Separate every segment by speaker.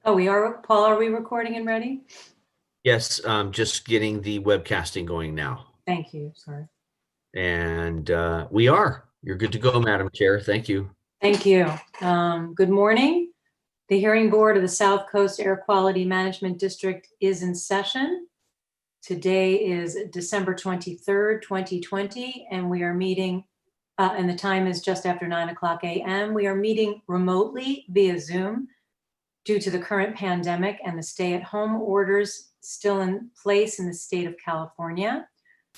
Speaker 1: Oh, we are, Paul, are we recording and ready?
Speaker 2: Yes, just getting the webcasting going now.
Speaker 1: Thank you, sorry.
Speaker 2: And we are. You're good to go, Madam Chair. Thank you.
Speaker 1: Thank you. Good morning. The hearing board of the South Coast Air Quality Management District is in session. Today is December 23rd, 2020, and we are meeting, and the time is just after 9:00 a.m. We are meeting remotely via Zoom due to the current pandemic and the stay-at-home orders still in place in the state of California.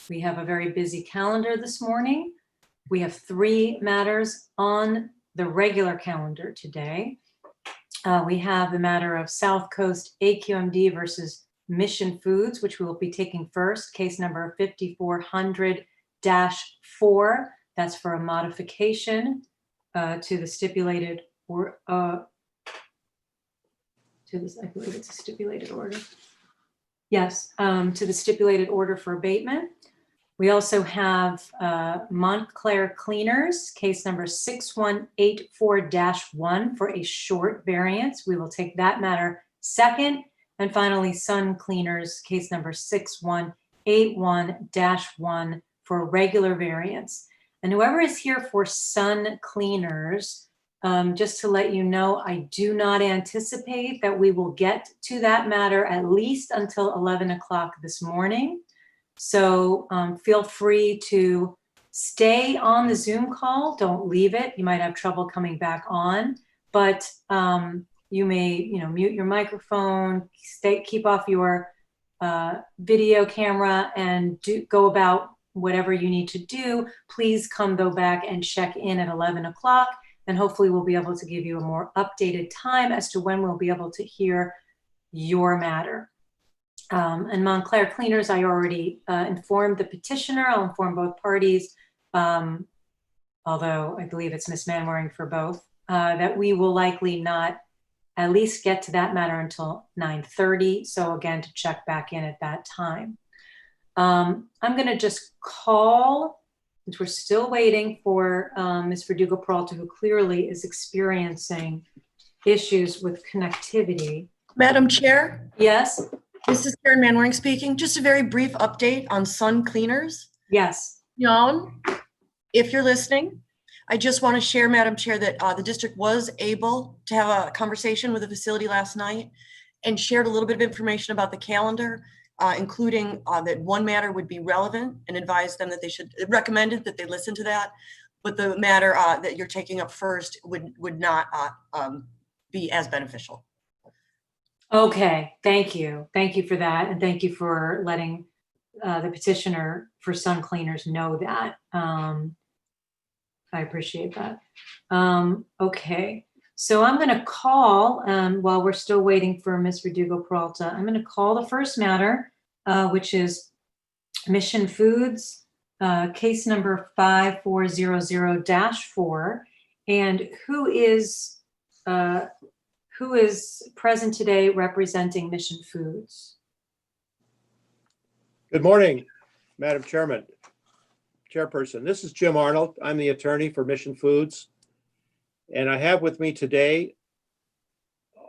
Speaker 1: We have a very busy calendar this morning. We have 3 matters on the regular calendar today. We have the matter of South Coast AQMD versus Mission Foods, which we will be taking first, case number 5400-4. That's for a modification to the stipulated or to this, I believe it's a stipulated order. Yes, to the stipulated order for abatement. We also have Montclair Cleaners, case number 6184-1 for a short variance. We will take that matter second. And finally, Sun Cleaners, case number 6181-1 for a regular variance. And whoever is here for Sun Cleaners, just to let you know, I do not anticipate that we will get to that matter at least until 11 o'clock this morning. So feel free to stay on the Zoom call. Don't leave it. You might have trouble coming back on, but you may, mute your microphone, keep off your video camera, and go about whatever you need to do. Please come though back and check in at 11 o'clock, and hopefully we'll be able to give you a more updated time as to when we'll be able to hear your matter. And Montclair Cleaners, I already informed the petitioner. I'll inform both parties, although I believe it's Ms. Manwaring for both, that we will likely not at least get to that matter until 9:30. So again, to check back in at that time. I'm going to just call, since we're still waiting for Ms. Verdugo-Peralta, who clearly is experiencing issues with connectivity.
Speaker 3: Madam Chair?
Speaker 1: Yes?
Speaker 3: This is Karen Manwaring speaking. Just a very brief update on Sun Cleaners.
Speaker 1: Yes.
Speaker 3: Jan, if you're listening, I just want to share, Madam Chair, that the district was able to have a conversation with the facility last night and shared a little bit of information about the calendar, including that one matter would be relevant, and advised them that they should, recommended that they listen to that, but the matter that you're taking up first would not be as beneficial.
Speaker 1: Okay, thank you. Thank you for that. And thank you for letting the petitioner for Sun Cleaners know that. I appreciate that. Okay, so I'm going to call, while we're still waiting for Ms. Verdugo-Peralta, I'm going to call the first matter, which is Mission Foods, case number 5400-4. And who is present today representing Mission Foods?
Speaker 4: Good morning, Madam Chairperson. This is Jim Arnold. I'm the attorney for Mission Foods. And I have with me today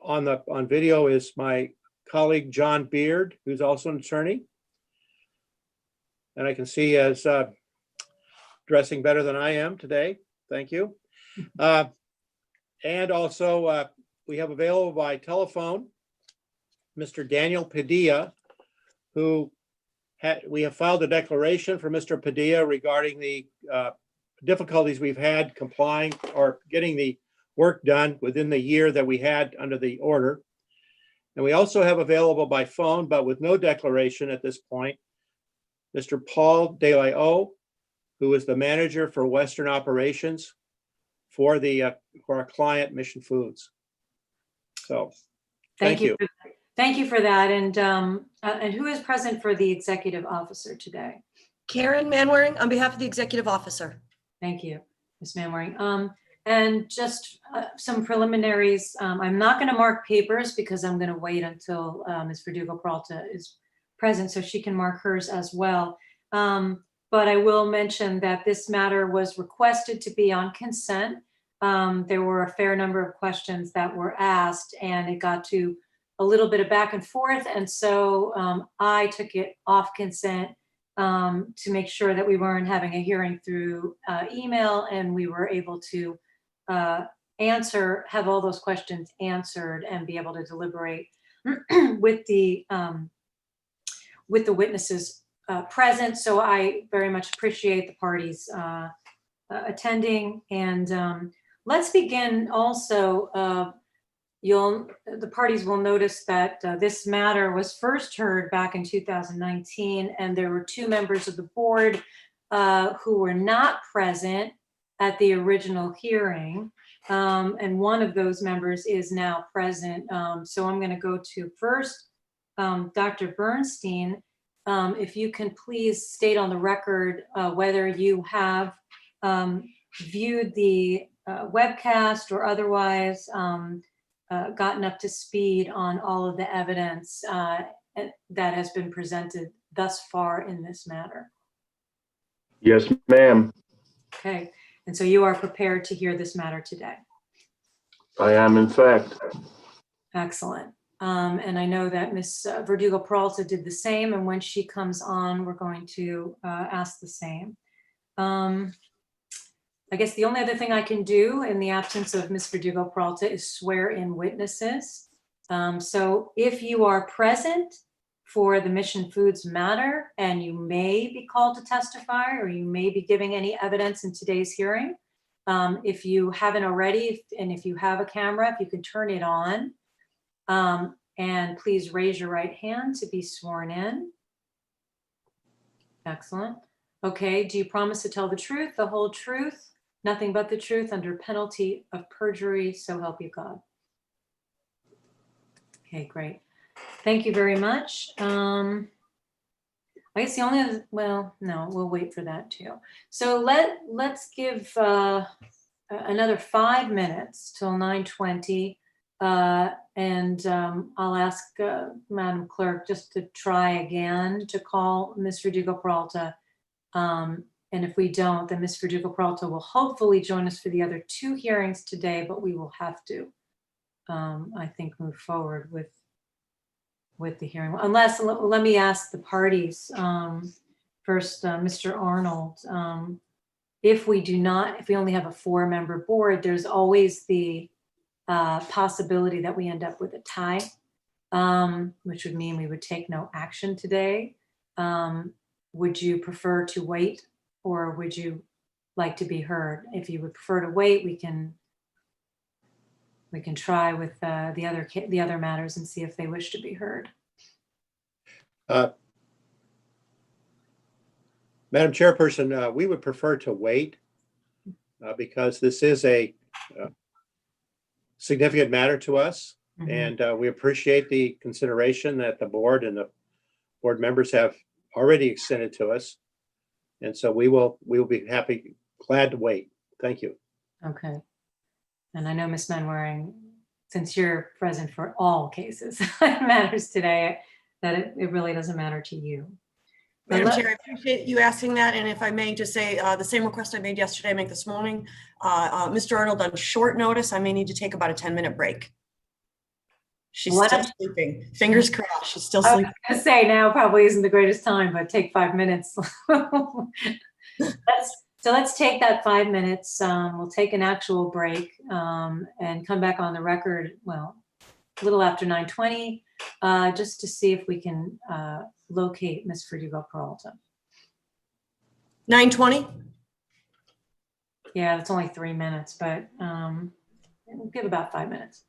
Speaker 4: on video is my colleague, John Beard, who's also an attorney. And I can see as dressing better than I am today. Thank you. And also, we have available by telephone Mr. Daniel Padilla, who we have filed a declaration for Mr. Padilla regarding the difficulties we've had complying or getting the work done within the year that we had under the order. And we also have available by phone, but with no declaration at this point, Mr. Paul DeLeo, who is the manager for Western operations for our client Mission Foods. So, thank you.
Speaker 1: Thank you for that. And who is present for the executive officer today?
Speaker 3: Karen Manwaring on behalf of the executive officer.
Speaker 1: Thank you, Ms. Manwaring. And just some preliminaries. I'm not going to mark papers because I'm going to wait until Ms. Verdugo-Peralta is present so she can mark hers as well. But I will mention that this matter was requested to be on consent. There were a fair number of questions that were asked, and it got to a little bit of back and forth. And so I took it off consent to make sure that we weren't having a hearing through email, and we were able to have all those questions answered and be able to deliberate with the witnesses present. So I very much appreciate the parties attending. And let's begin also. The parties will notice that this matter was first heard back in 2019, and there were 2 members of the board who were not present at the original hearing. And one of those members is now present. So I'm going to go to first Dr. Bernstein. If you can please state on the record whether you have viewed the webcast or otherwise gotten up to speed on all of the evidence that has been presented thus far in this matter.
Speaker 5: Yes, ma'am.
Speaker 1: Okay, and so you are prepared to hear this matter today.
Speaker 5: I am, in fact.
Speaker 1: Excellent. And I know that Ms. Verdugo Peralta did the same, and when she comes on, we're going to ask the same. I guess the only other thing I can do in the absence of Ms. Verdugo Peralta is swear in witnesses. So if you are present for the Mission Foods matter and you may be called to testify, or you may be giving any evidence in today's hearing, if you haven't already, and if you have a camera, if you can turn it on, and please raise your right hand to be sworn in. Excellent. Okay, do you promise to tell the truth, the whole truth, nothing but the truth, under penalty of perjury, so help you God? Okay, great. Thank you very much. I guess the only other, well, no, we'll wait for that too. So let's give another 5 minutes till 9:20. And I'll ask Madam Clerk just to try again to call Ms. Verdugo Peralta. And if we don't, then Ms. Verdugo Peralta will hopefully join us for the other 2 hearings today, but we will have to, I think, move forward with the hearing. Unless, let me ask the parties. First, Mr. Arnold, if we only have a 4-member board, there's always the possibility that we end up with a tie, which would mean we would take no action today. Would you prefer to wait, or would you like to be heard? If you would prefer to wait, we can try with the other matters and see if they wish to be heard.
Speaker 4: Madam Chairperson, we would prefer to wait because this is a significant matter to us.
Speaker 1: Mhm.
Speaker 4: And we appreciate the consideration that the board and the board members have already extended to us. And so we will be glad to wait. Thank you.
Speaker 1: Okay. And I know Ms. Manwaring, since you're present for all cases that matters today, that it really doesn't matter to you.
Speaker 3: Madam Chair, I appreciate you asking that. And if I may just say the same request I made yesterday, I make this morning. Mr. Arnold, on short notice, I may need to take about a 10-minute break. She's still sleeping. Fingers crossed, she's still
Speaker 1: I was
Speaker 3: sleeping.
Speaker 1: gonna say now probably isn't the greatest time, but take 5 minutes. Let's take that 5 minutes. We'll take an actual break and come back on the record, well, a little after 9:20, just to see if we can locate Ms. Verdugo Peralta.
Speaker 3: 9:20?
Speaker 1: Yeah, it's only 3 minutes, but we'll give about 5 minutes.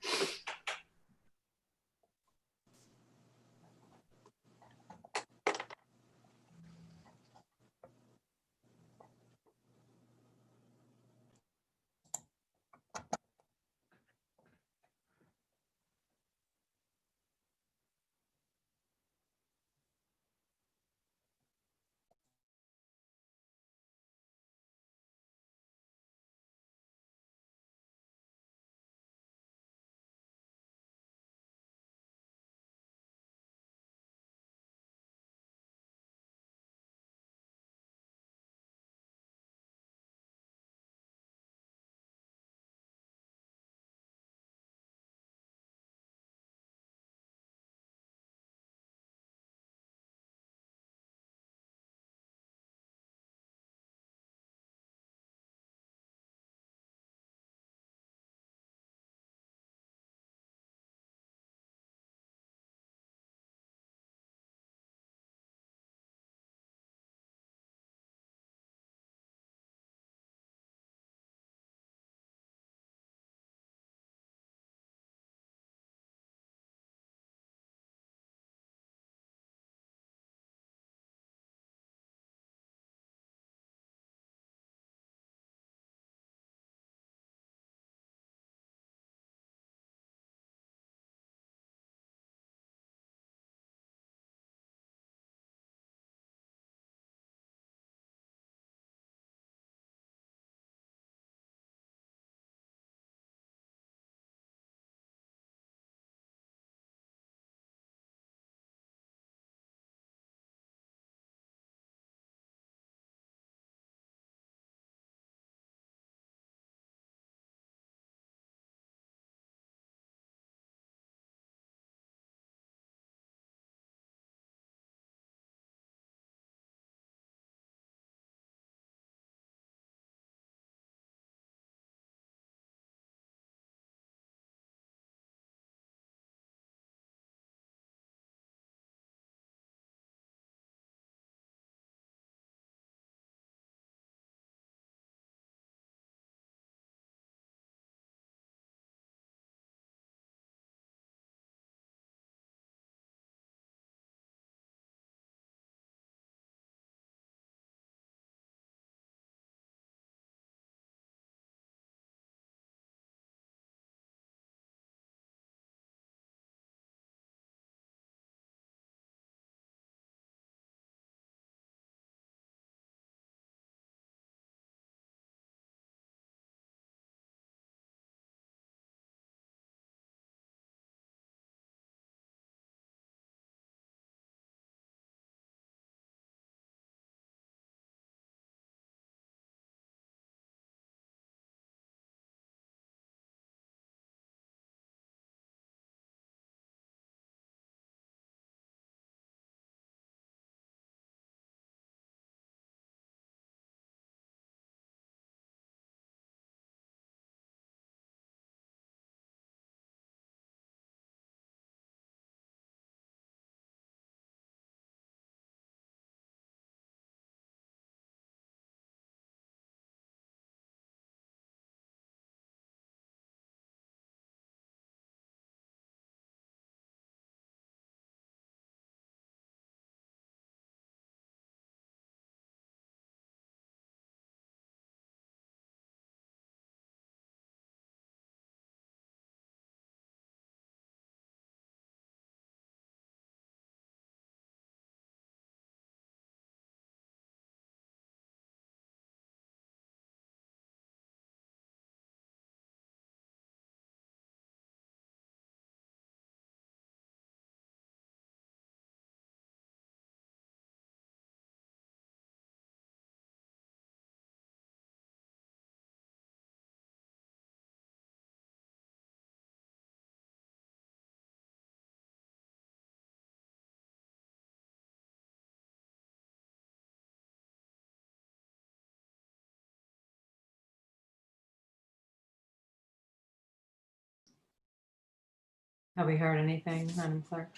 Speaker 1: Have we heard anything, Madam Clerk?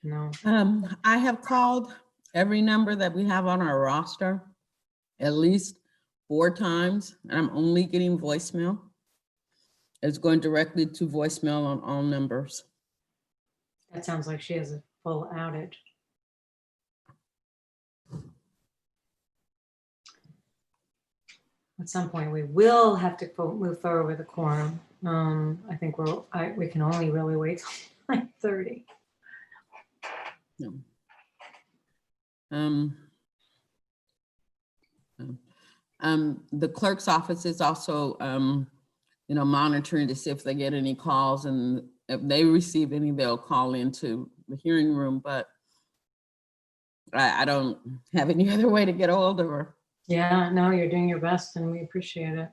Speaker 1: No.
Speaker 6: I have called every number that we have on our roster at least 4 times, and I'm only getting voicemail. It's going directly to voicemail on all numbers.
Speaker 1: That sounds like she has a full outage. At some point, we will have to move forward with a quorum. I think we can only really wait till 9:30.
Speaker 6: No. The clerk's office is also, monitoring to see if they get any calls, and if they receive any, they'll call into the hearing room, but I don't have any other way to get a hold of her.
Speaker 1: Yeah, no, you're doing your best and we appreciate it.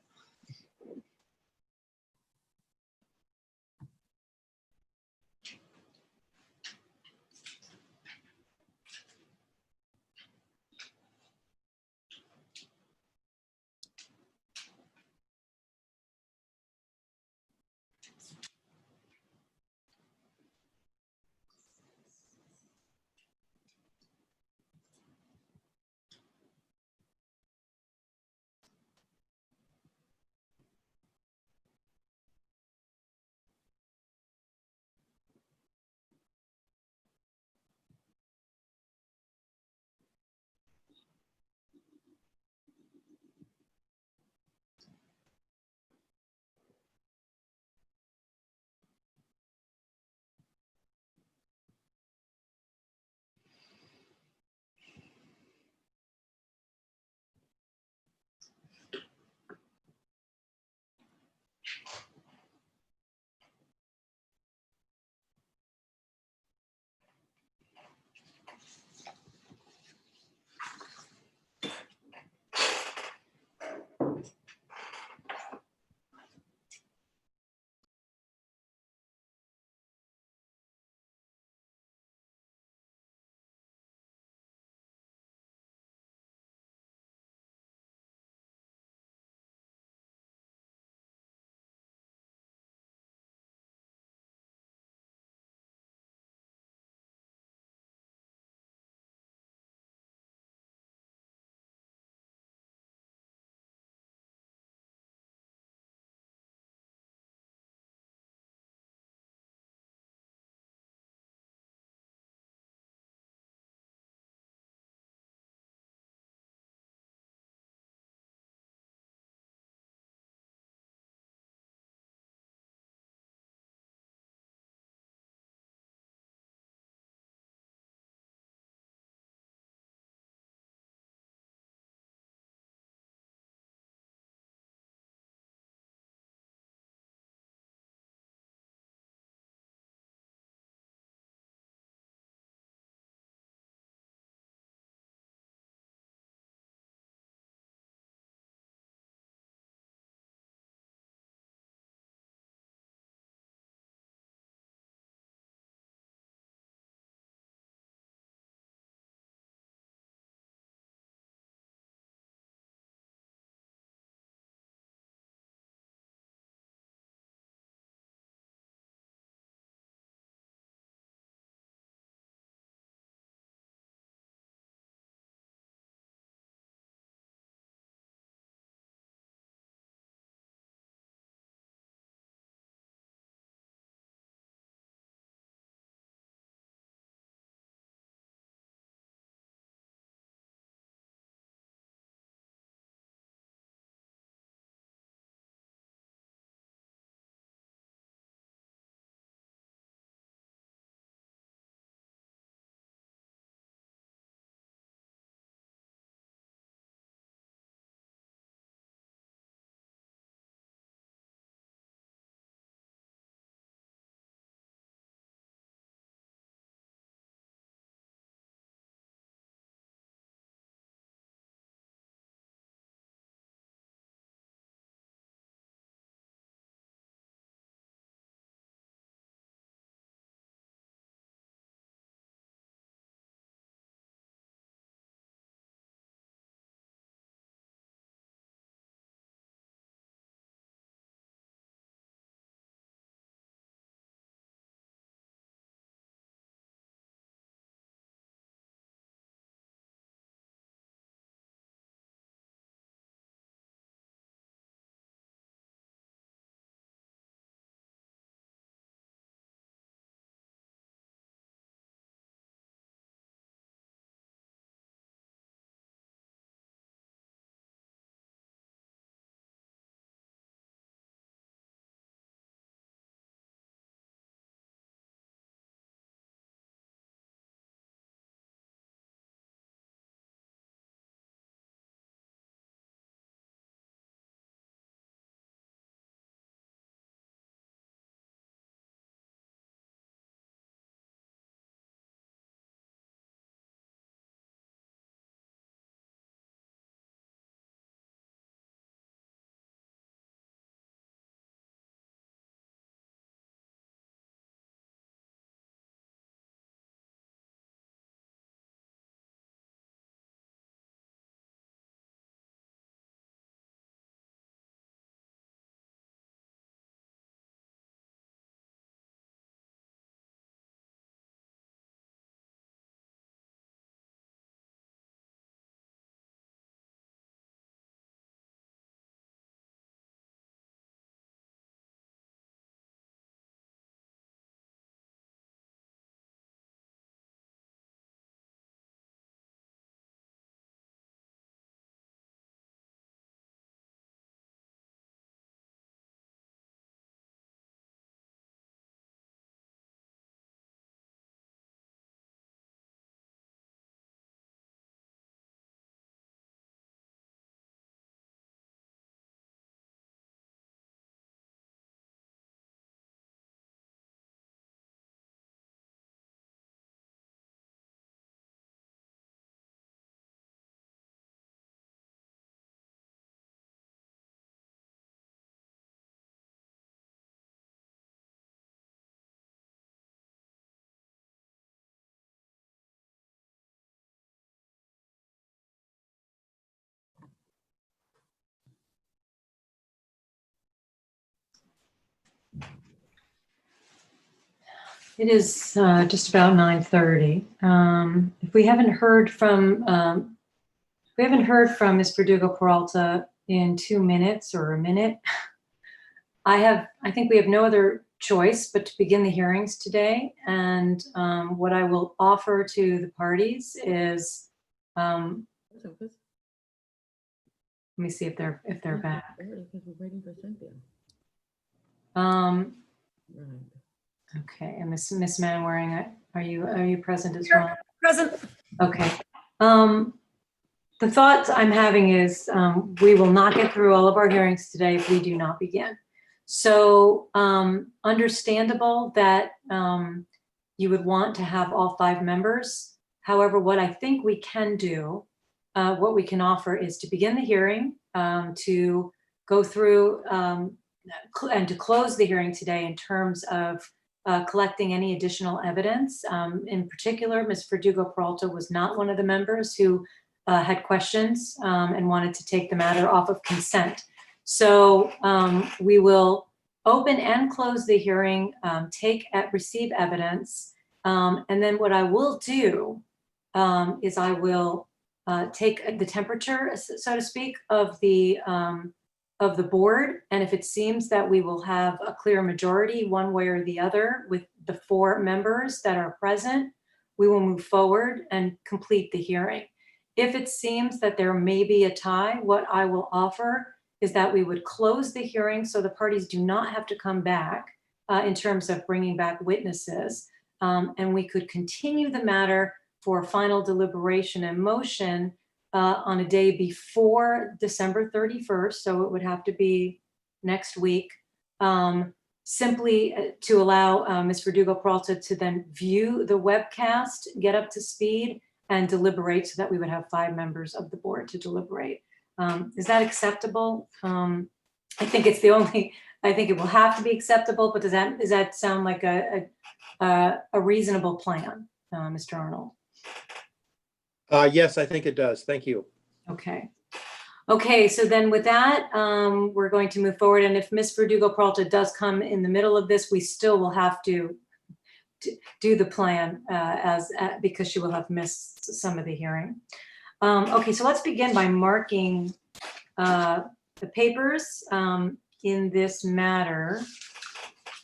Speaker 1: It is just about 9:30. If we haven't heard from Ms. Verdugo Peralta in 2 minutes or a minute, I think we have no other choice but to begin the hearings today. And what I will offer to the parties is, let me see if they're back. Okay, and Miss Manwaring, are you present as well?
Speaker 3: Present.
Speaker 1: Okay. The thoughts I'm having is we will not get through all of our hearings today if we do not begin. So understandable that you would want to have all 5 members. However, what I think we can do, what we can offer is to begin the hearing, to go through and to close the hearing today in terms of collecting any additional evidence. In particular, Ms. Verdugo Peralta was not one of the members who had questions and wanted to take the matter off of consent. So we will open and close the hearing, receive evidence, and then what I will do is I will take the temperature, so to speak, of the board, and if it seems that we will have a clear majority one way or the other with the 4 members that are present, we will move forward and complete the hearing. If it seems that there may be a tie, what I will offer is that we would close the hearing so the parties do not have to come back in terms of bringing back witnesses, and we could continue the matter for final deliberation and motion on a day before December 31st, so it would have to be next week, simply to allow Ms. Verdugo Peralta to then view the webcast, get up to speed, and deliberate so that we would have 5 members of the board to deliberate. Is that acceptable? I think it's I think it will have to be acceptable, but does that sound like a reasonable plan, Mr. Arnold?
Speaker 4: Yes, I think it does. Thank you.
Speaker 1: Okay. Okay, so then with that, we're going to move forward. And if Ms. Verdugo Peralta does come in the middle of this, we still will have to do the plan because she will have missed some of the hearing. Okay, so let's begin by marking the papers in this matter.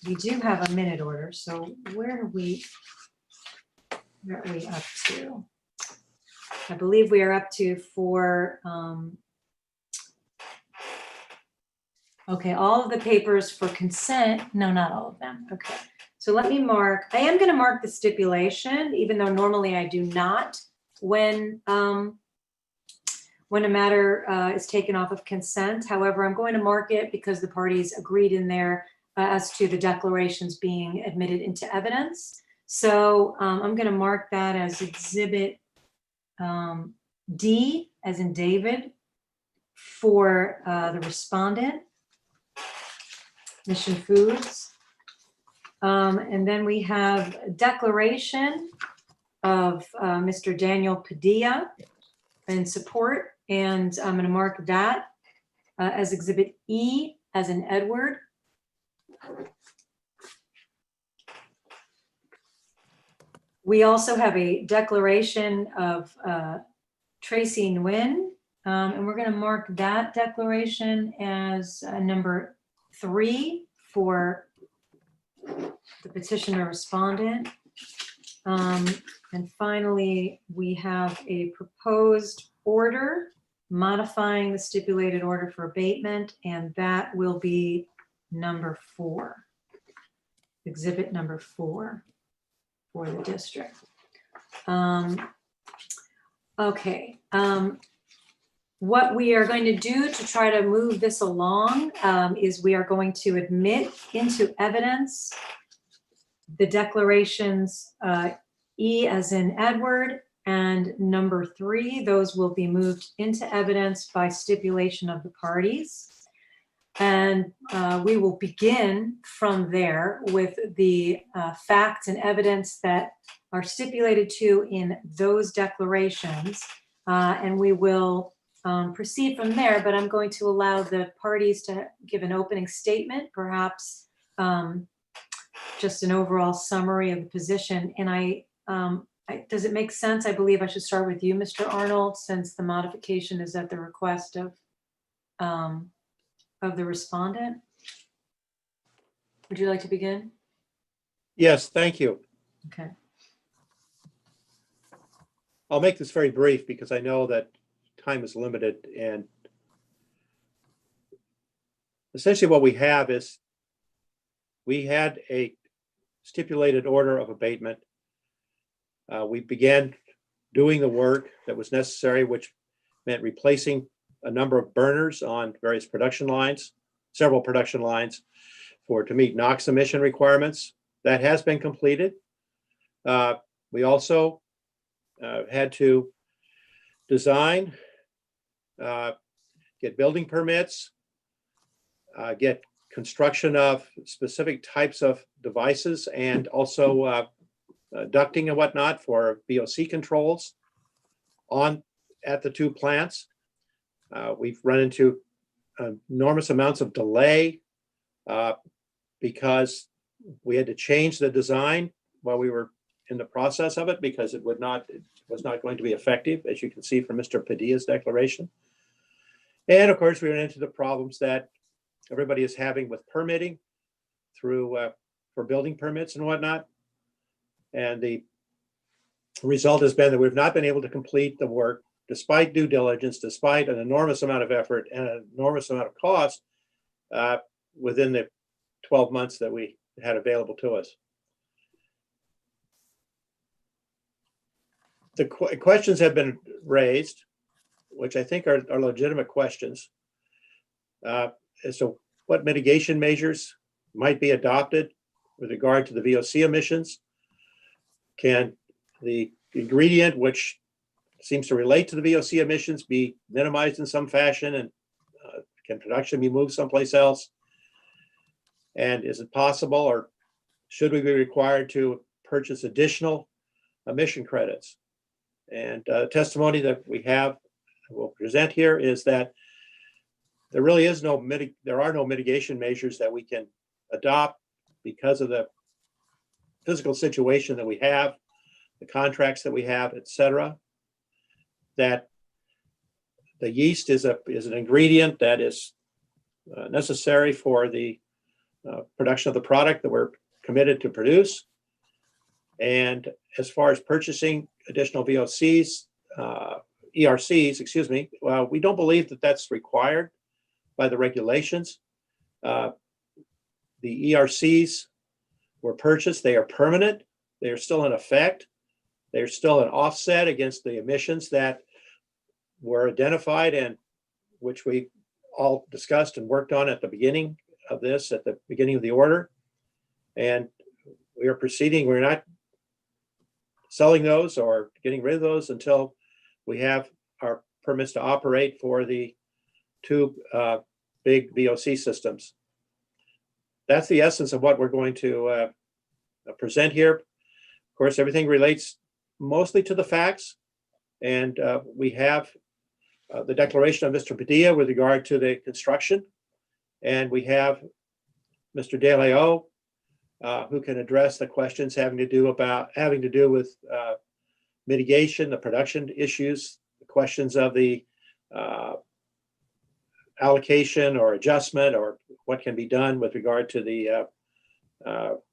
Speaker 1: We do have a minute order, so where are we up to? I believe we are up to for, okay, all of the papers for consent. No, not all of them. Okay. So let me mark, I am going to mark the stipulation, even though normally I do not when a matter is taken off of consent. However, I'm going to mark it because the parties agreed in there as to the declarations being admitted into evidence. So I'm going to mark that as exhibit D, as in David, for the respondent, Mission Foods. And then we have a declaration of Mr. Daniel Padilla in support, and I'm going to mark that as exhibit E, as in Edward. We also have a declaration of Tracy Nguyen, and we're going to mark that declaration as number 3 for the petitioner respondent. And finally, we have a proposed order modifying the stipulated order for abatement, and that will be number 4, exhibit number 4 for the district. Okay. What we are going to do to try to move this along is we are going to admit into evidence the declarations E as in Edward and number 3. Those will be moved into evidence by stipulation of the parties. And we will begin from there with the facts and evidence that are stipulated to in those declarations. And we will proceed from there, but I'm going to allow the parties to give an opening statement, perhaps just an overall summary of the position. And does it make sense? I believe I should start with you, Mr. Arnold, since the modification is at the request of the respondent. Would you like to begin?
Speaker 4: Yes, thank you.
Speaker 1: Okay.
Speaker 4: I'll make this very brief because I know that time is limited, and essentially what we have is we had a stipulated order of abatement. We began doing the work that was necessary, which meant replacing a number of burners on various production lines, several production lines to meet NOx emission requirements. That has been completed. We also had to design, get building permits, get construction of specific types of devices, and also ducting and whatnot for VOC controls at the two plants. We've run into enormous amounts of delay because we had to change the design while we were in the process of it, because it was not going to be effective, as you can see from Mr. Padilla's declaration. And of course, we ran into the problems that everybody is having with permitting for building permits and whatnot. And the result has been that we've not been able to complete the work despite due diligence, despite an enormous amount of effort and an enormous amount of cost within the 12 months that we had available to us. The questions have been raised, which I think are legitimate questions, as to what mitigation measures might be adopted with regard to the VOC emissions. Can the ingredient which seems to relate to the VOC emissions be minimized in some fashion, and can production be moved someplace else? And is it possible, or should we be required to purchase additional emission credits? And testimony that we'll present here is that there really is there are no mitigation measures that we can adopt because of the physical situation that we have, the contracts that we have, et cetera. That the yeast is an ingredient that is necessary for the production of the product that we're committed to produce. And as far as purchasing additional VOCs, ERCs, excuse me, we don't believe that that's required by the regulations. The ERCs were purchased, they are permanent, they are still in effect, they're still an offset against the emissions that were identified and which we all discussed and worked on at the beginning of this, at the beginning of the order. And we are proceeding, we're not selling those or getting rid of those until we have our permits to operate for the two big VOC systems. That's the essence of what we're going to present here. Of course, everything relates mostly to the facts, and we have the declaration of Mr. Padilla with regard to the construction, and we have Mr. De Leon, who can address the questions having to do with mitigation, the production issues, the questions of the allocation or adjustment, or what can be done with regard to the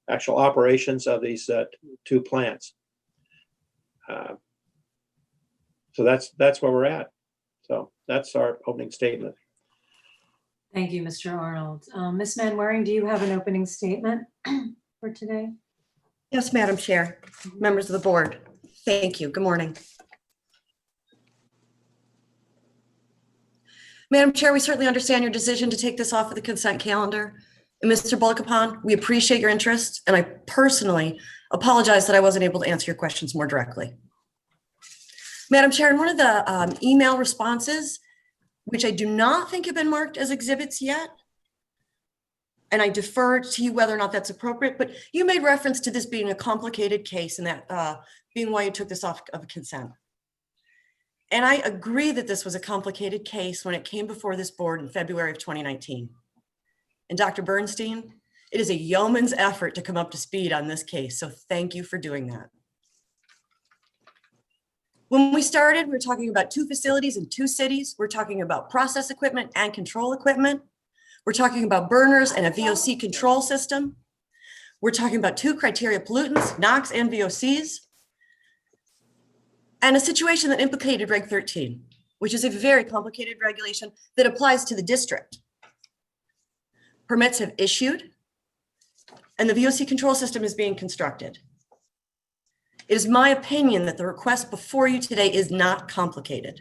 Speaker 4: actual operations of these two plants. So that's where we're at. So that's our opening statement.
Speaker 1: Thank you, Mr. Arnold. Ms. Manwaring, do you have an opening statement for today?
Speaker 3: Yes, Madam Chair, members of the board. Thank you. Good morning. Madam Chair, we certainly understand your decision to take this off of the consent calendar. And Mr. Bulkapan, we appreciate your interest, and I personally apologize that I wasn't able to answer your questions more directly. Madam Chair, in one of the email responses, which I do not think have been marked as exhibits yet, and I defer to you whether or not that's appropriate, but you made reference to this being a complicated case and that being why you took this off of consent. And I agree that this was a complicated case when it came before this board in February of 2019. And Dr. Bernstein, It is a yeoman's effort to come up to speed on this case, so thank you for doing that. When we started, we're talking about 2 facilities in 2 cities. We're talking about process equipment and control equipment. We're talking about burners and a VOC control system. We're talking about 2 criteria pollutants, NOx and VOCs, and a situation that implicated Reg 13, which is a very complicated regulation that applies to the district. Permits have issued, and the VOC control system is being constructed. It is my opinion that the request before you today is not complicated.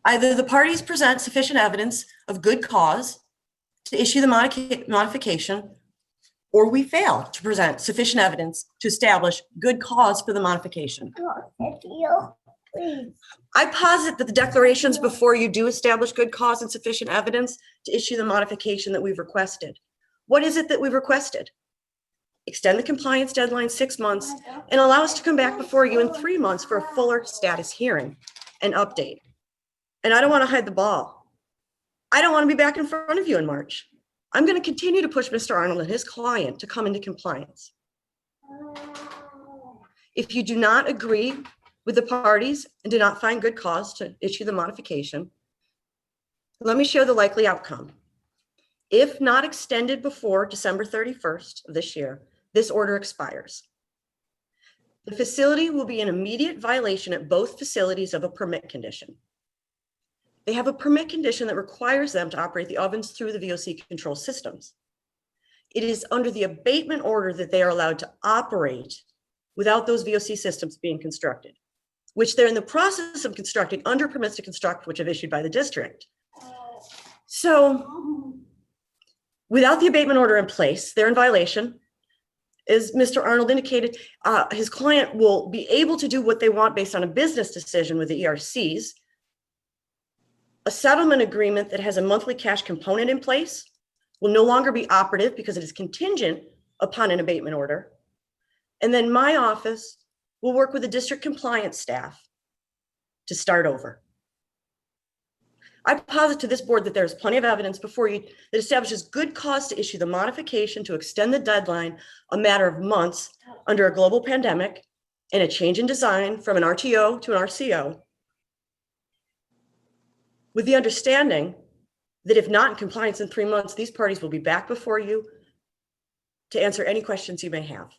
Speaker 3: Either the parties present sufficient evidence of good cause to issue the modification, or we fail to present sufficient evidence to establish good cause for the modification. I posit that the declarations before you do establish good cause and sufficient evidence to issue the modification that we've requested. What is it that we've requested? Extend the compliance deadline 6 months and allow us to come back before you in 3 months for a fuller status hearing and update. And I don't want to hide the ball. I don't want to be back in front of you in March. I'm going to continue to push Mr. Arnold and his client to come into compliance. If you do not agree with the parties and do not find good cause to issue the modification, let me share the likely outcome. If not extended before December 31st of this year, this order expires. The facility will be in immediate violation at both facilities of a permit condition. They have a permit condition that requires them to operate the ovens through the VOC control systems. It is under the abatement order that they are allowed to operate without those VOC systems being constructed, which they're in the process of constructing under permits to construct, which have issued by the district. So without the abatement order in place, they're in violation. As Mr. Arnold indicated, his client will be able to do what they want based on a business decision with the ERCs. A settlement agreement that has a monthly cash component in place will no longer be operative because it is contingent upon an abatement order. And then my office will work with the district compliance staff to start over. I posit to this board that there's plenty of evidence before you that establishes good cause to issue the modification to extend the deadline a matter of months under a global pandemic and a change in design from an RTO to an RCO, with the understanding that if not in compliance in 3 months, these parties will be back before you to answer any questions you may have.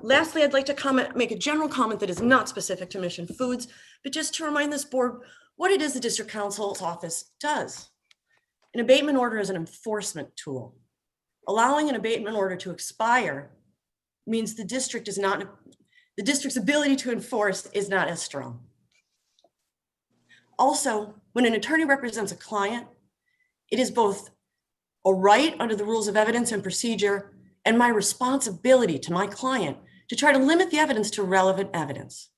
Speaker 3: Lastly, I'd like to make a general comment that is not specific to Mission Foods, but just to remind this board what it is the district counsel's office does. An abatement order is an enforcement tool. Allowing an abatement order to expire means the district's ability to enforce is not as strong. Also, when an attorney represents a client, it is both a right under the rules of evidence and procedure and my responsibility to my client to try to limit the evidence to relevant evidence.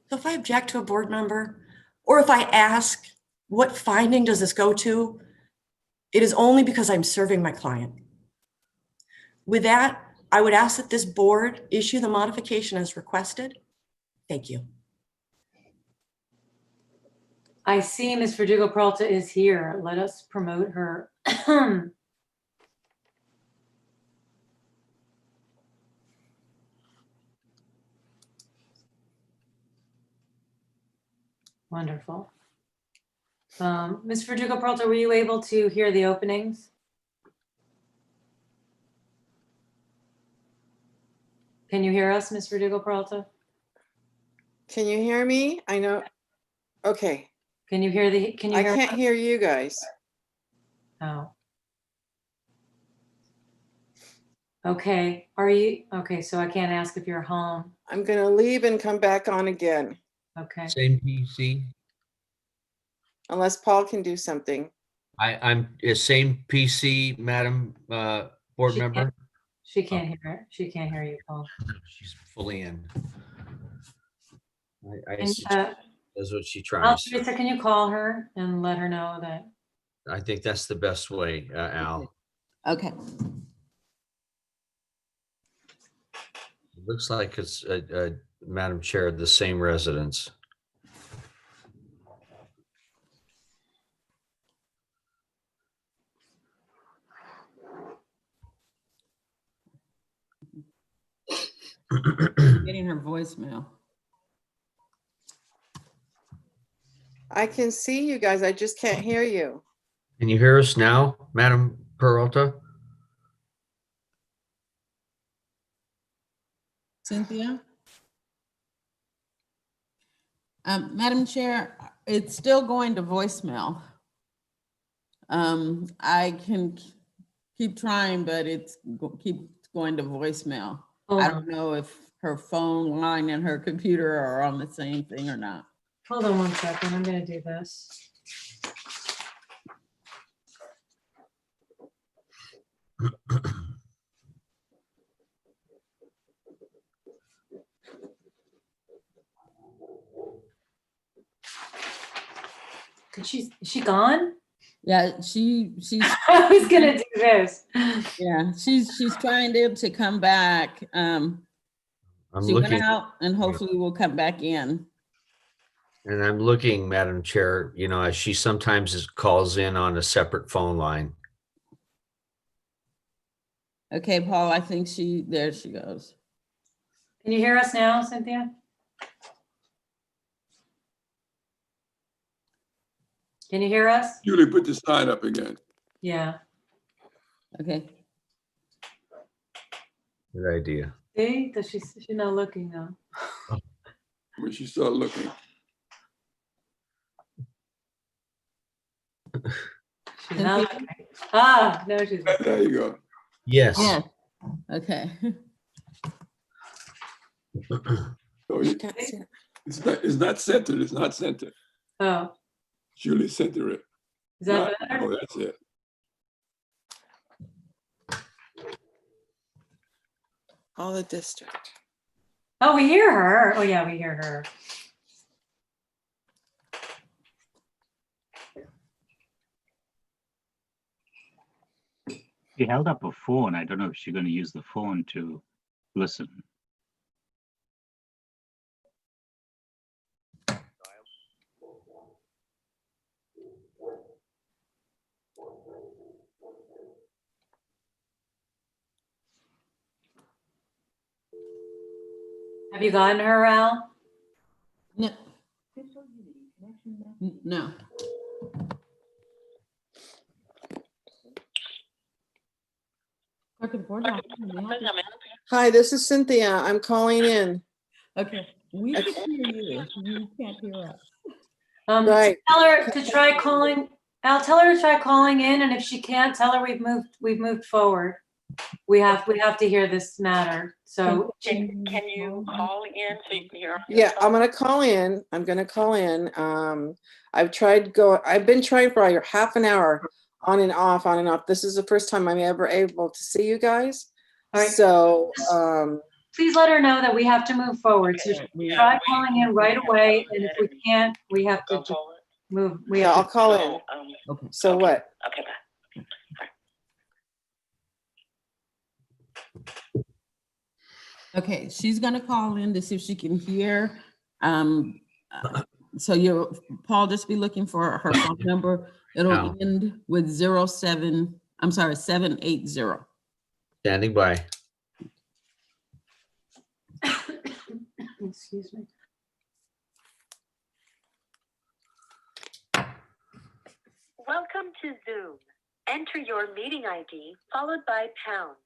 Speaker 3: So if I object to a board member, or if I ask, what finding does this go to? It is only because I'm serving my client. With that, I would ask that this board issue the modification as requested. Thank you.
Speaker 1: I see Ms. Verdugo Peralta is here. Let us promote her. Wonderful. Ms. Verdugo Peralta, were you able to hear the openings? Can you hear us, Ms. Verdugo Peralta?
Speaker 7: Can you hear me? I know. Okay.
Speaker 1: Can you hear the, can you
Speaker 7: I
Speaker 1: hear?
Speaker 7: can't hear you guys.
Speaker 1: Oh. Okay, are you, okay, so I can't ask if you're home.
Speaker 7: I'm going to leave and come back on again,
Speaker 1: Okay,
Speaker 2: Same PC.
Speaker 7: unless Paul can do something.
Speaker 2: I'm same PC, Madam Board
Speaker 1: She
Speaker 2: Member.
Speaker 1: she can't hear it. She can't hear you, Paul.
Speaker 2: She's fully in. I
Speaker 1: And,
Speaker 2: suggest that's what she
Speaker 1: Al,
Speaker 2: tries.
Speaker 1: Teresa, can you call her and let her know that?
Speaker 2: I think that's the best way, Al.
Speaker 6: Okay.
Speaker 2: It looks like it's, Madam Chair, the same residence.
Speaker 6: Getting her voicemail.
Speaker 7: I can see you guys. I just can't hear you.
Speaker 2: Can you hear us now, Madam Peralta?
Speaker 6: Cynthia? Madam Chair, it's still going to voicemail. I can keep trying, but keeps going to voicemail.
Speaker 1: Hold
Speaker 6: I
Speaker 1: on.
Speaker 6: don't know if her phone line and her computer are on the same thing or not.
Speaker 1: Hold on 1 second. I'm gonna do this. Is she gone?
Speaker 6: Yeah, she's
Speaker 1: I was gonna do this.
Speaker 6: yeah, she's trying to come back.
Speaker 2: I'm
Speaker 6: She went
Speaker 2: looking,
Speaker 6: out and hopefully will come back in.
Speaker 2: and I'm looking, Madam Chair, you know, as she sometimes calls in on a separate phone line.
Speaker 6: Okay, Paul, I think there she goes.
Speaker 1: Can you hear us now, Cynthia? Can you hear us?
Speaker 8: Julie, put the sign up again.
Speaker 1: Yeah.
Speaker 6: Okay.
Speaker 2: Good idea.
Speaker 1: See, she's not looking now.
Speaker 8: When she started looking.
Speaker 1: She's not looking. Ah, no, she's not.
Speaker 8: There you go.
Speaker 2: Yes.
Speaker 6: Yes. Okay.
Speaker 8: So
Speaker 7: I can't see it.
Speaker 8: it's not centered. It's not centered.
Speaker 1: Oh,
Speaker 8: Julie center it.
Speaker 1: is that
Speaker 8: Not-
Speaker 1: better?
Speaker 8: Oh, that's it.
Speaker 7: All the district.
Speaker 1: Oh, we hear her. Oh, yeah, we hear her.
Speaker 9: She held up her phone. I don't know if she's going to use the phone to listen.
Speaker 1: Have you gotten her, Al?
Speaker 6: No. No.
Speaker 7: Hi, this is Cynthia. I'm calling in.
Speaker 6: Okay, we can hear you. You can't hear us.
Speaker 7: Right.
Speaker 1: Tell her to try calling. Al, tell her to try calling in, and if she can't, tell her we've moved forward. We have to hear this matter. So
Speaker 3: Can you call in so you can hear?
Speaker 7: Yeah, I'm gonna call in. I'm gonna call in. I've been trying for like half an hour on and off, on and off. This is the first time I'm ever able to see you guys.
Speaker 1: All right.
Speaker 7: So,
Speaker 1: please let her know that we have to move forward. So try calling in right away, and if we can't, we have to just move. We
Speaker 7: yeah, I'll
Speaker 1: have to.
Speaker 7: call in.
Speaker 6: Okay.
Speaker 7: So what?
Speaker 3: Okay, bye.
Speaker 6: Okay, she's gonna call in to see if she can hear. So Paul, just be looking for her phone number. It'll
Speaker 2: No.
Speaker 6: end with 780.
Speaker 2: Standing by.
Speaker 1: Excuse me.
Speaker 10: Welcome to Zoom. Enter your meeting ID followed by pound.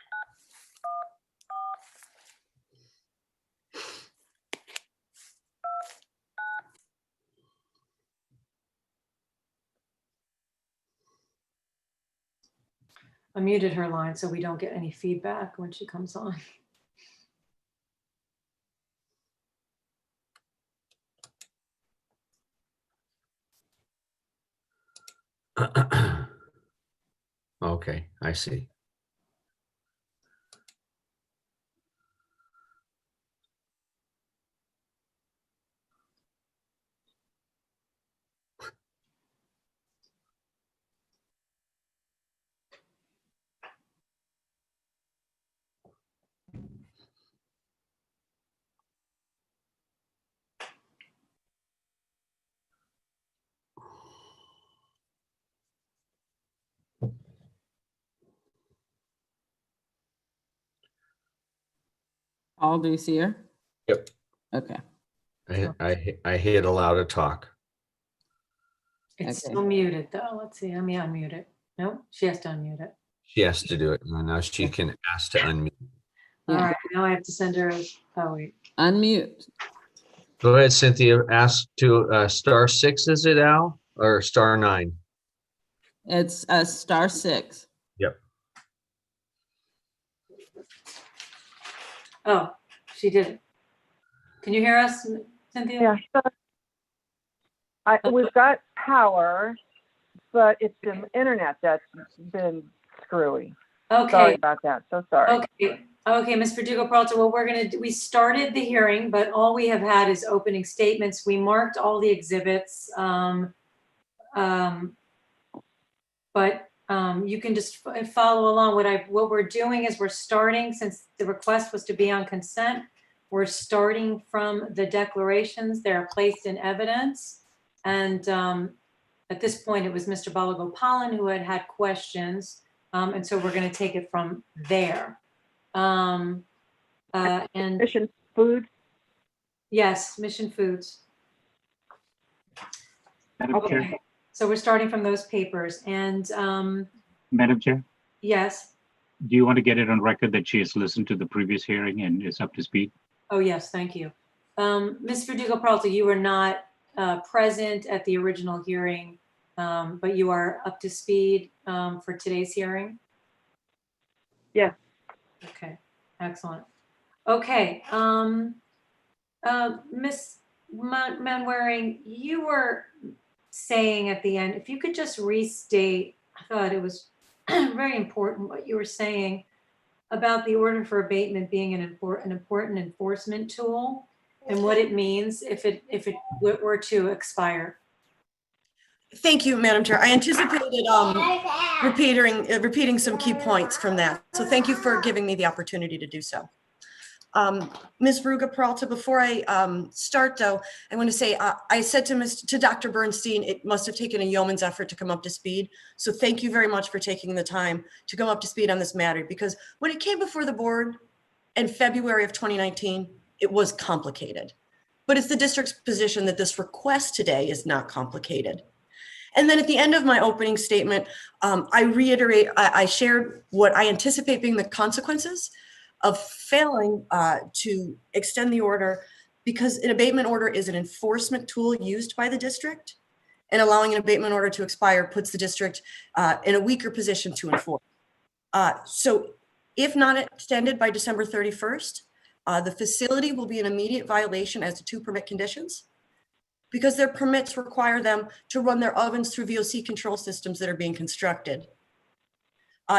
Speaker 1: I muted her line so we don't get any feedback when she comes on.
Speaker 2: Okay, I see.
Speaker 6: Paul, do you see her?
Speaker 2: Yep.
Speaker 6: Okay.
Speaker 2: I hit allow to talk.
Speaker 1: It's
Speaker 6: Okay.
Speaker 1: still muted though. Let's see. Let me unmute it. Nope, she has to unmute it.
Speaker 2: She has to do it. Now she can ask to unmute.
Speaker 1: All
Speaker 6: Yeah.
Speaker 1: right, now I have to send her, oh wait.
Speaker 6: Unmute.
Speaker 2: Go ahead, Cynthia. Ask to *6, is it, Al? Or *9?
Speaker 6: It's a *6.
Speaker 2: Yep.
Speaker 1: Oh, she did it. Can you hear us, Cynthia?
Speaker 11: Yeah. We've got power, but it's the internet that's been screwy. Sorry
Speaker 1: Okay,
Speaker 11: about that. So sorry.
Speaker 1: okay, Ms. Verdugo-Peralta, well, we're gonna, we started the hearing, but all we have had is opening statements. We marked all the exhibits. But you can just follow along. What we're doing is we're starting, since the request was to be on consent, we're starting from the declarations. They're placed in evidence. And at this point, it was Mr. Balagopalan who had questions. And so we're going to take it from there. And
Speaker 11: Mission Foods.
Speaker 1: yes, Mission Foods.
Speaker 9: Madam Chair,
Speaker 1: Okay, so we're starting from those papers. And
Speaker 9: Madam Chair,
Speaker 1: yes.
Speaker 9: do you want to get it on record that she has listened to the previous hearing and is up to speed?
Speaker 1: Oh, yes, thank you. Ms. Verdugo-Peralta, you were not present at the original hearing, but you are up to speed for today's hearing?
Speaker 11: Yes.
Speaker 1: Okay, excellent. Okay, Ms. Manwaring, you were saying at the end, if you could just restate, I thought it was very important what you were saying about the order for abatement being an important enforcement tool and what it means if it were to expire.
Speaker 3: Thank you, Madam Chair. I anticipated repeating some key points from that. So thank you for giving me the opportunity to do so. Ms. Verdugo-Peralta, before I start though, I want to say, I said to Dr. Bernstein, it must have taken a yeoman's effort to come up to speed. So thank you very much for taking the time to come up to speed on this matter, because when it came before the board in February of 2019, it was complicated. But it's the district's position that this request today is not complicated. And then at the end of my opening statement, I shared what I anticipate being the consequences of failing to extend the order, because an abatement order is an enforcement tool used by the district, and allowing an abatement order to expire puts the district in a weaker position to enforce. So if not extended by December 31st, the facility will be in immediate violation as to 2 permit conditions, because their permits require them to run their ovens through VOC control systems that are being constructed.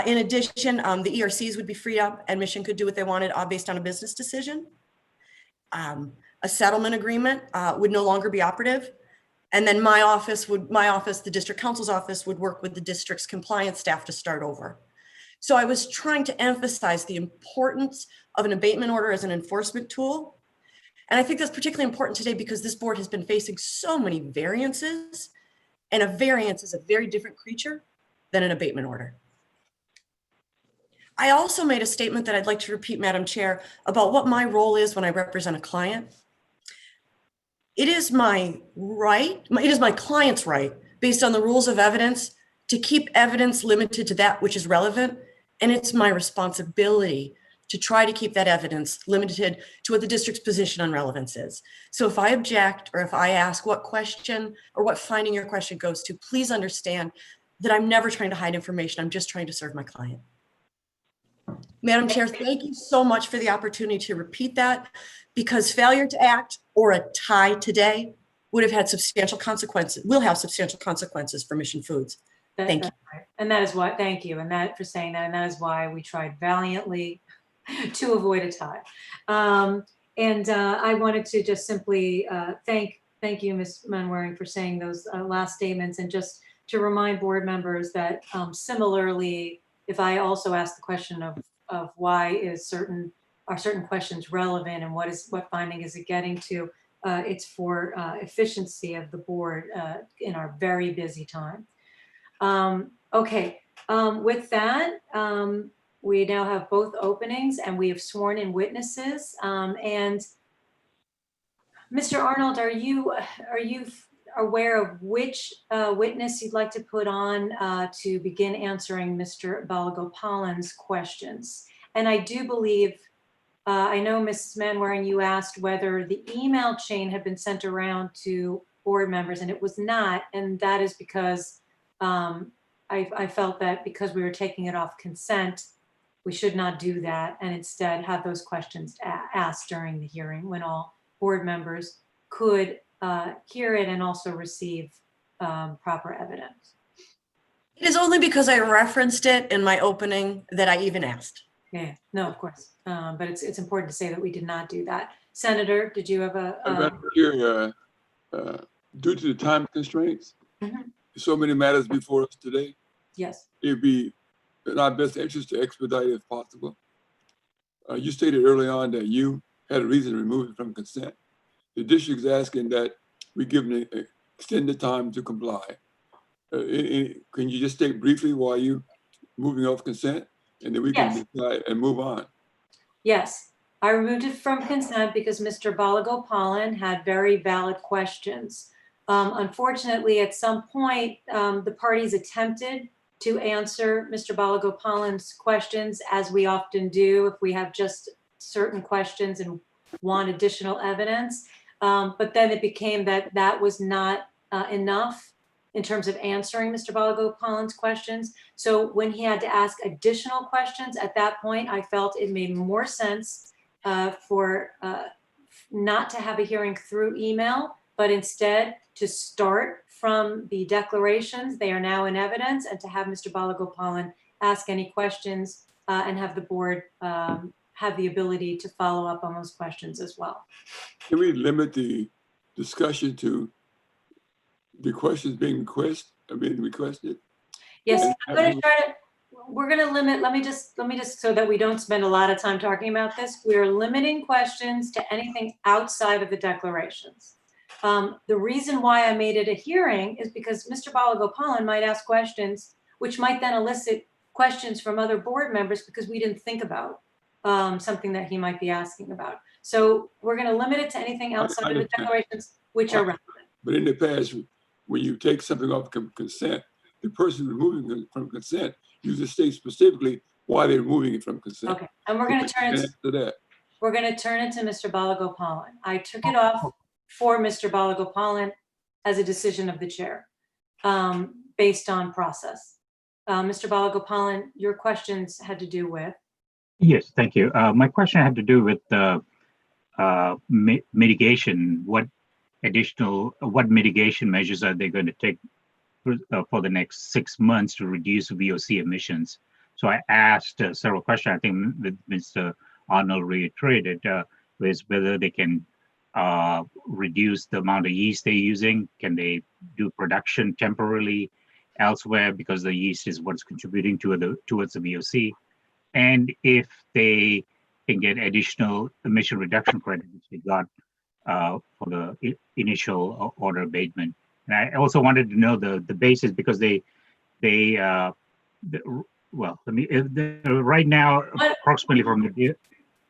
Speaker 3: In addition, the ERCs would be freed up and Mission could do what they wanted based on a business decision. A settlement agreement would no longer be operative. And then the district counsel's office would work with the district's compliance staff to start over. So I was trying to emphasize the importance of an abatement order as an enforcement tool. And I think that's particularly important today because this board has been facing so many variances, and a variance is a very different creature than an abatement order. I also made a statement that I'd like to repeat, Madam Chair, about what my role is when I represent a client. It is my right, it is my client's right, based on the rules of evidence, to keep evidence limited to that which is relevant. And it's my responsibility to try to keep that evidence limited to what the district's position on relevance is. So if I object, or if I ask what question or what finding your question goes to, please understand that I'm never trying to hide information. I'm just trying to serve my client. Madam Chair, thank you so much for the opportunity to repeat that, because failure to act or a tie today would have had substantial consequences, will have substantial consequences for Mission Foods. Thank you.
Speaker 1: Right. And that is why, thank you. And that for saying that, and that is why we tried valiantly to avoid a tie. I wanted to just simply thank you, Ms. Manwaring, for saying those last statements, and just to remind board members that similarly, if I also ask the question of why are certain questions relevant and what finding is it getting to, it's for efficiency of the board in our very busy time. Okay, with that, we now have both openings and we have sworn in witnesses. And Mr. Arnold, are you aware of which witness you'd like to put on to begin answering Mr. Balagopalan's questions? And I do believe, I know Mrs. Manwaring, you asked whether the email chain had been sent around to board members, and it was not. And that is because I felt that because we were taking it off consent, we should not do that and instead have those questions asked during the hearing when all board members could hear it and also receive proper evidence.
Speaker 3: It is only because I referenced it in my opening that I even asked.
Speaker 1: Yeah, no, of course. But it's important to say that we did not do that. Senator, did you have
Speaker 8: Madam Chair, due to the time constraints, so many matters before us today,
Speaker 1: yes.
Speaker 8: it'd be in our best interest to expedite if possible. You stated early on that you had a reason to remove it from consent. The district is asking that we give an extended time to comply. Can you just state briefly why you moving off consent, and then we can decide and move on?
Speaker 1: Yes, I removed it from consent because Mr. Balagopalan had very valid questions. Unfortunately, at some point, the parties attempted to answer Mr. Balagopalan's questions, as we often do if we have just certain questions and want additional evidence. But then it became that that was not enough in terms of answering Mr. Balagopalan's questions. So when he had to ask additional questions at that point, I felt it made more sense for not to have a hearing through email, but instead to start from the declarations. They are now in evidence, and to have Mr. Balagopalan ask any questions and have the board have the ability to follow up on those questions as well.
Speaker 8: Can we limit the discussion to the questions being requested?
Speaker 1: Yes, I'm going to try to. We're going to limit. Let me just so that we don't spend a lot of time talking about this. We are limiting questions to anything outside of the declarations. The reason why I made it a hearing is because Mr. Balagopalan might ask questions, which might then elicit questions from other board members because we didn't think about something that he might be asking about. So we're going to limit it to anything outside of the declarations, which are relevant.
Speaker 8: But in the past, when you take something off consent, the person removing it from consent usually states specifically why they're removing it from consent.
Speaker 1: Okay, and we're going to turn it to
Speaker 8: that.
Speaker 1: We're going to turn it to Mr. Balagopalan. I took it off for Mr. Balagopalan as a decision of the chair, based on process. Mr. Balagopalan, your questions had to do with.
Speaker 9: Yes, thank you. My question had to do with mitigation. What mitigation measures are they going to take for the next 6 months to reduce VOC emissions? So I asked several questions. I think that Mr. Arnold reiterated was whether they can reduce the amount of yeast they're using. Can they do production temporarily elsewhere because the yeast is what's contributing towards the VOC? And if they can get additional emission reduction credit, which they got for the initial order abatement. And I also wanted to know the basis, because right now, approximately from the.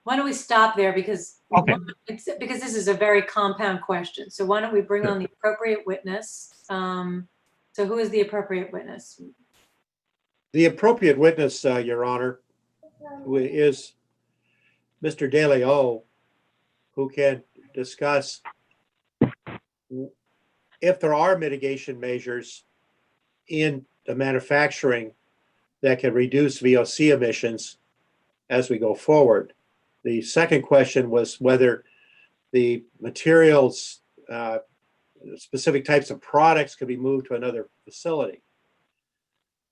Speaker 1: Why don't we stop there, because because this is a very compound question. So why don't we bring on the appropriate witness? So who is the appropriate witness?
Speaker 4: The appropriate witness, Your Honor, is Mr. De Leon, who can discuss if there are mitigation measures in the manufacturing that can reduce VOC emissions as we go forward. The second question was whether the materials, specific types of products could be moved to another facility.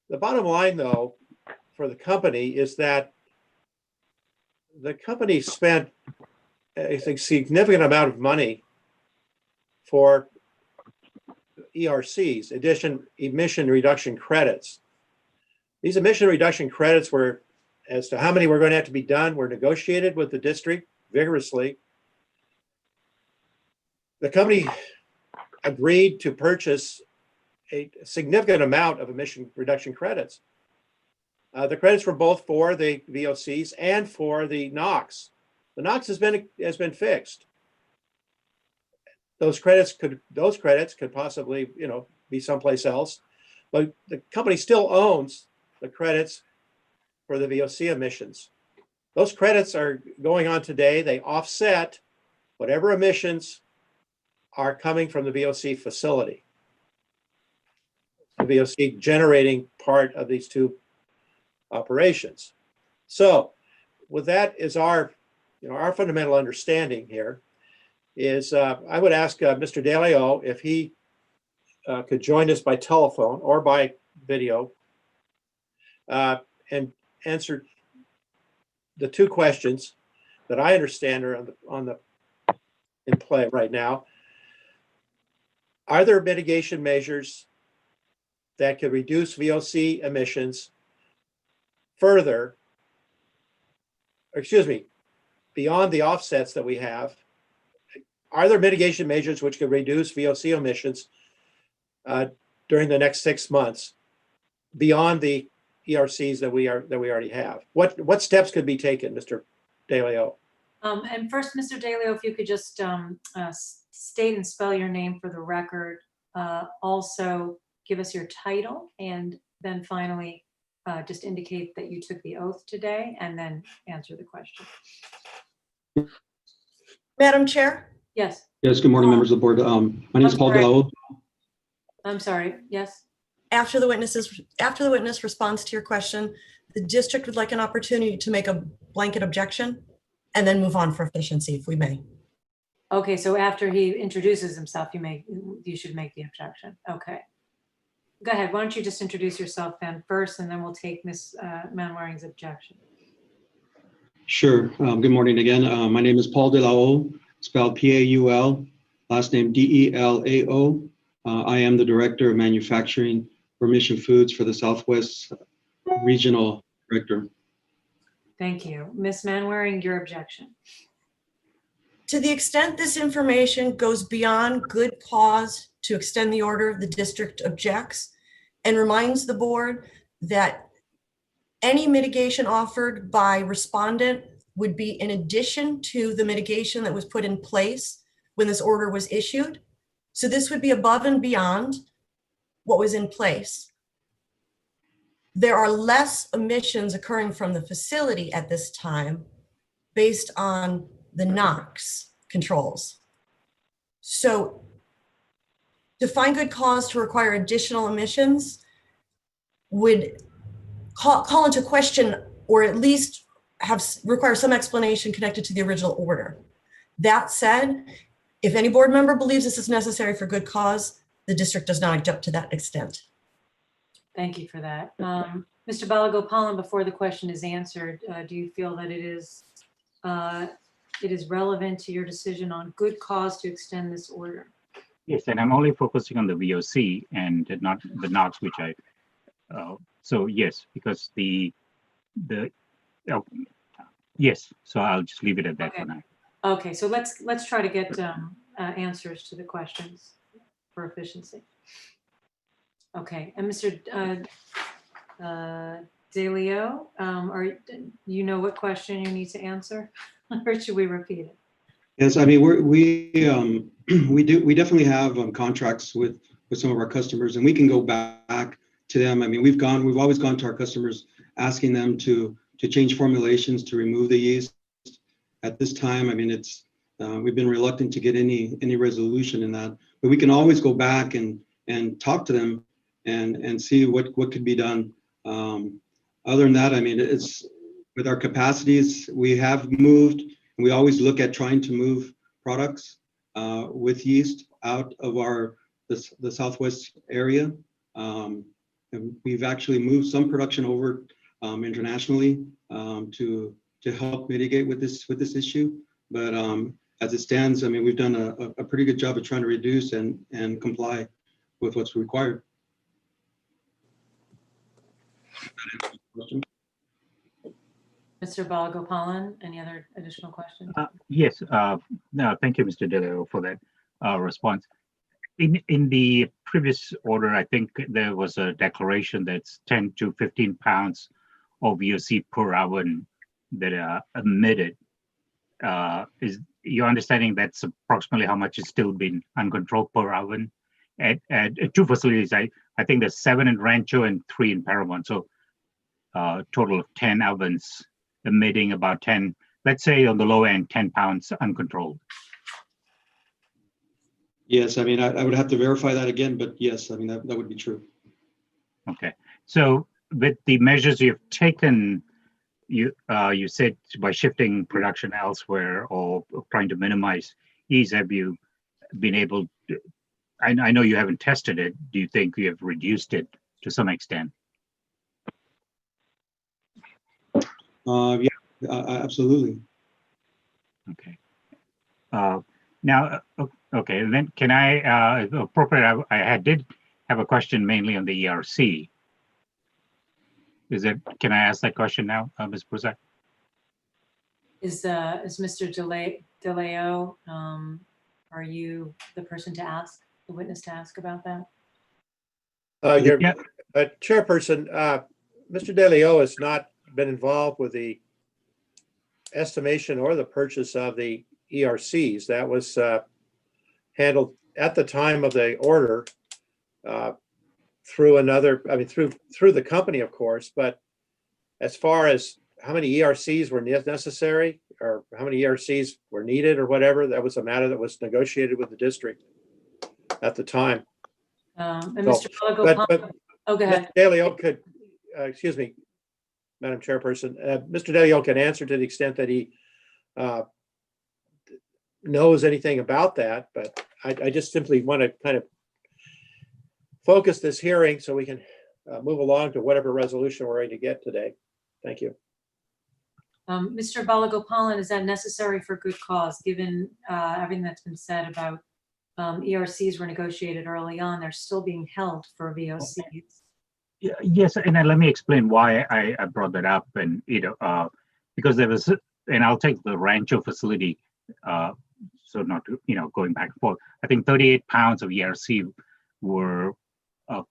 Speaker 4: The bottom line, though, for the company is that the company spent a significant amount of money for ERCs, emission reduction credits. These emission reduction credits were, as to how many were going to have to be done, were negotiated with the district vigorously. The company agreed to purchase a significant amount of emission reduction credits. The credits were both for the VOCs and for the NOx. The NOx has been fixed. Those credits could possibly, be someplace else, but the company still owns the credits for the VOC emissions. Those credits are going on today. They offset whatever emissions are coming from the VOC facility. The VOC generating part of these two operations. So with that is our fundamental understanding here is I would ask Mr. DeLeo if he could join us by telephone or by video and answer the two questions that I understand are in play right now. Are there mitigation measures that could reduce VOC emissions further, beyond the offsets that we have? Are there mitigation measures which could reduce VOC emissions during the next 6 months beyond the ERCs that we already have? What steps could be taken, Mr. DeLeo?
Speaker 1: And first, Mr. DeLeo, if you could just state and spell your name for the record. Also, give us your title, and then finally, just indicate that you took the oath today, and then answer the question.
Speaker 3: Madam Chair?
Speaker 1: Yes.
Speaker 12: Yes, good morning, members of the board. My name is Paul Delao.
Speaker 1: I'm sorry, yes?
Speaker 3: After the witness responds to your question, the district would like an opportunity to make a blanket objection and then move on for efficiency, if we may.
Speaker 1: Okay, so after he introduces himself, you should make the objection. Okay. Go ahead. Why don't you just introduce yourself then first, and then we'll take Ms. Manwaring's objection.
Speaker 12: Sure. Good morning again. My name is Paul Delao, spelled P-A-U-L, last name D-E-L-A-O. I am the Director of Manufacturing for Mission Foods for the Southwest Regional Director.
Speaker 1: Thank you. Ms. Manwaring, your objection.
Speaker 3: To the extent this information goes beyond good cause to extend the order, the district objects and reminds the board that any mitigation offered by respondent would be in addition to the mitigation that was put in place when this order was issued. So this would be above and beyond what was in place. There are less emissions occurring from the facility at this time based on the NOx controls. So to find good cause to require additional emissions would call into question, or at least require some explanation connected to the original order. That said, if any board member believes this is necessary for good cause, the district does not object to that extent.
Speaker 1: Thank you for that. Mr. Balagopalan, before the question is answered, do you feel that it is relevant to your decision on good cause to extend this order?
Speaker 9: Yes, and I'm only focusing on the VOC and not the NOx, which so yes, because yes, so I'll just leave it at that for now.
Speaker 1: Okay, so let's try to get answers to the questions for efficiency. Okay, and Mr. DeLeo, you know what question you need to answer, or should we repeat it?
Speaker 12: Yes, I mean we definitely have contracts with some of our customers, and we can go back to them. I mean, we've always gone to our customers asking them to change formulations to remove the yeast. At this time, I mean, it's we've been reluctant to get any resolution in that, but we can always go back and talk to them and see what could be done. Other than that, I mean, it's with our capacities, we have moved, and we always look at trying to move products with yeast out of the Southwest area. And we've actually moved some production over internationally to help mitigate with this issue. But as it stands, I mean, we've done a pretty good job of trying to reduce and comply with what's required.
Speaker 1: Mr. Balagopalan, any other additional questions?
Speaker 9: Yes, no, thank you, Mr. DeLeo, for that response. In the previous order, I think there was a declaration that's 10 to 15 pounds of VOC per oven that are emitted. Is your understanding that's approximately how much is still been uncontrolled per oven at two facilities? I think there's 7 in Rancho and 3 in Paramount. So total of 10 ovens emitting about 10, let's say on the low end, 10 pounds uncontrolled.
Speaker 12: Yes, I mean, I would have to verify that again, but yes, I mean, that would be true.
Speaker 9: Okay. So with the measures you've taken, you said by shifting production elsewhere or trying to minimize ease, have you been able to, I know you haven't tested it. Do you think you have reduced it to some extent?
Speaker 12: Yeah, absolutely.
Speaker 9: Okay. Now, okay, and then can I, appropriate, I did have a question mainly on the ERC. Can I ask that question now, Ms. Bruzak?
Speaker 1: Is Mr. DeLeo, are you the person to ask, the witness to ask about that?
Speaker 4: Your Chairperson, Mr. DeLeo has not been involved with the estimation or the purchase of the ERCs. That was handled at the time of the order through another, I mean, through the company, of course. But as far as how many ERCs were necessary or how many ERCs were needed or whatever, that was a matter that was negotiated with the district at the time.
Speaker 1: And
Speaker 4: So,
Speaker 1: Mr. Balago, oh, go ahead.
Speaker 4: Mr. DeLeo could, excuse me, Madam Chairperson, Mr. DeLeo can answer to the extent that he knows anything about that, but I just simply want to kind of focus this hearing so we can move along to whatever resolution we're ready to get today. Thank you.
Speaker 1: Mr. Balagopalan, is that necessary for good cause, given everything that's been said about ERCs were negotiated early on, they're still being held for VOCs?
Speaker 9: Yes, and then let me explain why I brought that up, and because there was, and I'll take the Rancho facility, so not going back and forth. I think 38 pounds of ERC were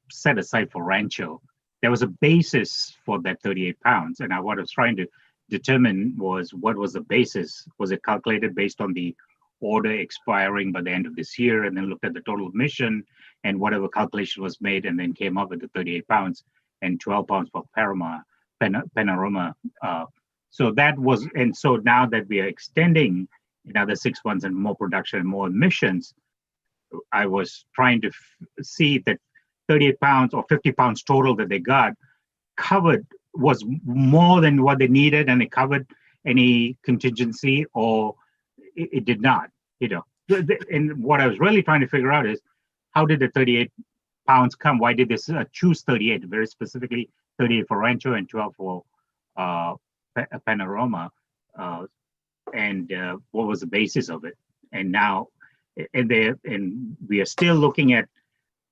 Speaker 9: set aside for Rancho. There was a basis for that 38 pounds, and what I was trying to determine was what was the basis. Was it calculated based on the order expiring by the end of this year, and then looked at the total emission and whatever calculation was made, and then came up with the 38 pounds and 12 pounds for Panorama. So that was, and so now that we are extending another 6 months and more production and more emissions, I was trying to see that 38 pounds or 50 pounds total that they got covered was more than what they needed, and it covered any contingency, or it did not, And what I was really trying to figure out is, how did the 38 pounds come? Why did they choose 38, very specifically 38 for Rancho and 12 for Panorama? And what was the basis of it? And now, and we are still looking at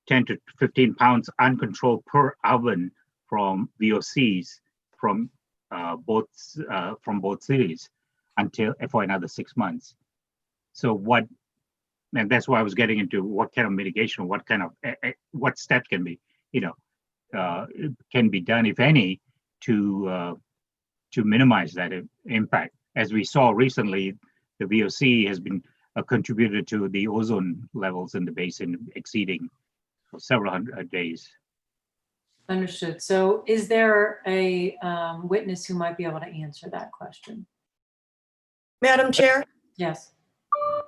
Speaker 9: 10 to 15 pounds uncontrolled per oven from VOCs from both cities until for another 6 months. So and that's why I was getting into what kind of mitigation, what steps can be, can be done, if any, to minimize that impact. As we saw recently, the VOC has been a contributor to the ozone levels in the basin exceeding for several hundred days.
Speaker 1: Understood. So is there a witness who might be able to answer that question?
Speaker 3: Madam Chair?
Speaker 1: Yes.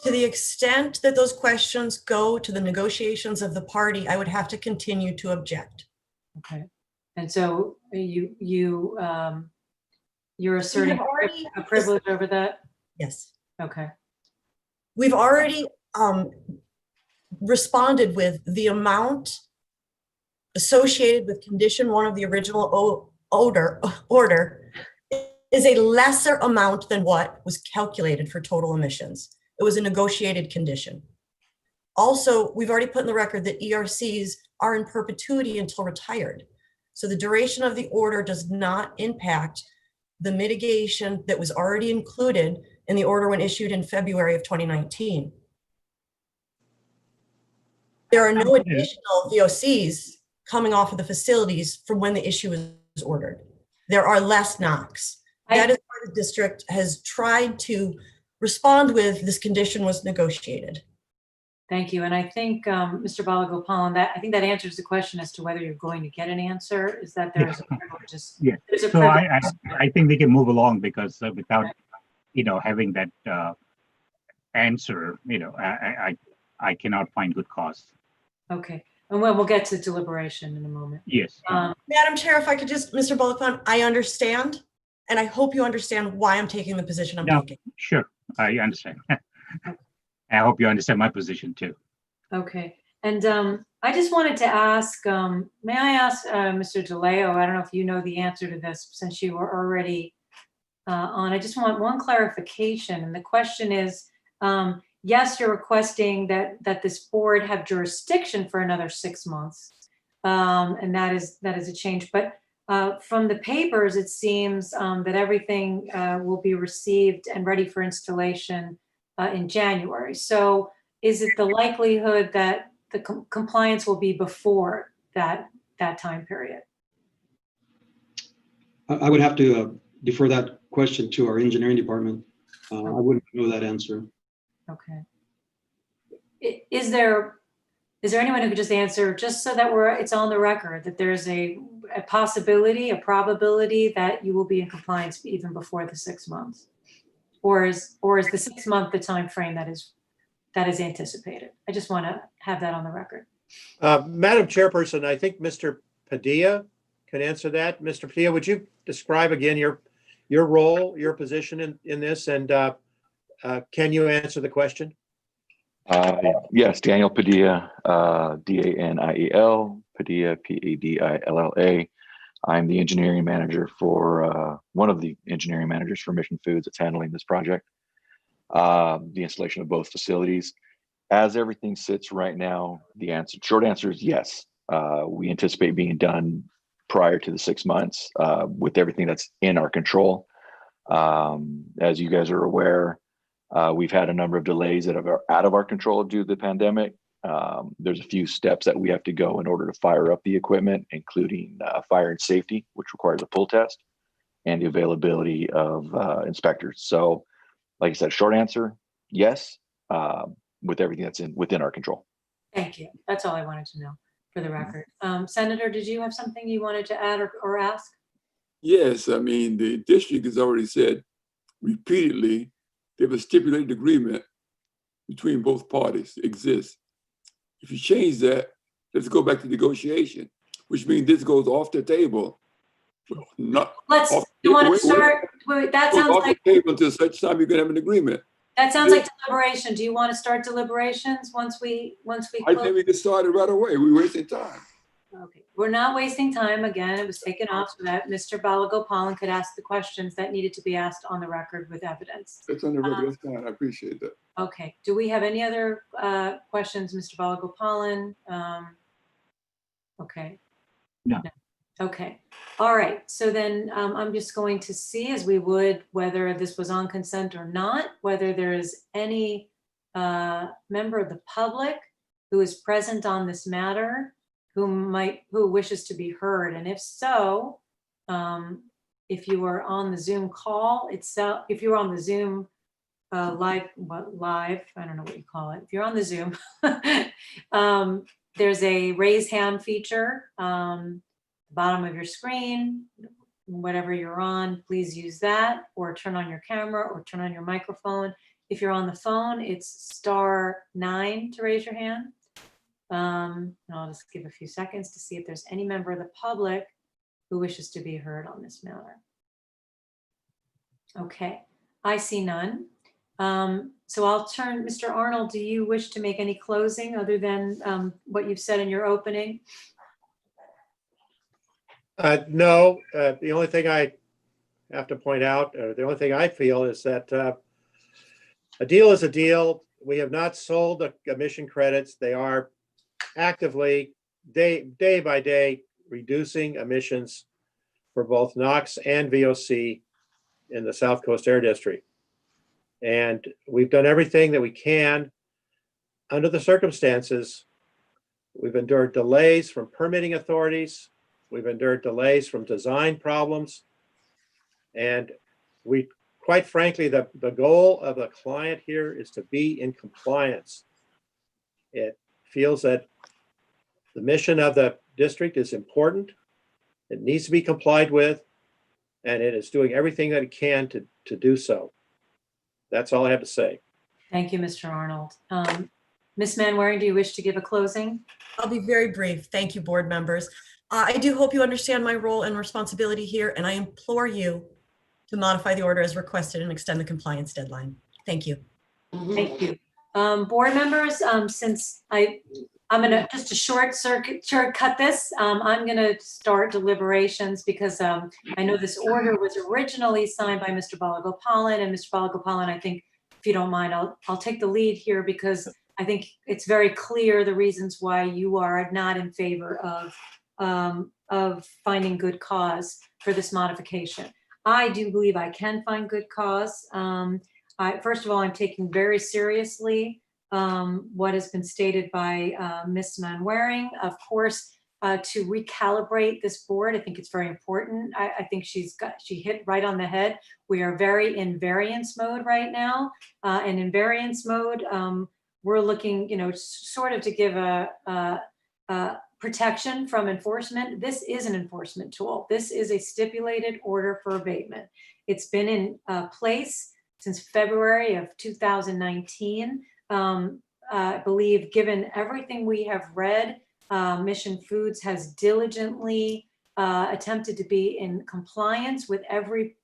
Speaker 3: To the extent that those questions go to the negotiations of the party, I would have to continue to object.
Speaker 1: Okay. And so you're asserting a privilege over that?
Speaker 3: Yes.
Speaker 1: Okay.
Speaker 3: We've already responded with the amount associated with condition 1 of the original order is a lesser amount than what was calculated for total emissions. It was a negotiated condition. Also, we've already put in the record that ERCs are in perpetuity until retired. So the duration of the order does not impact the mitigation that was already included in the order when issued in February of 2019. There are no additional VOCs coming off of the facilities from when the issue was ordered. there are less knocks.
Speaker 1: I-
Speaker 3: That is why the district has tried to respond with this condition was negotiated.
Speaker 1: Thank you. And I think, Mr. Balagopalan, I think that answers the question as to whether you're going to get an answer, is that there's a privilege.
Speaker 9: Yeah.
Speaker 1: There's a
Speaker 9: So
Speaker 1: privilege.
Speaker 9: I think we can move along because without, having that answer, I cannot find good cause.
Speaker 1: Okay. And we'll get to deliberation in a moment.
Speaker 9: Yes.
Speaker 3: Madam Chair, if I could just, Mr. Balapan, I understand, and I hope you understand why I'm taking the position I'm
Speaker 9: No,
Speaker 3: taking.
Speaker 9: sure, I understand. I hope you understand my position too.
Speaker 1: Okay. And I just wanted to ask, may I ask Mr. DeLeo, I don't know if you know the answer to this since you were already on. I just want one clarification. And the question is, yes, you're requesting that this board have jurisdiction for another 6 months. And that is a change. But from the papers, it seems that everything will be received and ready for installation in January. So is it the likelihood that the compliance will be before that time period?
Speaker 12: I would have to defer that question to our engineering department. I wouldn't know that answer.
Speaker 1: Okay. Is there anyone who could just answer, just so that it's on the record, that there's a possibility, a probability that you will be in compliance even before the 6 months? Or is the 6 month the time frame that is anticipated? I just want to have that on the record.
Speaker 4: Madam Chairperson, I think Mr. Padilla can answer that. Mr. Padilla, would you describe again your role, your position in this, and can you answer the question?
Speaker 5: Yes, Daniel Padilla, Daniel, Padilla, Padilla. I'm the engineering manager for one of the engineering managers for Mission Foods that's handling this project. The installation of both facilities. As everything sits right now, short answer is yes. We anticipate being done prior to the 6 months with everything that's in our control. As you guys are aware, we've had a number of delays that are out of our control due to the pandemic. There's a few steps that we have to go in order to fire up the equipment, including fire and safety, which requires a pull test, and the availability of inspectors. So, like I said, short answer, yes, with everything that's within our control.
Speaker 1: Thank you. That's all I wanted to know for the record. Senator, did you have something you wanted to add or ask?
Speaker 8: Yes, I mean, the district has already said repeatedly they have a stipulated agreement between both parties exists. If you change that, let's go back to negotiation, which means this goes off the table.
Speaker 1: You want to start? Wait, that sounds
Speaker 8: off
Speaker 1: like
Speaker 8: the table until such time you can have an agreement.
Speaker 1: that sounds like deliberation. Do you want to start deliberations once we
Speaker 8: I
Speaker 1: close?
Speaker 8: think we can start it right away. We're wasting time.
Speaker 1: Okay, we're not wasting time. Again, it was taken off so that Mr. Balagopalan could ask the questions that needed to be asked on the record with evidence.
Speaker 8: That's on the record. That's fine. I appreciate that.
Speaker 1: Okay, do we have any other questions, Mr. Balagopalan? Okay.
Speaker 9: No.
Speaker 1: Okay, all right. So then I'm just going to see, as we would, whether this was on consent or not, whether there is any member of the public who is present on this matter who wishes to be heard. And if so, if you are on the Zoom call itself, if you're on the Zoom live, I don't know what you call it. If you're on the Zoom, there's a raise hand feature, bottom of your screen, whatever you're on, please use that, or turn on your camera or turn on your microphone. If you're on the phone, it's *9 to raise your hand. And I'll just give a few seconds to see if there's any member of the public who wishes to be heard on this matter. Okay, I see none. So I'll turn, Mr. Arnold, do you wish to make any closing other than what you've said in your opening?
Speaker 4: No, the only thing I have to point out, or the only thing I feel is that a deal is a deal. We have not sold the emission credits. They are actively, day by day, reducing emissions for both NOx and VOC in the South Coast Air District. And we've done everything that we can under the circumstances. We've endured delays from permitting authorities. We've endured delays from design problems. And we, quite frankly, the goal of the client here is to be in compliance. It feels that the mission of the district is important. It needs to be complied with, and it is doing everything that it can to do so. That's all I have to say.
Speaker 1: Thank you, Mr. Arnold. Ms. Manwaring, do you wish to give a closing?
Speaker 3: I'll be very brief. Thank you, board members. I do hope you understand my role and responsibility here, and I implore you to modify the order as requested and extend the compliance deadline. Thank you.
Speaker 1: Thank you. Board members, since I'm gonna just a shortcut this. I'm gonna start deliberations because I know this order was originally signed by Mr. Balagopalan, and Mr. Balagopalan, I think, if you don't mind, I'll take the lead here because I think it's very clear the reasons why you are not in favor of finding good cause for this modification. I do believe I can find good cause. First of all, I'm taking very seriously what has been stated by Ms. Manwaring. Of course, to recalibrate this board, I think it's very important. I think she hit right on the head. We are very in variance mode right now. And in variance mode, we're looking, sort of to give a protection from enforcement. This is an enforcement tool. This is a stipulated order for abatement. It's been in place since February of 2019. I believe given everything we have read, Mission Foods has diligently attempted to be in compliance with every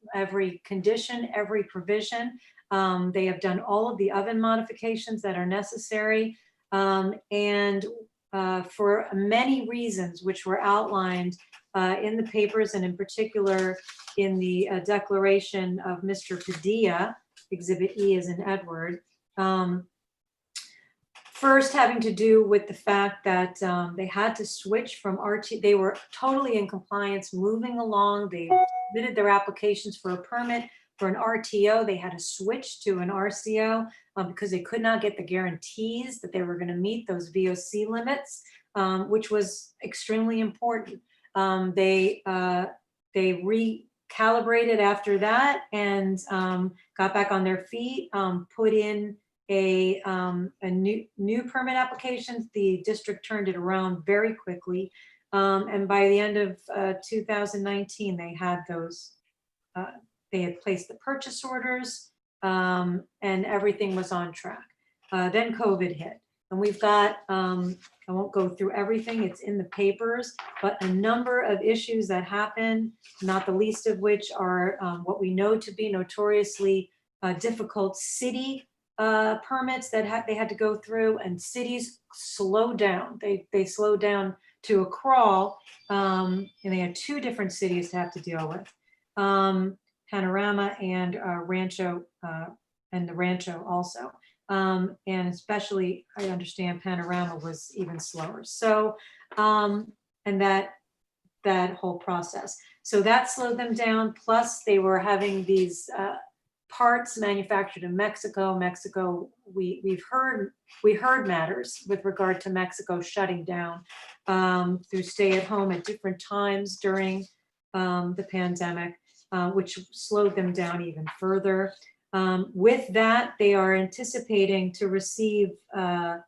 Speaker 1: condition, every provision. They have done all of the oven modifications that are necessary. And for many reasons, which were outlined in the papers and in particular in the declaration of Mr. Padilla, Exhibit E as in Edward. First, having to do with the fact that they had to switch from RT, they were totally in compliance, moving along. They submitted their applications for a permit for an RTO. They had to switch to an RCO because they could not get the guarantees that they were going to meet those VOC limits, which was extremely important. They recalibrated after that and got back on their feet, put in a new permit application. The district turned it around very quickly. And by the end of 2019, they had those, they had placed the purchase orders and everything was on track. Then COVID hit. And we've got, I won't go through everything, it's in the papers, but a number of issues that happen, not the least of which are what we know to be notoriously difficult city permits that they had to go through, and cities slowed down. They slowed down to a crawl, and they had two different cities to have to deal with, Panorama and Rancho, and the Rancho also. And especially, I understand Panorama was even slower. So, and that whole process. So that slowed them down. Plus they were having these parts manufactured in Mexico. Mexico, we heard matters with regard to Mexico shutting down through stay at home at different times during the pandemic, which slowed them down even further. With that, they are anticipating to receive, I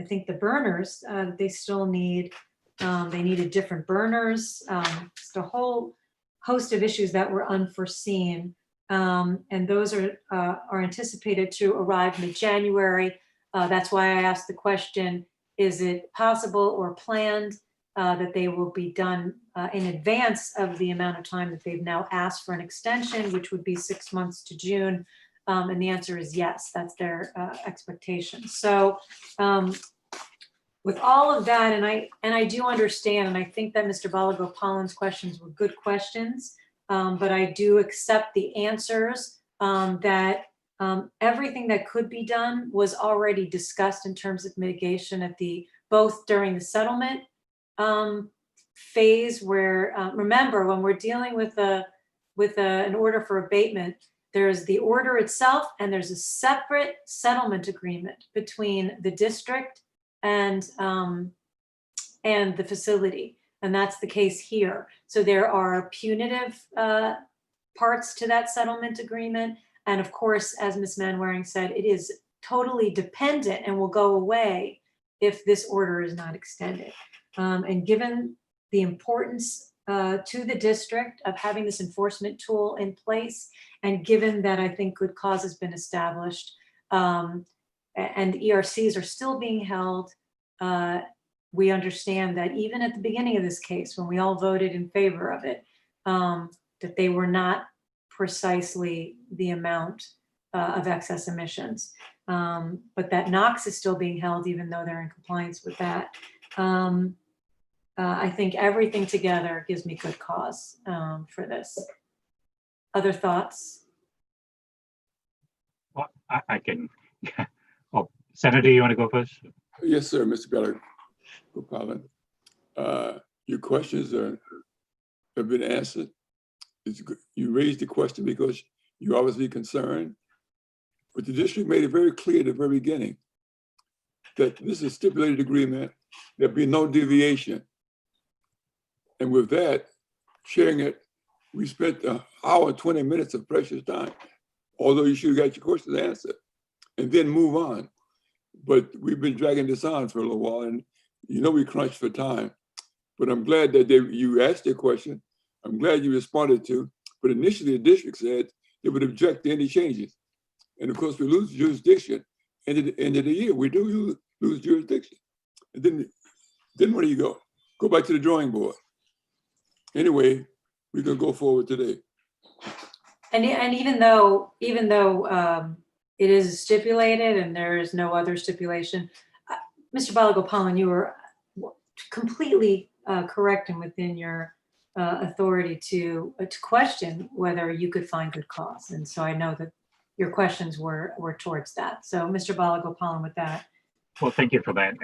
Speaker 1: think, the burners they still need. They needed different burners. It's a whole host of issues that were unforeseen. And those are anticipated to arrive mid-January. That's why I asked the question, is it possible or planned that they will be done in advance of the amount of time that they've now asked for an extension, which would be 6 months to June? And the answer is yes, that's their expectation. So with all of that, and I do understand, and I think that Mr. Balagopalan's questions were good questions, but I do accept the answers that everything that could be done was already discussed in terms of mitigation at both during the settlement phase, where remember, when we're dealing with an order for abatement, there's the order itself and there's a separate settlement agreement between the district and the facility. And that's the case here. So there are punitive parts to that settlement agreement. And of course, as Ms. Manwaring said, it is totally dependent and will go away if this order is not extended. And given the importance to the district of having this enforcement tool in place, and given that I think good cause has been established, and ERCs are still being held, we understand that even at the beginning of this case, when we all voted in favor of it, that they were not precisely the amount of excess emissions, but that NOx is still being held even though they're in compliance with that. I think everything together gives me good cause for this. Other thoughts?
Speaker 9: Well, I can. Oh, Senator, you want to go first?
Speaker 8: Yes, sir, Mr. Balagopalan. Your questions have been answered. It's good. You raised the question because you're obviously concerned, but the district made it very clear at the very beginning that this is a stipulated agreement. There'll be no deviation. And with that, sharing it, we spent an hour and 20 minutes of precious time, although you should have got your questions answered, and then move on. But we've been dragging this on for a little while, and you know we crunched for time. But I'm glad that you asked the question. I'm glad you responded to. But initially, the district said they would object to any changes. And of course, we lose jurisdiction. And at the end of the year, we do lose jurisdiction. And then where do you go? Go back to the drawing board. Anyway, we can go forward today.
Speaker 1: And even though it is stipulated and there is no other stipulation, Mr. Balagopalan, you were completely correct and within your authority to question whether you could find good cause. And so I know that your questions were towards that. So Mr. Balagopalan, with that.
Speaker 9: Well, thank you for that.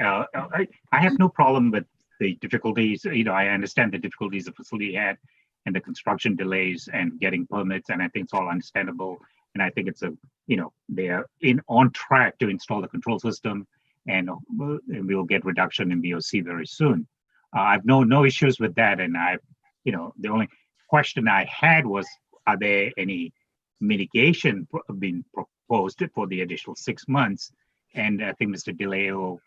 Speaker 9: I have no problem with the difficulties. You know, I understand the difficulties the facility had and the construction delays and getting permits, and I think it's all understandable. And I think it's they are on track to install the control system, and we will get reduction in VOC very soon. I've no issues with that. And the only question I had was, are there any mitigation being proposed for the additional 6 months? And I think Mr. DeLeo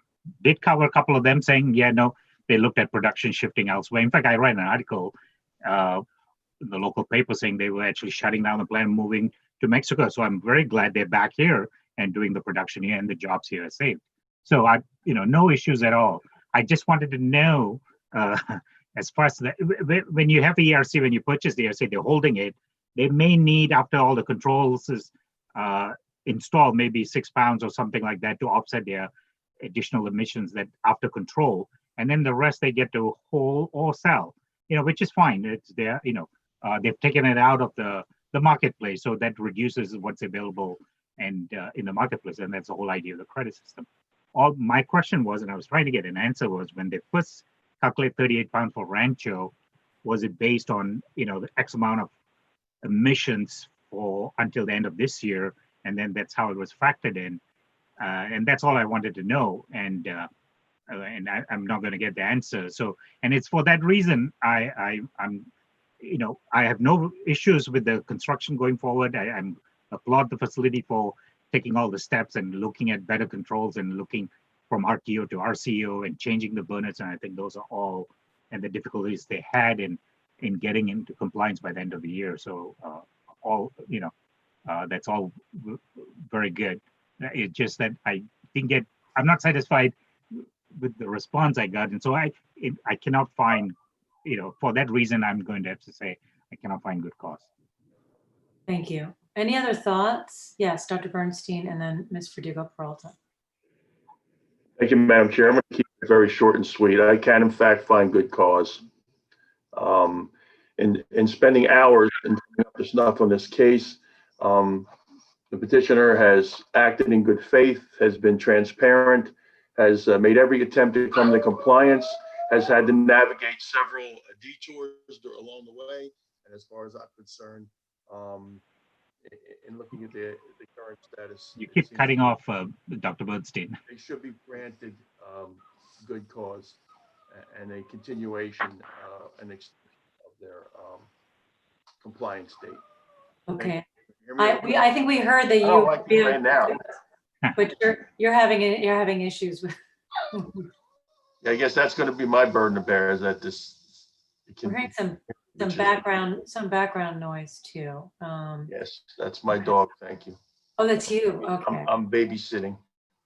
Speaker 9: did cover a couple of them, saying, yeah, no, they looked at production shifting elsewhere. In fact, I read an article in the local paper saying they were actually shutting down the plant, moving to Mexico. So I'm very glad they're back here and doing the production here, and the jobs here are saved. So no issues at all. I just wanted to know, as far as when you have the ERC, when you purchase the ERC, they're holding it. They may need, after all the controls is installed, maybe 6 pounds or something like that to offset their additional emissions that after control, and then the rest they get to hold or sell, which is fine. It's there, they've taken it out of the marketplace, so that reduces what's available and in the marketplace, and that's the whole idea of the credit system. All my question was, and I was trying to get an answer, was when they first calculate 38 pounds for Rancho, was it based on the X amount of emissions for until the end of this year, and then that's how it was factored in, and that's all I wanted to know. And I'm not going to get the answer. So, and it's for that reason I have no issues with the construction going forward. I applaud the facility for taking all the steps and looking at better controls and looking from RTO to RCO and changing the burners. And I think those are all, and the difficulties they had in getting into compliance by the end of the year. So that's all very good. It's just that I'm not satisfied with the response I got. And so I cannot find, for that reason, I'm going to have to say, I cannot find good cause.
Speaker 1: Thank you. Any other thoughts? Yes, Dr. Bernstein, and then Ms. Verdugo-Peralta.
Speaker 13: Thank you, Madam Chair. I'm going to keep it very short and sweet. I can, in fact, find good cause. In spending hours and up to snuff on this case, the petitioner has acted in good faith, has been transparent, has made every attempt to come to compliance, has had to navigate several detours along the way. And as far as I'm concerned, in looking at the current status,
Speaker 9: you keep cutting off Dr. Bernstein.
Speaker 13: They should be granted good cause and a continuation and extension of their compliance date.
Speaker 1: Okay.
Speaker 13: Hear me okay?
Speaker 1: I think we heard that
Speaker 13: Oh, I can
Speaker 1: you,
Speaker 13: say it now.
Speaker 1: but you're having issues with.
Speaker 13: Yeah, I guess that's going to be my burden to bear, is that this. it
Speaker 1: We're
Speaker 13: can-
Speaker 1: hearing some
Speaker 13: which is-
Speaker 1: background noise too.
Speaker 13: Yes, that's my dog. Thank you.
Speaker 1: Oh, that's you. Okay.
Speaker 13: I'm babysitting.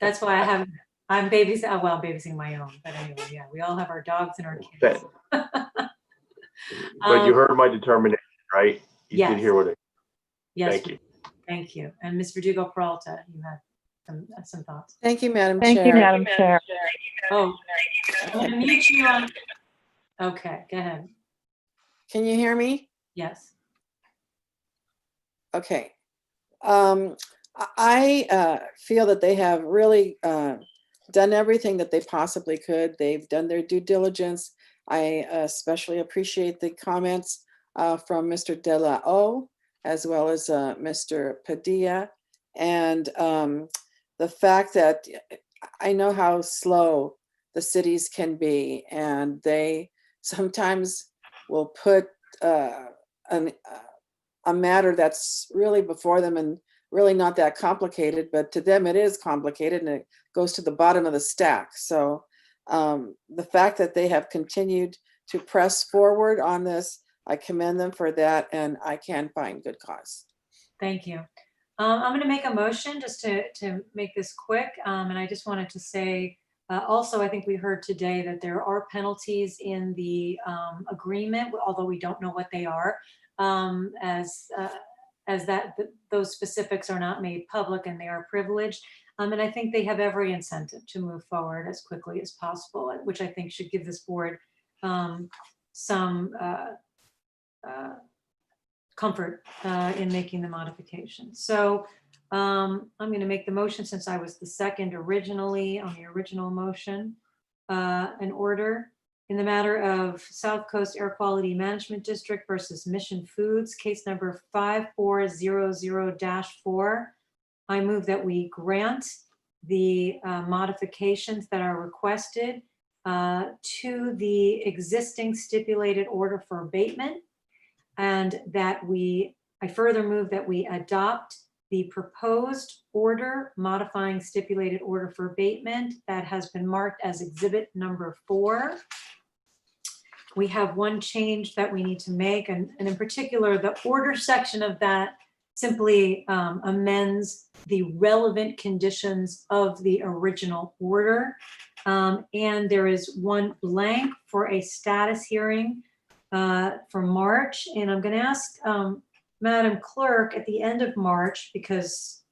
Speaker 1: That's why I'm babysitting. Well, I'm babysitting my own, but anyway, yeah, we all have our dogs and our
Speaker 13: Okay.
Speaker 1: kids.
Speaker 13: But you heard my determination, right? You did
Speaker 1: yes.
Speaker 13: hear what it.
Speaker 1: Yes.
Speaker 13: Thank you.
Speaker 1: Thank you. And Ms. Verdugo Peralta, you had some thoughts.
Speaker 7: Thank you, Madam
Speaker 11: Thank
Speaker 7: Chair.
Speaker 11: you, Madam Chair.
Speaker 1: Oh, I'm gonna mute you on. Okay, go ahead.
Speaker 7: Can you hear me?
Speaker 1: Yes.
Speaker 7: Okay. I feel that they have really done everything that they possibly could. They've done their due diligence. I especially appreciate the comments from Mr. De La O, as well as Mr. Padilla. And the fact that I know how slow the cities can be, and they sometimes will put a matter that's really before them and really not that complicated, but to them it is complicated and it goes to the bottom of the stack. So the fact that they have continued to press forward on this, I commend them for that, and I can find good cause.
Speaker 1: Thank you. I'm going to make a motion just to make this quick. And I just wanted to say, also, I think we heard today that there are penalties in the agreement, although we don't know what they are, as those specifics are not made public and they are privileged. And I think they have every incentive to move forward as quickly as possible, which I think should give this board some comfort in making the modification. So I'm going to make the motion, since I was the second originally on the original motion, an order in the matter of South Coast Air Quality Management District versus Mission Foods, case number 5400-4. I move that we grant the modifications that are requested to the existing stipulated order for abatement, and that I further move that we adopt the proposed order modifying stipulated order for abatement that has been marked as exhibit number 4. We have one change that we need to make, and in particular, the order section of that simply amends the relevant conditions of the original order. And there is one blank for a status hearing for March. And I'm going to ask Madam Clerk at the end of March, because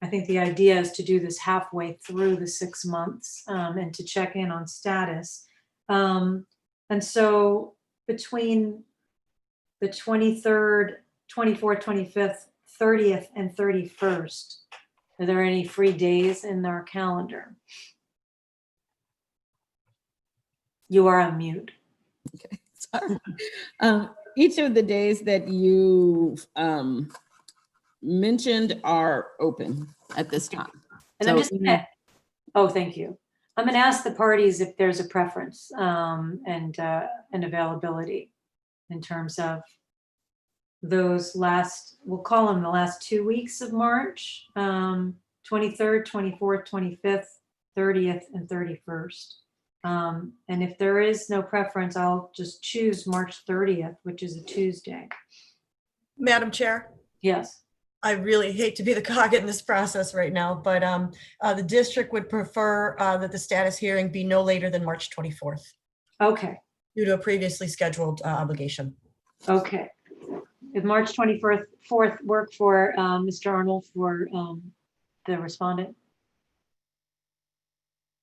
Speaker 1: I think the idea is to do this halfway through the 6 months and to check in on status. And so between the 23rd, 24th, 25th, 30th, and 31st, are there any free days in our calendar? You are on mute.
Speaker 6: Okay, sorry. Each of the days that you mentioned are open at this time.
Speaker 1: And I'm just gonna, oh, thank you. I'm gonna ask the parties if there's a preference and availability in terms of those last, we'll call them the last 2 weeks of March, 23rd, 24th, 25th, 30th, and 31st. And if there is no preference, I'll just choose March 30th, which is a Tuesday.
Speaker 3: Madam Chair?
Speaker 1: Yes.
Speaker 3: I really hate to be the cog in this process right now, but the district would prefer that the status hearing be no later than March 24th.
Speaker 1: Okay.
Speaker 3: Due to a previously scheduled obligation.
Speaker 1: Okay. If March 24th work for Mr. Arnold for the respondent?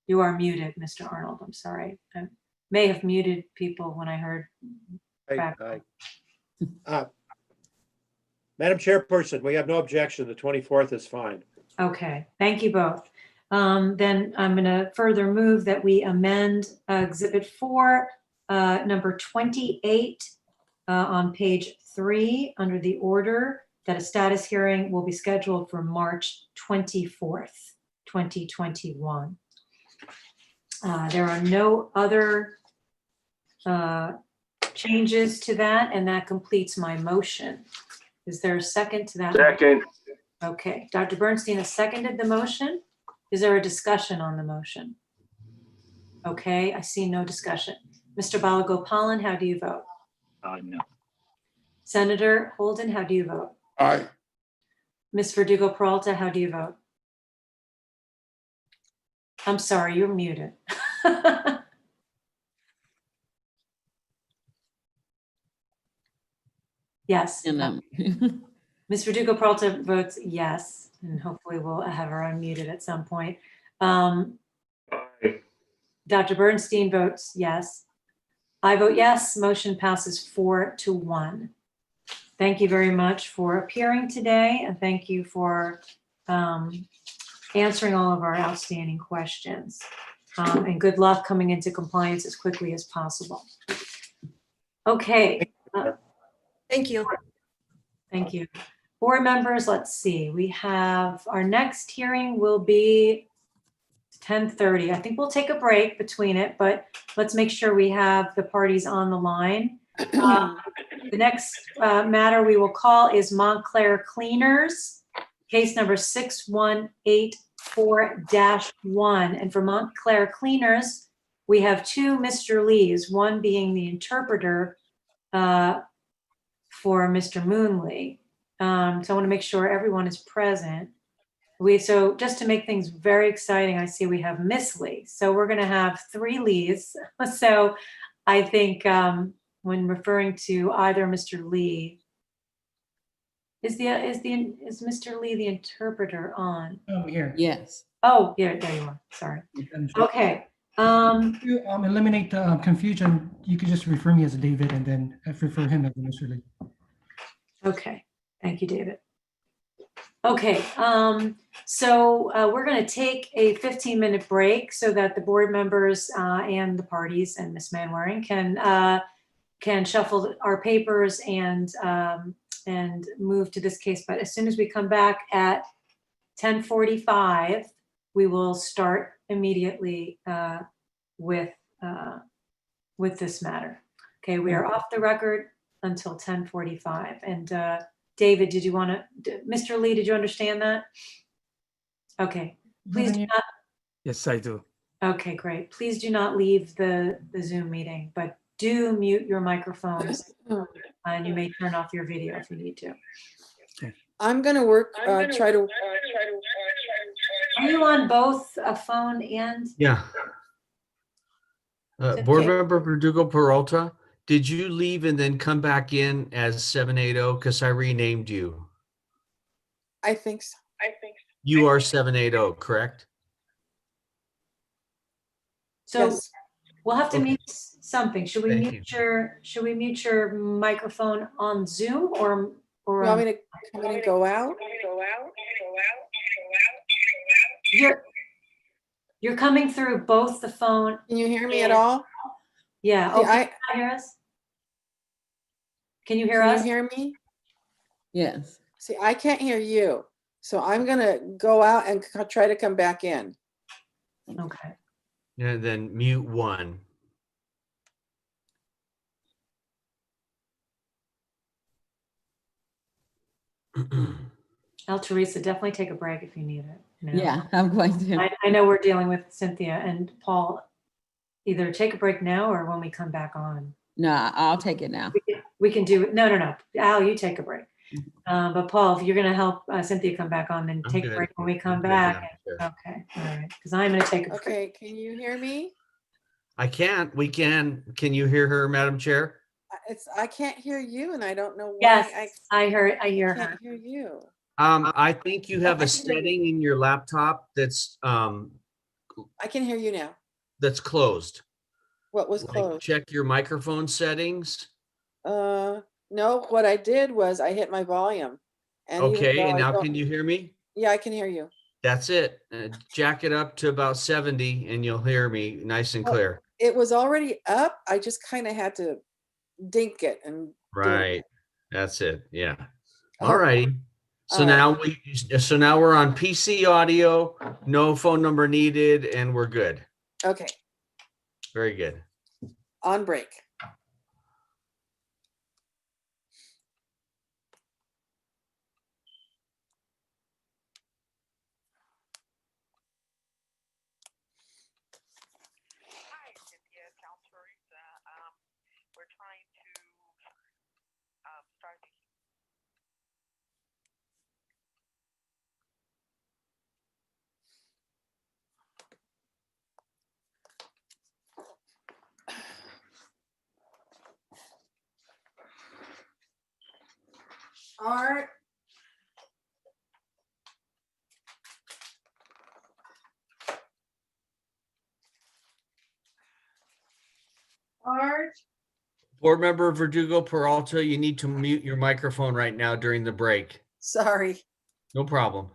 Speaker 1: You are muted, Mr. Arnold. I'm sorry. I may have muted people when I heard.
Speaker 4: Madam Chairperson, we have no objection. The 24th is fine.
Speaker 1: Okay, thank you both. Then I'm going to further move that we amend Exhibit 4, number 28 on page 3 under the order that a status hearing will be scheduled for March 24th, 2021. There are no other changes to that, and that completes my motion. Is there a second to that?
Speaker 13: Second.
Speaker 1: Okay, Dr. Bernstein has seconded the motion. Is there a discussion on the motion? Okay, I see no discussion. Mr. Balagopalan, how do you vote?
Speaker 9: No.
Speaker 1: Senator Holden, how do you vote?
Speaker 8: Aye.
Speaker 1: Ms. Verdugo Peralta, how do you vote? I'm sorry, you're muted. Yes.
Speaker 6: And
Speaker 1: Ms. Verdugo Peralta votes yes, and hopefully we'll have her unmuted at some point. Dr. Bernstein votes yes. I vote yes. Motion passes 4-1. Thank you very much for appearing today, and thank you for answering all of our outstanding questions. And good luck coming into compliance as quickly as possible. Okay.
Speaker 3: Thank you.
Speaker 1: Thank you. Board members, let's see. We have, our next hearing will be 10:30. I think we'll take a break between it, but let's make sure we have the parties on the line. The next matter we will call is Montclair Cleaners, case number 6184-1. And for Montclair Cleaners, we have two Mr. Lees, one being the interpreter for Mr. Moonley. So I want to make sure everyone is present. So just to make things very exciting, I see we have Miss Lee. So we're going to have three Lees. So I think when referring to either Mr. Lee, is Mr. Lee the interpreter on?
Speaker 14: I'm here.
Speaker 6: yes.
Speaker 1: Oh, yeah, there you are. Sorry. Okay.
Speaker 14: To eliminate the confusion, you could just refer me as David and then refer him as Mr. Lee.
Speaker 1: Okay. Thank you, David. Okay, so we're going to take a 15-minute break so that the board members and the parties and Ms. Manwaring can shuffle our papers and move to this case. But as soon as we come back at 10:45, we will start immediately with this matter. Okay, we are off the record until 10:45. And David, did you want to, Mr. Lee, did you understand that? Okay, please do not.
Speaker 14: Yes, I do.
Speaker 1: Okay, great. Please do not leave the Zoom meeting, but do mute your microphones and you may turn off your video if you need to.
Speaker 7: I'm going to work, try to.
Speaker 1: Are you on both a phone and?
Speaker 2: Yeah. Board Member Verdugo Peralta, did you leave and then come back in as 780? Because I renamed you.
Speaker 7: I think so.
Speaker 2: You are 780, correct?
Speaker 1: So
Speaker 7: Yes.
Speaker 1: we'll have to
Speaker 2: Okay.
Speaker 1: mute something. Should we
Speaker 2: Thank
Speaker 1: mute your microphone on Zoom or
Speaker 7: You want me to come in and go out?
Speaker 1: You're coming through both the phone.
Speaker 7: Can you hear me at all?
Speaker 1: Yeah.
Speaker 7: See,
Speaker 1: Oh, can you hear us? Can you hear us?
Speaker 7: Can you hear me?
Speaker 6: Yes.
Speaker 7: See, I can't hear you. So I'm going to go out and try to come back in.
Speaker 1: Okay.
Speaker 2: And then mute one.
Speaker 1: Teresa, definitely take a break if you need it. You know?
Speaker 6: Yeah, I'm going to.
Speaker 1: I know we're dealing with Cynthia and Paul. Either take a break now or when we come back on.
Speaker 6: No, I'll take it now.
Speaker 1: We can do it. No. Al, you take a break. But Paul, if you're going to help Cynthia come back on, then take a break when we come back. Okay. All right. Because I'm going to take a break.
Speaker 7: Okay. Can you hear me?
Speaker 2: I can't. We can. Can you hear her, Madam Chair?
Speaker 7: I can't hear you, and I don't know why.
Speaker 1: Yes, I hear
Speaker 7: I
Speaker 1: her.
Speaker 7: can't hear you.
Speaker 2: I think you have
Speaker 7: I
Speaker 2: a
Speaker 7: can hear you.
Speaker 2: setting in your laptop that's
Speaker 7: I can hear you now.
Speaker 2: closed.
Speaker 7: What was
Speaker 2: Like,
Speaker 7: closed?
Speaker 2: check your microphone settings.
Speaker 7: No, what I did was I hit my volume. And even
Speaker 2: Okay,
Speaker 7: though
Speaker 2: and
Speaker 7: I
Speaker 2: now
Speaker 7: don't-
Speaker 2: can you hear me?
Speaker 7: Yeah, I can hear you.
Speaker 2: That's it. Jack it up to about 70 and you'll hear me nice and clear.
Speaker 7: It was already up. I just kind of had to dink it and do it.
Speaker 2: Right. That's it. Yeah.
Speaker 7: Oh.
Speaker 2: All righty. So now we're on PC audio, no phone number needed, and we're good.
Speaker 7: Okay,
Speaker 2: Very good.
Speaker 7: on break. Art. Art.
Speaker 2: Board Member Verdugo Peralta, you need to mute your microphone right now during the break.
Speaker 7: Sorry.
Speaker 2: No problem.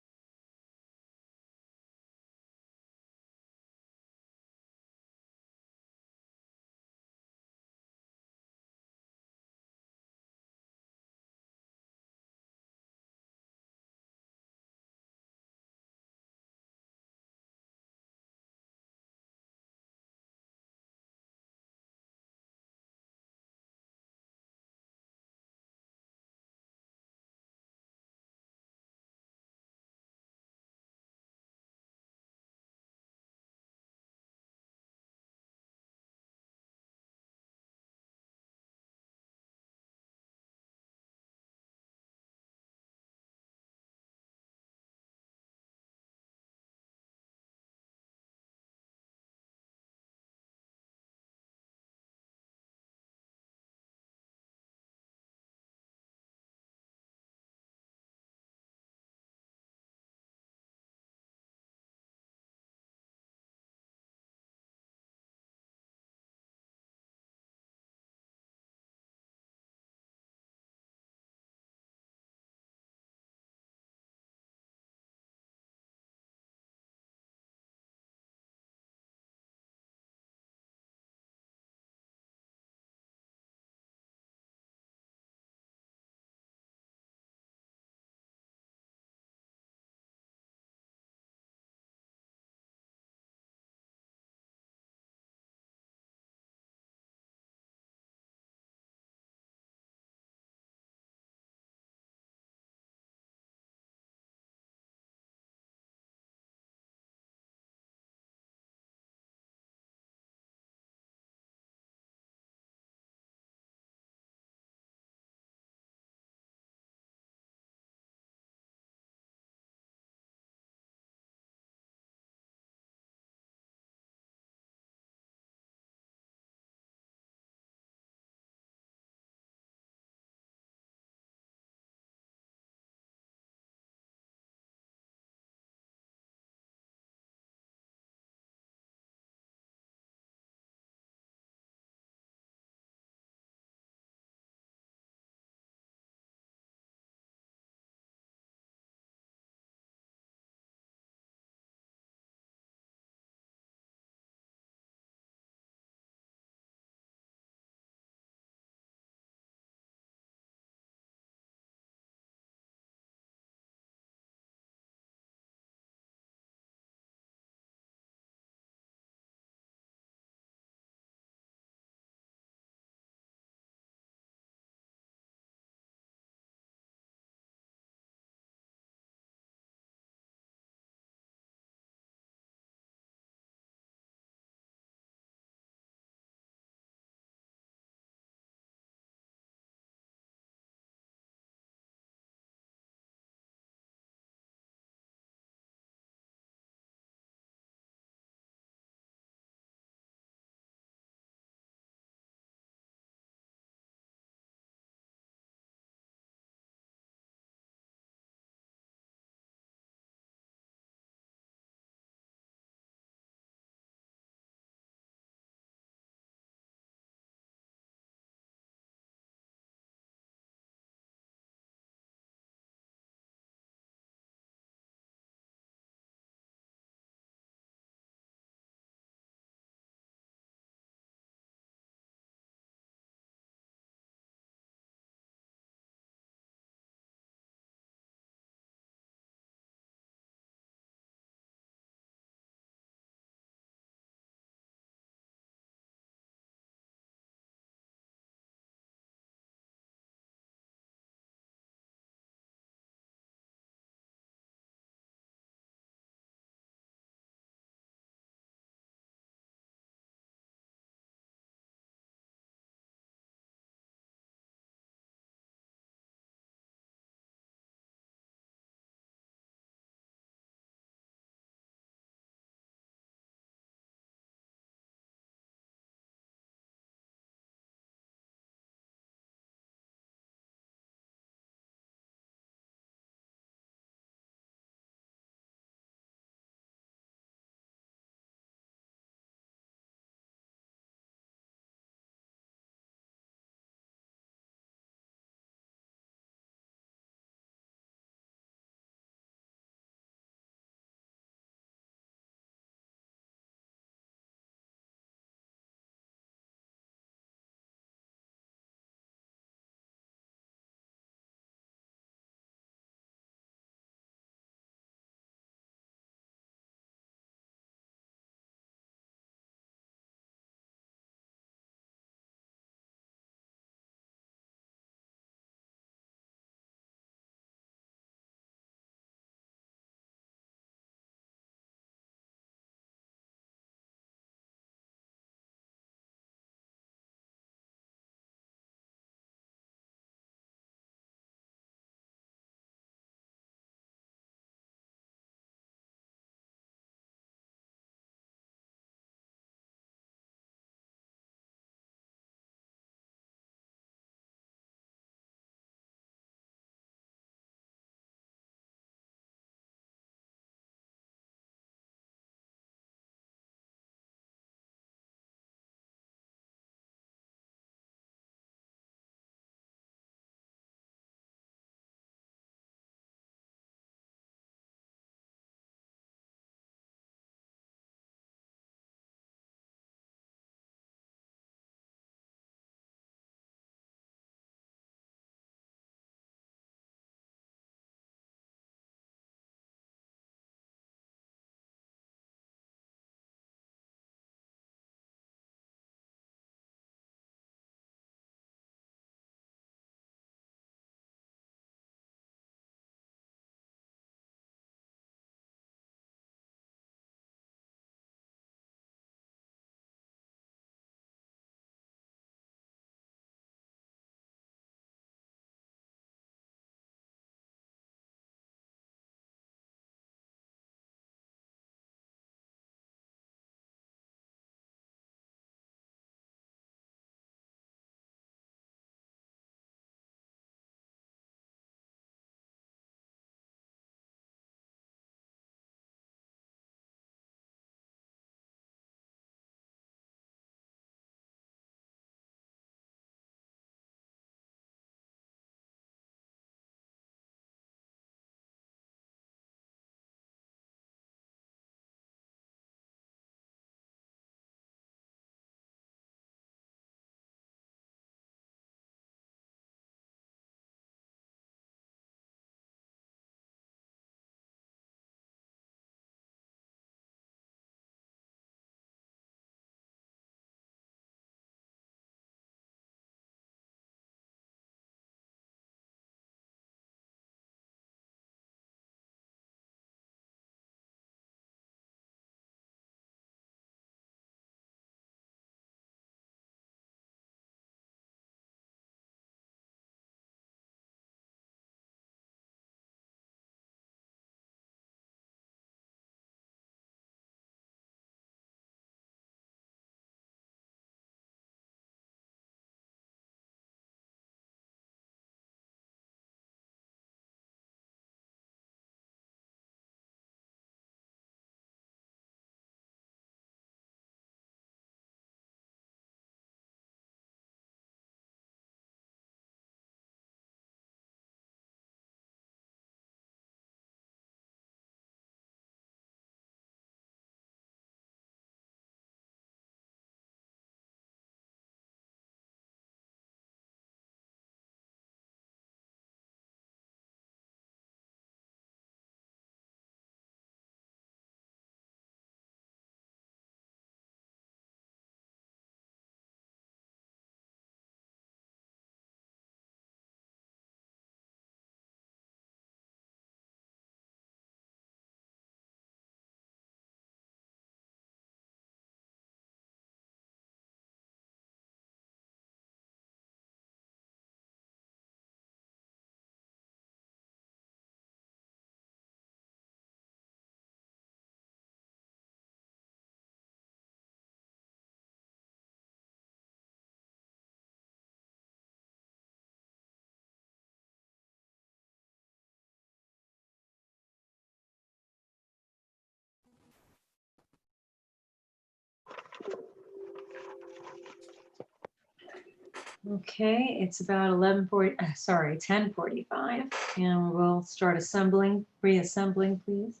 Speaker 1: Okay, it's about 10:45, and we'll start assembling, reassembling, please.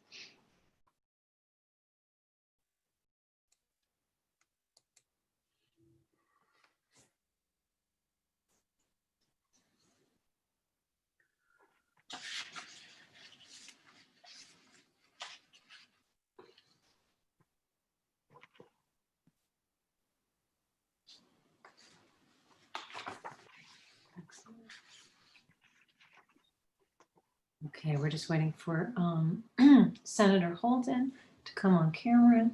Speaker 1: Okay, we're just waiting for Senator Holden to come on camera.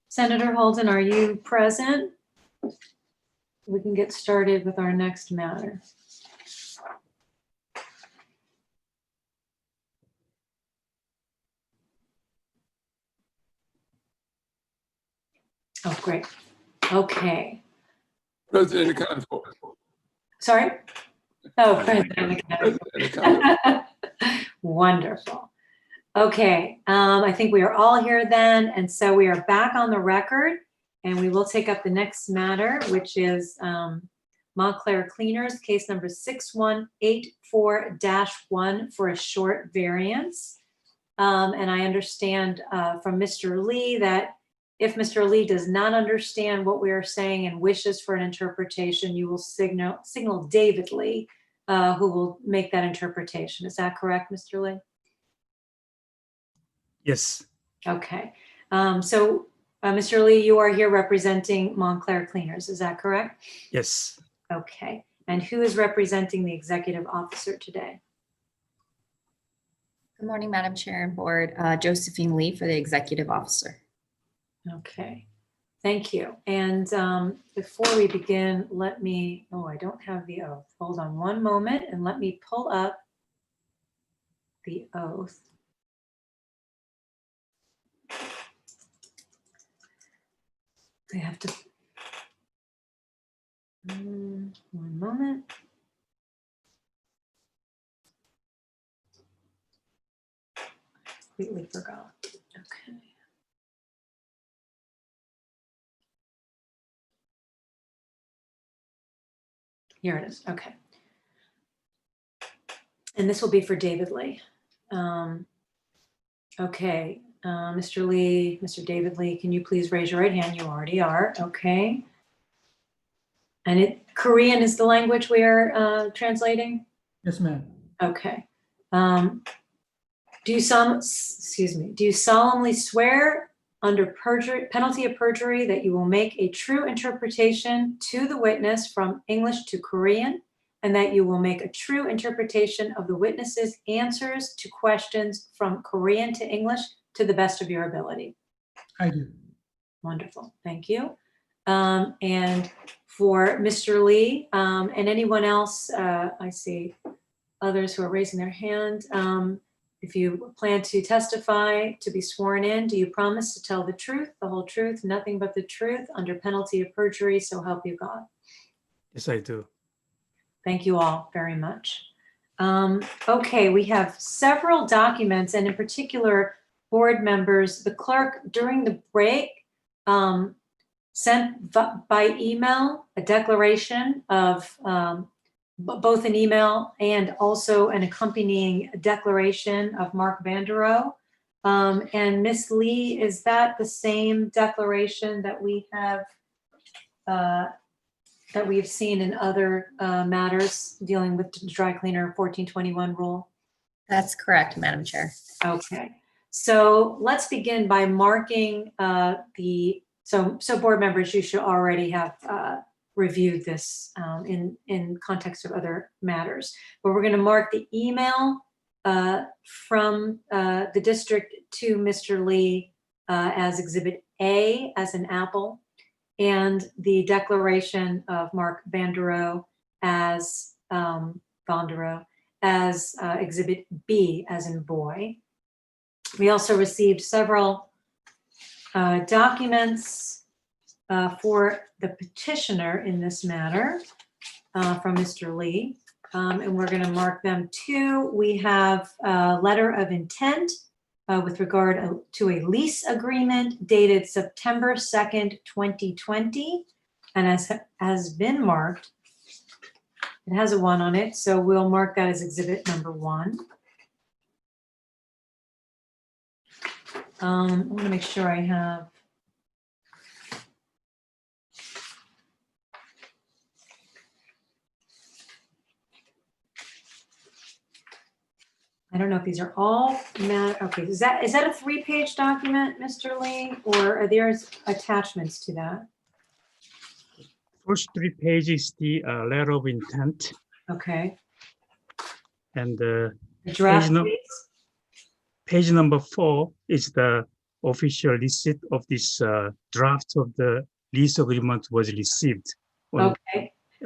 Speaker 1: Senator Holden, are you present? We can get started with our next matter. Oh, great. Okay.
Speaker 8: President Convo.
Speaker 1: Sorry? Oh, President. Wonderful. Okay, I think we are all here then, and so we are back on the record, and we will take up the next matter, which is Montclair Cleaners, case number 6184-1 for a short variance. And I understand from Mr. Lee that if Mr. Lee does not understand what we are saying and wishes for an interpretation, you will signal David Lee, who will make that interpretation. Is that correct, Mr. Lee?
Speaker 15: Yes.
Speaker 1: Okay. Mr. Lee, you are here representing Montclair Cleaners. Is that correct?
Speaker 15: Yes.
Speaker 1: Okay. And who is representing the executive officer today?
Speaker 16: Good morning, Madam Chair and Board. Josephine Lee for the executive officer.
Speaker 1: Okay. Thank you. And before we begin, let me, I don't have the oath. Hold on one moment and let me pull up the oath. I have to, one moment. Completely forgot. Okay. Here it is. Okay. And this will be for David Lee. Okay. Mr. Lee, Mr. David Lee, can you please raise your right hand? You already are. Okay. And Korean is the language we are translating?
Speaker 14: Yes, ma'am.
Speaker 1: Okay. Do you solemnly swear under penalty of perjury that you will make a true interpretation to the witness from English to Korean, and that you will make a true interpretation of the witness's answers to questions from Korean to English to the best of your ability?
Speaker 14: I do.
Speaker 1: Wonderful. Thank you. And for Mr. Lee and anyone else, I see others who are raising their hand. If you plan to testify to be sworn in, do you promise to tell the truth, the whole truth, nothing but the truth under penalty of perjury, so help you God?
Speaker 15: Yes, I do.
Speaker 1: Thank you all very much. Okay, we have several documents, and in particular, board members, the clerk during the break sent by email a declaration of both an email and also an accompanying declaration of Mark Vanderoe. And Ms. Lee, is that the same declaration that we have that we've seen in other matters dealing with the dry cleaner 1421 rule?
Speaker 16: That's correct, Madam Chair.
Speaker 1: Okay, so let's begin by marking so board members, you should already have reviewed this in context of other matters, but we're going to mark the email from the district to Mr. Lee as Exhibit A, as an apple, and the declaration of Mark Vanderoe as Exhibit B, as in boy. We also received several documents for the petitioner in this matter from Mr. Lee, and we're going to mark them too. We have a letter of intent with regard to a lease agreement dated September 2nd, 2020, and has been marked. It has a 1 on it, so we'll mark that as exhibit number 1. I want to make sure I have. I don't know if these are all, okay, is that a 3-page document, Mr. Lee, or are there attachments to that?
Speaker 9: First 3 pages, the letter of intent.
Speaker 1: Okay.
Speaker 9: And
Speaker 1: the draft,
Speaker 9: page number 4 is the official receipt of this draft of the lease agreement was received on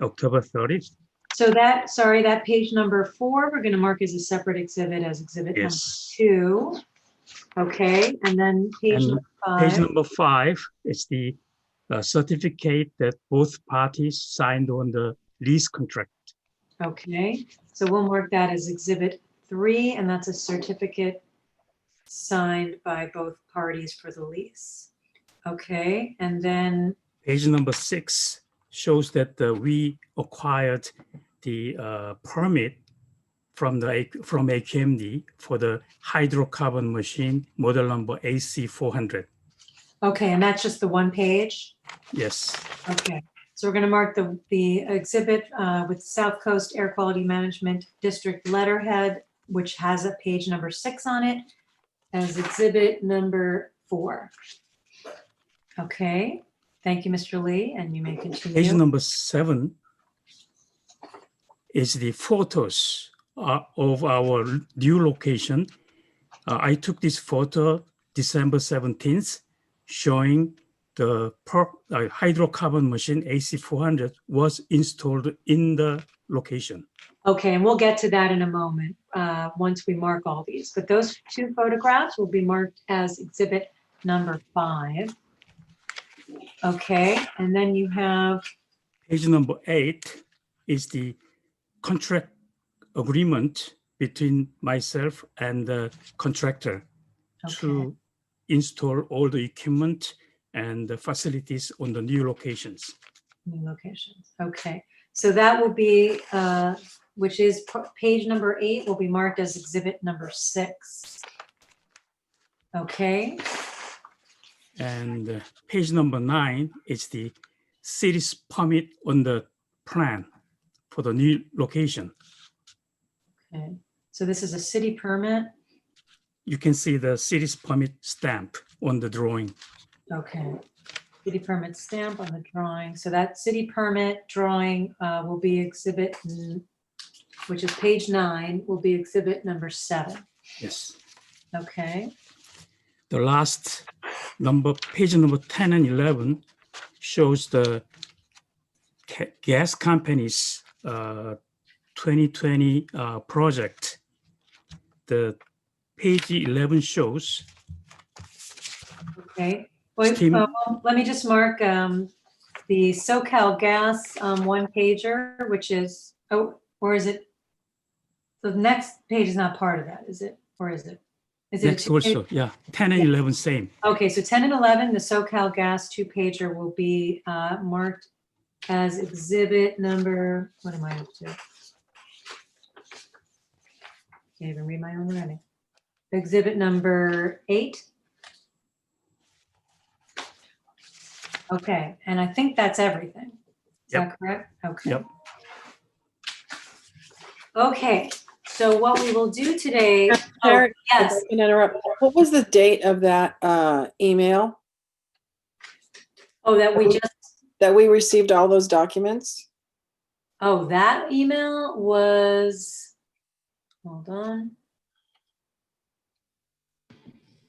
Speaker 9: October 30th.
Speaker 1: So that, sorry, that page number 4, we're going to mark as a separate exhibit as exhibit number 2. Okay, and then page number 5.
Speaker 9: Page number 5 is the certificate that both parties signed on the lease contract.
Speaker 1: Okay, so we'll mark that as exhibit 3, and that's a certificate signed by both parties for the lease. Okay, and then
Speaker 9: page number 6 shows that we acquired the permit from AQMD for the hydrocarbon machine model number AC400.
Speaker 1: Okay, and that's just the 1 page?
Speaker 9: Yes.
Speaker 1: Okay, so we're going to mark the exhibit with South Coast Air Quality Management District letterhead, which has a page number 6 on it, as exhibit number 4. Okay, thank you, Mr. Lee, and you may continue.
Speaker 9: Page number 7 is the photos of our new location. I took this photo December 17th, showing the hydrocarbon machine AC400 was installed in the location.
Speaker 1: Okay, and we'll get to that in a moment once we mark all these. But those 2 photographs will be marked as exhibit number 5. Okay, and then you have
Speaker 9: page number 8 is the contract agreement between myself and the contractor to install all the equipment and the facilities on the new locations.
Speaker 1: New locations. Okay, so that will be, which is page number 8, will be marked as exhibit number 6. Okay.
Speaker 9: And page number 9 is the city's permit on the plan for the new location.
Speaker 1: Okay, so this is a city permit.
Speaker 9: You can see the city's permit stamp on the drawing.
Speaker 1: Okay, city permit stamp on the drawing. So that city permit drawing will be exhibit, which is page 9, will be exhibit number 7.
Speaker 9: Yes.
Speaker 1: Okay.
Speaker 9: The last number, page number 10 and 11, shows the gas company's 2020 project. The page 11 shows.
Speaker 1: Okay. Wait, let me just mark the SoCal Gas 1-pager, which is, or is it? The next page is not part of that, is it? Or is it? Is it
Speaker 9: next also, yeah, 10 and 11 same.
Speaker 1: Okay, so 10 and 11, the SoCal Gas 2-pager will be marked as exhibit number, what am I up to? Can't even read my own writing. Exhibit number 8. Okay, and I think that's everything. Is that correct? Okay.
Speaker 9: Yep.
Speaker 1: Okay, so what we will do today.
Speaker 7: Sharon,
Speaker 1: yes.
Speaker 7: if I can interrupt. What was the date of that email?
Speaker 1: Oh, that we
Speaker 7: received all those documents?
Speaker 1: Oh, that email was, hold on.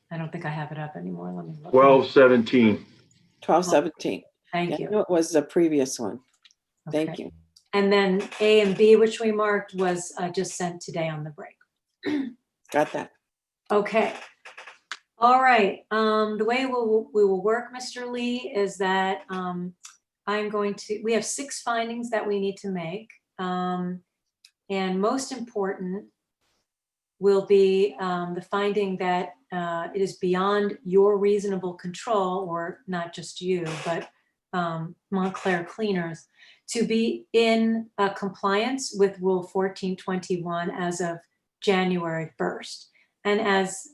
Speaker 1: I don't think I have it up anymore. Let me look.
Speaker 13: 12/17.
Speaker 7: 12/17.
Speaker 1: Thank
Speaker 7: I
Speaker 1: you.
Speaker 7: knew it was the previous one. Thank
Speaker 1: Okay.
Speaker 7: you.
Speaker 1: And then A and B, which we marked, was just sent today on the break.
Speaker 7: Got that.
Speaker 1: Okay. All right. The way we will work, Mr. Lee, is that we have 6 findings that we need to make. And most important will be the finding that it is beyond your reasonable control, or not just you, but Montclair Cleaners, to be in compliance with Rule 1421 as of January 1st. And as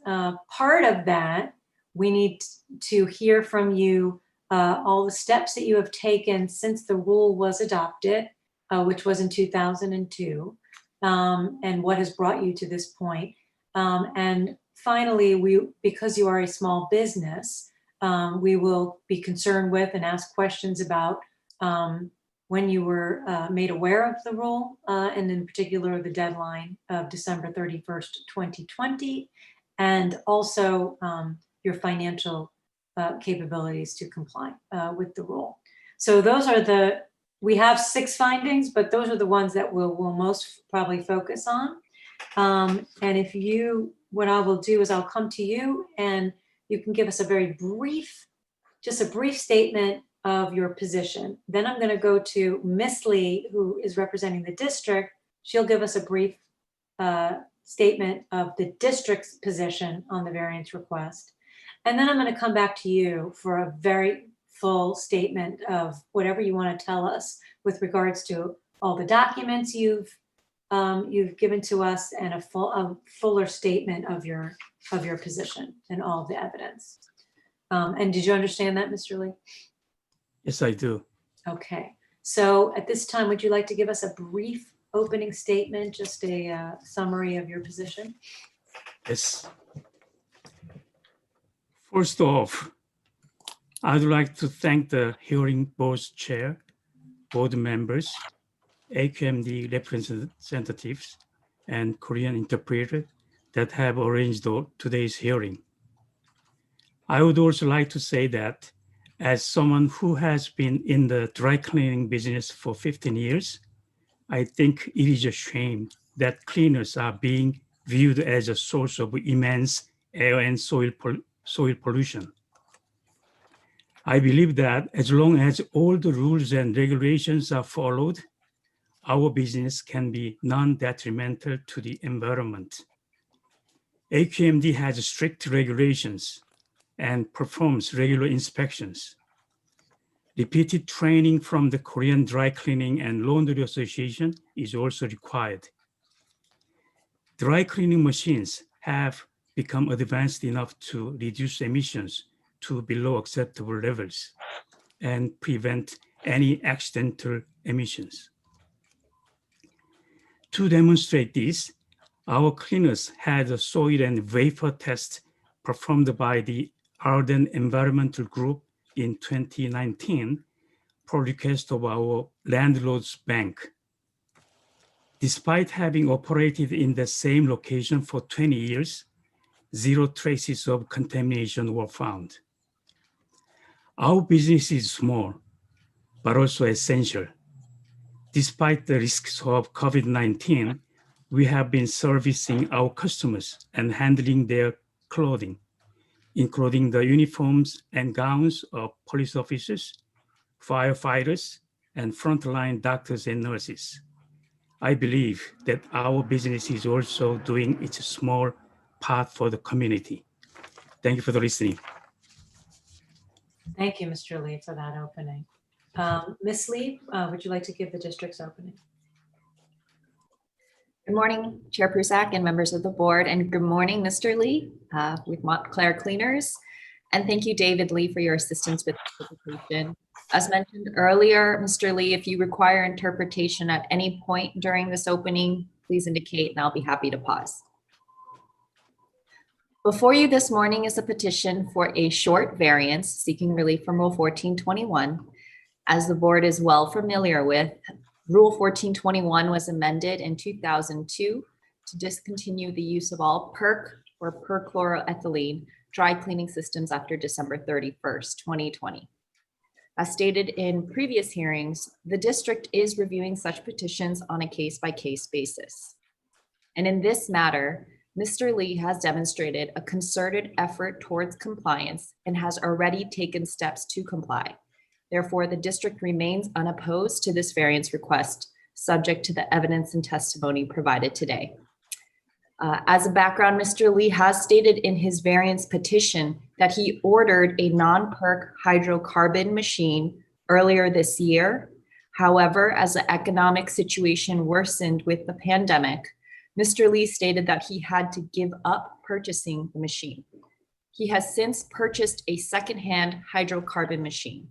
Speaker 1: part of that, we need to hear from you all the steps that you have taken since the rule was adopted, which was in 2002, and what has brought you to this point. And finally, because you are a small business, we will be concerned with and ask questions about when you were made aware of the rule, and in particular the deadline of December 31st, 2020, and also your financial capabilities to comply with the rule. So those are we have 6 findings, but those are the ones that we'll most probably focus on. And what I will do is I'll come to you and you can give us a very brief, just a brief statement of your position. Then I'm going to go to Miss Lee, who is representing the district. She'll give us a brief statement of the district's position on the variance request. And then I'm going to come back to you for a very full statement of whatever you want to tell us with regards to all the documents you've given to us, and a fuller statement of your position and all the evidence. And did you understand that, Mr. Lee?
Speaker 15: Yes, I do.
Speaker 1: Okay. So at this time, would you like to give us a brief opening statement, just a summary of your position?
Speaker 15: Yes. First off, I'd like to thank the hearing board chair, board members, AQMD representatives, and Korean interpreter that have arranged today's hearing. I would also like to say that as someone who has been in the dry cleaning business for 15 years, I think it is a shame that cleaners are being viewed as a source of immense air and soil pollution. I believe that as long as all the rules and regulations are followed, our business can be non-detrimental to the environment. AQMD has strict regulations and performs regular inspections. Repeated training from the Korean Dry Cleaning and Laundry Association is also required. Dry cleaning machines have become advanced enough to reduce emissions to below acceptable levels and prevent any accidental emissions. To demonstrate this, our cleaners had a soil and vapor test performed by the Arden Environmental Group in 2019 per request of our landlord's bank. Despite having operated in the same location for 20 years, 0 traces of contamination were found. Our business is small, but also essential. Despite the risks of COVID-19, we have been servicing our customers and handling their clothing, including the uniforms and gowns of police officers, firefighters, and frontline doctors and nurses. I believe that our business is also doing its small part for the community. Thank you for the listening.
Speaker 1: Thank you, Mr. Lee, for that opening. Ms. Lee, would you like to give the district's opening?
Speaker 16: Good morning, Chair Prusak and members of the board, and good morning, Mr. Lee with Montclair Cleaners. And thank you, David Lee, for your assistance with the presentation. As mentioned earlier, Mr. Lee, if you require interpretation at any point during this opening, please indicate and I'll be happy to pause. Before you this morning is a petition for a short variance seeking relief from Rule 1421. As the board is well familiar with, Rule 1421 was amended in 2002 to discontinue the use of all PERC or perchloroethylene dry cleaning systems after December 31st, 2020. As stated in previous hearings, the district is reviewing such petitions on a case-by-case basis. And in this matter, Mr. Lee has demonstrated a concerted effort towards compliance and has already taken steps to comply. Therefore, the district remains unopposed to this variance request, subject to the evidence and testimony provided today. As a background, Mr. Lee has stated in his variance petition that he ordered a non-perk hydrocarbon machine earlier this year. However, as the economic situation worsened with the pandemic, Mr. Lee stated that he had to give up purchasing the machine. He has since purchased a secondhand hydrocarbon machine.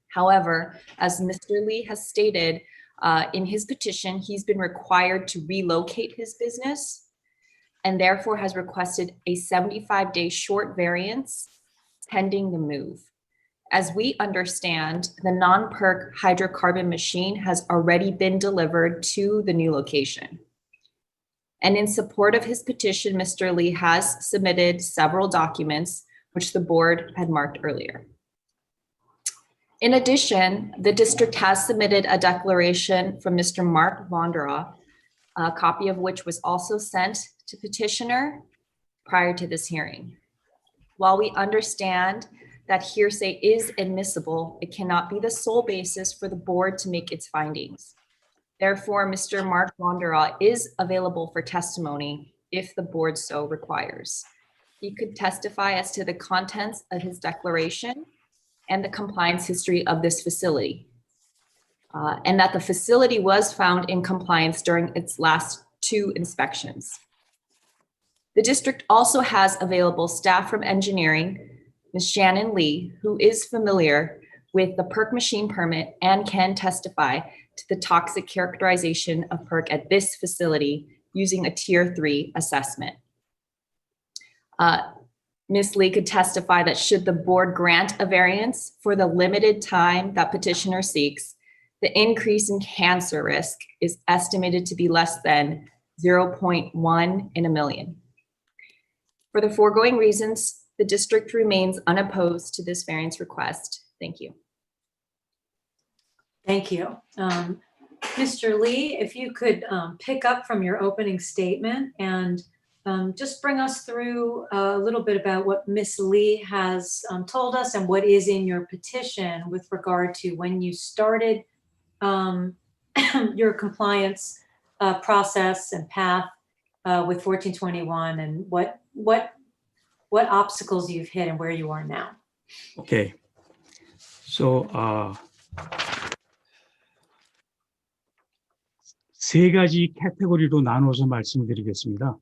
Speaker 16: However, as Mr. Lee has stated in his petition, he's been required to relocate his business and therefore has requested a 75-day short variance pending the move. As we understand, the non-perk hydrocarbon machine has already been delivered to the new location. And in support of his petition, Mr. Lee has submitted several documents which the board had marked earlier. In addition, the district has submitted a declaration from Mr. Mark Vondera, a copy of which was also sent to petitioner prior to this hearing. While we understand that hearsay is admissible, it cannot be the sole basis for the board to make its findings. Therefore, Mr. Mark Vondera is available for testimony if the board so requires. He could testify as to the contents of his declaration and the compliance history of this facility, and that the facility was found in compliance during its last 2 inspections. The district also has available staff from engineering, Ms. Shannon Lee, who is familiar with the PERC machine permit and can testify to the toxic characterization of PERC at this facility using a Tier 3 assessment. Ms. Lee could testify that should the board grant a variance for the limited time that petitioner seeks, the increase in cancer risk is estimated to be less than 0.1 in a million. For the foregoing reasons, the district remains unopposed to this variance request. Thank you.
Speaker 1: Thank you. Mr. Lee, if you could pick up from your opening statement and just bring us through a little bit about what Ms. Lee has told us and what is in your petition with regard to when you started your compliance process and path with 1421 and what obstacles you've hit and where you are now.
Speaker 15: Okay. So 세 가지 카테고리로 나눠서 말씀드리겠습니다.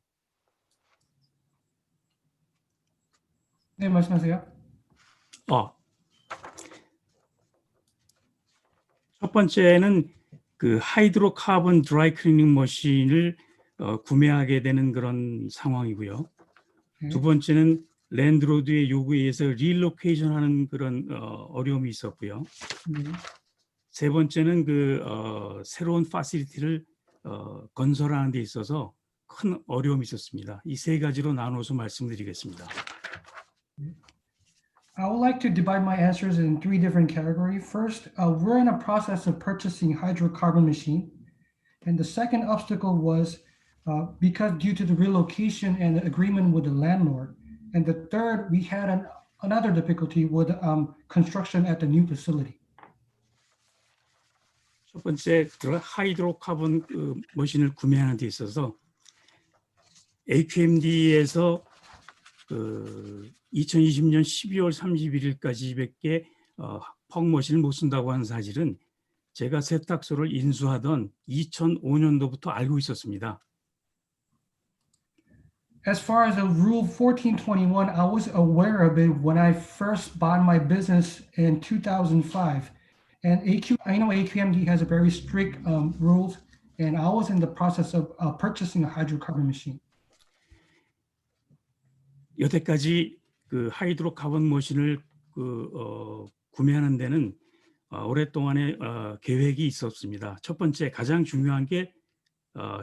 Speaker 14: 네, 말씀하세요.
Speaker 15: 첫 번째는 그 하이드로카본 드라이 클리닝 머신을 구매하게 되는 그런 상황이고요. 두 번째는 랜드로드의 요구에 의해서 릴로케이션 하는 그런 어려움이 있었고요. 세 번째는 그 새로운 파실리티를 건설하는 데 있어서 큰 어려움이 있었습니다. 이 세 가지로 나눠서 말씀드리겠습니다.
Speaker 14: I would like to divide my answers in 3 different categories. First, we're in a process of purchasing hydrocarbon machine. And the second obstacle was because due to the relocation and the agreement with the landlord. And the third, we had another difficulty with construction at the new facility.
Speaker 15: 첫 번째, 하이드로카본 머신을 구매하는 데 있어서 AQMD에서 2020년 12월 31일까지밖에 펑 머신을 못 쓴다고 하는 사실은 제가 세탁소를 인수하던 2005년도부터 알고 있었습니다.
Speaker 14: As far as the rule 1421, I was aware of it when I first bought my business in 2005. And I know AQMD has a very strict rules, and I was in the process of purchasing a hydrocarbon machine.
Speaker 15: 여태까지 그 하이드로카본 머신을 구매하는 데는 오랫동안의 계획이 있었습니다. 첫 번째, 가장 중요한 게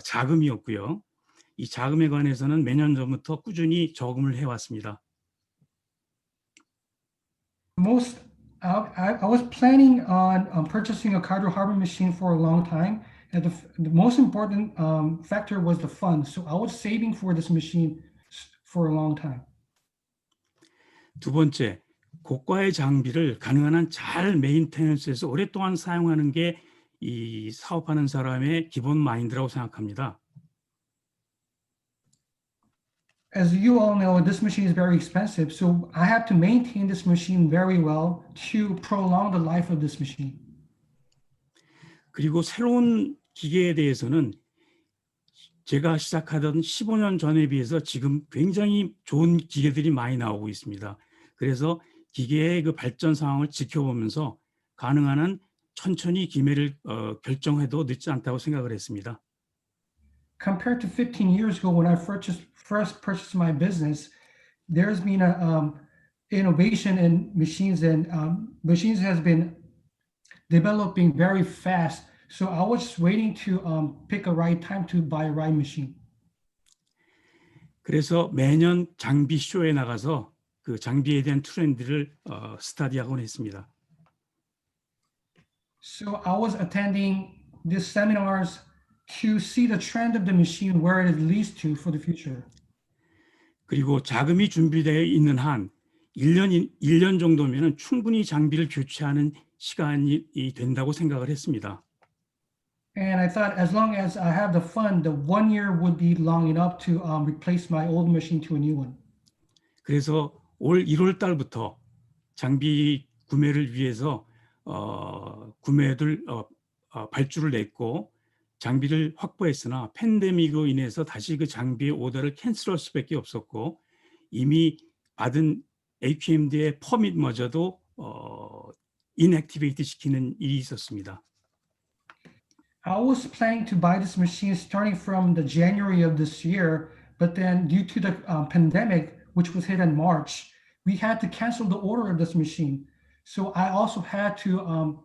Speaker 15: 자금이었고요. 이 자금에 관해서는 몇 년 전부터 꾸준히 저금을 해왔습니다.
Speaker 14: Most I was planning on purchasing a hydrocarbon machine for a long time. And the most important factor was the funds. So I was saving for this machine for a long time.
Speaker 15: 두 번째, 고가의 장비를 가능한 한 잘 메인테넌스해서 오랫동안 사용하는 게 이 사업하는 사람의 기본 마인드라고 생각합니다.
Speaker 14: As you all know, this machine is very expensive, so I have to maintain this machine very well to prolong the life of this machine.
Speaker 15: 그리고 새로운 기계에 대해서는 제가 시작하던 15년 전에 비해서 지금 굉장히 좋은 기계들이 많이 나오고 있습니다. 그래서 기계의 그 발전 상황을 지켜보면서 가능한 한 천천히 기매를 결정해도 늦지 않다고 생각을 했습니다.
Speaker 14: Compared to 15 years ago when I first purchased my business, there's been a innovation in machines, and machines has been developing very fast. So I was just waiting to pick a right time to buy a right machine.
Speaker 15: 그래서 매년 장비 쇼에 나가서 그 장비에 대한 트렌드를 스터디하곤 했습니다.
Speaker 14: So I was attending these seminars to see the trend of the machine, where it leads to for the future.
Speaker 15: 그리고 자금이 준비되어 있는 한 1년 정도면 충분히 장비를 교체하는 시간이 된다고 생각을 했습니다.
Speaker 14: And I thought as long as I have the fund, the 1 year would be long enough to replace my old machine to a new one.
Speaker 15: 그래서 올 1월 달부터 장비 구매를 위해서 구매들 발주를 냈고 장비를 확보했으나 팬데믹으로 인해서 다시 그 장비의 오더를 캔슬할 수밖에 없었고 이미 받은 AQMD의 퍼밋마저도 인액티베이트 시키는 일이 있었습니다.
Speaker 14: I was planning to buy this machine starting from the January of this year, but then due to the pandemic, which was hit in March, we had to cancel the order of this machine. So I also had to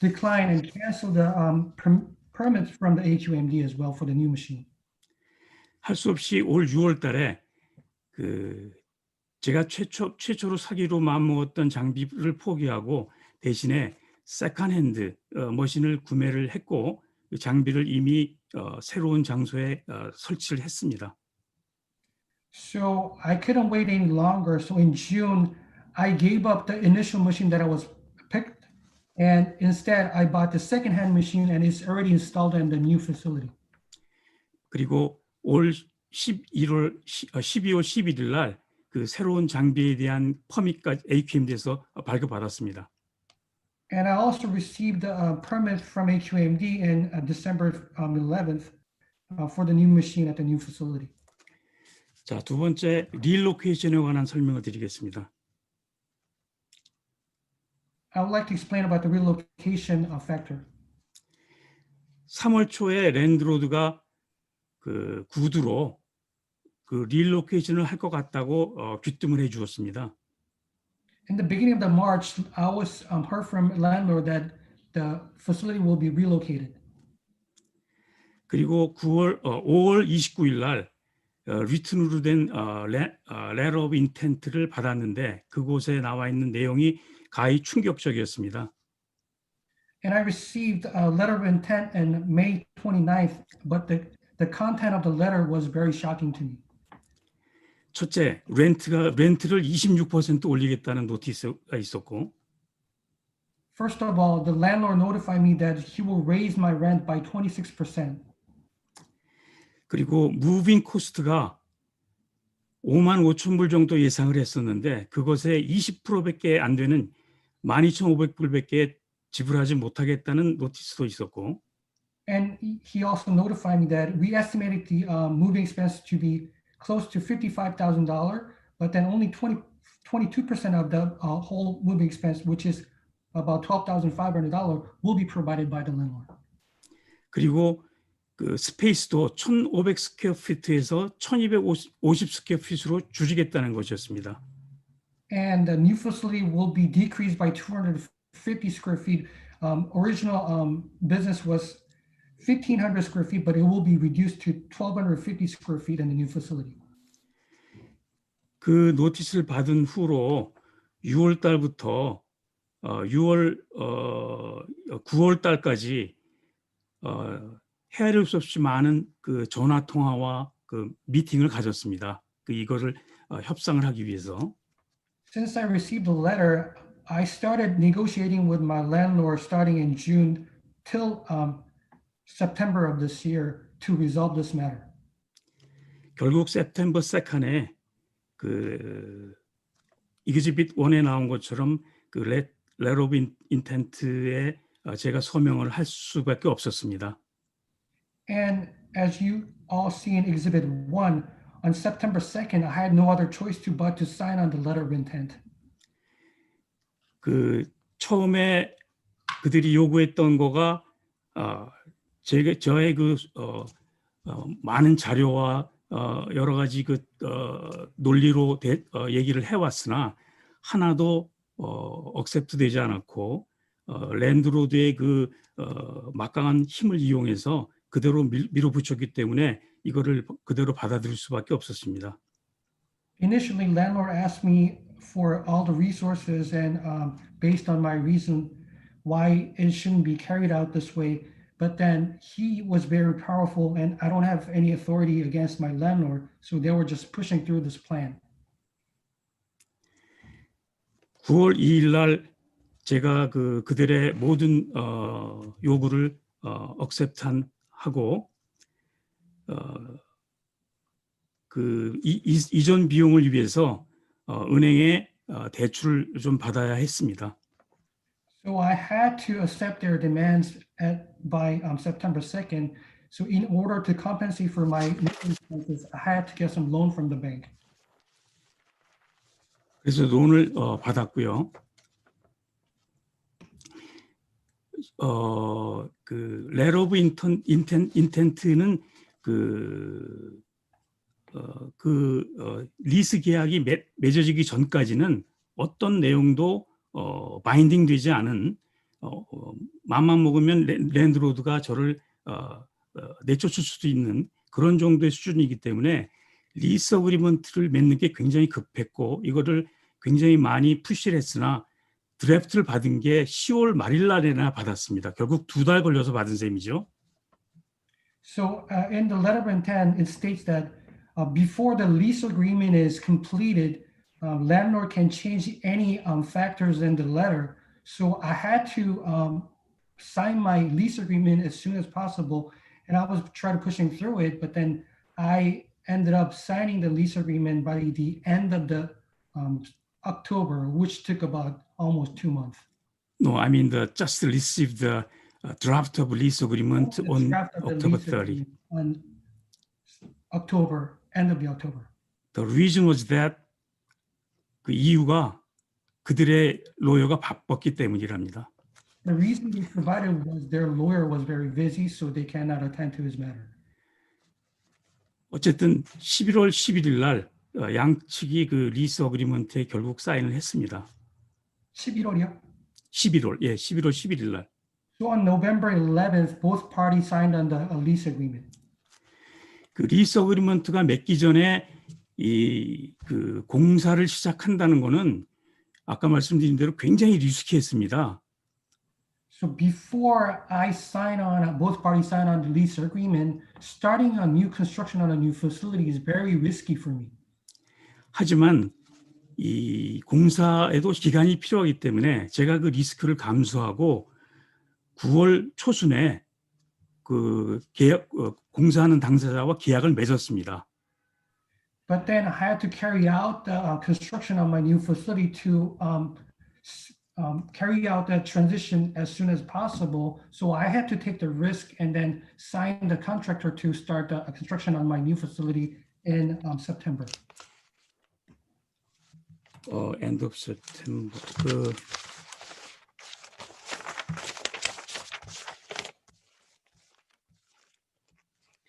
Speaker 14: decline and cancel the permits from the AQMD as well for the new machine.
Speaker 15: 할 수 없이 올 6월 달에 그 제가 최초로 사기로 마음먹었던 장비를 포기하고 대신에 세컨핸드 머신을 구매를 했고 그 장비를 이미 새로운 장소에 설치를 했습니다.
Speaker 14: So I couldn't wait any longer. So in June, I gave up the initial machine that I was picked, and instead I bought the second-hand machine, and it's already installed in the new facility.
Speaker 15: 그리고 올 12월 11일 날 그 새로운 장비에 대한 퍼밋까지 AQMD에서 발급받았습니다.
Speaker 14: And I also received a permit from AQMD in December 11th for the new machine at the new facility.
Speaker 15: 자, 두 번째 릴로케이션에 관한 설명을 드리겠습니다.
Speaker 14: I would like to explain about the relocation factor.
Speaker 15: 3월 초에 랜드로드가 그 구두로 그 릴로케이션을 할 것 같다고 귀뜸을 해 주었습니다.
Speaker 14: In the beginning of the March, I was heard from landlord that the facility will be relocated.
Speaker 15: 그리고 5월 29일 날 리튼으로 된 letter of intent를 받았는데 그곳에 나와 있는 내용이 가히 충격적이었습니다.
Speaker 14: And I received a letter of intent on May 29th, but the content of the letter was very shocking to me.
Speaker 15: 첫째, 렌트를 26% 올리겠다는 노티스가 있었고
Speaker 14: First of all, the landlord notified me that he will raise my rent by 26%.
Speaker 15: 그리고 무빙 코스트가 5만 5천 불 정도 예상을 했었는데 그것에 20%밖에 안 되는 12,500불밖에 지불하지 못하겠다는 노티스도 있었고
Speaker 14: And he also notified me that we estimated the moving expense to be close to $55,000, but then only 22% of the whole moving expense, which is about $12,500, will be provided by the landlord.
Speaker 15: 그리고 그 스페이스도 1,500 스퀘어피트에서 1,250 스퀘어피트로 줄이겠다는 것이었습니다.
Speaker 14: And the new facility will be decreased by 250 square feet. Original business was 1,500 square feet, but it will be reduced to 1,250 square feet in the new facility.
Speaker 15: 그 노티스를 받은 후로 6월 달부터 6월 9월 달까지 헤아릴 수 없이 많은 그 전화 통화와 그 미팅을 가졌습니다. 그 이거를 협상을 하기 위해서.
Speaker 14: Since I received the letter, I started negotiating with my landlord starting in June till September of this year to resolve this matter.
Speaker 15: 결국 September 2nd에 그 Exhibit 1에 나온 것처럼 그 letter of intent에 제가 서명을 할 수밖에 없었습니다.
Speaker 14: And as you all see in Exhibit 1, on September 2nd, I had no other choice but to sign on the letter of intent.
Speaker 15: 그 처음에 그들이 요구했던 거가 저의 그 많은 자료와 여러 가지 그 논리로 얘기를 해왔으나 하나도 억셉트되지 않았고 랜드로드의 그 막강한 힘을 이용해서 그대로 밀어붙였기 때문에 이거를 그대로 받아들일 수밖에 없었습니다.
Speaker 14: Initially, landlord asked me for all the resources and based on my reason why it shouldn't be carried out this way. But then he was very powerful and I don't have any authority against my landlord. So they were just pushing through this plan.
Speaker 15: 9월 2일 날 제가 그들의 모든 요구를 억셉트하고 그 이전 비용을 위해서 은행에 대출을 좀 받아야 했습니다.
Speaker 14: So I had to accept their demands by September 2nd. So in order to compensate for my expenses, I had to get some loan from the bank.
Speaker 15: 그래서 론을 받았고요. 그 letter of intent는 리스 계약이 맺어지기 전까지는 어떤 내용도 바인딩 되지 않은 맘만 먹으면 랜드로드가 저를 내쫓을 수도 있는 그런 정도의 수준이기 때문에 리스 어그리먼트를 맺는 게 굉장히 급했고 이거를 굉장히 많이 푸시를 했으나 드래프트를 받은 게 10월 말일 날에나 받았습니다. 결국 2달 걸려서 받은 셈이죠.
Speaker 14: So in the letter of intent, it states that before the lease agreement is completed, landlord can change any factors in the letter. So I had to sign my lease agreement as soon as possible, and I was trying to pushing through it, but then I ended up signing the lease agreement by the end of the October, which took about almost 2 months.
Speaker 15: No, I mean just received the draft of lease agreement on October 30.
Speaker 14: On October, end of the October.
Speaker 15: The reason was that 그 이유가 그들의 로여가 바빴기 때문이랍니다.
Speaker 14: The reason they provided was their lawyer was very busy, so they cannot attend to his matter.
Speaker 15: 어쨌든 11월 11일 날 양측이 그 리스 어그리먼트에 결국 사인을 했습니다.
Speaker 14: 11월이요?
Speaker 15: 11월 11일 날.
Speaker 14: So on November 11th, both parties signed on the lease agreement.
Speaker 15: 그 리스 어그리먼트가 맺기 전에 그 공사를 시작한다는 거는 아까 말씀드린 대로 굉장히 리스키했습니다.
Speaker 14: So before I sign on, both parties sign on the lease agreement, starting a new construction on a new facility is very risky for me.
Speaker 15: 하지만 이 공사에도 기간이 필요하기 때문에 제가 그 리스크를 감수하고 9월 초순에 그 계약 공사하는 당사자와 계약을 맺었습니다.
Speaker 14: But then I had to carry out the construction on my new facility to carry out that transition as soon as possible. So I had to take the risk and then sign the contractor to start the construction on my new facility in September.
Speaker 15: End of September.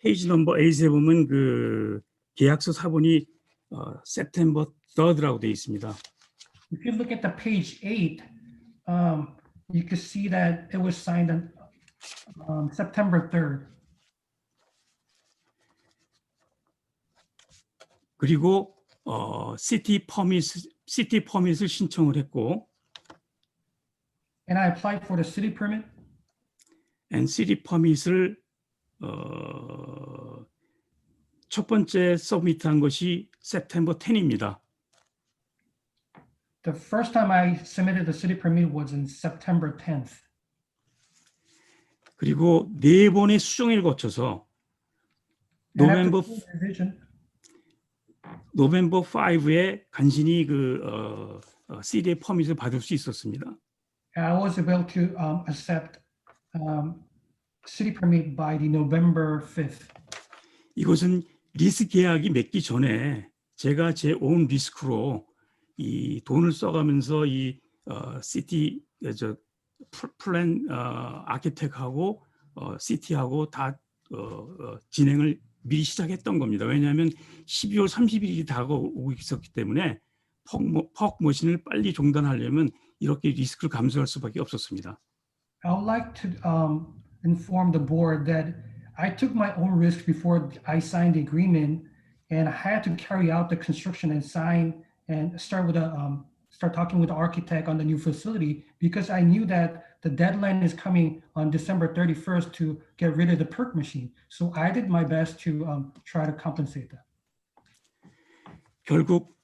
Speaker 15: 페이지 넘버 8에 보면 그 계약서 사본이 September 3rd라고 되어 있습니다.
Speaker 14: If you look at the page 8, you can see that it was signed on September 3rd.
Speaker 15: 그리고 시티 퍼밋을 신청을 했고,
Speaker 14: And I applied for the city permit. And I applied for the city permit. 9월 3rd. 9월 3rd. 9월 3rd.
Speaker 15: 9월 3일 날 9월 3일 날 시티 퍼밋을 신청을 했고
Speaker 14: And I applied for the city permit.
Speaker 15: and city permit을 첫 번째 서밋한 것이 September 10입니다.
Speaker 14: The first time I submitted the city permit was in September 10th.
Speaker 15: 그리고 4번의 수정을 거쳐서
Speaker 14: And after
Speaker 15: 노벰버
Speaker 14: full revision,
Speaker 15: 노벰버 5에 간신히 그 CD의 퍼밋을 받을 수 있었습니다.
Speaker 14: I was able to accept city permit by the November 5th.
Speaker 15: 이것은 리스 계약이 맺기 전에 제가 제 온 리스크로 이 돈을 써가면서 이 시티 저 플랜 아키텍하고 시티하고 다 진행을 미리 시작했던 겁니다. 왜냐하면 12월 30일이 다가오고 있었기 때문에 퍽 머신을 빨리 종단하려면 이렇게 리스크를 감수할 수밖에 없었습니다.
Speaker 14: I would like to inform the board that I took my own risk before I signed the agreement, and I had to carry out the construction and sign and start talking with the architect on the new facility because I knew that the deadline is coming on December 31st to get rid of the perk machine. So I did my best to try to compensate that.
Speaker 15: 결국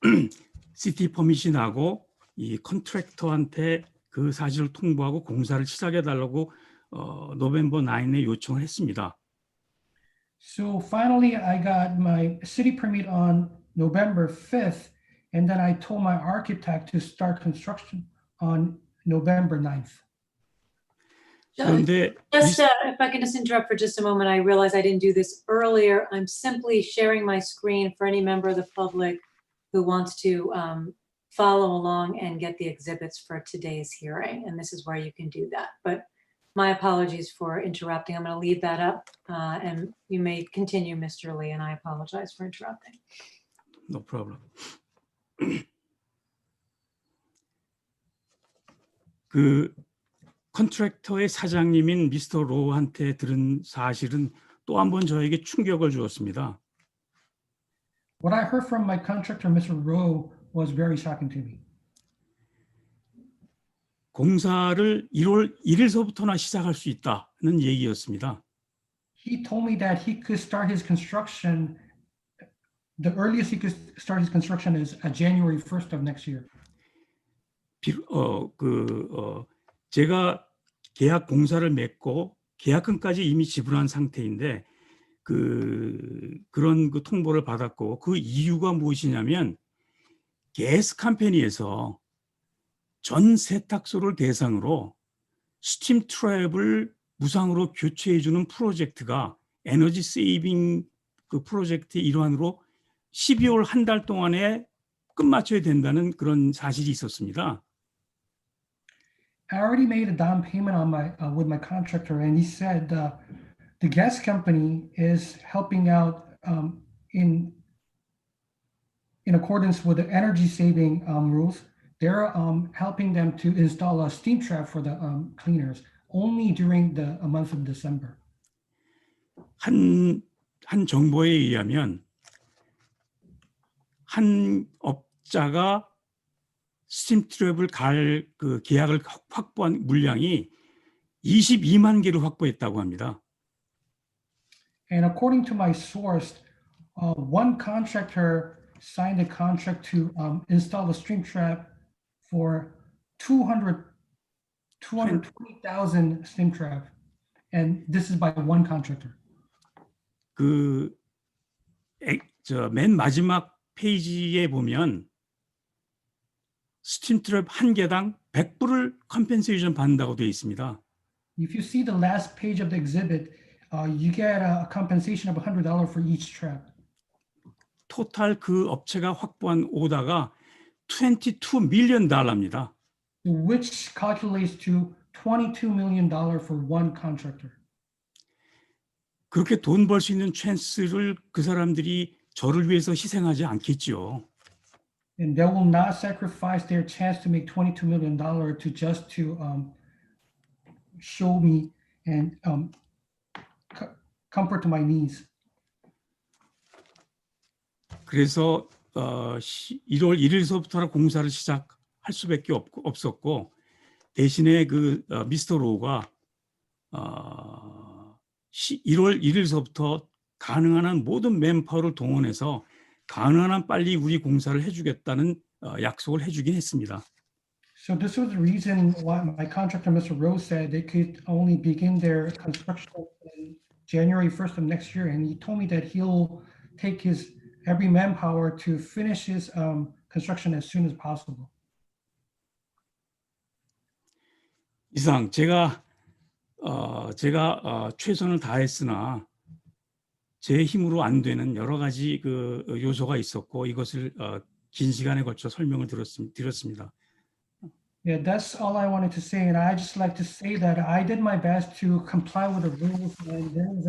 Speaker 15: 시티 퍼밋이 나고 이 컨트랙터한테 그 사실을 통보하고 공사를 시작해달라고 노벰버 9에 요청을 했습니다.
Speaker 14: So finally, I got my city permit on November 5th, and then I told my architect to start construction on November 9th.
Speaker 15: 그런데
Speaker 1: Just if I can just interrupt for just a moment, I realize I didn't do this earlier. I'm simply sharing my screen for any member of the public who wants to follow along and get the exhibits for today's hearing. And this is where you can do that. But my apologies for interrupting. I'm going to leave that up and you may continue, Mr. Lee, and I apologize for interrupting.
Speaker 15: No problem. 그 컨트랙터의 사장님인 미스터 로우한테 들은 사실은 또 한 번 저에게 충격을 주었습니다.
Speaker 14: What I heard from my contractor, Mr. Rowe, was very shocking to me.
Speaker 15: 공사를 1월 1일서부터나 시작할 수 있다는 얘기였습니다.
Speaker 14: He told me that he could start his construction, the earliest he could start his construction is January 1st of next year.
Speaker 15: 제가 계약 공사를 맺고 계약금까지 이미 지불한 상태인데 그런 그 통보를 받았고 그 이유가 무엇이냐면 게스 컴퍼니에서 전 세탁소를 대상으로 스팀 트랩을 무상으로 교체해 주는 프로젝트가 에너지 세이빙 그 프로젝트의 일환으로 12월 한 달 동안에 끝마쳐야 된다는 그런 사실이 있었습니다.
Speaker 14: I already made a down payment on with my contractor, and he said the gas company is helping out in accordance with the energy saving rules. They're helping them to install a steam trap for the cleaners only during the month of December.
Speaker 15: 한 정보에 의하면 한 업자가 스팀 트랩을 갈 그 계약을 확보한 물량이 22만 개를 확보했다고 합니다.
Speaker 14: And according to my source, one contractor signed a contract to install the stream trap for 220,000 steam trap, and this is by one contractor.
Speaker 15: 맨 마지막 페이지에 보면 스팀 트랩 한 개당 100불을 컴펜세이션 받는다고 되어 있습니다.
Speaker 14: If you see the last page of the exhibit, you get a compensation of $100 for each trap.
Speaker 15: 토탈 그 업체가 확보한 오다가 $22 밀리언입니다.
Speaker 14: Which calculates to $22 million for one contractor.
Speaker 15: 그렇게 돈 벌 수 있는 찬스를 그 사람들이 저를 위해서 희생하지 않겠죠.
Speaker 14: And they will not sacrifice their chance to make $22 million to just to show me and comfort to my needs.
Speaker 15: 그래서 1월 1일서부터 공사를 시작할 수밖에 없었고 대신에 미스터 로우가 1월 1일서부터 가능한 한 모든 맨파워를 동원해서 가능한 한 빨리 우리 공사를 해주겠다는 약속을 해주긴 했습니다.
Speaker 14: So this was the reason why my contractor, Mr. Rose, said they could only begin their construction in January 1st of next year. And he told me that he'll take his every manpower to finish his construction as soon as possible.
Speaker 15: 이상 제가 최선을 다했으나 제 힘으로 안 되는 여러 가지 요소가 있었고 이것을 긴 시간에 걸쳐 설명을 드렸습니다.
Speaker 14: Yeah, that's all I wanted to say. And I just like to say that I did my best to comply with the rules, and there's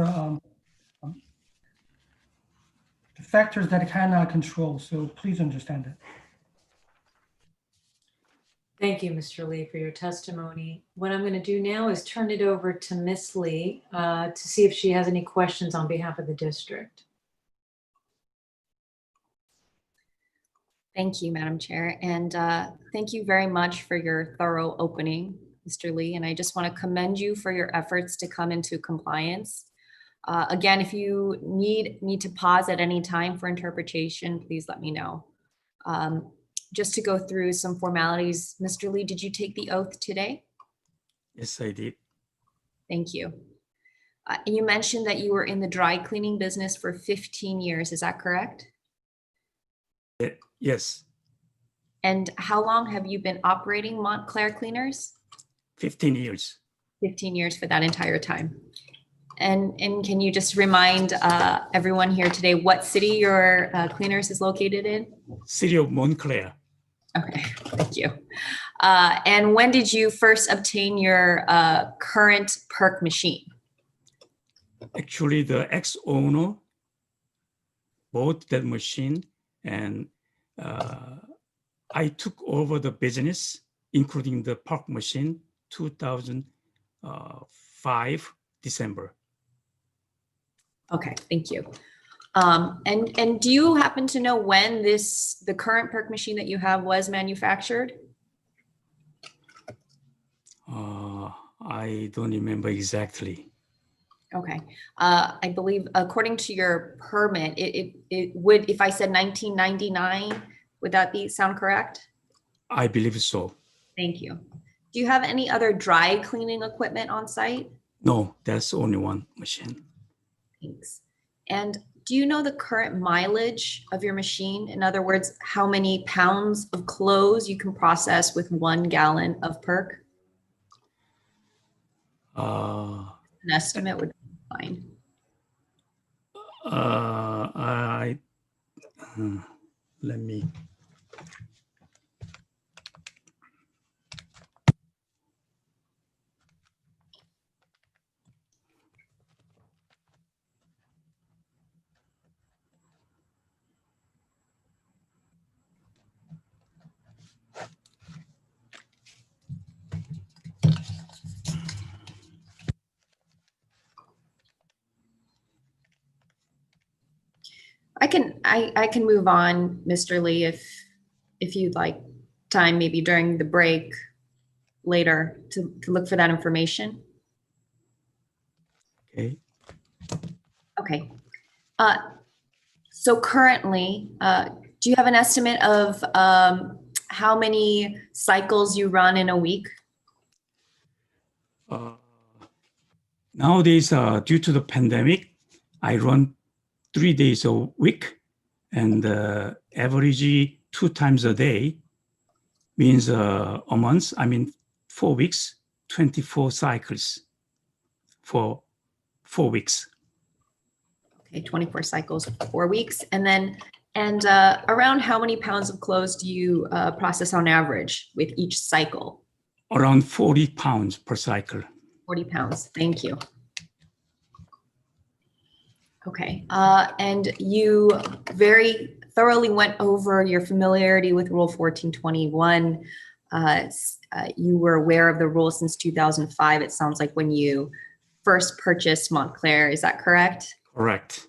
Speaker 14: the factors that I cannot control. So please understand that.
Speaker 1: Thank you, Mr. Lee, for your testimony. What I'm going to do now is turn it over to Ms. Lee to see if she has any questions on behalf of the district.
Speaker 16: Thank you, Madam Chair. And thank you very much for your thorough opening, Mr. Lee. And I just want to commend you for your efforts to come into compliance. Again, if you need me to pause at any time for interpretation, please let me know. Just to go through some formalities, Mr. Lee, did you take the oath today?
Speaker 15: Yes, I did.
Speaker 16: Thank you. You mentioned that you were in the dry cleaning business for 15 years. Is that correct?
Speaker 15: Yes.
Speaker 16: And how long have you been operating Montclair Cleaners?
Speaker 15: 15 years.
Speaker 16: 15 years for that entire time. And can you just remind everyone here today what city your cleaners is located in?
Speaker 15: City of Montclair.
Speaker 16: Okay, thank you. And when did you first obtain your current perk machine?
Speaker 15: Actually, the ex-owner bought that machine, and I took over the business, including the perk machine, 2005 December.
Speaker 16: Okay, thank you. And do you happen to know when the current perk machine that you have was manufactured?
Speaker 15: I don't remember exactly.
Speaker 16: Okay, I believe according to your permit, it would, if I said 1999, would that sound correct?
Speaker 15: I believe so.
Speaker 16: Thank you. Do you have any other dry cleaning equipment on site?
Speaker 15: No, that's only one machine.
Speaker 16: Thanks. And do you know the current mileage of your machine? In other words, how many pounds of clothes you can process with 1 gallon of perk? An estimate would be fine.
Speaker 15: Let me.
Speaker 16: I can move on, Mr. Lee, if you'd like time, maybe during the break later to look for that information.
Speaker 15: Okay.
Speaker 16: Okay. So currently, do you have an estimate of how many cycles you run in a week?
Speaker 15: Nowadays, due to the pandemic, I run 3 days a week, and average 2 times a day means a month. I mean, 4 weeks, 24 cycles for 4 weeks.
Speaker 16: Okay, 24 cycles, 4 weeks. And then, around how many pounds of clothes do you process on average with each cycle?
Speaker 15: Around 40 pounds per cycle.
Speaker 16: 40 pounds, thank you. Okay, and you very thoroughly went over your familiarity with Rule 1421. You were aware of the rule since 2005, it sounds like, when you first purchased Montclair, is that correct?
Speaker 15: Correct.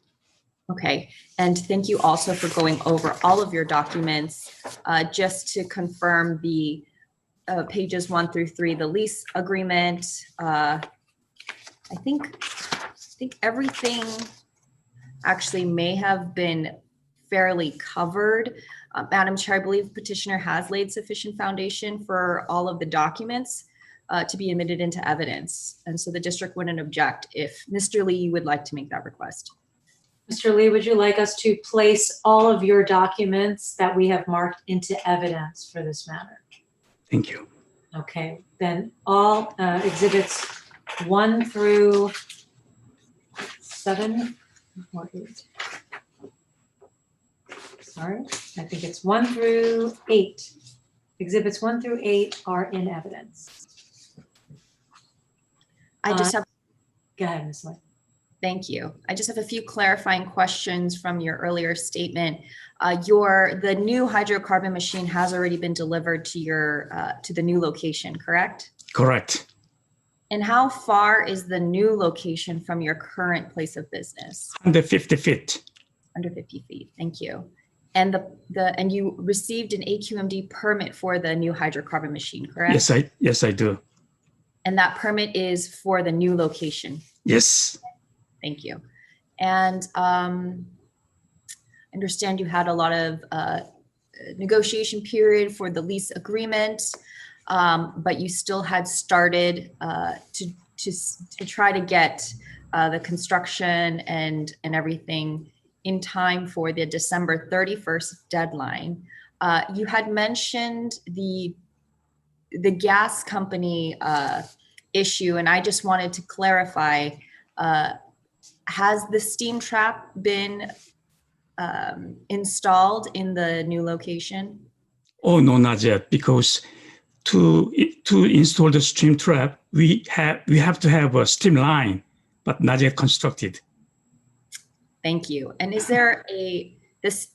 Speaker 16: Okay, and thank you also for going over all of your documents. Just to confirm, the pages 1 through 3, the lease agreement. I think everything actually may have been fairly covered. Madam Chair, I believe petitioner has laid sufficient foundation for all of the documents to be admitted into evidence. And so the district wouldn't object if Mr. Lee, you would like to make that request.
Speaker 1: Mr. Lee, would you like us to place all of your documents that we have marked into evidence for this matter?
Speaker 15: Thank you.
Speaker 1: Okay, then all exhibits 1 through 7 or 8. Sorry, I think it's 1 through 8. Exhibits 1 through 8 are in evidence.
Speaker 16: I just have.
Speaker 1: Go ahead, Ms. Lee.
Speaker 16: Thank you. I just have a few clarifying questions from your earlier statement. The new hydrocarbon machine has already been delivered to to the new location, correct?
Speaker 15: Correct.
Speaker 16: And how far is the new location from your current place of business?
Speaker 15: Under 50 feet.
Speaker 16: Under 50 feet. Thank you. And and you received an AQMD permit for the new hydrocarbon machine, correct?
Speaker 15: Yes, I do.
Speaker 16: And that permit is for the new location.
Speaker 15: Yes.
Speaker 16: Thank you. And I understand you had a lot of negotiation period for the lease agreement, but you still had started to try to get the construction and everything in time for the December 31st deadline. You had mentioned the gas company issue, and I just wanted to clarify, has the steam trap been installed in the new location?
Speaker 15: Oh, no, not yet, because to install the steam trap, we have to have a steam line, but not yet constructed.
Speaker 16: Thank you. And is there is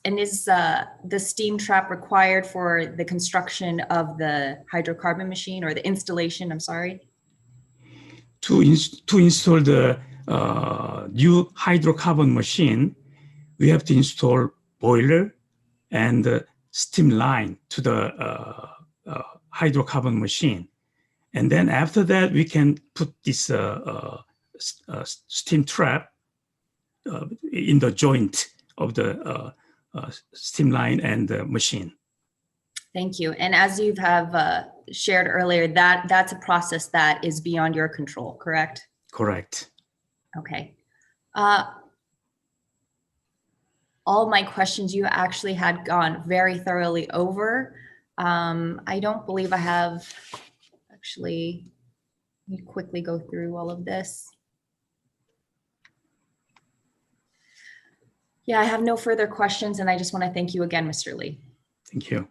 Speaker 16: the steam trap required for the construction of the hydrocarbon machine, or the installation? I'm sorry.
Speaker 15: To install the new hydrocarbon machine, we have to install boiler and steam line to the hydrocarbon machine. And then after that, we can put this steam trap in the joint of the steam line and the machine.
Speaker 16: Thank you. And as you have shared earlier, that's a process that is beyond your control, correct?
Speaker 15: Correct.
Speaker 16: Okay. All my questions you actually had gone very thoroughly over. I don't believe I have actually, let me quickly go through all of this. Yeah, I have no further questions, and I just want to thank you again, Mr. Lee.
Speaker 15: Thank you.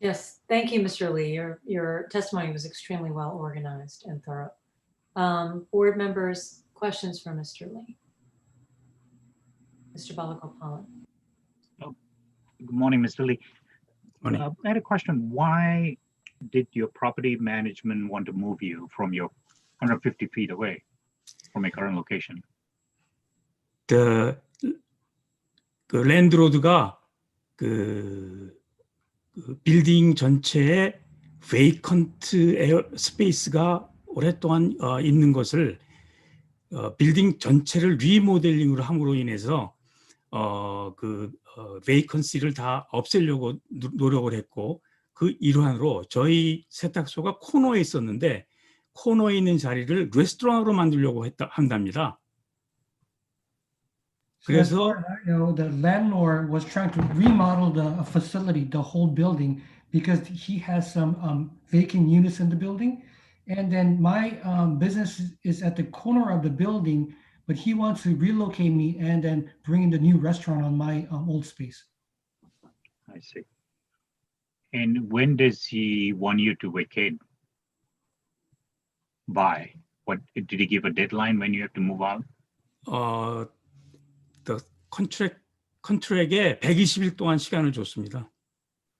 Speaker 1: Yes, thank you, Mr. Lee. Your testimony was extremely well organized and thorough. Board members, questions for Mr. Lee? Mr. Balagopalan.
Speaker 9: Oh, good morning, Mr. Lee.
Speaker 15: Morning.
Speaker 9: I had a question. Why did your property management want to move you from your 150 feet away from your current location?
Speaker 15: 그 랜드로드가 그 빌딩 전체에 베이컨트 에어 스페이스가 오랫동안 있는 것을 빌딩 전체를 리모델링을 함으로 인해서 베이컨시를 다 없애려고 노력을 했고, 그 일환으로 저희 세탁소가 코너에 있었는데 코너에 있는 자리를 레스토랑으로 만들려고 한답니다. 그래서
Speaker 14: the landlord was trying to remodel the facility, the whole building, because he has some vacant units in the building. And then my business is at the corner of the building, but he wants to relocate me and then bring in the new restaurant on my old space.
Speaker 9: I see. And when does he want you to vacate by? What did he give a deadline when you have to move out?
Speaker 15: The 컨트랙에 120일 동안 시간을 줬습니다.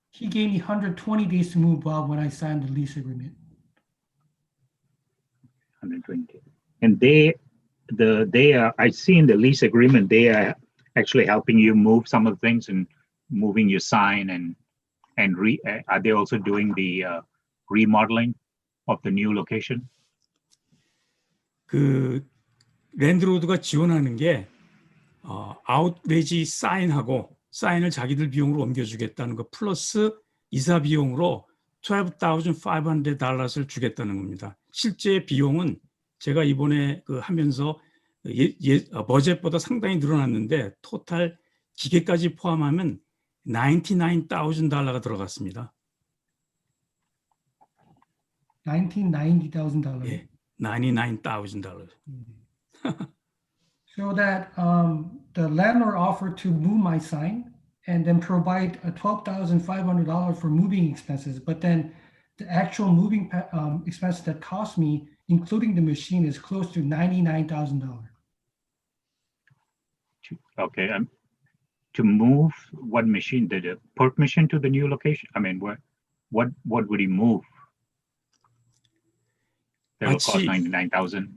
Speaker 14: He gave me 120 days to move out when I signed the lease agreement.
Speaker 9: 120. And they are, I see in the lease agreement, they are actually helping you move some of the things and moving your sign and are they also doing the remodeling of the new location?
Speaker 15: 그 랜드로드가 지원하는 게 아웃레지 사인하고 사인을 자기들 비용으로 옮겨주겠다는 거 플러스 이사 비용으로 $12,500을 주겠다는 겁니다. 실제 비용은 제가 이번에 그 하면서 버젯보다 상당히 늘어났는데 토탈 기계까지 포함하면 $99,000가 들어갔습니다.
Speaker 14: $99,000.
Speaker 15: 예, $99,000.
Speaker 14: So that the landlord offered to move my sign and then provide a $12,500 for moving expenses. But then the actual moving expense that cost me, including the machine, is close to $99,000.
Speaker 9: Okay, to move what machine? The perk machine to the new location? I mean, what would he move? That will cost $99,000.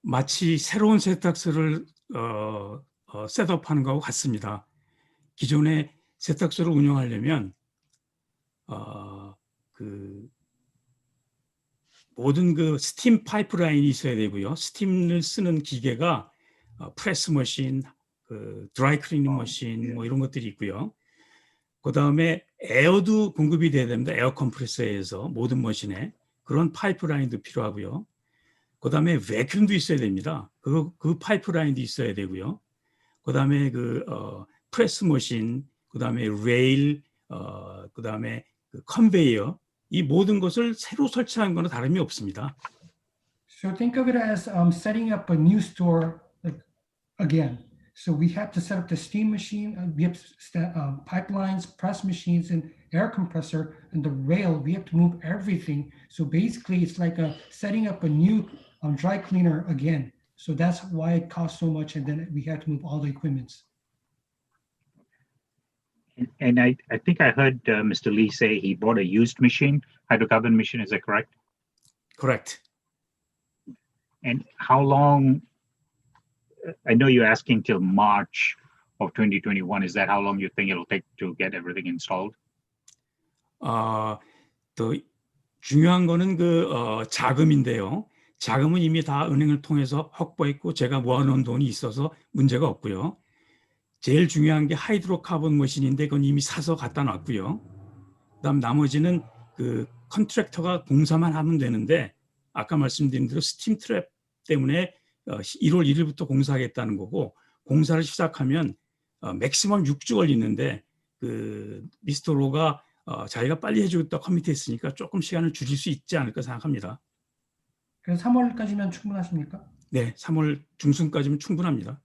Speaker 15: 마치 새로운 세탁소를 셋업하는 거하고 같습니다. 기존의 세탁소를 운영하려면 그 모든 그 스팀 파이프라인이 있어야 되고요. 스팀을 쓰는 기계가 프레스 머신, 그 드라이 클리닝 머신 뭐 이런 것들이 있고요. 그 다음에 에어도 공급이 돼야 됩니다. 에어 컴프레서에서 모든 머신에 그런 파이프라인도 필요하고요. 그 다음에 베큐움도 있어야 됩니다. 그 파이프라인도 있어야 되고요. 그 다음에 그 프레스 머신, 그 다음에 레일, 그 다음에 그 컨베이어, 이 모든 것을 새로 설치한 거는 다름이 없습니다.
Speaker 14: So think of it as setting up a new store again. So we have to set up the steam machine, we have pipelines, press machines, and air compressor, and the rail. We have to move everything. So basically, it's like setting up a new dry cleaner again. So that's why it costs so much, and then we have to move all the equipments.
Speaker 9: And I think I heard Mr. Lee say he bought a used machine, hydrocarbon machine. Is that correct?
Speaker 15: Correct.
Speaker 9: And how long? I know you're asking till March of 2021. Is that how long you think it'll take to get everything installed?
Speaker 15: 또 중요한 거는 그 자금인데요. 자금은 이미 다 은행을 통해서 확보했고 제가 모아놓은 돈이 있어서 문제가 없고요. 제일 중요한 게 하이드로카본 머신인데 그건 이미 사서 갖다 놨고요. 그다음 나머지는 그 컨트랙터가 공사만 하면 되는데 아까 말씀드린 대로 스팀 트랩 때문에 1월 1일부터 공사하겠다는 거고 공사를 시작하면 맥시멈 6주 걸리는데 그 미스터 로가 자기가 빨리 해주겠다 커미트했으니까 조금 시간을 줄일 수 있지 않을까 생각합니다.
Speaker 14: 그래서 3월까지면 충분하십니까?
Speaker 15: 네, 3월 중순까지면 충분합니다.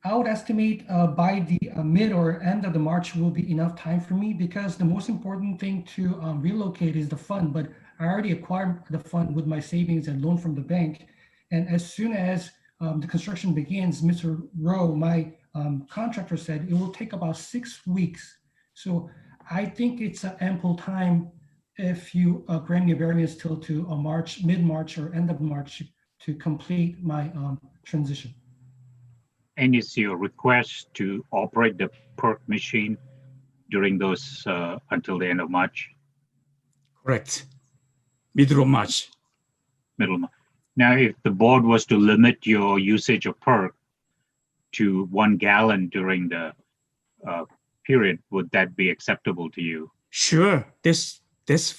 Speaker 14: I would estimate by the mid or end of the March will be enough time for me because the most important thing to relocate is the fund. But I already acquired the fund with my savings and loan from the bank. And as soon as the construction begins, Mr. Rowe, my contractor, said it will take about 6 weeks. So I think it's ample time if you grant me a variance till to March, mid-March or end of March to complete my transition.
Speaker 9: And is your request to operate the perk machine during those until the end of March?
Speaker 15: Correct. Middle of March.
Speaker 9: Middle of March. Now, if the board was to limit your usage of perk to 1 gallon during the period, would that be acceptable to you?
Speaker 15: Sure. That's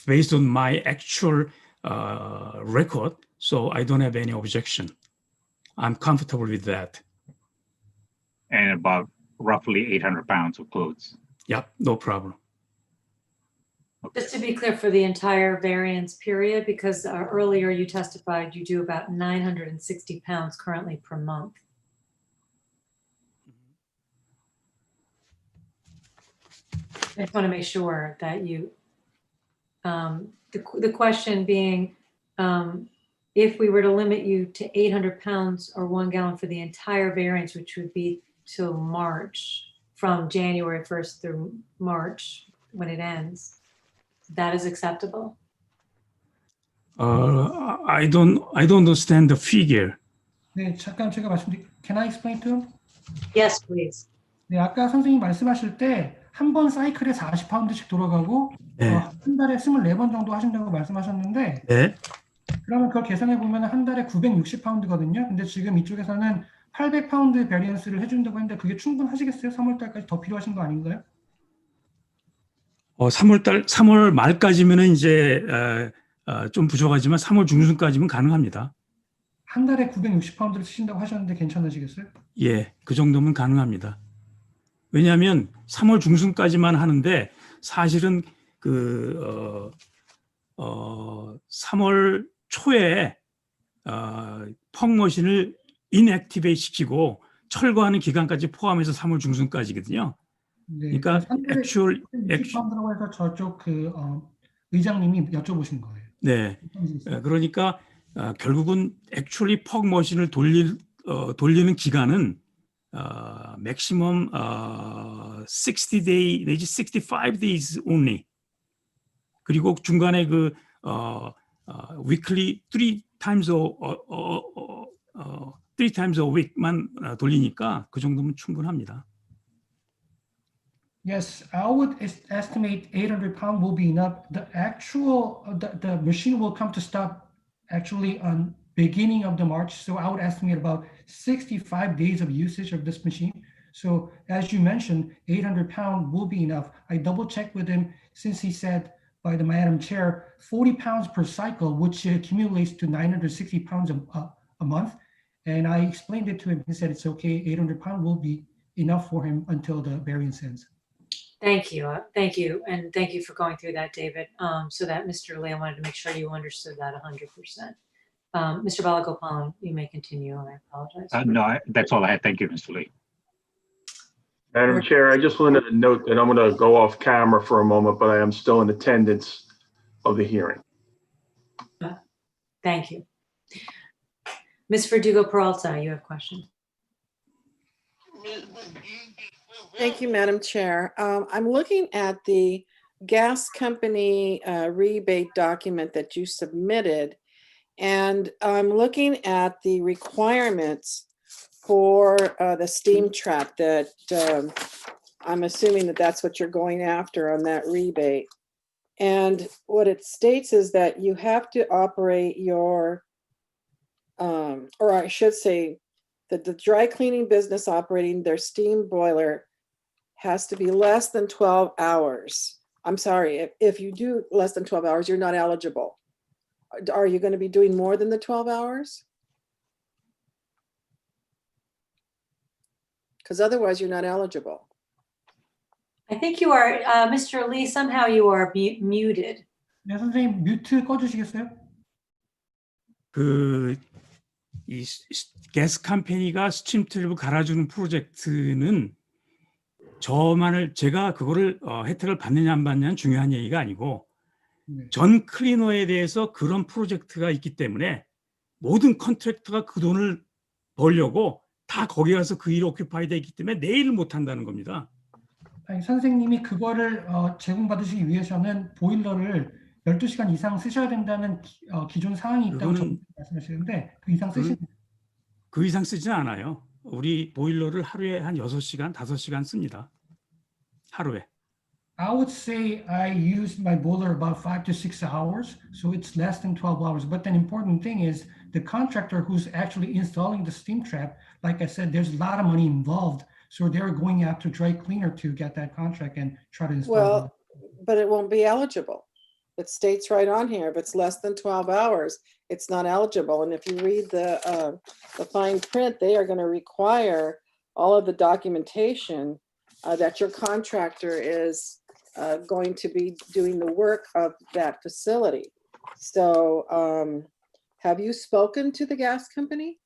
Speaker 15: based on my actual record, so I don't have any objection. I'm comfortable with that.
Speaker 9: And about roughly 800 pounds of clothes.
Speaker 15: Yep, no problem.
Speaker 1: Just to be clear, for the entire variance period, because earlier you testified you do about 960 pounds currently per month. I just want to make sure that you, the question being, if we were to limit you to 800 pounds or 1 gallon for the entire variance, which would be till March, from January 1st through March when it ends, that is acceptable?
Speaker 15: I don't understand the figure.
Speaker 14: 네, 잠깐 제가 말씀드릴게요. Can I explain to him?
Speaker 1: Yes, please.
Speaker 14: 네, 아까 선생님 말씀하실 때 한 번 사이클에 40파운드씩 돌아가고
Speaker 15: 네.
Speaker 14: 한 달에 24번 정도 하신다고 말씀하셨는데
Speaker 15: 네.
Speaker 14: 그러면 그걸 계산해 보면 한 달에 960파운드거든요. 근데 지금 이쪽에서는 800파운드 베리언스를 해준다고 했는데 그게 충분하시겠어요? 3월 달까지 더 필요하신 거 아닌가요?
Speaker 15: 3월 말까지면은 이제 좀 부족하지만 3월 중순까지는 가능합니다.
Speaker 14: 한 달에 960파운드를 쓰신다고 하셨는데 괜찮으시겠어요?
Speaker 15: 예, 그 정도면 가능합니다. 왜냐하면 3월 중순까지만 하는데 사실은 3월 초에 펑머신을 인액티베이트 시키고 철거하는 기간까지 포함해서 3월 중순까지거든요.
Speaker 14: 네,
Speaker 15: 그러니까 액츄얼
Speaker 14: 60파운드라고 해서 저쪽 의장님이 여쭤보신 거예요.
Speaker 15: 네, 그러니까 결국은 액츄얼리 펑머신을 돌리는 기간은 맥시멈 60day 내지 65 days only. 그리고 중간에 weekly 3 times a week만 돌리니까 그 정도면 충분합니다.
Speaker 14: Yes, I would estimate 800 pounds will be enough. The actual, the machine will come to stop actually on beginning of the March. So I would estimate about 65 days of usage of this machine. So as you mentioned, 800 pounds will be enough. I double checked with him since he said by the Madam Chair, 40 pounds per cycle, which accumulates to 960 pounds a month. And I explained it to him. He said it's okay. 800 pounds will be enough for him until the variance ends.
Speaker 1: Thank you. Thank you. And thank you for going through that, David. So that Mr. Lee, I wanted to make sure you understood that 100%. Mr. Balagopalan, you may continue, and I apologize.
Speaker 9: No, that's all I had. Thank you, Mr. Lee.
Speaker 13: Madam Chair, I just wanted to note that I'm going to go off camera for a moment, but I am still in attendance of the hearing.
Speaker 1: Thank you. Ms. Verdugo Peralta, you have a question.
Speaker 7: Thank you, Madam Chair. I'm looking at the gas company rebate document that you submitted, and I'm looking at the requirements for the steam trap that I'm assuming that that's what you're going after on that rebate. And what it states is that you have to operate your, or I should say that the dry cleaning business operating their steam boiler has to be less than 12 hours. I'm sorry, if you do less than 12 hours, you're not eligible. Are you going to be doing more than the 12 hours? Because otherwise you're not eligible.
Speaker 1: I think you are, Mr. Lee, somehow you are muted.
Speaker 14: 네, 선생님 뮤트 꺼주시겠어요?
Speaker 15: 이 가스 컴퍼니가 스팀 트랩을 갈아주는 프로젝트는 제가 그거를 혜택을 받느냐 안 받느냐는 중요한 얘기가 아니고 전 클리너에 대해서 그런 프로젝트가 있기 때문에 모든 컨트랙터가 그 돈을 벌려고 다 거기 가서 그 일 오큐파이 돼 있기 때문에 내일을 못 한다는 겁니다.
Speaker 14: 아니, 선생님이 그거를 제공받으시기 위해서는 보일러를 12시간 이상 쓰셔야 된다는 기존 사항이 있다고 말씀하시는데 그 이상
Speaker 15: 그 이상 쓰지는 않아요. 우리 보일러를 하루에 한 6시간, 5시간 씁니다. 하루에.
Speaker 14: I would say I use my boiler about 5 to 6 hours, so it's less than 12 hours. But the important thing is the contractor who's actually installing the steam trap, like I said, there's a lot of money involved. So they're going after dry cleaner to get that contract and try to install.
Speaker 7: Well, but it won't be eligible. It states right on here, if it's less than 12 hours, it's not eligible. And if you read the fine print, they are going to require all of the documentation that your contractor is going to be doing the work of that facility. So have you spoken to the gas company?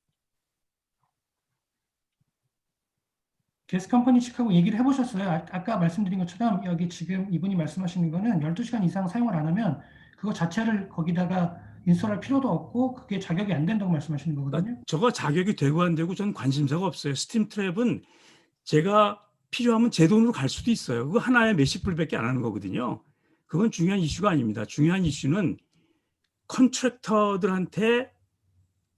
Speaker 14: 게스 컴퍼니 측하고 얘기를 해보셨어요? 아까 말씀드린 것처럼 여기 지금 이분이 말씀하시는 거는 12시간 이상 사용을 안 하면 그거 자체를 거기다가 인스톨할 필요도 없고 그게 자격이 안 된다고 말씀하시는 거거든요.
Speaker 15: 저거 자격이 되고 안 되고 전 관심사가 없어요. 스팀 트랩은 제가 필요하면 제 돈으로 갈 수도 있어요. 그거 하나에 몇십 불밖에 안 하는 거거든요. 그건 중요한 이슈가 아닙니다. 중요한 이슈는 컨트랙터들한테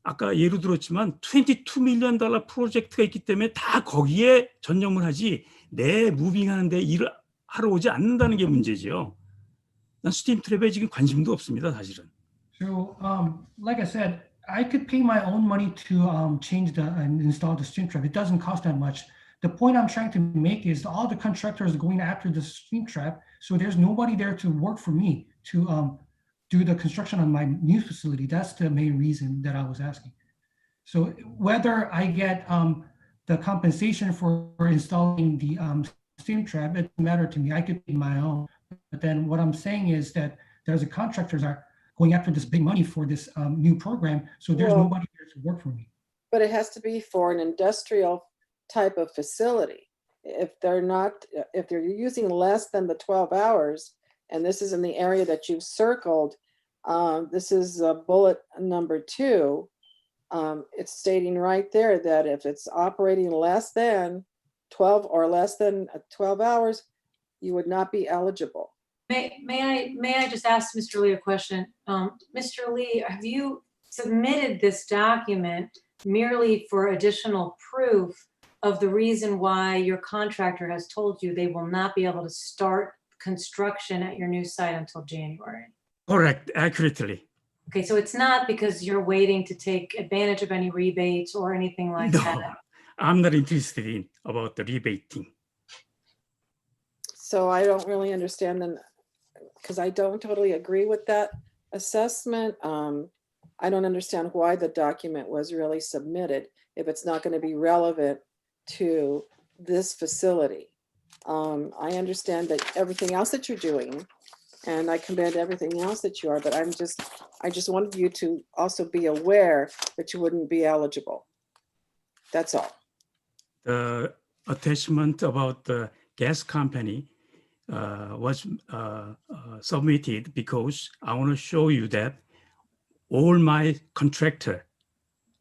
Speaker 15: 아까 예로 들었지만 $22 million 프로젝트가 있기 때문에 다 거기에 전념을 하지 내 무빙하는데 일을 하러 오지 않는다는 게 문제죠. 난 스팀 트랩에 지금 관심도 없습니다, 사실은.
Speaker 14: So, like I said, I could pay my own money to change and install the stream trap. It doesn't cost that much. The point I'm trying to make is all the contractors going after the stream trap, so there's nobody there to work for me to do the construction on my new facility. That's the main reason that I was asking. So whether I get the compensation for installing the stream trap, it doesn't matter to me. I could pay my own. But then what I'm saying is that there's a contractors are going after this big money for this new program, so there's nobody there to work for me.
Speaker 7: But it has to be for an industrial type of facility. If they're using less than the 12 hours, and this is in the area that you've circled, this is bullet number 2. It's stating right there that if it's operating less than 12 or less than 12 hours, you would not be eligible.
Speaker 1: May I just ask Mr. Lee a question? Mr. Lee, have you submitted this document merely for additional proof of the reason why your contractor has told you they will not be able to start construction at your new site until January?
Speaker 15: Correct, accurately.
Speaker 1: Okay, so it's not because you're waiting to take advantage of any rebates or anything like
Speaker 15: No,
Speaker 1: that?
Speaker 15: I'm not interested in about the rebating.
Speaker 7: So I don't really understand them, because I don't totally agree with that assessment. I don't understand why the document was really submitted if it's not going to be relevant to this facility. I understand that everything else that you're doing, and I commend everything else that you are, but I just wanted you to also be aware that you wouldn't be eligible. That's all.
Speaker 15: The attachment about the gas company was submitted because I want to show you that all my contractor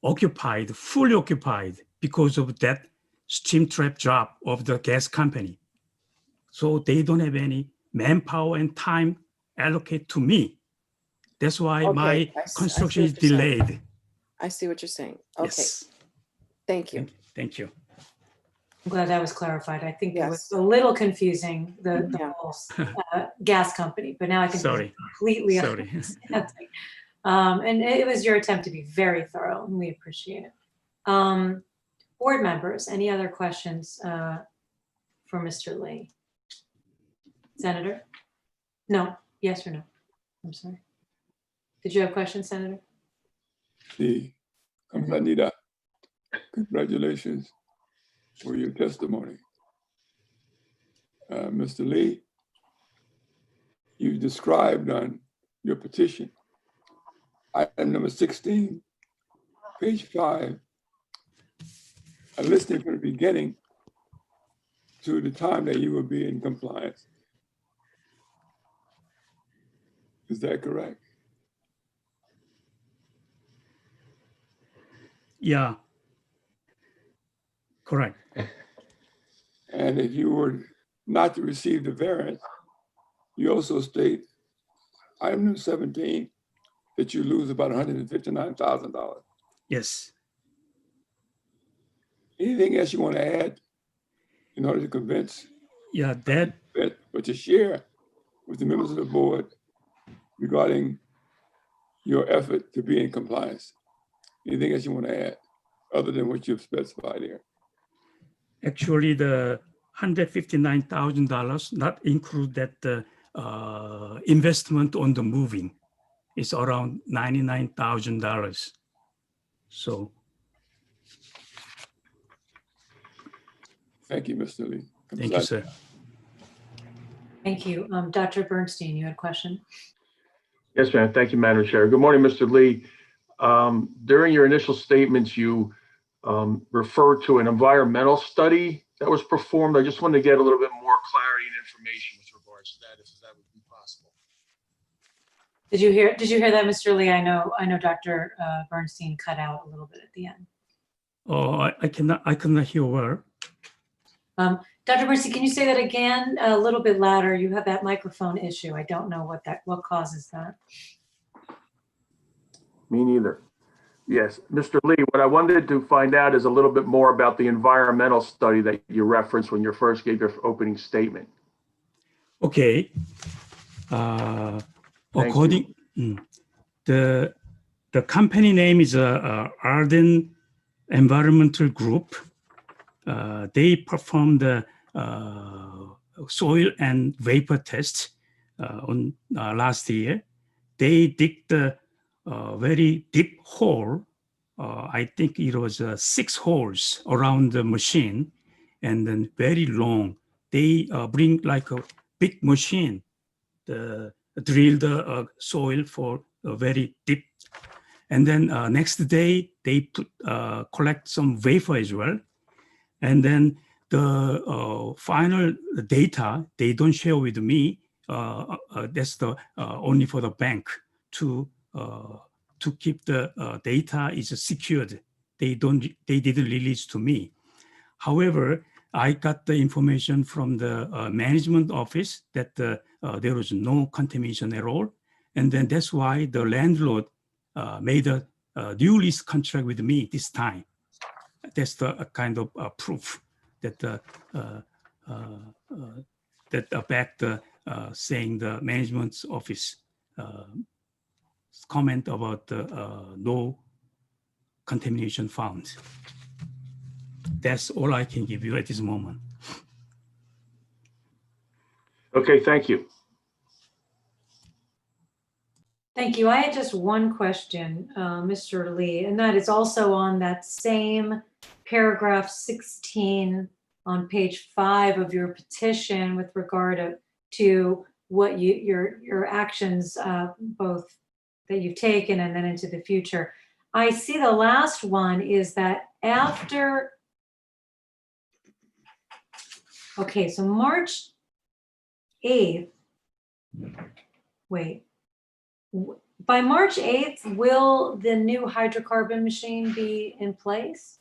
Speaker 15: occupied, fully occupied because of that steam trap job of the gas company. So they don't have any manpower and time allocated to me. That's why my construction is delayed.
Speaker 7: I see what you're saying. Okay.
Speaker 15: Yes.
Speaker 7: Thank you.
Speaker 15: Thank you.
Speaker 1: I'm glad that was clarified. I think it was a little confusing, the whole gas company, but now I think it's completely understanding. And it was your attempt to be very thorough, and we appreciate it. Board members, any other questions for Mr. Lee? Senator? No, yes or no? I'm sorry. Did you have questions, Senator?
Speaker 8: Sí, Anita, congratulations for your testimony. Mr. Lee, you described on your petition, item number 16, page 5, a listing from the beginning to the time that you will be in compliance. Is that correct?
Speaker 15: Yeah, correct.
Speaker 8: And if you were not to receive the variance, you also state, item number 17, that you lose about $159,000.
Speaker 15: Yes.
Speaker 8: Anything else you want to add in order to convince?
Speaker 15: Yeah, that.
Speaker 8: But to share with the members of the board regarding your effort to be in compliance. Anything else you want to add other than what you've specified here?
Speaker 15: Actually, the $159,000 not include that investment on the moving. It's around $99,000. So.
Speaker 8: Thank you, Mr. Lee.
Speaker 15: Thank you, sir.
Speaker 1: Thank you. Dr. Bernstein, you had a question?
Speaker 13: Yes, ma'am. Thank you, Madam Chair. Good morning, Mr. Lee. During your initial statements, you referred to an environmental study that was performed. I just wanted to get a little bit more clarity and information with regards to that, if that would be possible.
Speaker 1: Did you hear that, Mr. Lee? I know Dr. Bernstein cut out a little bit at the end.
Speaker 15: Oh, I cannot hear well.
Speaker 1: Dr. Bernstein, can you say that again a little bit louder? You have that microphone issue. I don't know what causes that.
Speaker 13: Me neither. Yes, Mr. Lee, what I wanted to find out is a little bit more about the environmental study that you referenced when you first gave your opening statement.
Speaker 15: Okay. According, the company name is Arden Environmental Group. They performed the soil and vapor test on last year. They dig the very deep hole. I think it was 6 holes around the machine, and then very long. They bring like a big machine, drill the soil for very deep. And then next day, they collect some vapor as well. And then the final data, they don't share with me. That's the only for the bank to keep the data is secured. They didn't release to me. However, I got the information from the management office that there was no contamination at all. And then that's why the landlord made a new lease contract with me this time. That's the kind of proof that that backed saying the management office comment about no contamination found. That's all I can give you at this moment.
Speaker 13: Okay, thank you.
Speaker 1: Thank you. I had just one question, Mr. Lee, and that is also on that same paragraph 16 on page 5 of your petition with regard to what your actions, both that you've taken and then into the future. I see the last one is that after, okay, so March 8th, wait. By March 8th, will the new hydrocarbon machine be in place?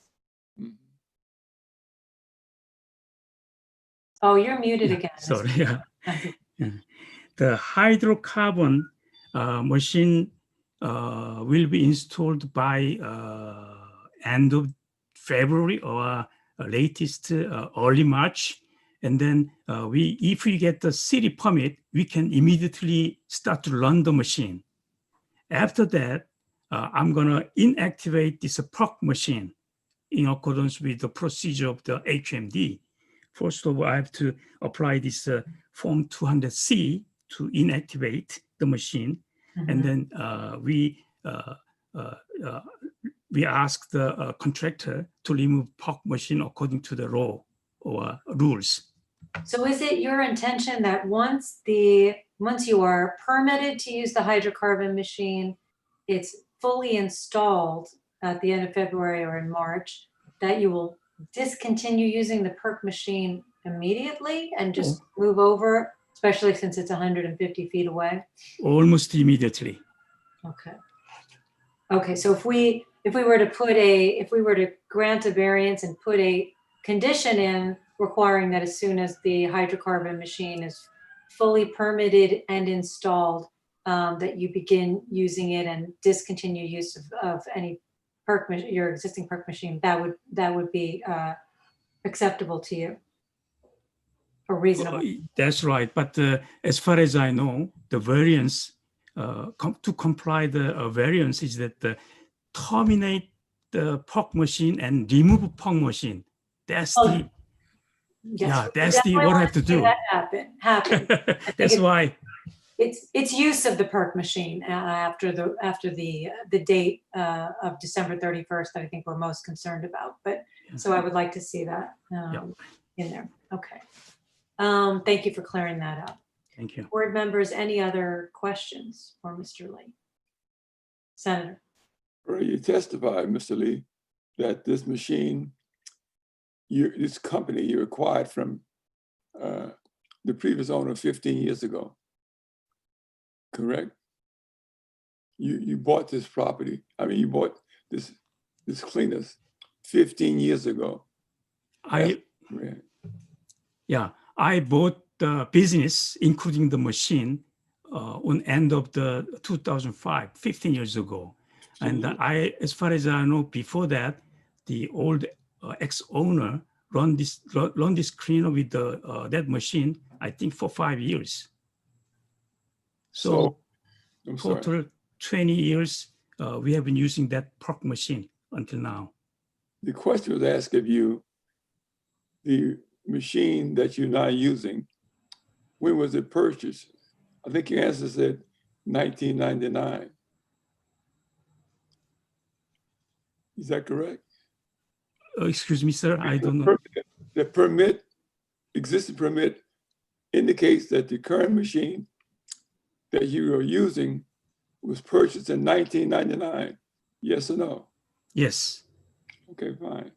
Speaker 1: Oh, you're muted again.
Speaker 15: Sorry. Yeah. The hydrocarbon machine will be installed by end of February or latest early March. And then if we get the city permit, we can immediately start to run the machine. After that, I'm gonna inactivate this PERC machine in accordance with the procedure of the AQMD. First of all, I have to apply this Form 200C to inactivate the machine. And then we ask the contractor to remove PERC machine according to the law or rules.
Speaker 1: So is it your intention that once you are permitted to use the hydrocarbon machine, it's fully installed at the end of February or in March, that you will discontinue using the PERC machine immediately and just move over, especially since it's 150 feet away?
Speaker 15: Almost immediately.
Speaker 1: Okay. Okay, so if we were to grant a variance and put a condition in requiring that as soon as the hydrocarbon machine is fully permitted and installed, that you begin using it and discontinue use of any your existing PERC machine, that would be acceptable to you or reasonable?
Speaker 15: That's right. But as far as I know, the variance to comply the variance is that terminate the PERC machine and remove PERC machine. That's the
Speaker 1: yes,
Speaker 15: that's the what I have to do.
Speaker 1: That happen.
Speaker 15: That's why.
Speaker 1: It's use of the PERC machine after the date of December 31st that I think we're most concerned about. But so I would like to see that in there. Okay. Thank you for clearing that up.
Speaker 15: Thank you.
Speaker 1: Board members, any other questions for Mr. Lee? Senator.
Speaker 8: You testified, Mr. Lee, that this machine, this company you acquired from the previous owner 15 years ago. Correct? You bought this property. I mean, you bought this cleaners 15 years ago.
Speaker 15: I bought the business, including the machine, on end of the 2005, 15 years ago. And as far as I know, before that, the old ex-owner run this cleaner with that machine I think for 5 years.
Speaker 8: So, I'm sorry.
Speaker 15: Total 20 years, we have been using that POC machine until now.
Speaker 8: The question was asked of you, the machine that you're not using, when was it purchased? I think your answer said 1999. Is that correct?
Speaker 15: Excuse me, sir, I don't know.
Speaker 8: The permit, existing permit indicates that the current machine that you are using was purchased in 1999. Yes or no?
Speaker 15: Yes.
Speaker 8: Okay, fine.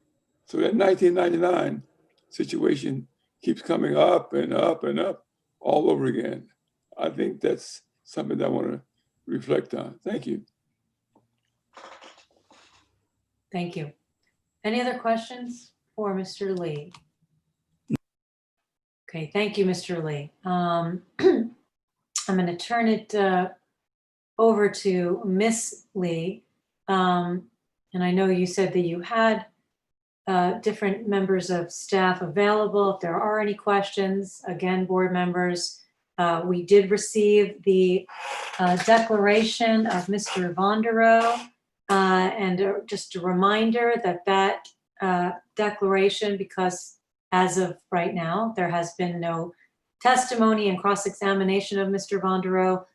Speaker 8: So that 1999 situation keeps coming up and up and up all over again. I think that's something that I want to reflect on. Thank you.
Speaker 1: Thank you. Any other questions for Mr. Lee? Okay, thank you, Mr. Lee. I'm going to turn it over to Miss Lee. And I know you said that you had different members of staff available. If there are any questions, again, board members, we did receive the declaration of Mr. Vonderow. And just a reminder that that declaration, because as of right now, there has been no testimony and cross-examination of Mr. Vonderow.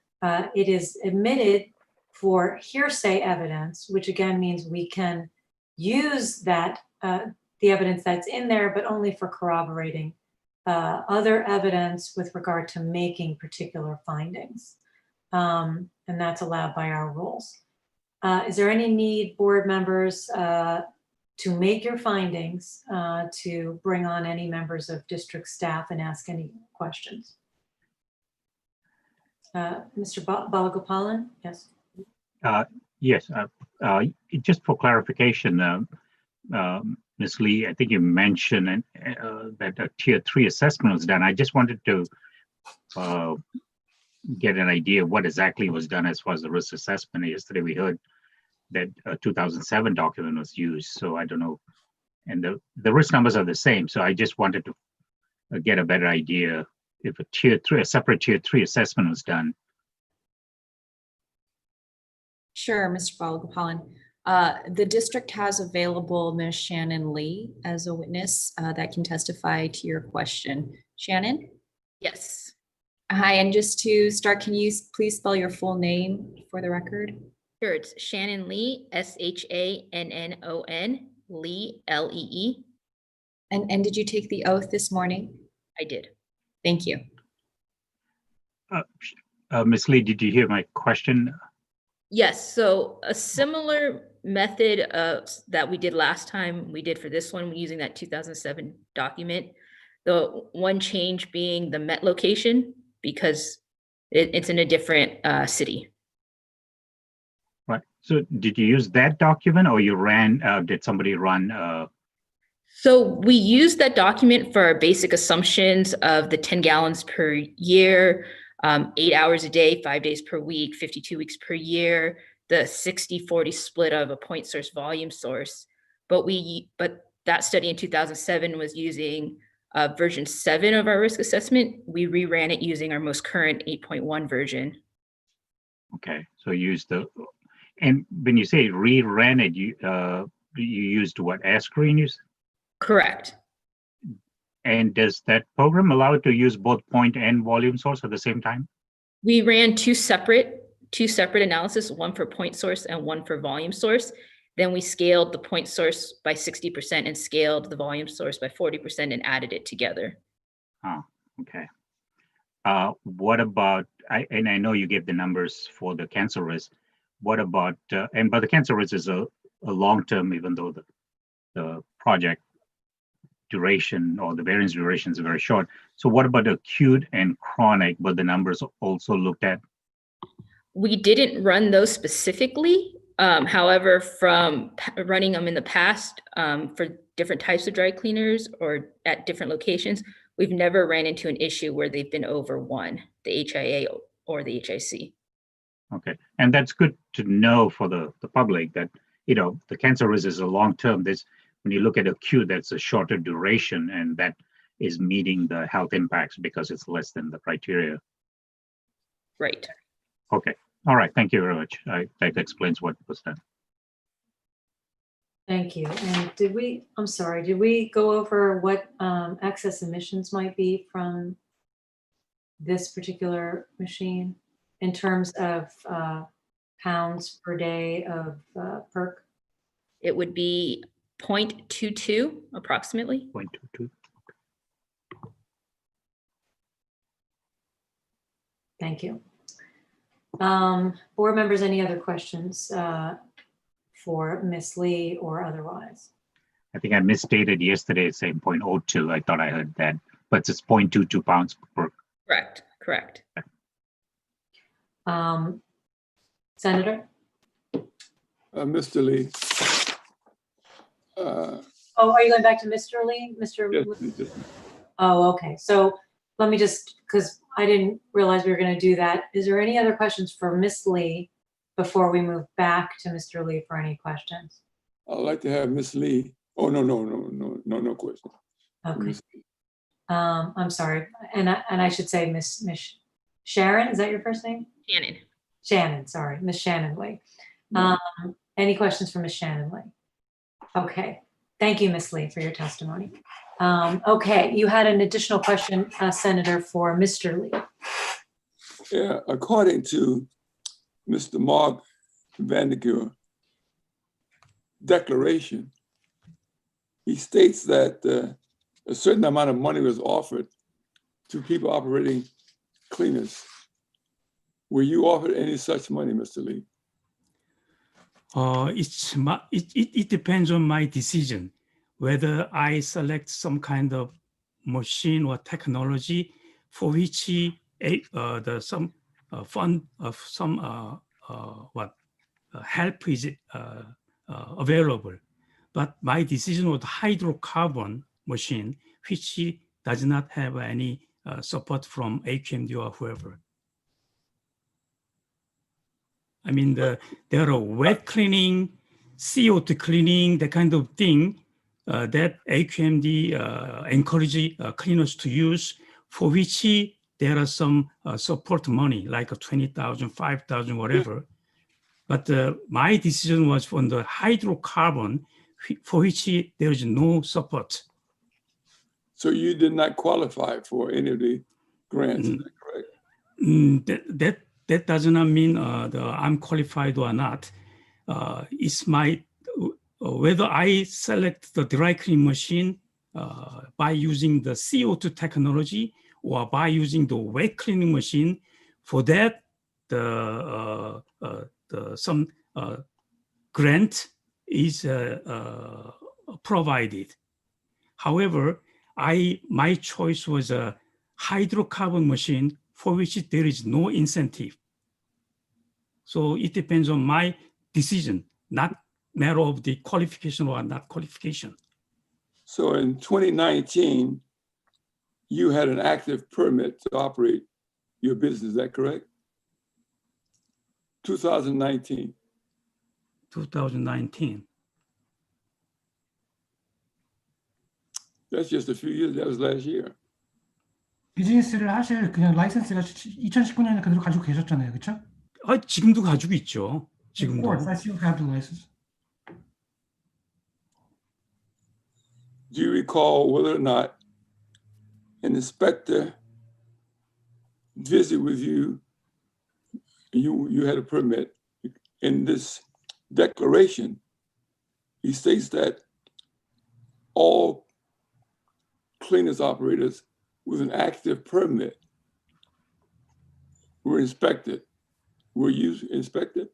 Speaker 1: It is admitted for hearsay evidence, which again means we can use that, the evidence that's in there, but only for corroborating other evidence with regard to making particular findings. And that's allowed by our rules. Is there any need, board members, to make your findings, to bring on any members of district staff and ask any questions? Mr. Balagopalan, yes.
Speaker 9: Yes, just for clarification, Ms. Lee, I think you mentioned that a tier 3 assessment was done. I just wanted to get an idea of what exactly was done as far as the risk assessment. Yesterday we heard that a 2007 document was used, so I don't know. And the risk numbers are the same, so I just wanted to get a better idea if a separate tier 3 assessment was done.
Speaker 16: Sure, Mr. Balagopalan. The district has available Ms. Shannon Lee as a witness that can testify to your question. Shannon?
Speaker 17: Yes.
Speaker 16: Hi, and just to start, can you please spell your full name for the record?
Speaker 17: Sure, it's Shannon Lee, SHANNON, Lee, LEE.
Speaker 16: And did you take the oath this morning?
Speaker 17: I did.
Speaker 16: Thank you.
Speaker 9: Ms. Lee, did you hear my question?
Speaker 17: Yes, so a similar method that we did last time, we did for this one, using that 2007 document. The one change being the Met location, because it's in a different city.
Speaker 9: Right. So did you use that document, or you did somebody run?
Speaker 17: So we used that document for our basic assumptions of the 10 gallons per year, 8 hours a day, 5 days per week, 52 weeks per year, the 60-40 split of a point source volume source. But that study in 2007 was using version 7 of our risk assessment. We reran it using our most current 8.1 version.
Speaker 9: Okay, so and when you say reran it, you used what, ASCreen?
Speaker 17: Correct.
Speaker 9: And does that program allow it to use both point and volume source at the same time?
Speaker 17: We ran two separate analysis, one for point source and one for volume source. Then we scaled the point source by 60% and scaled the volume source by 40% and added it together.
Speaker 9: Oh, okay. What about, and I know you gave the numbers for the cancer risk. What about, but the cancer risk is a long-term, even though the project duration or the variance duration is very short. So what about acute and chronic? Were the numbers also looked at?
Speaker 17: We didn't run those specifically. However, from running them in the past for different types of dry cleaners or at different locations, we've never ran into an issue where they've been over 1, the HIA or the HIC.
Speaker 9: Okay, and that's good to know for the public that, the cancer risk is a long term. When you look at acute, that's a shorter duration, and that is meeting the health impacts because it's less than the criteria.
Speaker 17: Right.
Speaker 9: Okay. All right. Thank you very much. That explains what was done.
Speaker 1: Thank you. And did we go over what excess emissions might be from this particular machine in terms of pounds per day of PERC?
Speaker 17: It would be 0.22 approximately.
Speaker 9: 0.22.
Speaker 1: Thank you. Board members, any other questions for Ms. Lee or otherwise?
Speaker 9: I think I misstated yesterday saying 0.02. I thought I heard that, but it's 0.22 pounds per.
Speaker 17: Correct.
Speaker 1: Senator?
Speaker 8: Mr. Lee.
Speaker 1: Oh, are you going back to Mr. Lee? Mr.
Speaker 8: Yes.
Speaker 1: Oh, okay. So let me just, because I didn't realize we were going to do that. Is there any other questions for Ms. Lee before we move back to Mr. Lee for any questions?
Speaker 8: I'd like to have Ms. Lee. Oh, no question.
Speaker 1: Okay. I'm sorry. And I should say Miss Sharon, is that your first name?
Speaker 17: Shannon.
Speaker 1: Shannon, sorry, Miss Shannon Lee. Any questions for Miss Shannon Lee? Okay. Thank you, Ms. Lee, for your testimony. Okay, you had an additional question, Senator, for Mr. Lee.
Speaker 8: Yeah, according to Mr. Mark Vandergeer declaration, he states that a certain amount of money was offered to people operating cleaners. Were you offered any such money, Mr. Lee?
Speaker 15: It depends on my decision whether I select some kind of machine or technology for which some fund of some help is available. But my decision was hydrocarbon machine, which does not have any support from AQMD or whoever. I mean, there are wet cleaning, CO2 cleaning, the kind of thing that AQMD encourage cleaners to use, for which there are some support money, like 20,000, 5,000, whatever. But my decision was on the hydrocarbon, for which there is no support.
Speaker 8: So you did not qualify for any of the grants, is that correct?
Speaker 15: That does not mean I'm qualified or not. It's my, whether I select the dry clean machine by using the CO2 technology or by using the wet cleaning machine, for that, some grant is provided. However, my choice was a hydrocarbon machine for which there is no incentive. So it depends on my decision, not matter of the qualification or not qualification.
Speaker 8: So in 2019, you had an active permit to operate your business, is that correct? 2019.
Speaker 15: 2019.
Speaker 8: That's just a few years, that was last year.
Speaker 14: 비즈니스를 하실 그냥 라이센스가 2019년에 그대로 가지고 계셨잖아요, 그렇죠?
Speaker 15: 지금도 가지고 있죠. 지금도.
Speaker 14: Of course, I still have the license.
Speaker 8: Do you recall whether or not an inspector visited with you, you had a permit? In this declaration, he states that all cleaners operators with an active permit were inspected. Were you inspected?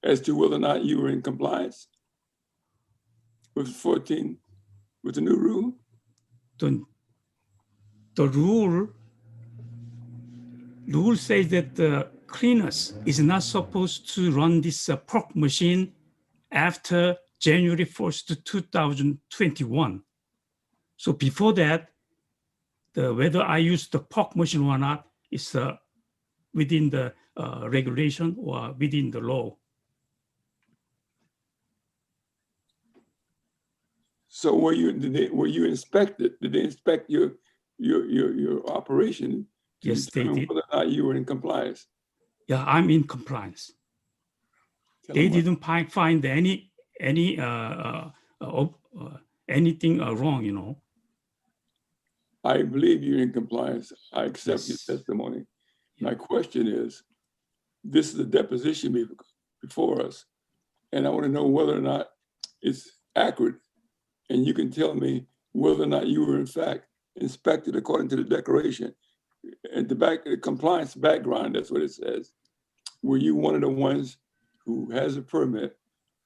Speaker 8: As to whether or not you were in compliance with 14, with the new rule?
Speaker 15: The rule says that the cleaners is not supposed to run this POC machine after January 1st, 2021. So before that, whether I use the POC machine or not is within the regulation or within the law.
Speaker 8: So were you inspected? Did they inspect your operation to
Speaker 15: Yes, they
Speaker 8: determine
Speaker 15: did.
Speaker 8: whether or not you were in compliance?
Speaker 15: Yeah, I'm in compliance.
Speaker 8: Tell
Speaker 15: They
Speaker 8: them what-
Speaker 15: didn't find anything wrong, you know.
Speaker 8: I believe you're in compliance. I accept your
Speaker 15: Yes.
Speaker 8: testimony. My question is, this is a deposition before us, and I want to know whether or not it's accurate. And you can tell me whether or not you were in fact inspected according to the declaration. At the compliance background, that's what it says. Were you one of the ones who has a permit,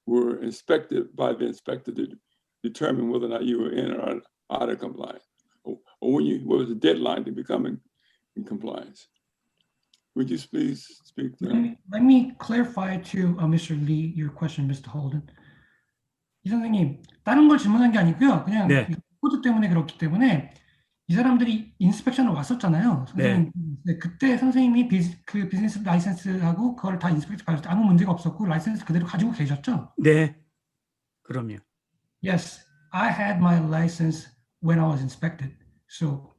Speaker 8: were inspected by the inspector to determine whether or not you were in or out of compliance? Or what was the deadline to becoming in compliance? Would you please speak to that?
Speaker 14: Let me clarify to Mr. Lee your question, Mr. Holden. 이 선생님, 다른 걸 질문한 게 아니고요. 그냥
Speaker 15: 네.
Speaker 14: 코드 때문에 그렇기 때문에 이 사람들이 인스펙션을 왔었잖아요. 선생님, 네, 그때 선생님이 그 비즈니스 라이센스하고 그걸 다 인스펙트 받을 때 아무 문제가 없었고 라이센스 그대로 가지고 계셨죠?
Speaker 15: 네, 그럼요.
Speaker 14: Yes, I had my license when I was inspected. So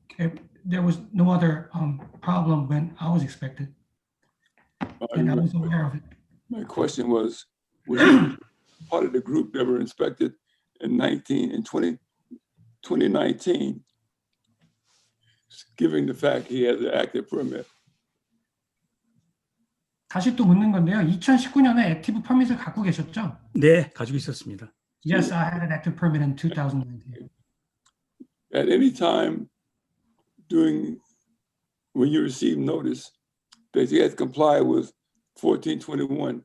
Speaker 14: there was no other problem when I was inspected. And I was aware of it.
Speaker 8: My question was you part of the group that were inspected in 2019, given the fact he has an active permit?
Speaker 14: 다시 또 묻는 건데요. 2019년에 액티브 퍼밋을 갖고 계셨죠?
Speaker 15: 네, 가지고 있었습니다.
Speaker 14: Yes, I had an active permit in 2019.
Speaker 8: At any time when you received notice that you had to comply with 1421,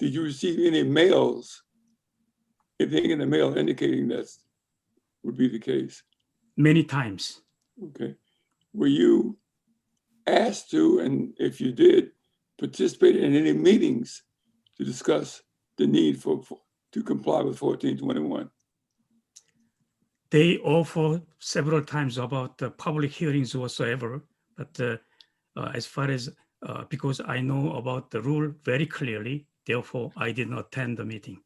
Speaker 8: did you receive any mails, anything in the mail indicating that would be the case?
Speaker 15: Many times.
Speaker 8: Okay. Were you asked to, and if you did, participate in any meetings to discuss the need to comply with 1421?
Speaker 15: They offer several times about the public hearings whatsoever, but as far as, because I know about the rule very clearly, therefore I did not attend the meeting.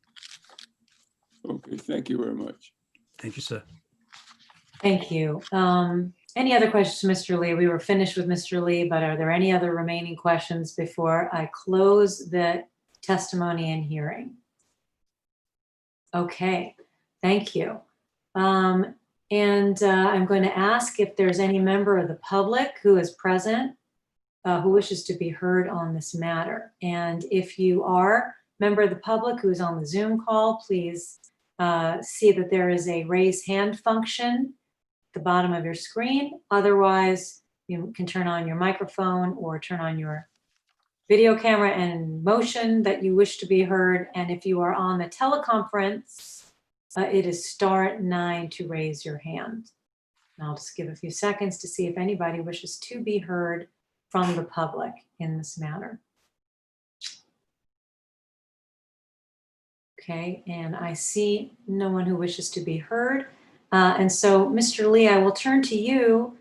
Speaker 8: Okay, thank you very much.
Speaker 15: Thank you, sir.
Speaker 1: Thank you. Any other questions, Mr. Lee? We were finished with Mr. Lee, but are there any other remaining questions before I close the testimony and hearing? Okay, thank you. I'm going to ask if there's any member of the public who is present who wishes to be heard on this matter. And if you are a member of the public who is on the Zoom call, please see that there is a raise hand function at the bottom of your screen. Otherwise, you can turn on your microphone or turn on your video camera and motion that you wish to be heard. And if you are on the teleconference, it is *9 to raise your hand. And I'll just give a few seconds to see if anybody wishes to be heard from the public in this matter. Okay, and I see no one who wishes to be heard. And so, Mr. Lee, I will turn to you.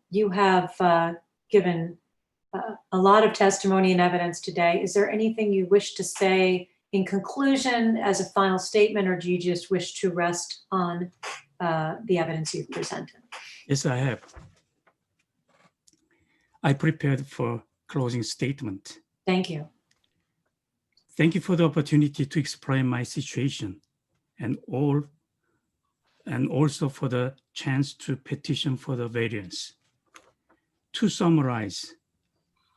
Speaker 1: You have given a lot of testimony and evidence today. Is there anything you wish to say in conclusion as a final statement, or do you just wish to rest on the evidence you've presented?
Speaker 15: Yes, I have. I prepared for closing statement.
Speaker 1: Thank you.
Speaker 15: Thank you for the opportunity to explain my situation and also for the chance to petition for the variance. To summarize,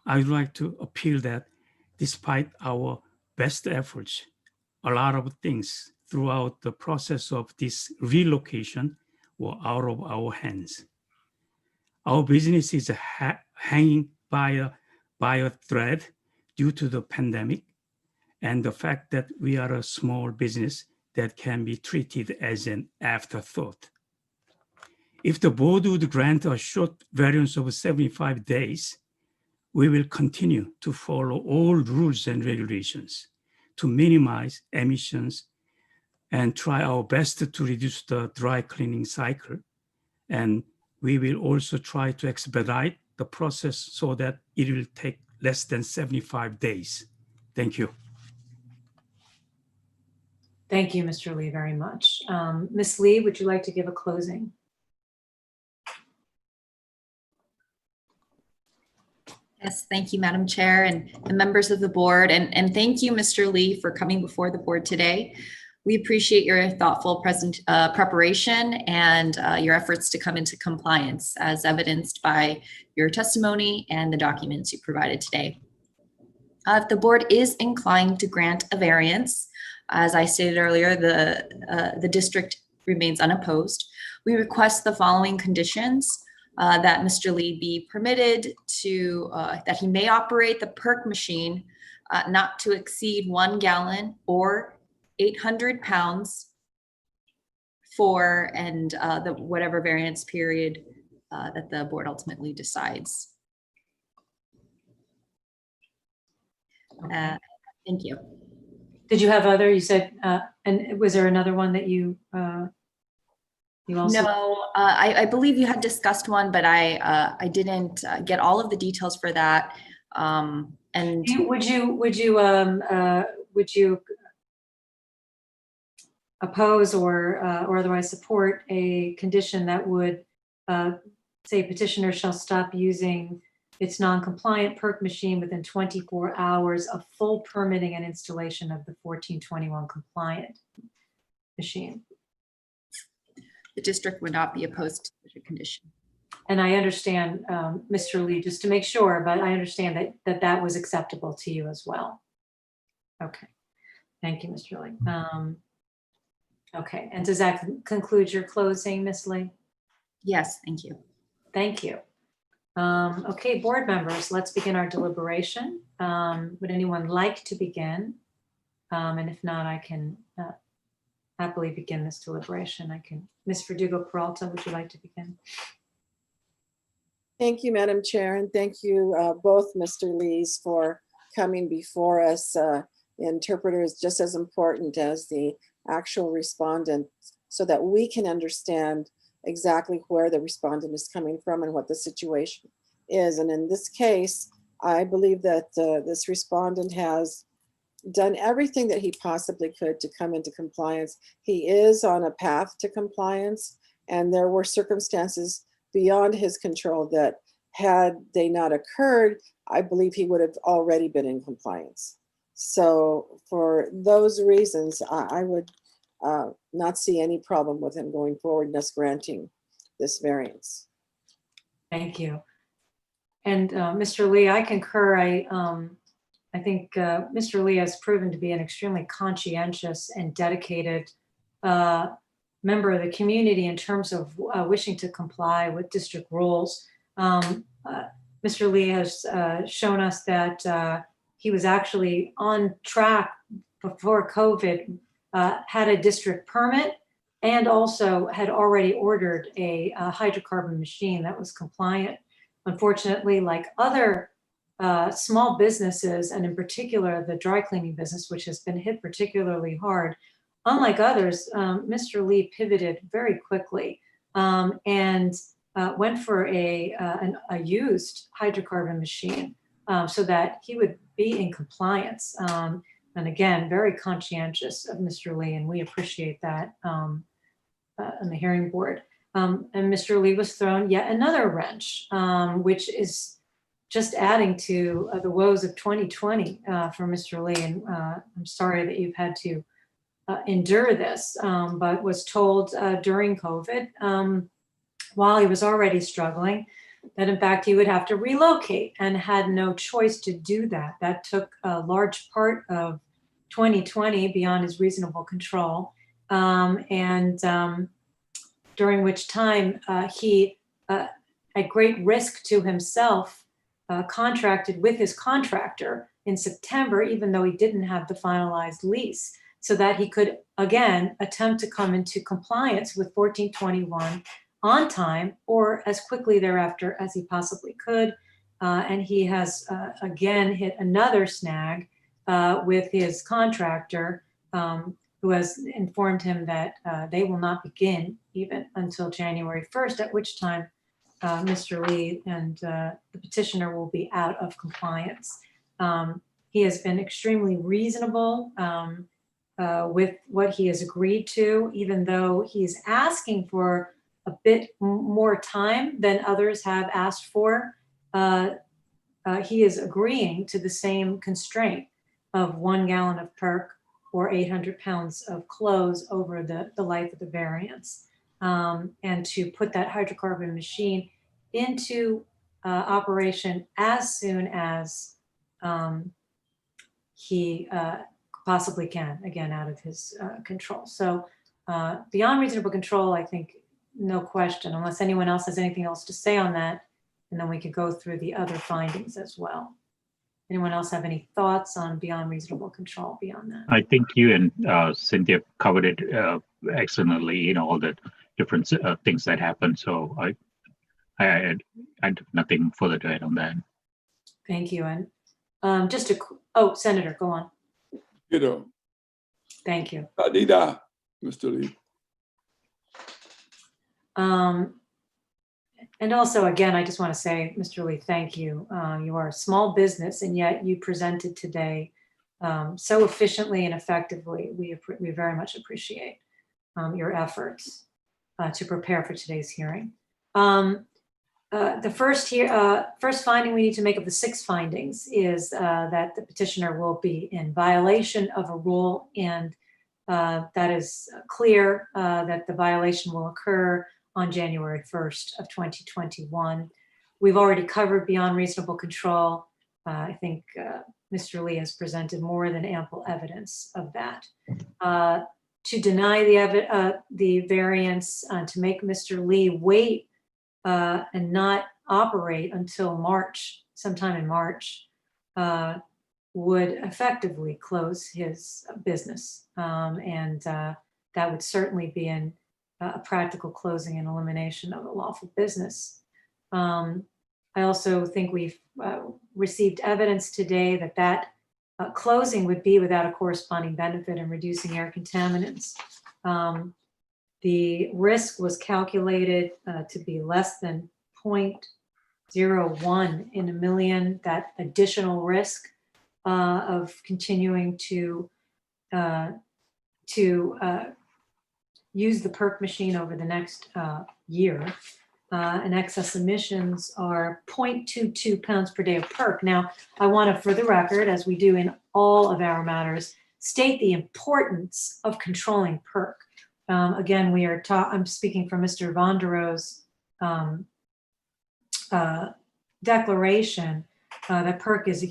Speaker 15: I would like to appeal that despite our best efforts, a lot of things throughout the process of this relocation were out of our hands. Our business is hanging by a thread due to the pandemic and the fact that we are a small business that can be treated as an afterthought. If the board would grant a short variance of 75 days, we will continue to follow all rules and regulations to minimize emissions and try our best to reduce the dry cleaning cycle. And we will also try to expedite the process so that it will take less than 75 days. Thank you.
Speaker 1: Thank you, Mr. Lee, very much. Ms. Lee, would you like to give a closing?
Speaker 16: Yes, thank you, Madam Chair and members of the board. And thank you, Mr. Lee, for coming before the board today. We appreciate your thoughtful preparation and your efforts to come into compliance as evidenced by your testimony and the documents you provided today. If the board is inclined to grant a variance, as I stated earlier, the district remains unopposed. We request the following conditions. That Mr. Lee be permitted to, that he may operate the perk machine not to exceed 1 gallon or 800 pounds for the whatever variance period that the board ultimately decides.
Speaker 1: Okay.
Speaker 16: Thank you.
Speaker 1: Did you have other, you said, and was there another one that you also?
Speaker 16: No, I believe you had discussed one, but I didn't get all of the details for that. And
Speaker 1: would you oppose or otherwise support a condition that would say petitioner shall stop using its non-compliant perk machine within 24 hours of full permitting and installation of the 1421 compliant machine?
Speaker 16: The district would not be opposed to such a condition.
Speaker 1: And I understand, Mr. Lee, just to make sure, but I understand that was acceptable to you as well. Okay, thank you, Mr. Lee. Okay, and does that conclude your closing, Ms. Lee?
Speaker 16: Yes, thank you.
Speaker 1: Thank you. Okay, board members, let's begin our deliberation. Would anyone like to begin? And if not, I can happily begin this deliberation. Ms. Verdugo-Peralta, would you like to begin?
Speaker 7: Thank you, Madam Chair, and thank you both Mr. Lees for coming before us. The interpreter is just as important as the actual respondent so that we can understand exactly where the respondent is coming from and what the situation is. And in this case, I believe that this respondent has done everything that he possibly could to come into compliance. He is on a path to compliance, and there were circumstances beyond his control that had they not occurred, I believe he would have already been in compliance. So for those reasons, I would not see any problem with him going forward and us granting this variance.
Speaker 1: Thank you. And Mr. Lee, I concur. I think Mr. Lee has proven to be an extremely conscientious and dedicated member of the community in terms of wishing to comply with district rules. Mr. Lee has shown us that he was actually on track before COVID, had a district permit, and also had already ordered a hydrocarbon machine that was compliant. Unfortunately, like other small businesses, and in particular the dry cleaning business, which has been hit particularly hard, unlike others, Mr. Lee pivoted very quickly and went for a used hydrocarbon machine so that he would be in compliance. And again, very conscientious of Mr. Lee, and we appreciate that on the hearing board. And Mr. Lee was thrown yet another wrench, which is just adding to the woes of 2020 for Mr. Lee. And I'm sorry that you've had to endure this, but was told during COVID, while he was already struggling, that in fact he would have to relocate and had no choice to do that. That took a large part of 2020 beyond his reasonable control. During which time he, at great risk to himself, contracted with his contractor in September, even though he didn't have the finalized lease, so that he could, again, attempt to come into compliance with 1421 on time or as quickly thereafter as he possibly could. And he has, again, hit another snag with his contractor, who has informed him that they will not begin even until January 1st, at which time Mr. Lee and the petitioner will be out of compliance. He has been extremely reasonable with what he has agreed to, even though he's asking for a bit more time than others have asked for. He is agreeing to the same constraint of 1 gallon of perk or 800 pounds of clothes over the life of the variance, and to put that hydrocarbon machine into operation as soon as he possibly can, again, out of his control. So beyond reasonable control, I think, no question, unless anyone else has anything else to say on that, and then we could go through the other findings as well. Anyone else have any thoughts on beyond reasonable control beyond that?
Speaker 9: I think you and Cynthia covered it excellently, all the different things that happen. So I have nothing further to add on that.
Speaker 1: Thank you. And Senator, go on. Thank you.
Speaker 8: Adida, Mr. Lee.
Speaker 1: And also, again, I just want to say, Mr. Lee, thank you. You are a small business, and yet you presented today so efficiently and effectively. We very much appreciate your efforts to prepare for today's hearing. The first finding we need to make of the 6 findings is that the petitioner will be in violation of a rule, and that is clear that the violation will occur on January 1st of 2021. We've already covered beyond reasonable control. I think Mr. Lee has presented more than ample evidence of that. To deny the variance, to make Mr. Lee wait and not operate until March, sometime in March, would effectively close his business. And that would certainly be a practical closing and elimination of a lawful business. I also think we've received evidence today that closing would be without a corresponding benefit in reducing air contaminants. The risk was calculated to be less than 0.01 in a million. That additional risk of continuing to use the perk machine over the next year, and excess emissions are 0.22 pounds per day of perk. Now, I want to, for the record, as we do in all of our matters, state the importance of controlling perk. Again, I'm speaking from Mr. Vondero's declaration that perk is a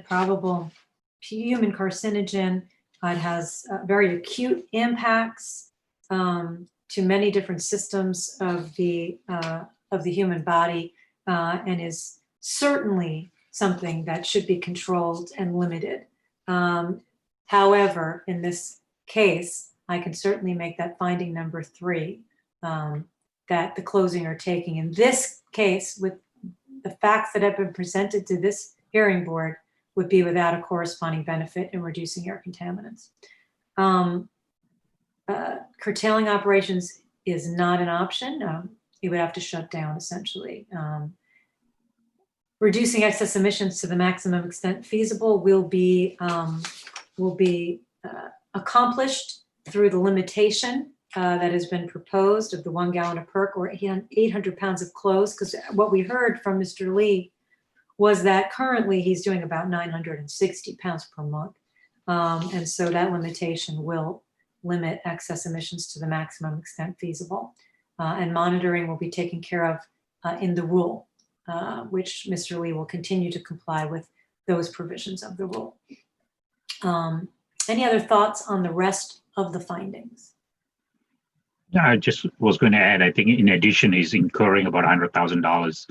Speaker 1: probable human carcinogen. It has very acute impacts to many different systems of the human body, and is certainly something that should be controlled and limited. However, in this case, I can certainly make that finding number 3, that the closing are taking in this case, with the facts that have been presented to this hearing board, would be without a corresponding benefit in reducing air contaminants. Curtailing operations is not an option. You would have to shut down, essentially. Reducing excess emissions to the maximum extent feasible will be accomplished through the limitation that has been proposed of the 1 gallon of perk or 800 pounds of clothes, because what we heard from Mr. Lee was that currently he's doing about 960 pounds per month. And so that limitation will limit excess emissions to the maximum extent feasible. And monitoring will be taken care of in the rule, which Mr. Lee will continue to comply with those provisions of the rule. Any other thoughts on the rest of the findings?
Speaker 9: Yeah, I just was going to add, I think in addition, he's incurring about $100,000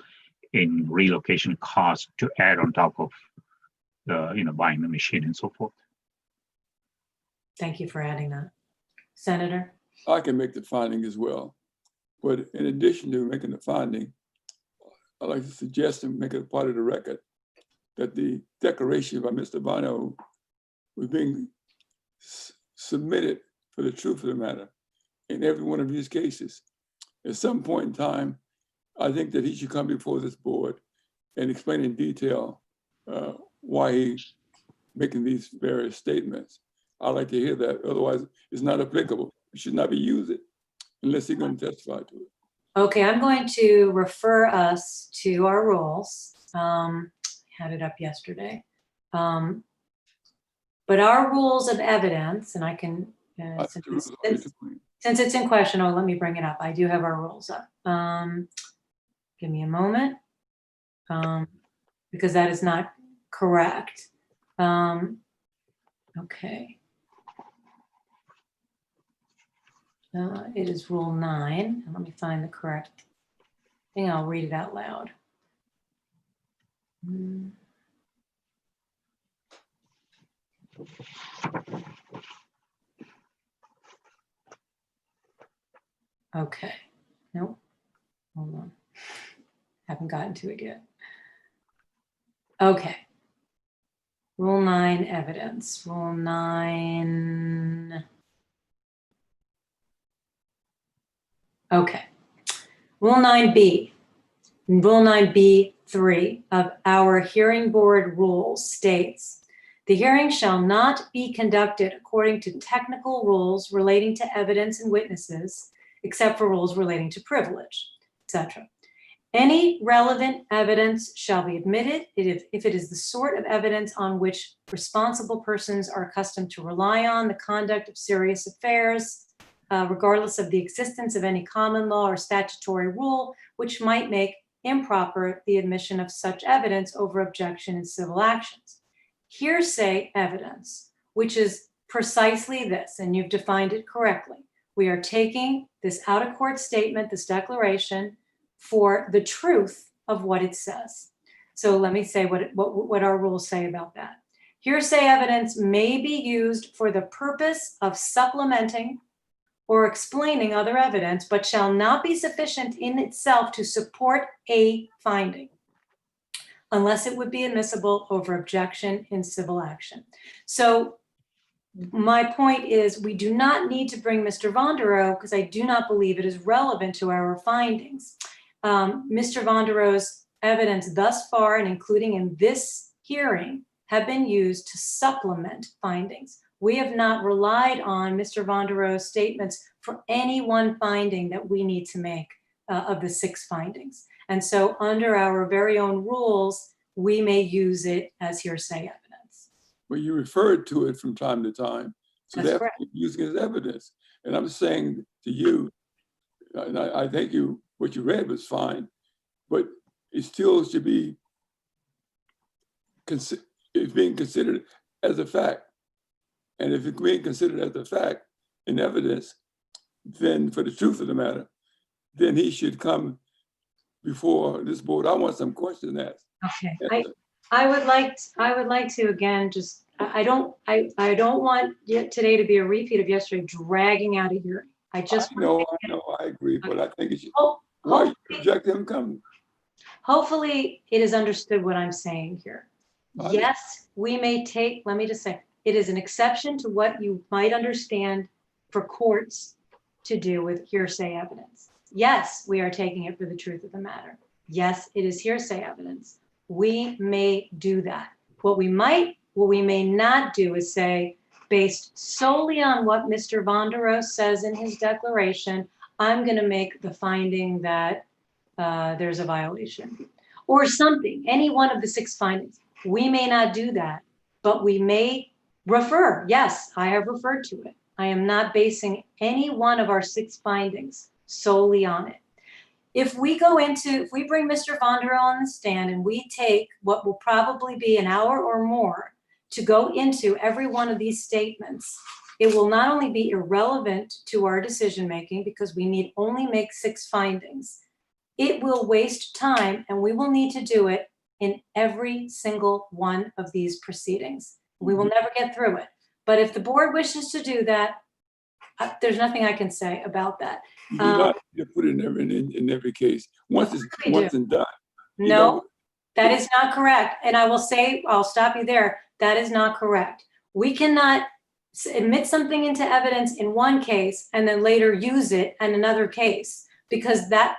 Speaker 9: in relocation costs to add on top of buying the machine and so forth.
Speaker 1: Thank you for adding that. Senator?
Speaker 8: I can make the finding as well. But in addition to making the finding, I'd like to suggest and make it a part of the record that the declaration by Mr. Bono was being submitted for the truth of the matter in every one of these cases. At some point in time, I think that he should come before this board and explain in detail why he's making these various statements. I'd like to hear that. Otherwise, it's not applicable. We should not be using it unless he's going to testify to it.
Speaker 1: Okay, I'm going to refer us to our rules. Had it up yesterday. But our rules of evidence, and I can, since it's in question, oh, let me bring it up. I do have our rules up. Give me a moment, because that is not correct. Okay. It is rule 9. Let me find the correct thing. I'll read it out loud. Okay. Nope. Hold on. Haven't gotten to it yet. Okay. Rule 9, evidence. Rule 9. Okay. Rule 9B. Rule 9B3 of our hearing board rules states, the hearing shall not be conducted according to technical rules relating to evidence and witnesses, except for rules relating to privilege, etc. Any relevant evidence shall be admitted if it is the sort of evidence on which responsible persons are accustomed to rely on the conduct of serious affairs, regardless of the existence of any common law or statutory rule, which might make improper the admission of such evidence over objection in civil actions. Hearsay evidence, which is precisely this, and you've defined it correctly. We are taking this out-of-court statement, this declaration, for the truth of what it says. So let me say what our rules say about that. Hearsay evidence may be used for the purpose of supplementing or explaining other evidence, but shall not be sufficient in itself to support a finding, unless it would be admissible over objection in civil action. So my point is, we do not need to bring Mr. Vonderow, because I do not believe it is relevant to our findings. Mr. Vonderow's evidence thus far, and including in this hearing, have been used to supplement findings. We have not relied on Mr. Vonderow's statements for any one finding that we need to make of the 6 findings. And so under our very own rules, we may use it as hearsay evidence.
Speaker 8: Well, you referred to it from time to time. So
Speaker 1: That's
Speaker 8: they're
Speaker 1: correct.
Speaker 8: using it as evidence. And I'm saying to you, and I think what you read was fine, but it still should be it's being considered as a fact. And if it's being considered as a fact in evidence, then for the truth of the matter, then he should come before this board. I want some questions asked.
Speaker 1: Okay, I would like to again, just, I don't want today to be a repeat of yesterday, dragging out a hearing. I
Speaker 8: know, I agree, but I think it should, why you object him coming?
Speaker 1: Hopefully it is understood what I'm saying here. Yes, we may take, let me just say, it is an exception to what you might understand for courts to do with hearsay evidence. Yes, we are taking it for the truth of the matter. Yes, it is hearsay evidence. We may do that. What we may not do is say, based solely on what Mr. Vonderow says in his declaration, I'm going to make the finding that there's a violation or something, any one of the 6 findings. We may not do that, but we may refer. Yes, I have referred to it. I am not basing any one of our 6 findings solely on it. If we bring Mr. Vonderow on the stand and we take what will probably be an hour or more to go into every one of these statements, it will not only be irrelevant to our decision-making because we need only make 6 findings, it will waste time, and we will need to do it in every single one of these proceedings. We will never get through it. But if the board wishes to do that, there's nothing I can say about that.
Speaker 8: You do not need to put it in every case. Once and done.
Speaker 1: No, that is not correct. And I will say, I'll stop you there. That is not correct. We cannot admit something into evidence in one case and then later use it in another case, because that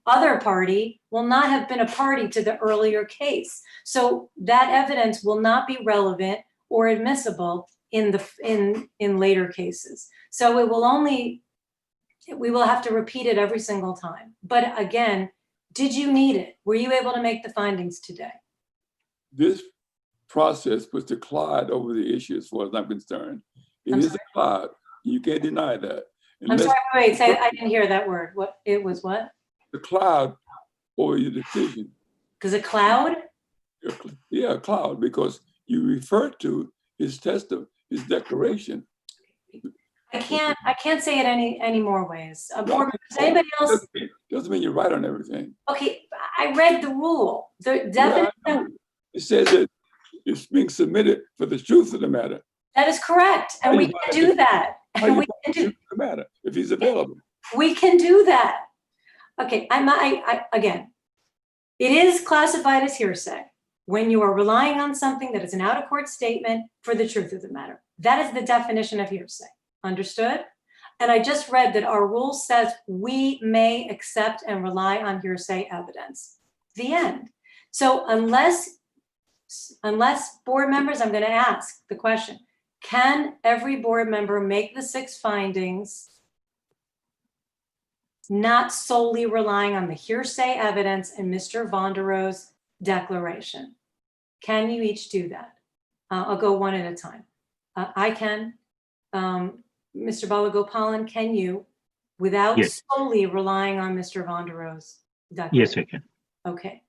Speaker 1: other party will not have been a party to the earlier case. So that evidence will not be relevant or admissible in later cases. So we will have to repeat it every single time. But again, did you need it? Were you able to make the findings today?
Speaker 8: This process puts the cloud over the issue as far as I'm concerned. It is a cloud. You can't deny that.
Speaker 1: I'm sorry, wait, say, I didn't hear that word. What, it was what?
Speaker 8: The cloud over your decision.
Speaker 1: Because a cloud?
Speaker 8: Yeah, a cloud, because you referred to his his declaration.
Speaker 1: I can't say it any more ways. Board members, anybody else?
Speaker 8: Doesn't mean you're right on everything.
Speaker 1: Okay, I read the rule. The definition.
Speaker 8: Yeah, it says that it's being submitted for the truth of the matter.
Speaker 1: That is correct, and we can do that.
Speaker 8: How you find the truth of the matter if he's available?
Speaker 1: We can do that. Okay, again, it is classified as hearsay when you are relying on something that is an out-of-court statement for the truth of the matter. That is the definition of hearsay. Understood? And I just read that our rule says we may accept and rely on hearsay evidence. The end. So unless board members, I'm going to ask the question, can every board member make the 6 findings not solely relying on the hearsay evidence in Mr. Vondero's declaration? Can you each do that? I'll go one at a time. I can. Mr. Balagopalan, can you, without solely relying on Mr. Vondero's declaration?
Speaker 9: Yes, I can.
Speaker 1: Okay.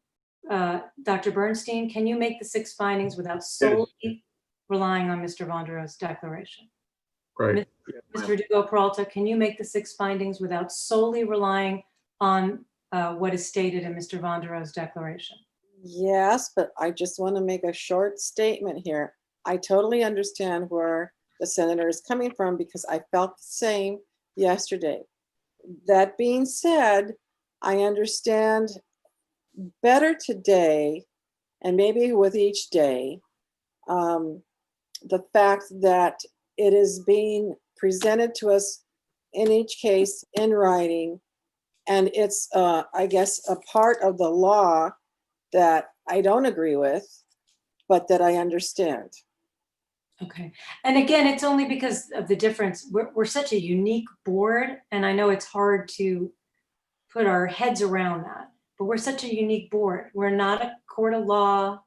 Speaker 1: Dr. Bernstein, can you make the 6 findings without solely relying on Mr. Vondero's declaration?
Speaker 13: Right.
Speaker 1: Mr. Dugo-Peralta, can you make the 6 findings without solely relying on what is stated in Mr. Vondero's declaration?
Speaker 7: Yes, but I just want to make a short statement here. I totally understand where the senator is coming from because I felt the same yesterday. That being said, I understand better today, and maybe with each day, the fact that it is being presented to us in each case in writing, and it's, I guess, a part of the law that I don't agree with, but that I understand.
Speaker 1: Okay. And again, it's only because of the difference. We're such a unique board, and I know it's hard to put our heads around that, but we're such a unique board. We're not a court of law,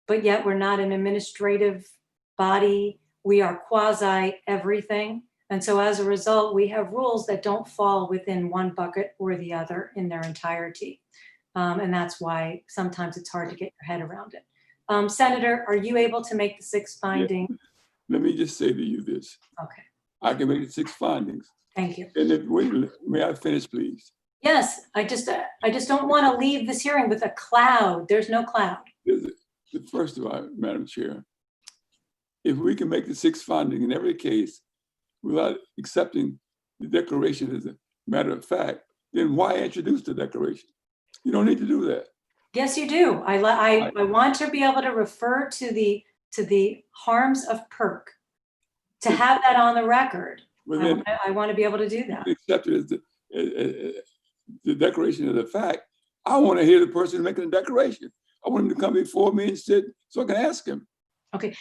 Speaker 1: but yet we're not an administrative body. We are quasi everything. And so as a result, we have rules that don't fall within one bucket or the other in their entirety. And that's why sometimes it's hard to get your head around it. Senator, are you able to make the 6 findings?
Speaker 8: Yeah. Let me just say to you this.
Speaker 1: Okay.
Speaker 8: I can make the 6 findings.
Speaker 1: Thank you.
Speaker 8: And if, wait, may I finish, please?
Speaker 1: Yes, I just don't want to leave this hearing with a cloud. There's no cloud.
Speaker 8: First of all, Madam Chair, if we can make the 6 findings in every case without accepting the declaration as a matter of fact, then why introduce the declaration? You don't need to do that.
Speaker 1: Yes, you do. I want to be able to refer to the harms of PERC, to have that on the record.
Speaker 8: Well, then,
Speaker 1: I want to be able to do that.
Speaker 8: Accept it as the declaration of the fact. I want to hear the person making the declaration. I want him to come before me and sit so I can ask him.
Speaker 1: Okay.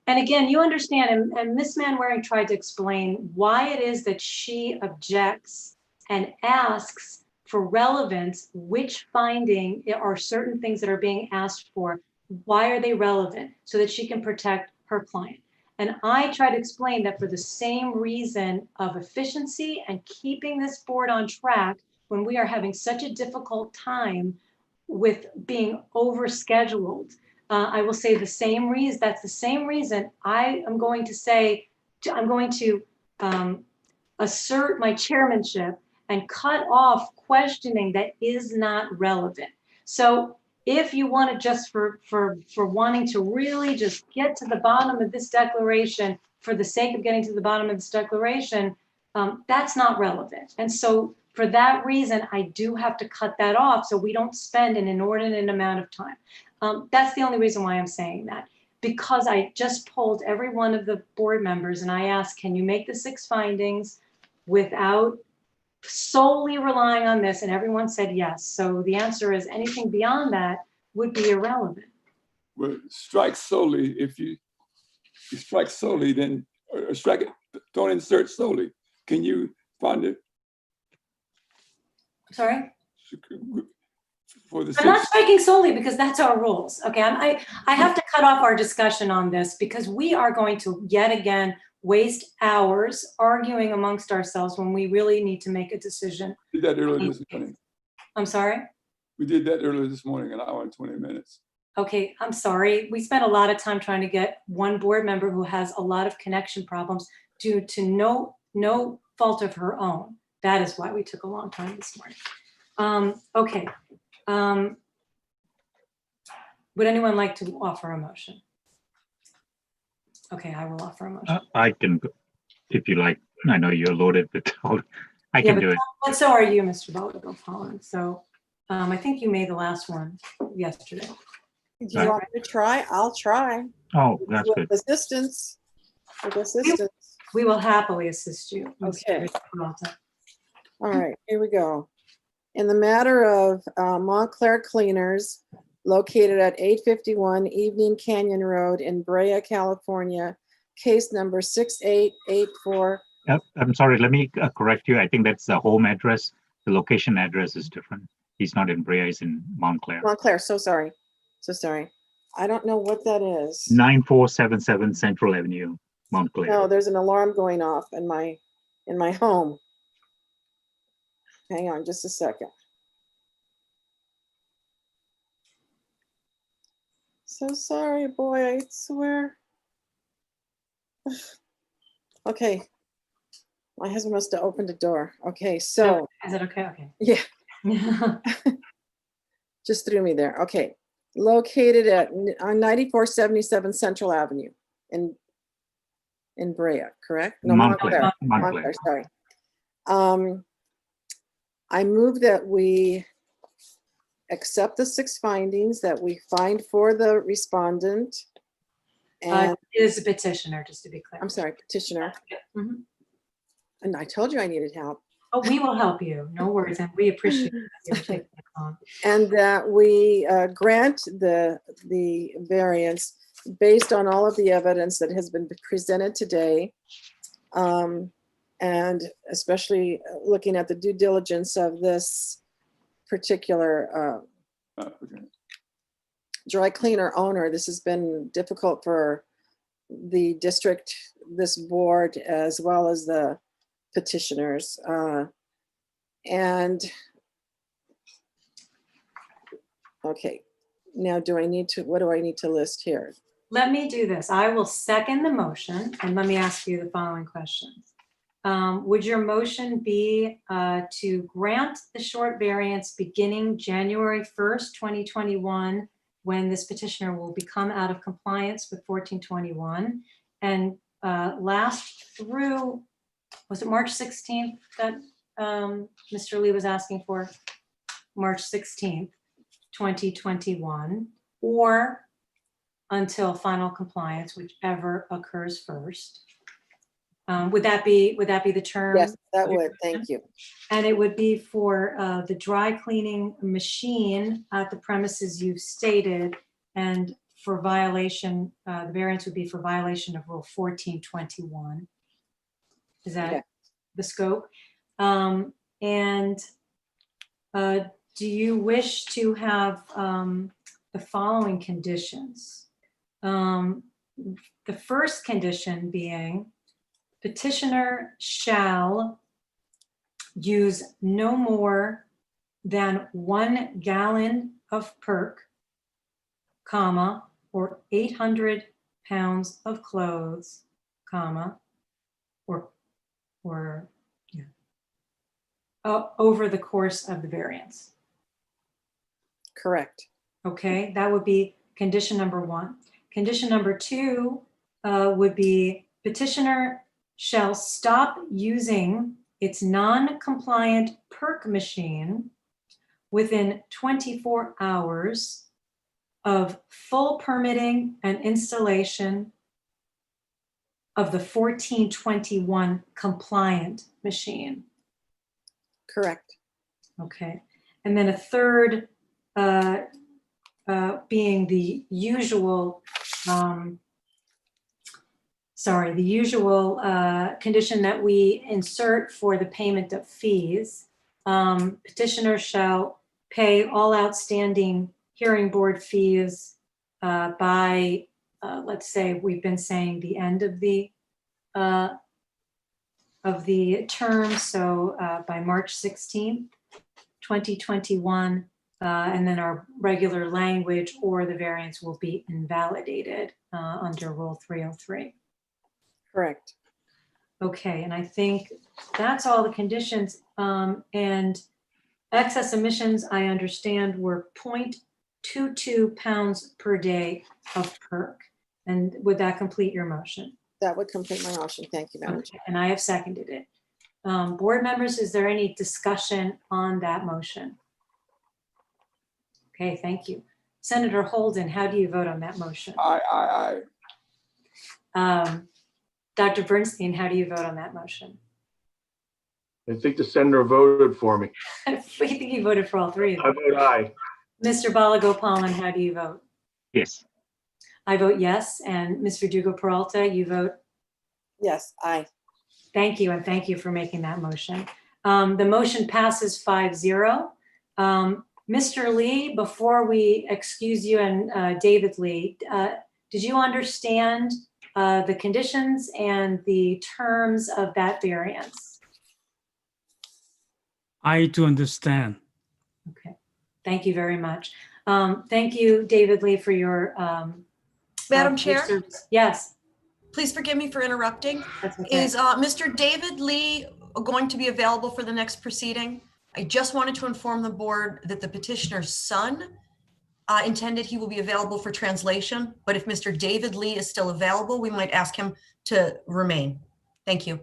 Speaker 1: And again, you understand, and Ms. Manwaring tried to explain why it is that she objects and asks for relevance, which finding are certain things that are being asked for. Why are they relevant? So that she can protect her client. And I try to explain that for the same reason of efficiency and keeping this board on track when we are having such a difficult time with being overscheduled. I will say the same reason, that's the same reason I am going to say, I'm going to assert my chairmanship and cut off questioning that is not relevant. So if you want to just for wanting to really just get to the bottom of this declaration for the sake of getting to the bottom of this declaration, that's not relevant. And so for that reason, I do have to cut that off so we don't spend an inordinate amount of time. That's the only reason why I'm saying that, because I just polled every one of the board members and I asked, can you make the 6 findings without solely relying on this? And everyone said yes. So the answer is anything beyond that would be irrelevant.
Speaker 8: Well, strike solely. If you strike solely, then or strike it, don't insert solely. Can you find it
Speaker 1: Sorry?
Speaker 8: for the
Speaker 1: I'm not
Speaker 8: 6th?
Speaker 1: striking solely because that's our rules. Okay, I have to cut off our discussion on this because we are going to yet again waste hours arguing amongst ourselves when we really need to make a decision.
Speaker 8: We did that earlier this morning.
Speaker 1: I'm sorry?
Speaker 8: We did that earlier this morning, an hour and 20 minutes.
Speaker 1: Okay, I'm sorry. We spent a lot of time trying to get one board member who has a lot of connection problems due to no fault of her own. That is why we took a long time this morning. Okay. Would anyone like to offer a motion? Okay, I will offer a motion.
Speaker 9: I can, if you like. I know you're loaded, but I can do it.
Speaker 1: And so are you, Mr. Boligo-Pollen. So I think you made the last one yesterday.
Speaker 7: Do you want me to try? I'll try.
Speaker 9: Oh, that's good.
Speaker 7: With assistance. With assistance.
Speaker 1: We will happily assist you.
Speaker 7: Okay.
Speaker 1: Peralta.
Speaker 7: All right, here we go. In the matter of Montclair Cleaners located at 851 Evening Canyon Road in Brea, California, case number 6884.
Speaker 9: I'm sorry, let me correct you. I think that's the home address. The location address is different. He's not in Brea, he's in Montclair.
Speaker 7: Montclair, so sorry. So sorry. I don't know what that is.
Speaker 9: 9477 Central Avenue, Montclair.
Speaker 7: No, there's an alarm going off in my home. Hang on just a second. So sorry, boy, I swear. Okay. My husband must have opened a door. Okay, so.
Speaker 1: Is it okay? Okay.
Speaker 7: Yeah. Just threw me there. Okay. Located at 9477 Central Avenue in Brea, correct? No,
Speaker 9: Montclair.
Speaker 7: Montclair, sorry. I move that we accept the 6 findings that we find for the respondent. And
Speaker 1: it is a petitioner, just to be clear.
Speaker 7: I'm sorry, petitioner.
Speaker 1: Mhm.
Speaker 7: And I told you I needed help.
Speaker 1: Oh, we will help you. No worries. And we appreciate you taking the call.
Speaker 7: And that we grant the variance based on all of the evidence that has been presented today. And especially looking at the due diligence of this particular dry cleaner owner. This has been difficult for the district, this board, as well as the petitioners. And okay, now do I need to, what do I need to list here?
Speaker 1: Let me do this. I will second the motion and let me ask you the following questions. Would your motion be to grant the short variance beginning January 1st, 2021, when this petitioner will become out of compliance with 1421 and last through, was it March 16th that Mr. Lee was asking for? March 16th, 2021, or until final compliance, whichever occurs first. Would that be the term?
Speaker 7: Yes, that would. Thank you.
Speaker 1: And it would be for the dry cleaning machine at the premises you've stated, and for violation, the variance would be for violation of Rule 1421. Is that the scope? And do you wish to have the following conditions? The first condition being petitioner shall use no more than 1 gallon of perk, comma, or 800 pounds of clothes, comma, over the course of the variance.
Speaker 7: Correct.
Speaker 1: Okay, that would be condition number 1. Condition number 2 would be petitioner shall stop using its non-compliant perk machine within 24 hours of full permitting and installation of the 1421 compliant machine.
Speaker 7: Correct.
Speaker 1: Okay, and then a third being the usual sorry, the usual condition that we insert for the payment of fees. Petitioner shall pay all outstanding hearing board fees by, let's say, we've been saying the end of the term, so by March 16th, 2021, and then our regular language or the variance will be invalidated under Rule 303.
Speaker 7: Correct.
Speaker 1: Okay, and I think that's all the conditions. And excess emissions, I understand, were 0.22 pounds per day of perk. And would that complete your motion?
Speaker 7: That would complete my motion. Thank you, Madam
Speaker 1: Okay,
Speaker 7: Chair.
Speaker 1: and I have seconded it. Board members, is there any discussion on that motion? Okay, thank you. Senator Holden, how do you vote on that motion?
Speaker 8: Aye.
Speaker 1: Dr. Bernstein, how do you vote on that motion?
Speaker 13: I think the senator voted for me.
Speaker 1: I think you voted for all three of
Speaker 13: I
Speaker 1: them.
Speaker 13: vote aye.
Speaker 1: Mr. Balagopalan, how do you vote?
Speaker 9: Yes.
Speaker 1: I vote yes. And Ms. Verdugo Peralta, you vote?
Speaker 7: Yes, aye.
Speaker 1: Thank you, and thank you for making that motion. The motion passes 5-0. Mr. Lee, before we excuse you and David Lee, did you understand the conditions and the terms of that variance?
Speaker 15: I do understand.
Speaker 1: Okay, thank you very much. Thank you, David Lee, for your
Speaker 3: Madam
Speaker 1: your
Speaker 3: Chair?
Speaker 1: service. Yes.
Speaker 3: Please forgive me for interrupting.
Speaker 1: That's okay.
Speaker 3: Is Mr. David Lee going to be available for the next proceeding? I just wanted to inform the board that the petitioner's son intended he will be available for translation, but if Mr. David Lee is still available, we might ask him to remain. Thank you.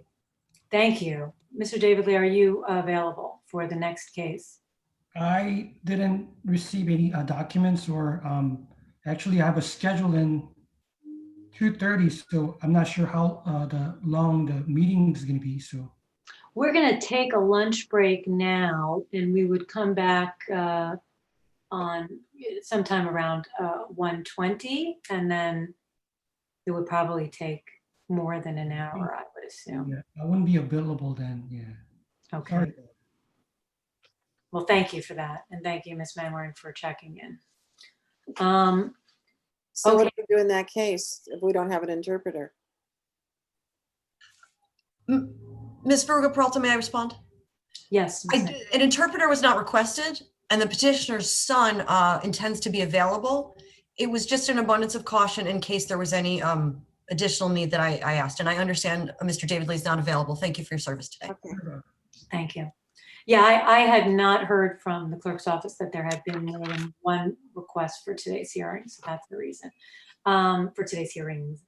Speaker 1: Thank you. Mr. David Lee, are you available for the next case?
Speaker 14: I didn't receive any documents or actually I have a schedule in 2:30, so I'm not sure how long the meeting is going to be. So
Speaker 1: We're going to take a lunch break now, and we would come back on sometime around 1:20, and then it would probably take more than an hour, I would assume.
Speaker 14: yeah, I wouldn't be available then. Yeah.
Speaker 1: Okay.
Speaker 14: Sorry.
Speaker 1: Well, thank you for that, and thank you, Ms. Manwaring, for checking in.
Speaker 7: So what
Speaker 1: Okay.
Speaker 7: do we do in that case if we don't have an interpreter?
Speaker 3: Ms. Verdugo Peralta, may I respond?
Speaker 1: Yes.
Speaker 3: An interpreter was not requested, and the petitioner's son intends to be available. It was just an abundance of caution in case there was any additional need that I asked. And I understand Mr. David Lee is not available. Thank you for your service today.
Speaker 7: Okay.
Speaker 1: Thank you. Yeah, I had not heard from the clerk's office that there had been more than one request for today's hearing, so that's the reason for today's hearings.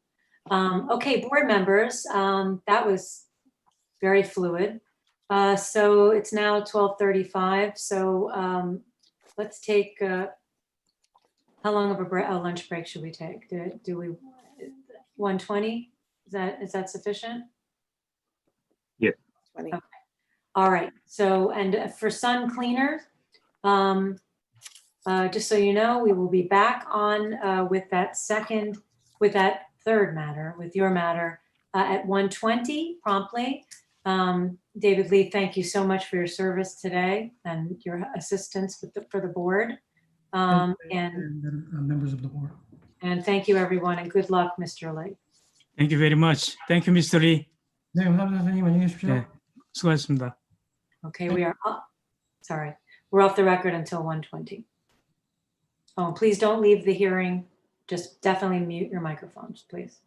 Speaker 1: Okay, board members, that was very fluid. So it's now 12:35. So let's take, how long of a lunch break should we take? Do we, 1:20? Is that sufficient?
Speaker 9: Yeah.
Speaker 7: 20.
Speaker 1: Okay. All right. So, and for sun cleaners, just so you know, we will be back on with that third matter, with your matter at 1:20 promptly. David Lee, thank you so much for your service today and your assistance for the board. And
Speaker 14: members of the board.
Speaker 1: And thank you, everyone, and good luck, Mr. Lee.
Speaker 15: Thank you very much. Thank you, Mr. Lee.
Speaker 14: 네, 감사합니다, 선생님. 안녕히 계십시오.
Speaker 15: 네, 수고하셨습니다.
Speaker 1: Okay, we are sorry. We're off the record until 1:20. Oh, please don't leave the hearing. Just definitely mute your microphones, please.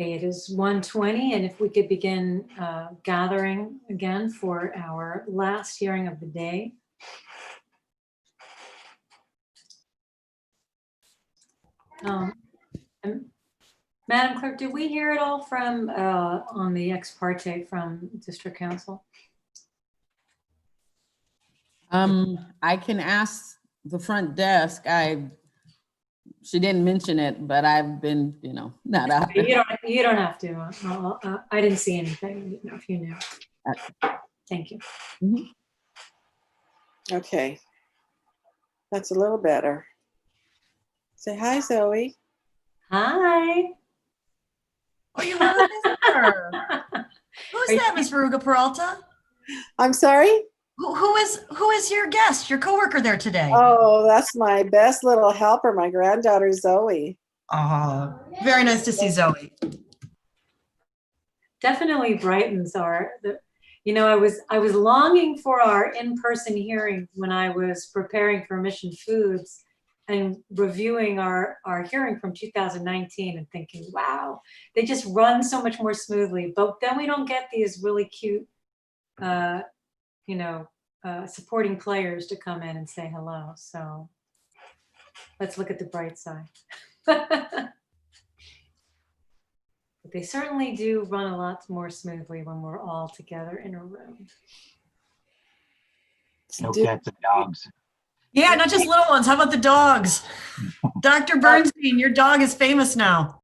Speaker 1: Okay, it is 1:20, and if we could begin gathering again for our last hearing of the day. And Madam Clerk, did we hear it all from on the ex parte from District Council?
Speaker 6: I can ask the front desk. She didn't mention it, but I've been, not out.
Speaker 1: You don't have to. I didn't see anything. I didn't know if you knew. Thank you.
Speaker 7: Okay. That's a little better. Say hi, Zoe.
Speaker 1: Hi.
Speaker 3: Oh, you have a visitor. Who's that, Miss Veruga Peralta?
Speaker 7: I'm sorry?
Speaker 3: Who is your guest, your coworker there today?
Speaker 7: Oh, that's my best little helper, my granddaughter, Zoe.
Speaker 3: Oh, very nice to see Zoe.
Speaker 1: Definitely brightens our, I was longing for our in-person hearing when I was preparing for Mission Foods and reviewing our hearing from 2019 and thinking, wow, they just run so much more smoothly. But then we don't get these really cute, supporting players to come in and say hello. So let's look at the bright side. But they certainly do run a lot more smoothly when we're all together in a room.
Speaker 9: No cats and dogs.
Speaker 3: Yeah, not just little ones. How about the dogs? Dr. Bernstein, your dog is famous now.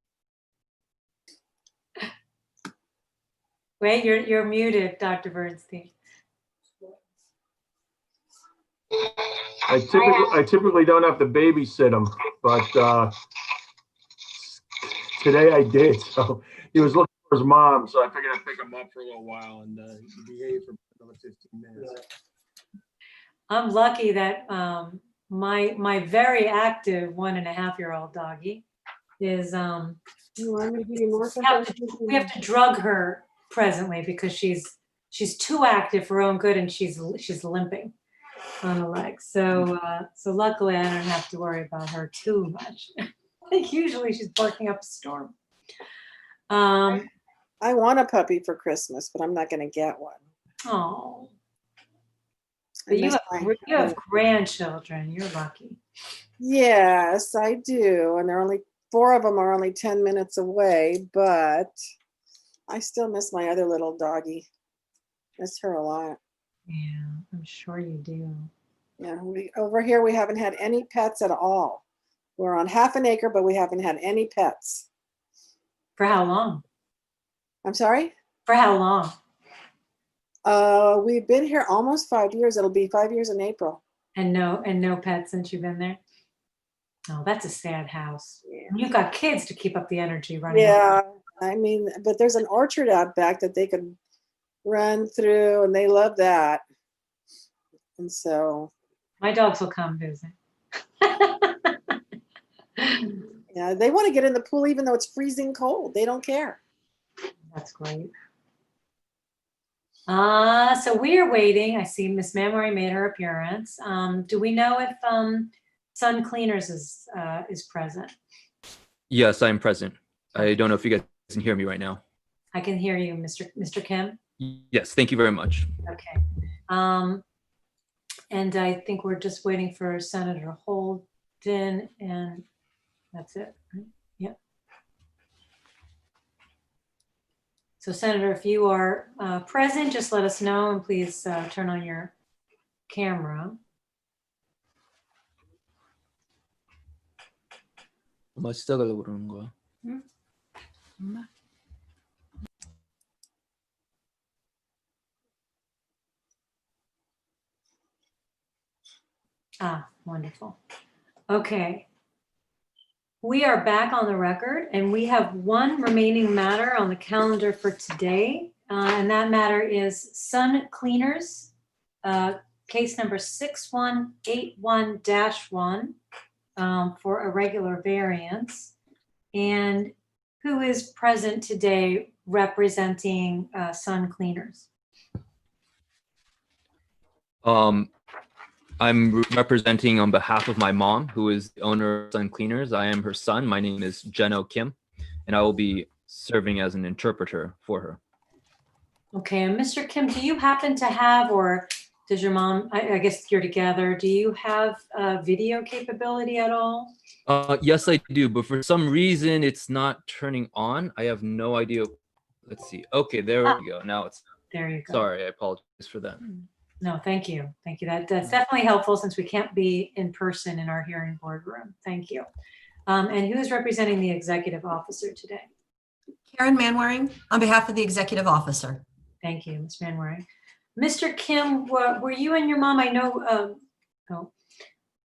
Speaker 1: Wait, you're muted, Dr. Bernstein.
Speaker 13: I typically don't have to babysit him, but today I did. So he was looking for his mom, so I figured I'd pick him up for a little while and behave for another 15 minutes.
Speaker 1: I'm lucky that my very active 1.5-year-old doggie is we have to drug her presently because she's too active for her own good and she's limping on the leg. So luckily I don't have to worry about her too much. Usually she's barking up a storm.
Speaker 7: I want a puppy for Christmas, but I'm not going to get one.
Speaker 1: Oh. But you have grandchildren. You're lucky.
Speaker 7: Yes, I do. And 4 of them are only 10 minutes away, but I still miss my other little doggie. Miss her a lot.
Speaker 1: Yeah, I'm sure you do.
Speaker 7: Yeah, over here we haven't had any pets at all. We're on half an acre, but we haven't had any pets.
Speaker 1: For how long?
Speaker 7: I'm sorry?
Speaker 1: For how long?
Speaker 7: We've been here almost 5 years. It'll be 5 years in April.
Speaker 1: And no pets since you've been there? Oh, that's a sad house. Yeah. You've got kids to keep up the energy running.
Speaker 7: Yeah, I mean, but there's an orchard out back that they could run through, and they love that. And so
Speaker 1: my dogs will come visit.
Speaker 7: Yeah, they want to get in the pool even though it's freezing cold. They don't care.
Speaker 1: That's great. So we are waiting. I see Miss Memory made her appearance. Do we know if Sun Cleaners is present?
Speaker 18: Yes, I'm present. I don't know if you guys can hear me right now.
Speaker 1: I can hear you, Mr. Kim.
Speaker 18: Yes, thank you very much.
Speaker 1: Okay. And I think we're just waiting for Senator Holden, and that's it, right? Yep. So Senator, if you are present, just let us know, and please turn on your camera.
Speaker 18: 엄마 시작하려고 그러는 거야.
Speaker 1: Ah, wonderful. Okay. We are back on the record and we have one remaining matter on the calendar for today. And that matter is Sun Cleaners, case number 6181-1 for a regular variance. And who is present today representing Sun Cleaners?
Speaker 18: I'm representing on behalf of my mom, who is the owner of Sun Cleaners. I am her son. My name is Jeno Kim, and I will be serving as an interpreter for her.
Speaker 1: Okay, and Mr. Kim, do you happen to have, or does your mom, I guess you're together, do you have video capability at all?
Speaker 18: Yes, I do, but for some reason it's not turning on. I have no idea. Let's see. Okay, there we go. Now it's.
Speaker 1: There you go.
Speaker 18: Sorry, I apologize for that.
Speaker 1: No, thank you. Thank you. That's definitely helpful since we can't be in person in our hearing board room. Thank you. And who is representing the executive officer today?
Speaker 3: Karen Manwaring on behalf of the executive officer.
Speaker 1: Thank you, Ms. Manwaring. Mr. Kim, were you and your mom, I know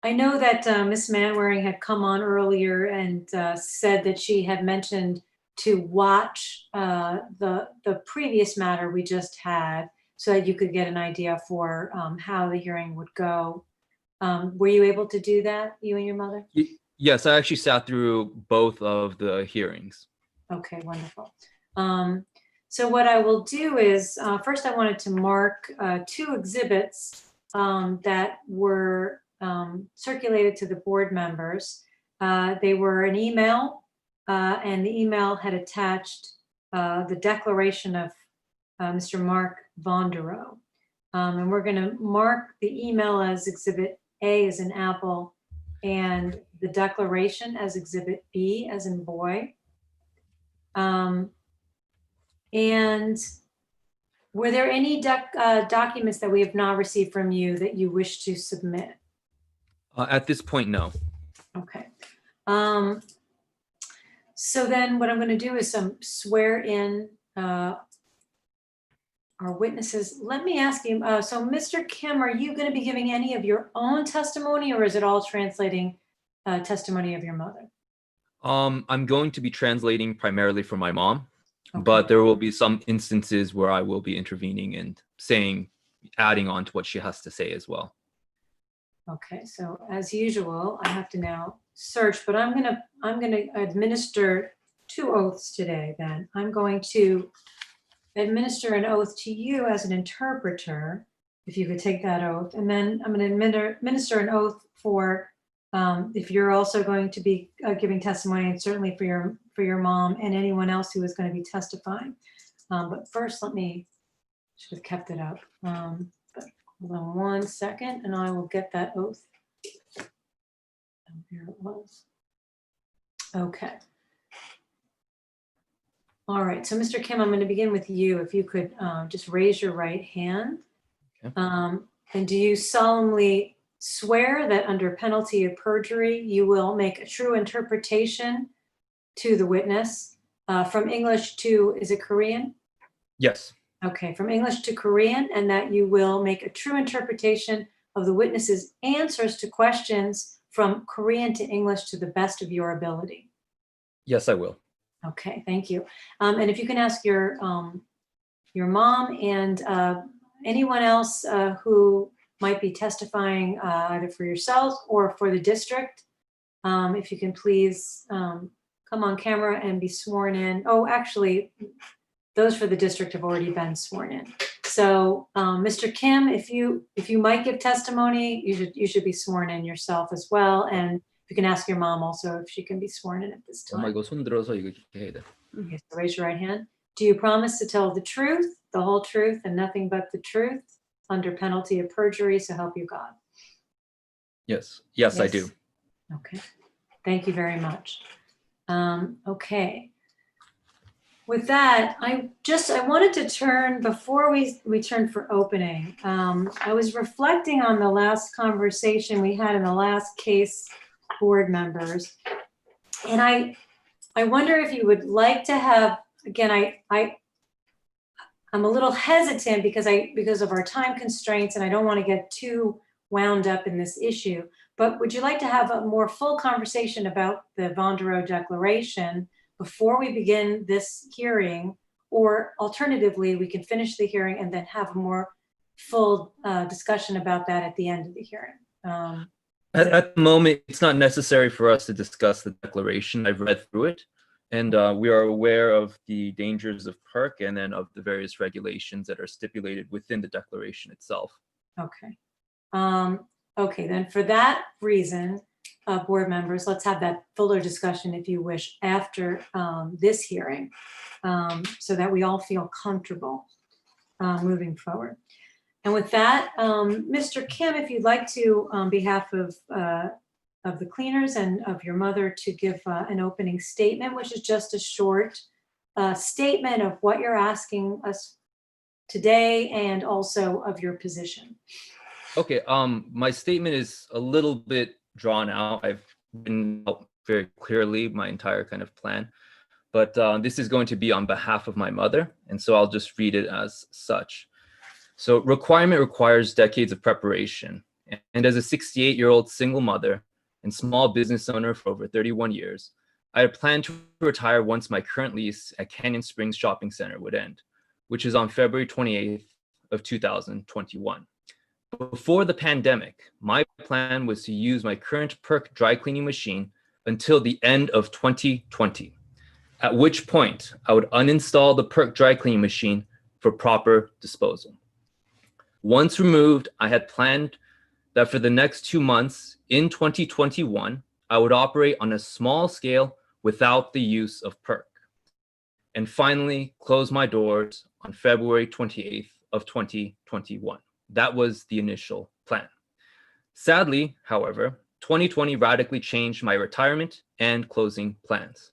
Speaker 1: that Ms. Manwaring had come on earlier and said that she had mentioned to watch the previous matter we just had so that you could get an idea for how the hearing would go. Were you able to do that, you and your mother?
Speaker 18: Yes, I actually sat through both of the hearings.
Speaker 1: Okay, wonderful. So what I will do is, first I wanted to mark 2 exhibits that were circulated to the board members. They were an email, and the email had attached the declaration of Mr. Mark Vonderow. And we're gonna mark the email as Exhibit A as in apple, and the declaration as Exhibit B as in boy. And were there any documents that we have not received from you that you wish to submit?
Speaker 18: At this point, no.
Speaker 1: Okay. So then what I'm going to do is swear in our witnesses. Let me ask you, so Mr. Kim, are you going to be giving any of your own testimony, or is it all translating testimony of your mother?
Speaker 18: I'm going to be translating primarily for my mom,
Speaker 1: Okay.
Speaker 18: but there will be some instances where I will be intervening and adding on to what she has to say as well.
Speaker 1: Okay, so as usual, I have to now search, but I'm gonna administer 2 oaths today then. I'm going to administer an oath to you as an interpreter, if you could take that oath, and then I'm gonna administer an oath for if you're also going to be giving testimony, and certainly for your mom and anyone else who is going to be testifying. But first, should have kept it up. But hold on 1 second, and I will get that oath. Here it was. Okay. All right. So, Mr. Kim, I'm going to begin with you. If you could just raise your right hand.
Speaker 18: Okay.
Speaker 1: And do you solemnly swear that under penalty of perjury, you will make a true interpretation to the witness from English to, is it Korean?
Speaker 18: Yes.
Speaker 1: Okay, from English to Korean, and that you will make a true interpretation of the witness's answers to questions from Korean to English to the best of your ability?
Speaker 18: Yes, I will.
Speaker 1: Okay, thank you. And if you can ask your mom and anyone else who might be testifying either for yourselves or for the district, if you can please come on camera and be sworn in. Oh, actually, those for the district have already been sworn in. So, Mr. Kim, if you might give testimony, you should be sworn in yourself as well. And you can ask your mom also if she can be sworn in at this time.
Speaker 18: 엄마 이거 손 들어서 이거 이렇게 해야 돼.
Speaker 1: Okay, so raise your right hand. Do you promise to tell the truth, the whole truth, and nothing but the truth under penalty of perjury, so help you God?
Speaker 18: Yes. Yes, I do.
Speaker 1: Okay, thank you very much. Okay. With that, I wanted to turn, before we turn for opening, I was reflecting on the last conversation we had in the last case, board members. And I wonder if you would like to have, again, I'm a little hesitant because of our time constraints, and I don't want to get too wound up in this issue. But would you like to have a more full conversation about the Vondereau Declaration before we begin this hearing? Or alternatively, we can finish the hearing and then have a more full discussion about that at the end of the hearing.
Speaker 18: At the moment, it's not necessary for us to discuss the declaration. I've read through it, and we are aware of the dangers of PERC and then of the various regulations that are stipulated within the declaration itself.
Speaker 1: Okay. Okay, then for that reason, board members, let's have that fuller discussion if you wish after this hearing, so that we all feel comfortable moving forward. And with that, Mr. Kim, if you'd like to, on behalf of the cleaners and of your mother, to give an opening statement, which is just a short statement of what you're asking us today and also of your position.
Speaker 18: Okay, my statement is a little bit drawn out. I've written out very clearly my entire kind of plan, but this is going to be on behalf of my mother, and so I'll just read it as such. So requirement requires decades of preparation, and as a 68-year-old single mother and small business owner for over 31 years, I had planned to retire once my current lease at Canyon Springs Shopping Center would end, which is on February 28th of 2021. Before the pandemic, my plan was to use my current PERC dry cleaning machine until the end of 2020, at which point I would uninstall the PERC dry cleaning machine for proper disposal. Once removed, I had planned that for the next 2 months in 2021, I would operate on a small scale without the use of PERC, and finally close my doors on February 28th of 2021. That was the initial plan. Sadly, however, 2020 radically changed my retirement and closing plans.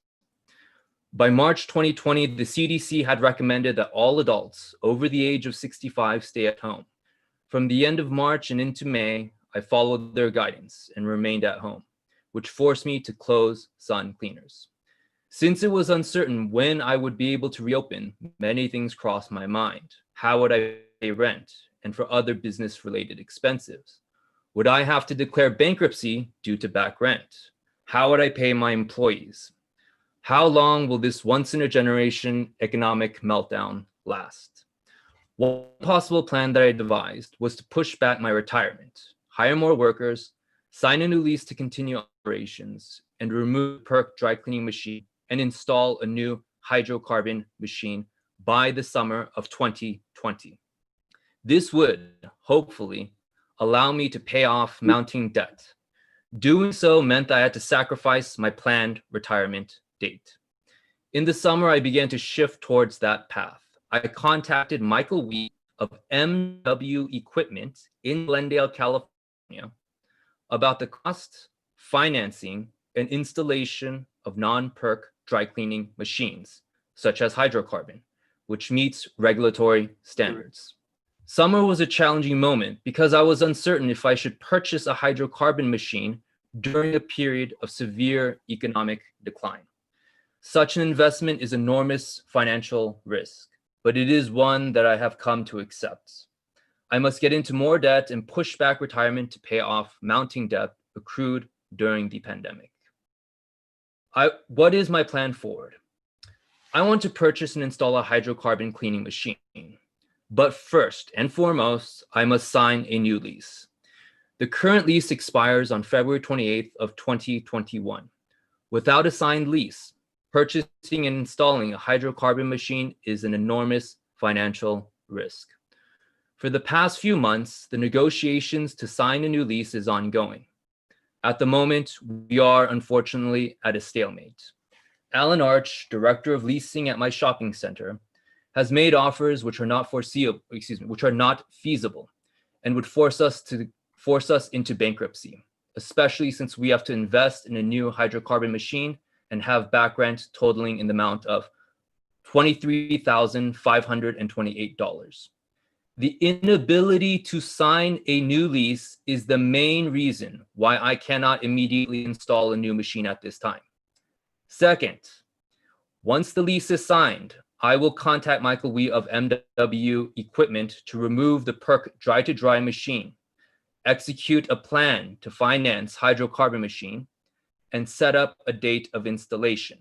Speaker 18: By March 2020, the CDC had recommended that all adults over the age of 65 stay at home. From the end of March and into May, I followed their guidance and remained at home, which forced me to close Sun Cleaners. Since it was uncertain when I would be able to reopen, many things crossed my mind. How would I pay rent and for other business-related expenses? Would I have to declare bankruptcy due to back rent? How would I pay my employees? How long will this once-in-a-generation economic meltdown last? One possible plan that I devised was to push back my retirement, hire more workers, sign a new lease to continue operations, and remove PERC dry cleaning machine and install a new hydrocarbon machine by the summer of 2020. This would, hopefully, allow me to pay off mounting debt. Doing so meant that I had to sacrifice my planned retirement date. In the summer, I began to shift towards that path. I contacted Michael Wee of MW Equipment in Glendale, California, about the cost, financing, and installation of non-PERC dry cleaning machines, such as hydrocarbon, which meets regulatory standards. Summer was a challenging moment because I was uncertain if I should purchase a hydrocarbon machine during a period of severe economic decline. Such an investment is enormous financial risk, but it is one that I have come to accept. I must get into more debt and push back retirement to pay off mounting debt accrued during the pandemic. What is my plan forward? I want to purchase and install a hydrocarbon cleaning machine. But first and foremost, I must sign a new lease. The current lease expires on February 28th of 2021. Without a signed lease, purchasing and installing a hydrocarbon machine is an enormous financial risk. For the past few months, the negotiations to sign a new lease is ongoing. At the moment, we are unfortunately at a stalemate. Alan Arch, director of leasing at my shopping center, has made offers which are not feasible, and would force us into bankruptcy, especially since we have to invest in a new hydrocarbon machine and have back rent totaling in the amount of $23,528. The inability to sign a new lease is the main reason why I cannot immediately install a new machine at this time. Second, once the lease is signed, I will contact Michael Wee of MW Equipment to remove the PERC dry-to-dry machine, execute a plan to finance hydrocarbon machine, and set up a date of installation.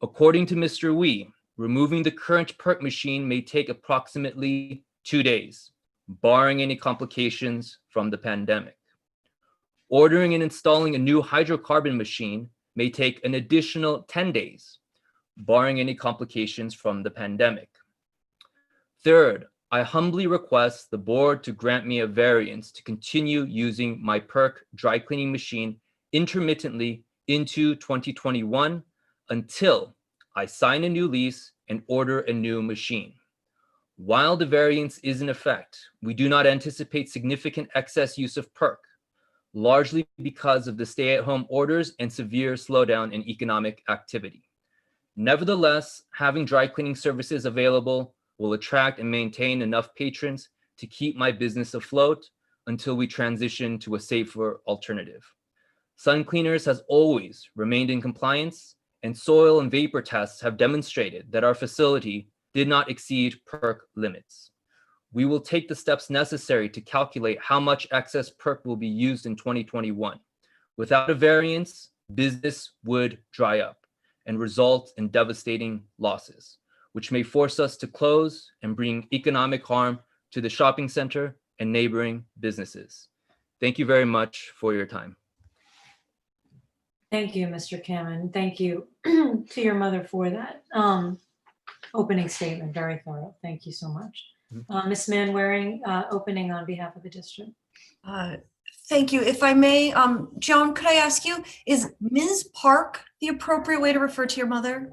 Speaker 18: According to Mr. Wee, removing the current PERC machine may take approximately 2 days, barring any complications from the pandemic. Ordering and installing a new hydrocarbon machine may take an additional 10 days, barring any complications from the pandemic. Third, I humbly request the board to grant me a variance to continue using my PERC dry cleaning machine intermittently into 2021 until I sign a new lease and order a new machine. While the variance is in effect, we do not anticipate significant excess use of PERC, largely because of the stay-at-home orders and severe slowdown in economic activity. Nevertheless, having dry cleaning services available will attract and maintain enough patrons to keep my business afloat until we transition to a safer alternative. Sun Cleaners has always remained in compliance, and soil and vapor tests have demonstrated that our facility did not exceed PERC limits. We will take the steps necessary to calculate how much excess PERC will be used in 2021. Without a variance, business would dry up and result in devastating losses, which may force us to close and bring economic harm to the shopping center and neighboring businesses. Thank you very much for your time.
Speaker 1: Thank you, Mr. Kim, and thank you to your mother for that opening statement. Very thorough. Thank you so much. Ms. Manwaring, opening on behalf of the district.
Speaker 3: Thank you. If I may, Joan, could I ask you, is Ms. Park the appropriate way to refer to your mother?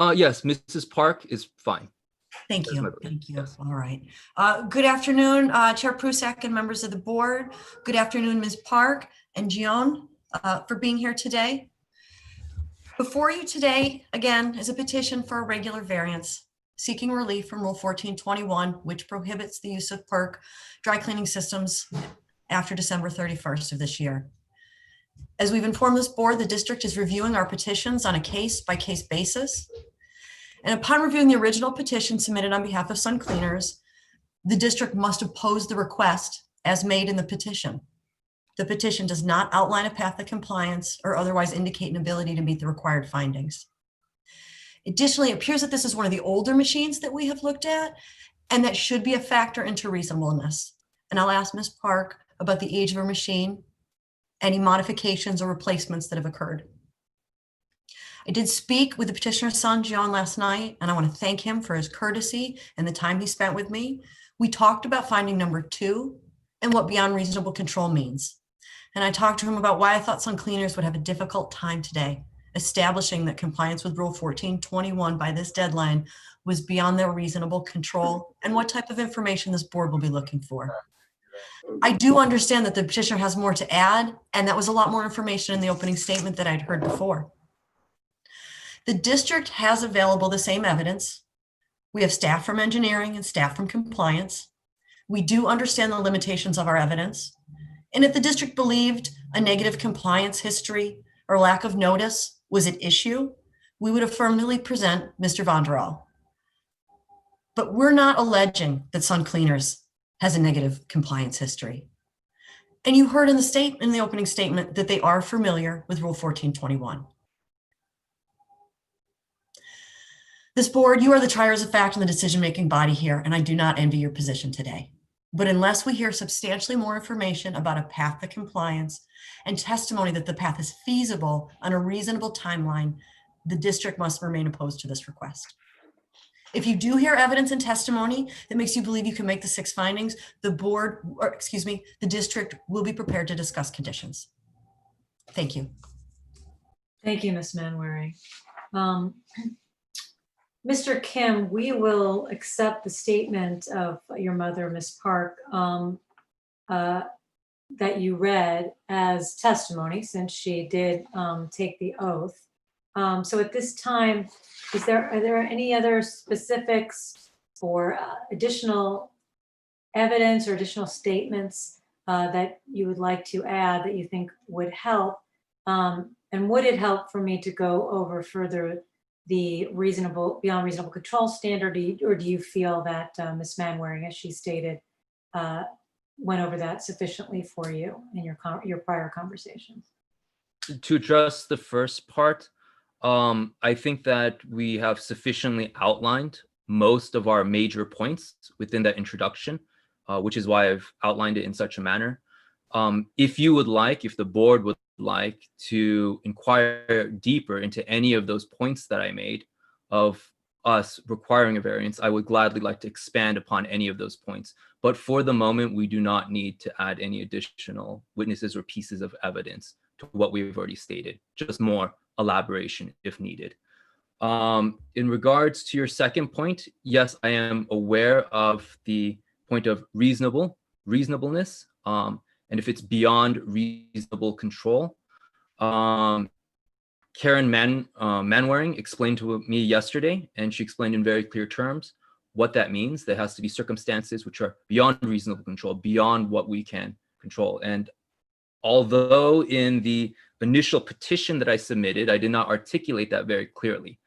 Speaker 18: Yes, Mrs. Park is fine.
Speaker 3: Thank you. Thank you. All right. Good afternoon, Chair Prusak and members of the board. Good afternoon, Ms. Park and Joan, for being here today. Before you today, again, is a petition for a regular variance seeking relief from Rule 1421, which prohibits the use of PERC dry cleaning systems after December 31st of this year. As we've informed this board, the district is reviewing our petitions on a case-by-case basis. And upon reviewing the original petition submitted on behalf of Sun Cleaners, the district must oppose the request as made in the petition. The petition does not outline a path to compliance or otherwise indicate an ability to meet the required findings. Additionally, it appears that this is one of the older machines that we have looked at, and that should be a factor into reasonableness. And I'll ask Ms. Park about the age of her machine, any modifications or replacements that have occurred. I did speak with the petitioner's son, John, last night, and I want to thank him for his courtesy and the time he spent with me. We talked about finding number 2 and what beyond reasonable control means. And I talked to him about why I thought Sun Cleaners would have a difficult time today establishing that compliance with Rule 1421 by this deadline was beyond their reasonable control and what type of information this board will be looking for. I do understand that the petitioner has more to add, and that was a lot more information in the opening statement that I'd heard before. The district has available the same evidence. We have staff from engineering and staff from compliance. We do understand the limitations of our evidence. And if the district believed a negative compliance history or lack of notice was at issue, we would affirmatively present Mr. Vonderal. But we're not alleging that Sun Cleaners has a negative compliance history. And you heard in the opening statement that they are familiar with Rule 1421. This board, you are the triers of fact and the decision-making body here, and I do not envy your position today. But unless we hear substantially more information about a path to compliance and testimony that the path is feasible on a reasonable timeline, the district must remain opposed to this request. If you do hear evidence and testimony that makes you believe you can make the 6 findings, the district will be prepared to discuss conditions. Thank you.
Speaker 1: Thank you, Ms. Manwaring. Mr. Kim, we will accept the statement of your mother, Ms. Park, that you read as testimony, since she did take the oath. So at this time, are there any other specifics or additional evidence or additional statements that you would like to add that you think would help? And And would it help for me to go over further the beyond reasonable control standard, or do you feel that Ms. Manwaring, as she stated, went over that sufficiently for you in your prior conversations?
Speaker 18: To address the first part, I think that we have sufficiently outlined most of our major points within that introduction, which is why I've outlined it in such a manner. If the board would like to inquire deeper into any of those points that I made of us requiring a variance, I would gladly like to expand upon any of those points. But for the moment, we do not need to add any additional witnesses or pieces of evidence to what we've already stated, just more elaboration if needed. In regards to your second point, yes, I am aware of the point of reasonableness, and if it's beyond reasonable control. Karen Manwaring explained to me yesterday, and she explained in very clear terms what that means. There has to be circumstances which are beyond reasonable control, beyond what we can control. And although in the initial petition that I submitted, I did not articulate that very clearly.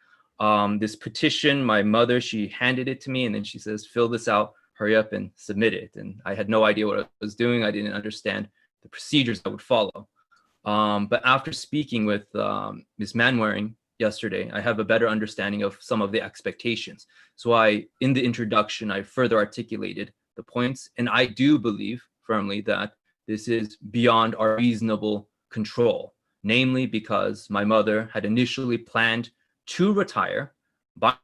Speaker 18: This petition, my mother, she handed it to me, and then she says, fill this out, hurry up and submit it. And I had no idea what I was doing. I didn't understand the procedures that would follow. But after speaking with Ms. Manwaring yesterday, I have a better understanding of some of the expectations. So in the introduction, I further articulated the points, and I do believe firmly that this is beyond our reasonable control, namely because my mother had initially planned to retire by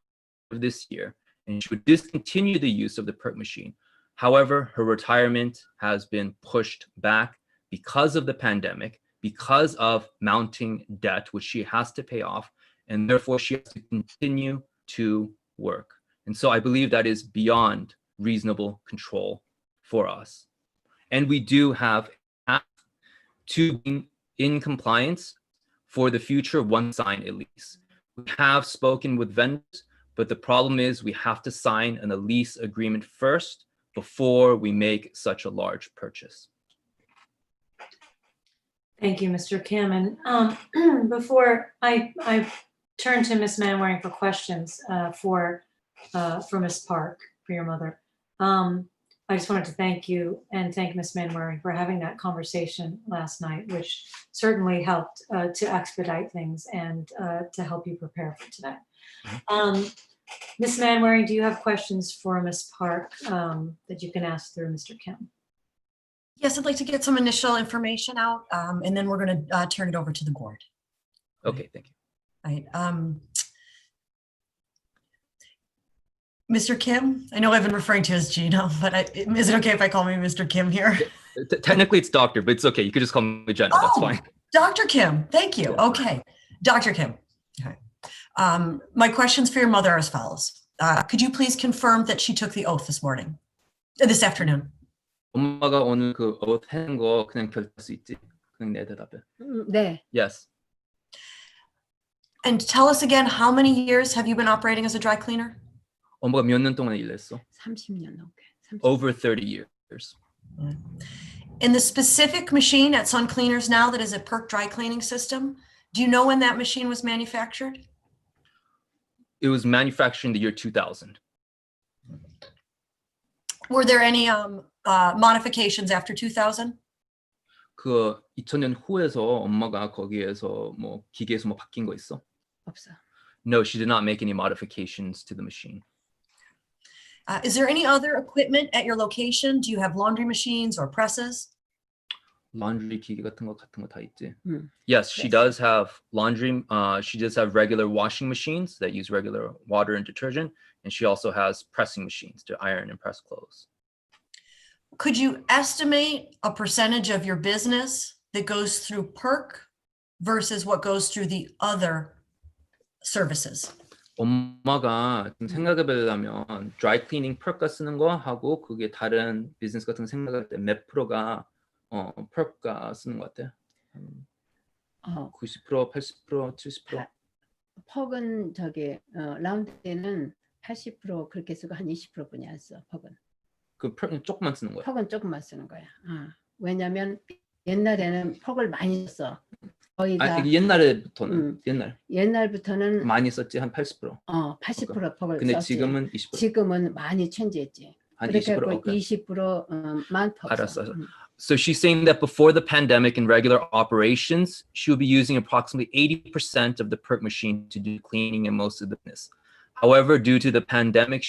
Speaker 18: this year, and she would discontinue the use of the PERC machine. However, her retirement has been pushed back because of the pandemic, because of mounting debt, which she has to pay off, and therefore she has to continue to work. And so I believe that is beyond reasonable control for us. And we do have to be in compliance for the future, one sign at least. We have spoken with vendors, but the problem is we have to sign a lease agreement first before we make such a large purchase.
Speaker 1: Thank you, Mr. Kim. And before I turn to Ms. Manwaring for questions for Ms. Park, for your mother, I just wanted to thank you and thank Ms. Manwaring for having that conversation last night, which certainly helped to expedite things and to help you prepare for today. Ms. Manwaring, do you have questions for Ms. Park that you can ask through Mr. Kim?
Speaker 3: Yes, I'd like to get some initial information out, and then we're going to turn it over to the board.
Speaker 18: Okay, thank you.
Speaker 3: All right. Mr. Kim, I know I've been referring to you as Gino, but is it okay if I call me Mr. Kim here?
Speaker 18: Technically it's doctor, but it's okay. You could just call me Jenna, that's fine.
Speaker 3: Dr. Kim, thank you. Okay, Dr. Kim. Okay. My questions for your mother are as follows. Could you please confirm that she took the oath this afternoon?
Speaker 18: 엄마가 오늘 그 oath 한 거 그냥 결정할 수 있지? 그냥 내 대답해.
Speaker 19: 네.
Speaker 18: Yes.
Speaker 3: And tell us again, how many years have you been operating as a dry cleaner?
Speaker 18: 엄마가 몇 년 동안 일했어?
Speaker 19: 30년 넘게.
Speaker 18: Over 30 years.
Speaker 3: In the specific machine at Sun Cleaners now that is a PERC dry cleaning system, do you know when that machine was manufactured?
Speaker 18: It was manufactured in the year 2000.
Speaker 3: Were there any modifications after 2000?
Speaker 18: 그 2000년 후에서 엄마가 거기에서 뭐 기계에서 뭐 바뀐 거 있어?
Speaker 19: 없어.
Speaker 18: No, she did not make any modifications to the machine.
Speaker 3: Is there any other equipment at your location? Do you have laundry machines or presses?
Speaker 18: Laundry 기계 같은 거 다 있지. Yes, she does have laundry. She does have regular washing machines that use regular water and detergent, and she also has pressing machines to iron and press clothes.
Speaker 3: Could you estimate a percentage of your business that goes through PERC versus what goes through the other services?
Speaker 18: 엄마가 좀 생각해보려면 dry cleaning PERC가 쓰는 거 하고 그게 다른 비즈니스 같은 거 생각할 때 몇 프로가 PERC가 쓰는 것 같아? 90%, 80%, 70%?
Speaker 19: 퍽은 라운드에는 80% 그렇게 쓰고 한 20%뿐이 안 써. 퍽은.
Speaker 18: 그 PERC은 조금만 쓰는 거야?
Speaker 19: 퍽은 조금만 쓰는 거야. 왜냐하면 옛날에는 퍽을 많이 썼어. 거의 다
Speaker 18: 옛날에부터는
Speaker 19: 옛날부터는
Speaker 18: 많이 썼지 한 80%.
Speaker 19: 80% 퍽을
Speaker 18: 근데
Speaker 19: 썼지.
Speaker 18: 지금은 20%.
Speaker 19: 지금은 많이 체인지했지.
Speaker 18: 한
Speaker 19: 그렇게
Speaker 18: 20%?
Speaker 19: 해서
Speaker 18: Okay.
Speaker 19: 20%만 퍽 써.
Speaker 18: 알았어. So she's saying that before the pandemic in regular operations, she would be using approximately 80% of the perk machine to do cleaning and most of the business. However, due to the pandemic,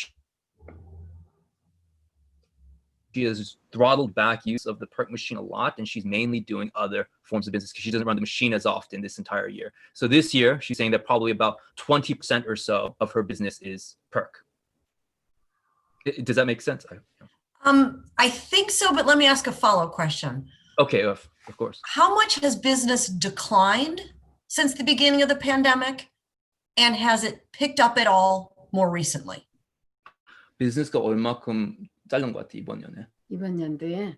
Speaker 18: she has throttled back use of the perk machine a lot, and she's mainly doing other forms of business because she doesn't run the machine as often this entire year. So this year, she's saying that probably about 20% or so of her business is perk. Does that make sense?
Speaker 3: I think so, but let me ask a follow-up question.
Speaker 18: Okay, of course.
Speaker 3: How much has business declined since the beginning of the pandemic? And has it picked up at all more recently?
Speaker 18: 비즈니스가 얼마큼 잘린 것 같아 이번 년에?
Speaker 19: 이번 연도에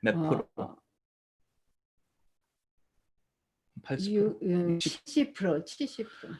Speaker 18: 몇 프로? 80%?
Speaker 19: 70%.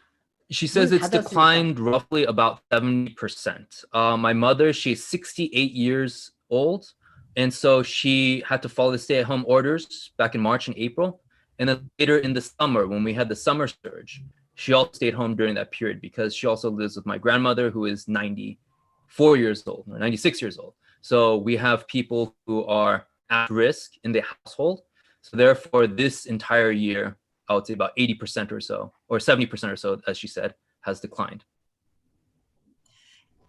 Speaker 18: She says it's declined roughly about 70%. My mother, she's 68 years old. And so she had to follow the stay-at-home orders back in March and April. And then later in the summer, when we had the summer surge, she also stayed home during that period because she also lives with my grandmother, who is 94 years old or 96 years old. So we have people who are at risk in the household. So therefore, this entire year, I would say about 80% or so, or 70% or so, as she said, has declined.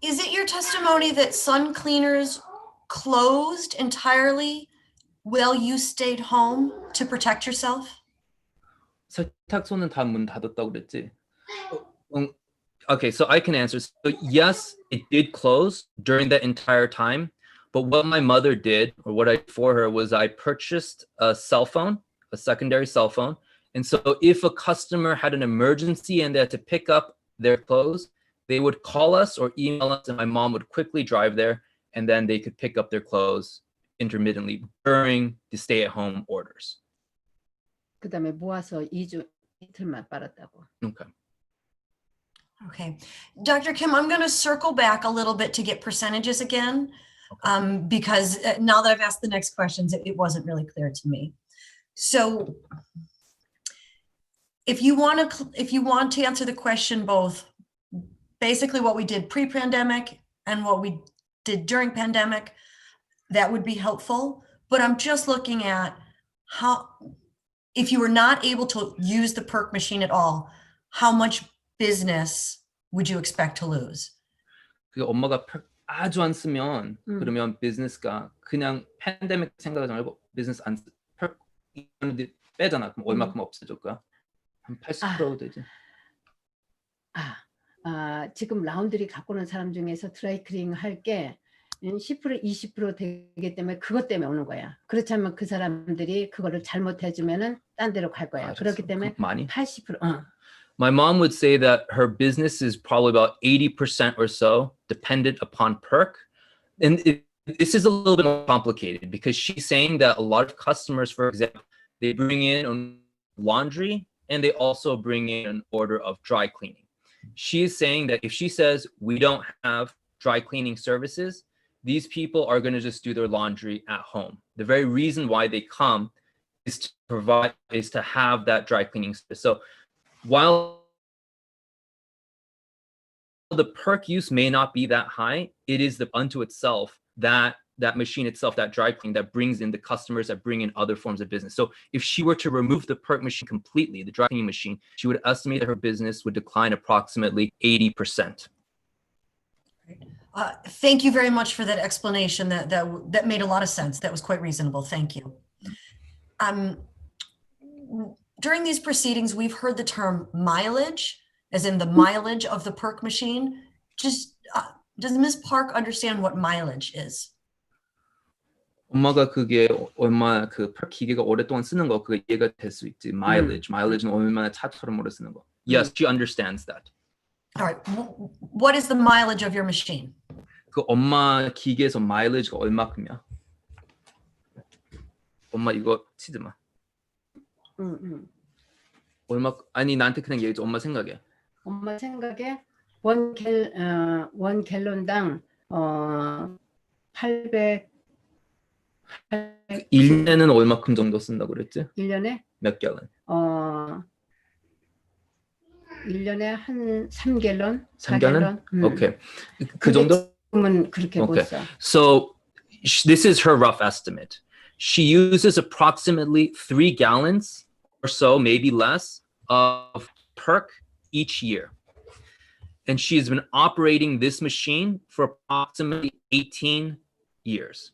Speaker 3: Is it your testimony that Sun Cleaners closed entirely while you stayed home to protect yourself?
Speaker 18: 세탁소는 다 문 닫았다고 그랬지? Okay, so I can answer. So yes, it did close during that entire time. But what my mother did, or what I did for her, was I purchased a cell phone, a secondary cell phone. And so if a customer had an emergency and they had to pick up their clothes, they would call us or email us, and my mom would quickly drive there, and then they could pick up their clothes intermittently during the stay-at-home orders.
Speaker 19: 그다음에 모아서 이틀만 빨았다고.
Speaker 18: Okay.
Speaker 3: Okay. Dr. Kim, I'm going to circle back a little bit to get percentages again, because now that I've asked the next questions, it wasn't really clear to me. So if you want to answer the question both basically what we did pre-pandemic and what we did during pandemic, that would be helpful. But I'm just looking at how, if you were not able to use the perk machine at all, how much business would you expect to lose?
Speaker 18: 그 엄마가 아주 안 쓰면 그러면 비즈니스가 그냥 팬데믹 생각하지 말고 비즈니스 안 perk 빼잖아. 그럼 얼마큼 없어질까? 한 80% 되지.
Speaker 19: 지금 라운드리 갖고 오는 사람 중에서 드라이클리닝 할 게 10% 20% 되기 때문에 그것 때문에 오는 거야. 그렇지 않으면 그 사람들이 그거를 잘못해주면은 딴 데로 갈 거야. 그렇기 때문에
Speaker 18: 많이?
Speaker 19: 80%.
Speaker 18: My mom would say that her business is probably about 80% or so dependent upon perk. And this is a little bit more complicated because she's saying that a lot of customers, for example, they bring in laundry and they also bring in an order of dry cleaning. She is saying that if she says we don't have dry cleaning services, these people are going to just do their laundry at home. The very reason why they come is to have that dry cleaning service. So while the perk use may not be that high, it is unto itself that machine itself, that dry cleaning, that brings in the customers, that bring in other forms of business. So if she were to remove the perk machine completely, the dry cleaning machine, she would estimate that her business would decline approximately 80%.
Speaker 3: Thank you very much for that explanation. That made a lot of sense. That was quite reasonable. Thank you. During these proceedings, we've heard the term mileage, as in the mileage of the perk machine. Just does Ms. Park understand what mileage is?
Speaker 18: 엄마가 그게 얼마 그 perk 기계가 오랫동안 쓰는 거 그게 이해가 될 수 있지. mileage는 얼마나 차처럼 오래 쓰는 거. Yes, she understands that.
Speaker 3: All right. What is the mileage of your machine?
Speaker 18: 그 엄마 기계에서 mileage가 얼마큼이야? 엄마 이거 치지 마. 얼마 아니 나한테 그냥 얘기해 줘. 엄마 생각에.
Speaker 19: 엄마 생각에 원 갤론당 800 그
Speaker 18: 1년에는 얼마큼 정도 쓴다고 그랬지?
Speaker 19: 1년에
Speaker 18: 몇 갤런?
Speaker 19: 1년에 한 3갤런,
Speaker 18: 3갤런?
Speaker 19: 4갤런.
Speaker 18: Okay. 그
Speaker 19: 근데
Speaker 18: 정도?
Speaker 19: 지금은 그렇게 못
Speaker 18: Okay.
Speaker 19: 써.
Speaker 18: So this is her rough estimate. She uses approximately 3 gallons or so, maybe less, of perk each year. And she's been operating this machine for approximately 18 years.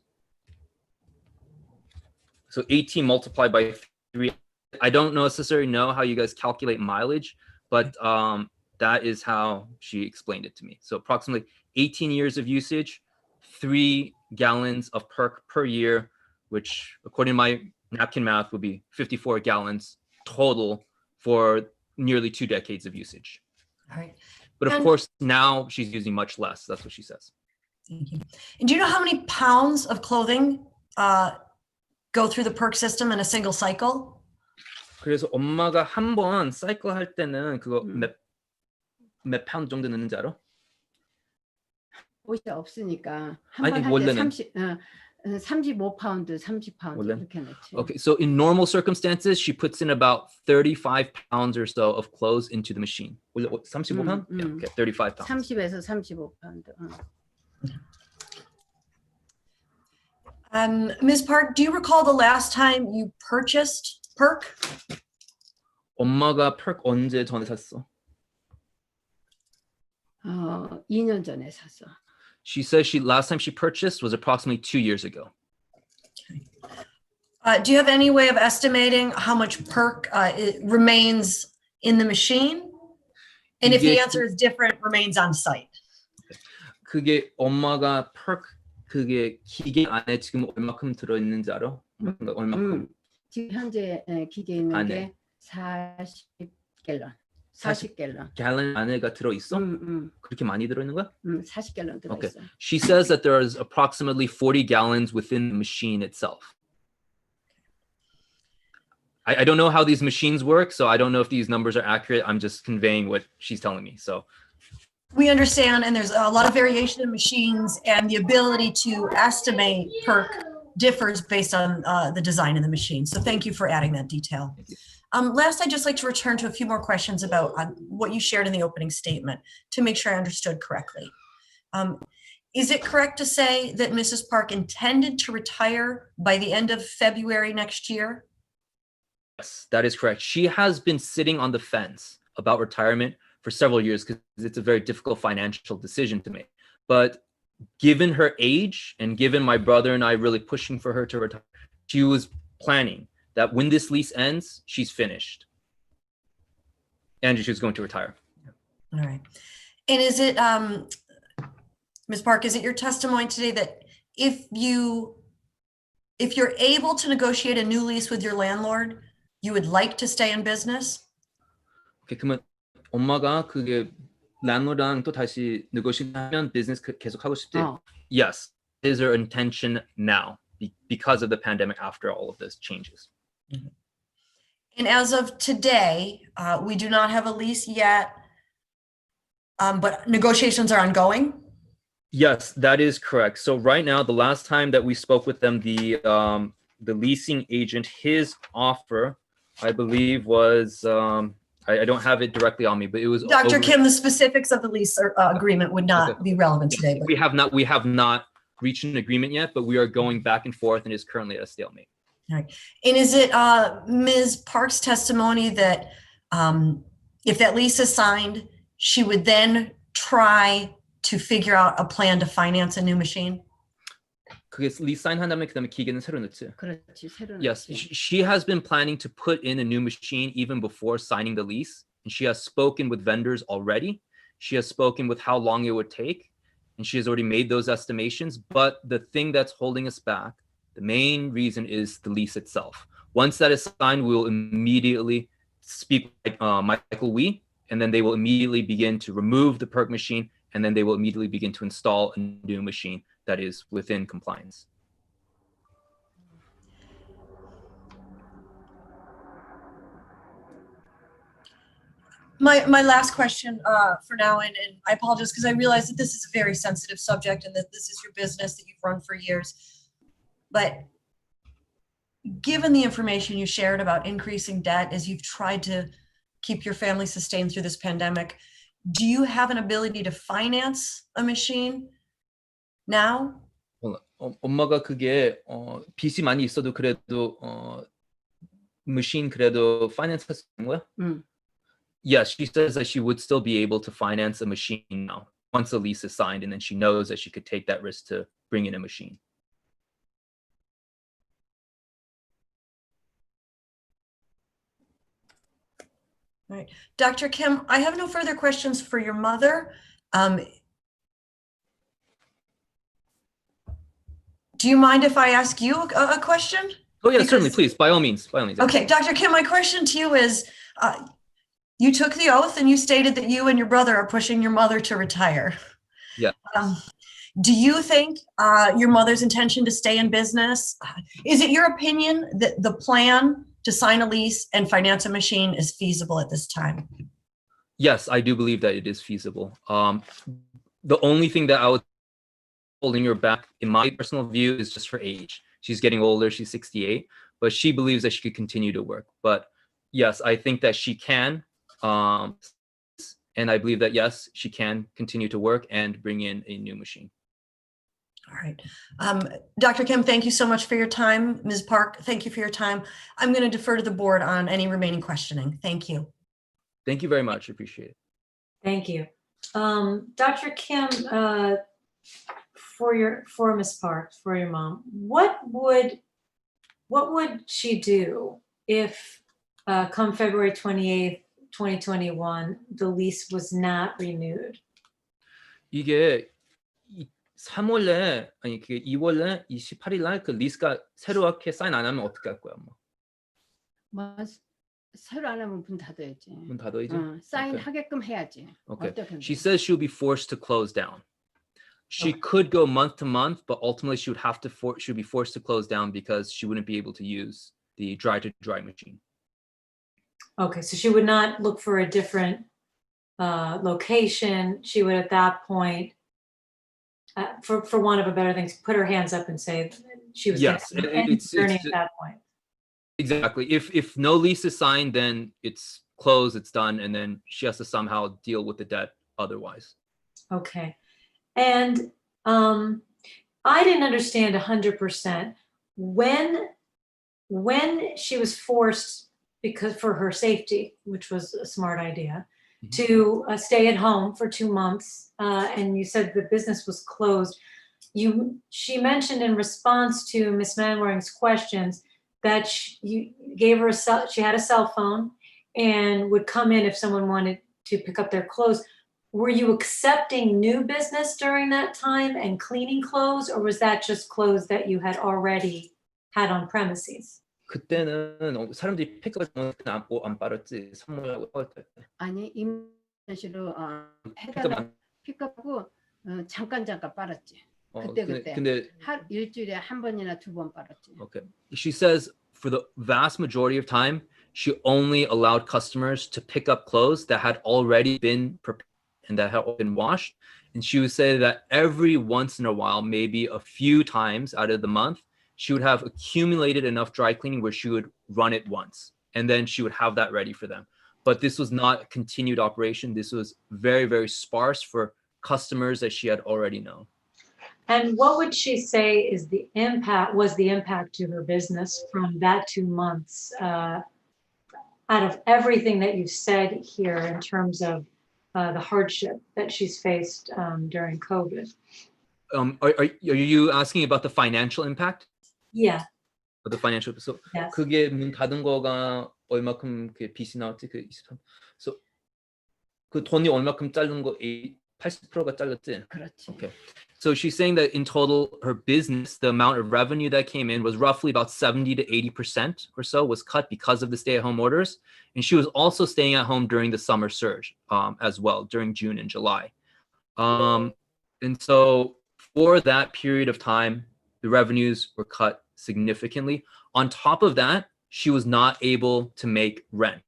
Speaker 18: So 18 multiplied by 3. I don't necessarily know how you guys calculate mileage, but that is how she explained it to me. So approximately 18 years of usage, 3 gallons of perk per year, which according to my napkin math would be 54 gallons total for nearly 2 decades of usage.
Speaker 3: All right.
Speaker 18: But of
Speaker 3: And-
Speaker 18: course, now she's using much less. That's what she says.
Speaker 3: Thank you. And do you know how many pounds of clothing go through the perk system in a single cycle?
Speaker 18: 그래서 엄마가 한 번 사이클 할 때는 그거 몇 파운드 정도 넣는지 알아?
Speaker 19: 옷이 없으니까
Speaker 18: 아니,
Speaker 19: 한 번 할 때
Speaker 18: 원래는.
Speaker 19: 35파운드, 30파운드
Speaker 18: 원래는?
Speaker 19: 이렇게 넣지.
Speaker 18: Okay, so in normal circumstances, she puts in about 35 pounds or so of clothes into the machine. 35 pounds? Yeah, okay, 35 pounds.
Speaker 19: 30에서 35파운드.
Speaker 3: Ms. Park, do you recall the last time you purchased perk?
Speaker 18: 엄마가 perk 언제 전에 샀어?
Speaker 19: 2년 전에 샀어.
Speaker 18: She says last time she purchased was approximately 2 years ago.
Speaker 3: Do you have any way of estimating how much perk it remains in the machine? And if the answer is different, remains on site.
Speaker 18: 그게 엄마가 perk 그게 기계 안에 지금 얼마큼 들어 있는지 알아? 얼마큼?
Speaker 19: 지금 현재 기계에 있는
Speaker 18: 안에.
Speaker 19: 게 40갤런. 40갤런.
Speaker 18: 갤런 안에가 들어 있어? 그렇게 많이 들어 있는 거야?
Speaker 19: 40갤런 들어
Speaker 18: Okay.
Speaker 19: 있어.
Speaker 18: She says that there is approximately 40 gallons within the machine itself. I don't know how these machines work, so I don't know if these numbers are accurate. I'm just conveying what she's telling me. So
Speaker 3: We understand, and there's a lot of variation in machines, and the ability to estimate perk differs based on the design of the machine. So thank you for adding that detail. Last, I'd just like to return to a few more questions about what you shared in the opening statement to make sure I understood correctly. Is it correct to say that Mrs. Park intended to retire by the end of February next year?
Speaker 18: yes, that is correct. She has been sitting on the fence about retirement for several years because it's a very difficult financial decision to make. But given her age and given my brother and I really pushing for her to retire, she was planning that when this lease ends, she's finished. And she was going to retire.
Speaker 3: All right. And is it, Ms. Park, is it your testimony today that if you're able to negotiate a new lease with your landlord, you would like to stay in business?
Speaker 18: Okay, 그러면 엄마가 그게 landlord랑 또 다시 negotiate하면 business 계속 하고 싶지? Yes, is her intention now because of the pandemic after all of this changes.
Speaker 3: And as of today, we do not have a lease yet, but negotiations are ongoing.
Speaker 18: Yes, that is correct. So right now, the last time that we spoke with them, the leasing agent, his offer, I believe was, I don't have it directly on me, but it was
Speaker 3: Dr. Kim, the specifics of the lease agreement would not be relevant today. But
Speaker 18: we have not reached an agreement yet, but we are going back and forth and is currently at a stalemate.
Speaker 3: all right. And is it Ms. Park's testimony that if that lease is signed, she would then try to figure out a plan to finance a new machine?
Speaker 18: 그게 lease sign 한 다음에 그다음에 기계는 새로 넣지.
Speaker 19: 그렇지, 새로
Speaker 18: Yes,
Speaker 19: 넣지.
Speaker 18: she has been planning to put in a new machine even before signing the lease, and she has spoken with vendors already. She has spoken with how long it would take, and she has already made those estimations. But the thing that's holding us back, the main reason, is the lease itself. Once that is signed, we will immediately speak with Michael Wee, and then they will immediately begin to remove the perk machine, and then they will immediately begin to install a new machine that is within compliance.
Speaker 3: My last question for now, and I apologize because I realize that this is a very sensitive subject and that this is your business that you've run for years. But given the information you shared about increasing debt as you've tried to keep your family sustained through this pandemic, do you have an ability to finance a machine now?
Speaker 18: 엄마가 그게 빚이 많이 있어도 그래도 machine 그래도 finance 할 수 있는 거야? Yes, she says that she would still be able to finance a machine now once the lease is signed, and then she knows that she could take that risk to bring in a machine.
Speaker 3: All right. Dr. Kim, I have no further questions for your mother. Do you mind if I ask you a question?
Speaker 18: Oh yeah, certainly, please, by all means,
Speaker 3: Okay, Dr. Kim, my question to you is, you took the oath and you stated that you and your brother are pushing your mother to retire.
Speaker 18: Yeah.
Speaker 3: Do you think your mother's intention to stay in business, is it your opinion that the plan to sign a lease and finance a machine is feasible at this time?
Speaker 18: Yes, I do believe that it is feasible. The only thing that I would holding her back, in my personal view, is just her age. She's getting older, she's 68, but she believes that she could continue to work. But yes, I think that she can. And I believe that, yes, she can continue to work and bring in a new machine.
Speaker 3: All right. Dr. Kim, thank you so much for your time. Ms. Park, thank you for your time. I'm going to defer to the board on any remaining questioning. Thank you.
Speaker 18: Thank you very much. Appreciate it.
Speaker 1: Thank you. Dr. Kim, for Ms. Park, for your mom, what would she do if come February 28th, 2021, the lease was not renewed?
Speaker 18: 이게 3월에 아니 그게 2월에 28일 날 그 리스가 새롭게 사인 안 하면 어떻게 할 거야, 엄마?
Speaker 19: 뭐 새로 안 하면 문 닫아야지.
Speaker 18: 문 닫아야지.
Speaker 19: 사인하게끔 해야지.
Speaker 18: Okay.
Speaker 19: 어떻게
Speaker 18: She says she'll be forced to close down. She could go month to month, but ultimately she would have to she would be forced to close down because she wouldn't be able to use the dry to dry machine.
Speaker 1: Okay, so she would not look for a different location. She would at that point, for want of a better thing, put her hands up and say she was
Speaker 18: Yes,
Speaker 1: it's at that point.
Speaker 18: Exactly. If no lease is signed, then it's closed, it's done, and then she has to somehow deal with the debt otherwise.
Speaker 1: Okay. And I didn't understand 100% when she was forced, because for her safety, which was a smart idea, to stay at home for 2 months, and you said the business was closed. She mentioned in response to Ms. Manwaring's questions that you gave her she had a cell phone and would come in if someone wanted to pick up their clothes. Were you accepting new business during that time and cleaning clothes, or was that just clothes that you had already had on premises?
Speaker 18: 그때는 사람들이 픽업을 안 빨았지. 선물하고 할 때.
Speaker 19: 아니 임시로 해달라 픽업하고 잠깐 빨았지. 그때
Speaker 18: 근데
Speaker 19: 일주일에 한 번이나 2번 빨았지.
Speaker 18: Okay. She says for the vast majority of time, she only allowed customers to pick up clothes that had already been prepared and that had been washed. And she would say that every once in a while, maybe a few times out of the month, she would have accumulated enough dry cleaning where she would run it once, and then she would have that ready for them. But this was not a continued operation. This was very, very sparse for customers that she had already known.
Speaker 1: And what would she say is the impact to her business from that 2 months, out of everything that you've said here in terms of the hardship that she's faced during COVID?
Speaker 18: Are you asking about the financial impact?
Speaker 1: Yeah.
Speaker 18: The financial, so
Speaker 1: yes.
Speaker 18: 그게 문 닫은 거가 얼마큼 그 빚이 나왔지? 그 23. So 그 돈이 얼마큼 자른 거 80%가 잘렸지?
Speaker 19: 그렇지.
Speaker 18: Okay. So she's saying that in total, her business, the amount of revenue that came in was roughly about 70 to 80% or so was cut because of the stay-at-home orders. And she was also staying at home during the summer surge as well, during June and July. And so for that period of time, the revenues were cut significantly. On top of that, she was not able to make rent.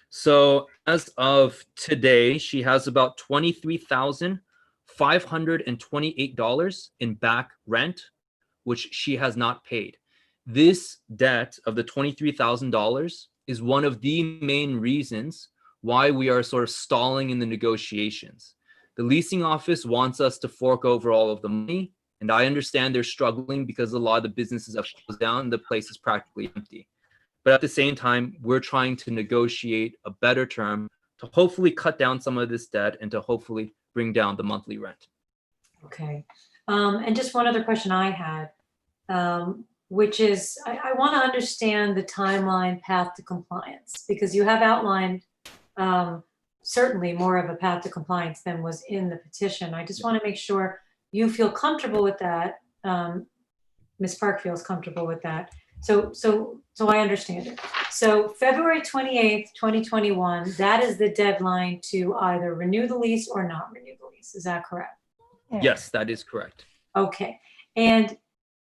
Speaker 18: So as of today, she has about $23,528 in back rent, which she has not paid. this debt of the $23,000 is one of the main reasons why we are sort of stalling in the negotiations. The leasing office wants us to fork over all of the money, and I understand they're struggling because a lot of the businesses have closed down, the place is practically empty. But at the same time, we're trying to negotiate a better term to hopefully cut down some of this debt and to hopefully bring down the monthly rent.
Speaker 1: Okay. And just one other question I had, which is, I want to understand the timeline path to compliance, because you have outlined certainly more of a path to compliance than was in the petition. I just want to make sure you feel comfortable with that. Ms. Park feels comfortable with that. So I understand it. So February 28th, 2021, that is the deadline to either renew the lease or not renew the lease. Is that correct?
Speaker 18: Yes, that is correct.
Speaker 1: Okay. And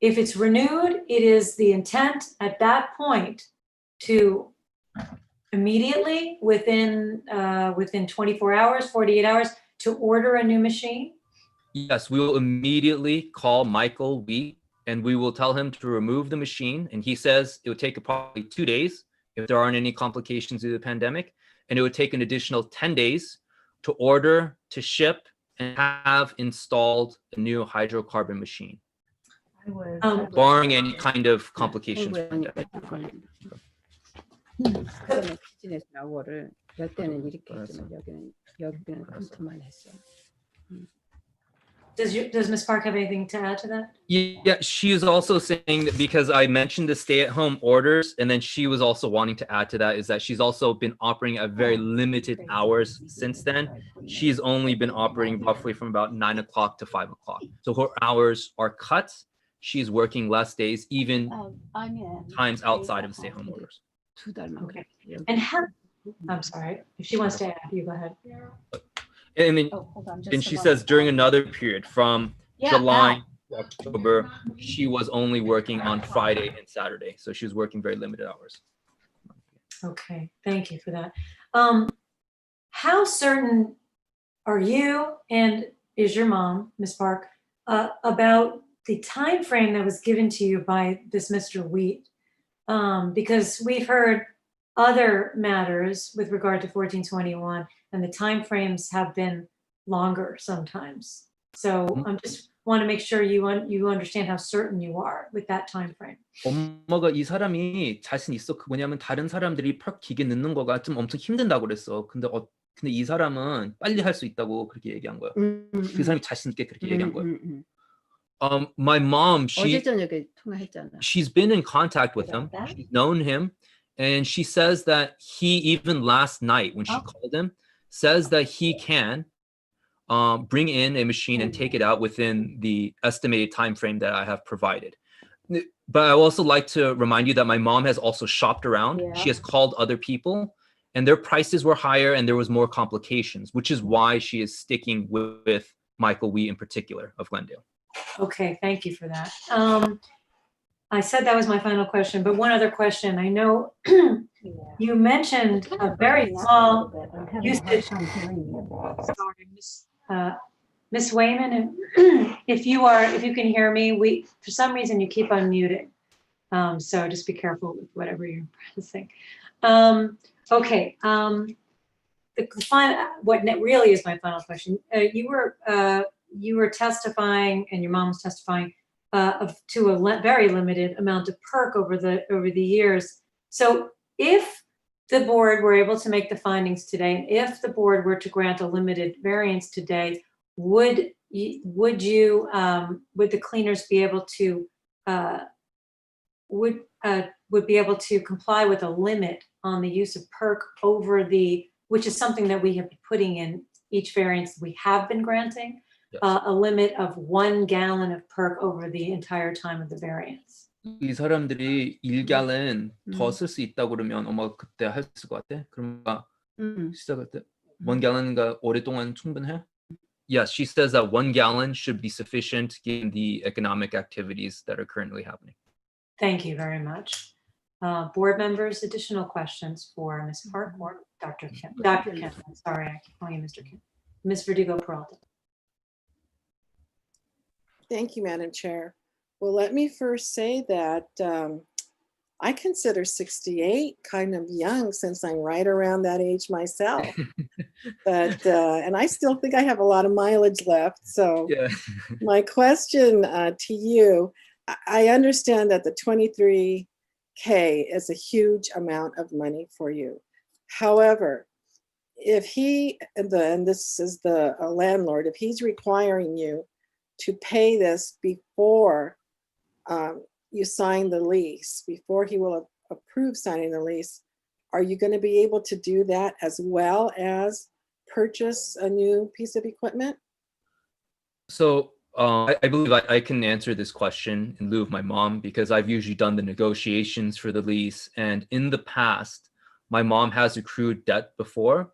Speaker 1: if it's renewed, it is the intent at that point to immediately within 24 hours, 48 hours to order a new machine?
Speaker 18: Yes, we will immediately call Michael Wheat and we will tell him to remove the machine. And he says it would take probably 2 days if there aren't any complications due to the pandemic. And it would take an additional 10 days to order, to ship, and have installed a new hydrocarbon machine, barring any kind of complications.
Speaker 19: 그거는 비즈니스 라워를 몇 대는 이렇게 했지만 여기는 검토만 했어.
Speaker 1: Does Ms. Park have anything to add to that?
Speaker 18: Yeah, she is also saying that because I mentioned the stay-at-home orders, and then she was also wanting to add to that is that she's also been operating at very limited hours since then. She's only been operating roughly from about 9 o'clock to 5 o'clock. So her hours are cut. She's working less days, even times outside of stay-at-home orders.
Speaker 1: Okay. And how, I'm sorry, if she wants to add, you go ahead.
Speaker 18: And then and she says during another period from July to October, she was only working on Friday and Saturday. So she was working very limited hours.
Speaker 1: Okay, thank you for that. How certain are you and is your mom, Ms. Park, about the time frame that was given to you by this Mr. Wheat? Because we've heard other matters with regard to 1421, and the timeframes have been longer sometimes. So I just want to make sure you understand how certain you are with that time frame.
Speaker 18: 엄마가 이 사람이 자신 있어. 그 뭐냐면 다른 사람들이 펄 기계 넣는 거가 좀 엄청 힘든다고 그랬어. 근데 이 사람은 빨리 할 수 있다고 그렇게 얘기한 거야. 그 사람이 자신 있게 그렇게 얘기한 거야. My mom,
Speaker 19: 어제 저녁에 통화했잖아.
Speaker 18: she's been in contact with him. She's known him. And she says that he, even last night when she called him, says that he can bring in a machine and take it out within the estimated time frame that I have provided. But I also like to remind you that my mom has also shopped around. She has called other people and their prices were higher and there was more complications, which is why she is sticking with Michael Wee in particular of Glendale.
Speaker 1: Okay, thank you for that. I said that was my final question, but one other question. I know you mentioned a very small usage. Sorry, Miss Wayman, if you can hear me, for some reason you keep unmuting. So just be careful with whatever you're pressing. Okay. What really is my final question. You were testifying, and your mom was testifying to a very limited amount of perk over the years. So if the board were able to make the findings today, and if the board were to grant a limited variance today, would the cleaners be able to would be able to comply with a limit on the use of perk over which is something that we have been putting in each variance we have been granting? A limit of 1 gallon of perk over the entire time of the variance.
Speaker 18: 이 사람들이 1갤런 더 쓸 수 있다고 그러면 엄마가 그때 할 수 있을 것 같아? 그러니까 시작할 때 1 gallon가 오랫동안 충분해? Yes, she says that 1 gallon should be sufficient given the economic activities that are currently happening.
Speaker 1: Thank you very much. Board members, additional questions for Ms. Park or Dr. Kim? Dr. Kim, sorry, I keep calling you Mr. Kim. Ms. Verdugo-Peralta.
Speaker 7: Thank you, Madam Chair. Well, let me first say that I consider 68 kind of young since I'm right around that age myself. But, and I still think I have a lot of mileage left. So
Speaker 18: Yeah.
Speaker 7: my question to you, I understand that the 23K is a huge amount of money for you. However, if he, and this is the landlord, if he's requiring you to pay this before you sign the lease, before he will approve signing the lease, are you going to be able to do that as well as purchase a new piece of equipment?
Speaker 18: So I believe I can answer this question in lieu of my mom because I've usually done the negotiations for the lease. And in the past, my mom has accrued debt before,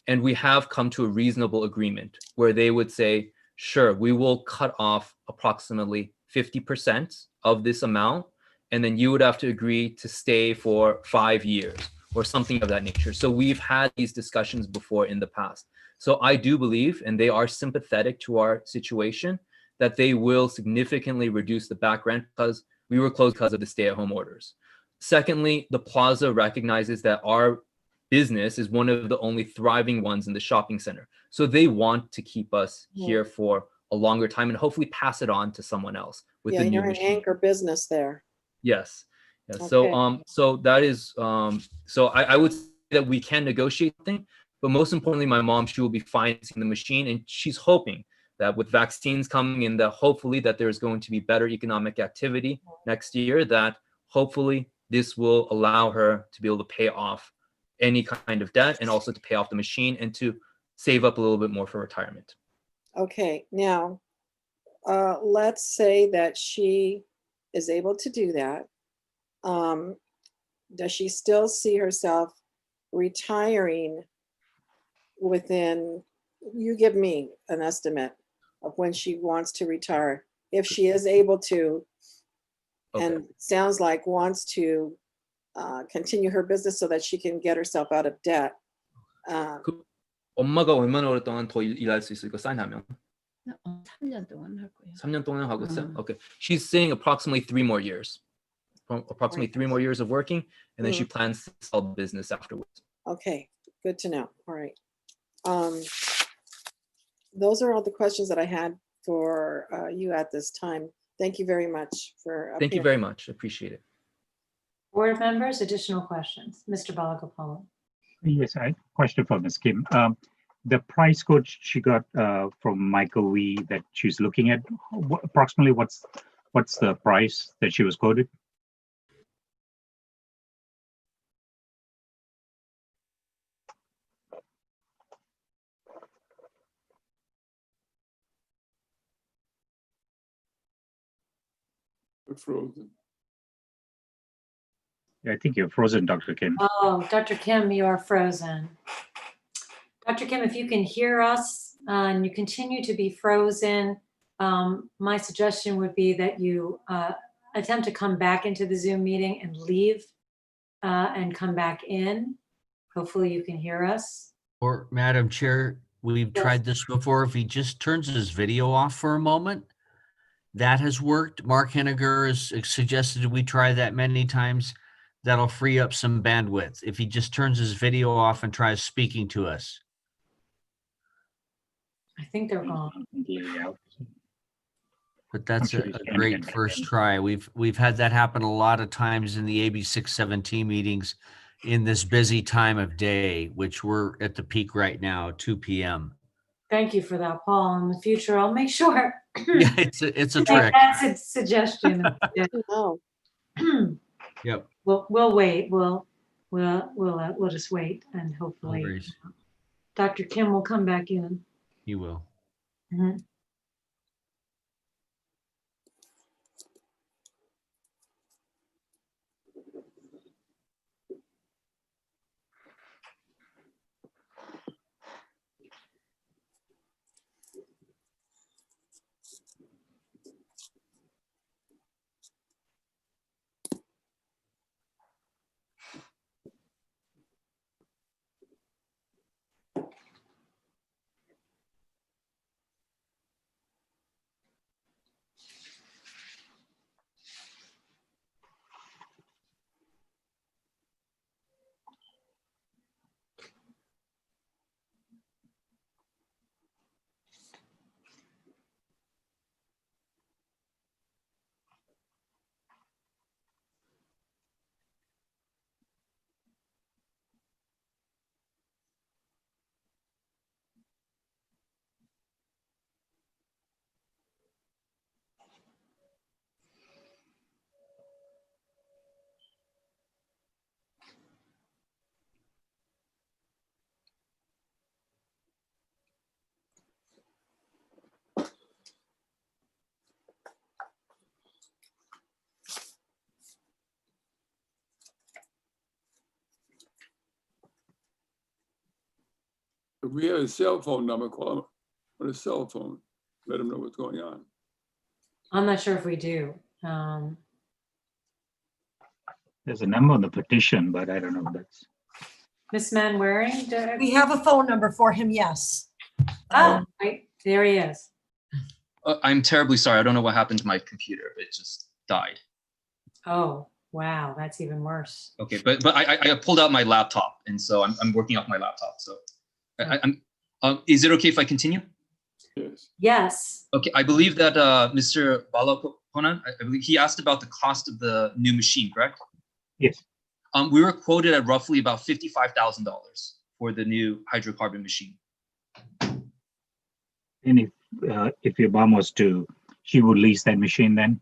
Speaker 18: and we have come to a reasonable agreement where they would say, sure, we will cut off approximately 50% of this amount, and then you would have to agree to stay for 5 years or something of that nature. So we've had these discussions before in the past. So I do believe, and they are sympathetic to our situation, that they will significantly reduce the back rent because we were closed because of the stay-at-home orders. Secondly, the plaza recognizes that our business is one of the only thriving ones in the shopping center. So they want to keep us here for a longer time and hopefully pass it on to someone else with
Speaker 7: Yeah,
Speaker 18: the new
Speaker 7: you're an
Speaker 18: machine.
Speaker 7: anchor business there.
Speaker 18: Yes. Yeah.
Speaker 7: Okay.
Speaker 18: So that is so I would say that we can negotiate something, but most importantly, my mom, she will be financing the machine, and she's hoping that with vaccines coming in, that hopefully that there's going to be better economic activity next year, that hopefully this will allow her to be able to pay off any kind of debt and also to pay off the machine and to save up a little bit more for retirement.
Speaker 7: Okay, now, let's say that she is able to do that. Does she still see herself retiring within, you give me an estimate of when she wants to retire, if she is able to, and sounds like wants to continue her business so that she can get herself out of debt.
Speaker 18: 엄마가 얼마나 오랫동안 더 일할 수 있을까? 사인하면
Speaker 19: 3년 동안 할 거예요.
Speaker 18: 3년 동안 하고 있어요? Okay. She's saying approximately 3 more years. Approximately 3 more years of working, and then she plans to sell the business afterwards.
Speaker 7: Okay, good to know. All right. Those are all the questions that I had for you at this time. Thank you very much for
Speaker 18: Thank you very much. Appreciate it.
Speaker 1: Board members, additional questions. Mr. Balagopalan.
Speaker 9: Yes, I question for Ms. Kim. The price code she got from Michael Lee that she's looking at, approximately what's the price that she was quoted?
Speaker 8: Frozen.
Speaker 9: I think you're frozen, Dr. Kim.
Speaker 1: Oh, Dr. Kim, you are frozen. Dr. Kim, if you can hear us and you continue to be frozen, my suggestion would be that you attempt to come back into the Zoom meeting and leave and come back in. Hopefully you can hear us.
Speaker 2: Or Madam Chair, we've tried this before. If he just turns his video off for a moment, that has worked. Mark Henniger has suggested we try that many times. That'll free up some bandwidth if he just turns his video off and tries speaking to us.
Speaker 1: I think they're gone.
Speaker 2: But that's a great first try. We've had that happen a lot of times in the AB 617 meetings in this busy time of day, which we're at the peak right now, 2 p.m.
Speaker 1: Thank you for that, Paul. In the future, I'll make sure.
Speaker 2: Yeah, it's a trick.
Speaker 1: That's a suggestion.
Speaker 7: No.
Speaker 2: Yep.
Speaker 1: We'll wait. We'll just wait and
Speaker 2: No
Speaker 1: hopefully
Speaker 2: worries.
Speaker 1: Dr. Kim will come back in.
Speaker 2: He will.
Speaker 1: Mhm.
Speaker 8: If we have a cell phone number, call them on a cell phone, let them know what's going on.
Speaker 1: I'm not sure if we do.
Speaker 9: There's a number on the petition, but I don't know if that's.
Speaker 1: Miss Manwaring?
Speaker 3: We have a phone number for him, yes.
Speaker 1: Oh, right, there he is.
Speaker 18: I'm terribly sorry. I don't know what happened to my computer. It just died.
Speaker 1: Oh, wow, that's even worse.
Speaker 18: Okay, but I pulled out my laptop, and so I'm working off my laptop. So is it okay if I continue?
Speaker 8: Yes.
Speaker 1: Yes.
Speaker 18: Okay, I believe that Mr. Balakonan, I believe he asked about the cost of the new machine, correct?
Speaker 9: Yes.
Speaker 18: We were quoted at roughly about $55,000 for the new hydrocarbon machine.
Speaker 9: And if your mom was to, she would lease that machine then?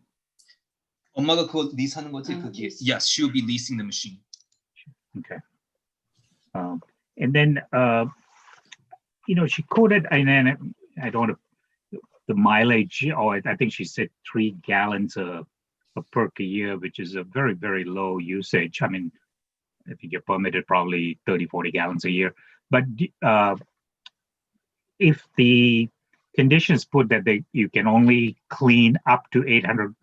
Speaker 18: 엄마가 그거 리스하는 거지? Yes, she will be leasing the machine.
Speaker 9: Okay. And then, she quoted, and then I don't want to, the mileage, or I think she said 3 gallons of perk a year, which is a very, very low usage. I mean, I think you're permitted probably 30, 40 gallons a year. But if the conditions put that you can only clean up to 800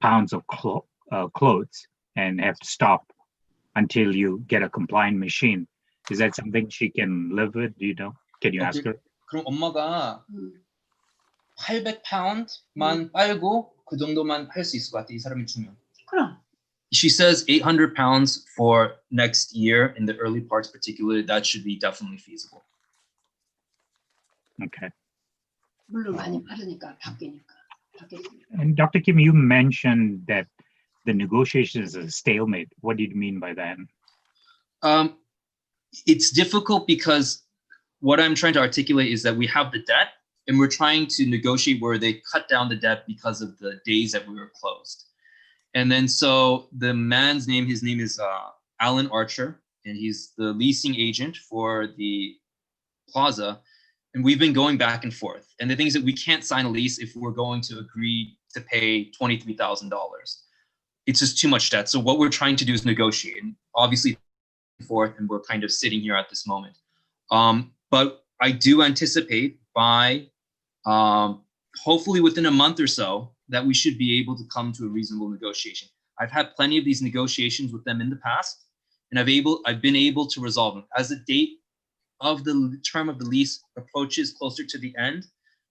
Speaker 9: pounds of clothes and have to stop until you get a compliant machine, is that something she can live with? Do you know? Can you ask her?
Speaker 18: 그럼 엄마가 800파운드만 빨고 그 정도만 할 수 있을 것 같아, 이 사람이 주면.
Speaker 19: 그럼.
Speaker 18: She says 800 pounds for next year in the early parts, particularly. That should be definitely feasible.
Speaker 9: Okay.
Speaker 19: 물론 많이 빠르니까 바뀌니까.
Speaker 9: And Dr. Kim, you mentioned that the negotiation is a stalemate. What do you mean by that?
Speaker 18: It's difficult because what I'm trying to articulate is that we have the debt and we're trying to negotiate where they cut down the debt because of the days that we were closed. And then so the man's name, his name is Alan Archer, and he's the leasing agent for the plaza. And we've been going back and forth. And the thing is that we can't sign a lease if we're going to agree to pay $23,000. It's just too much debt. So what we're trying to do is negotiate, and obviously forth, and we're kind of sitting here at this moment. But I do anticipate by hopefully within a month or so that we should be able to come to a reasonable negotiation. I've had plenty of these negotiations with them in the past, and I've been able to resolve them. As the date of the term of the lease approaches closer to the end,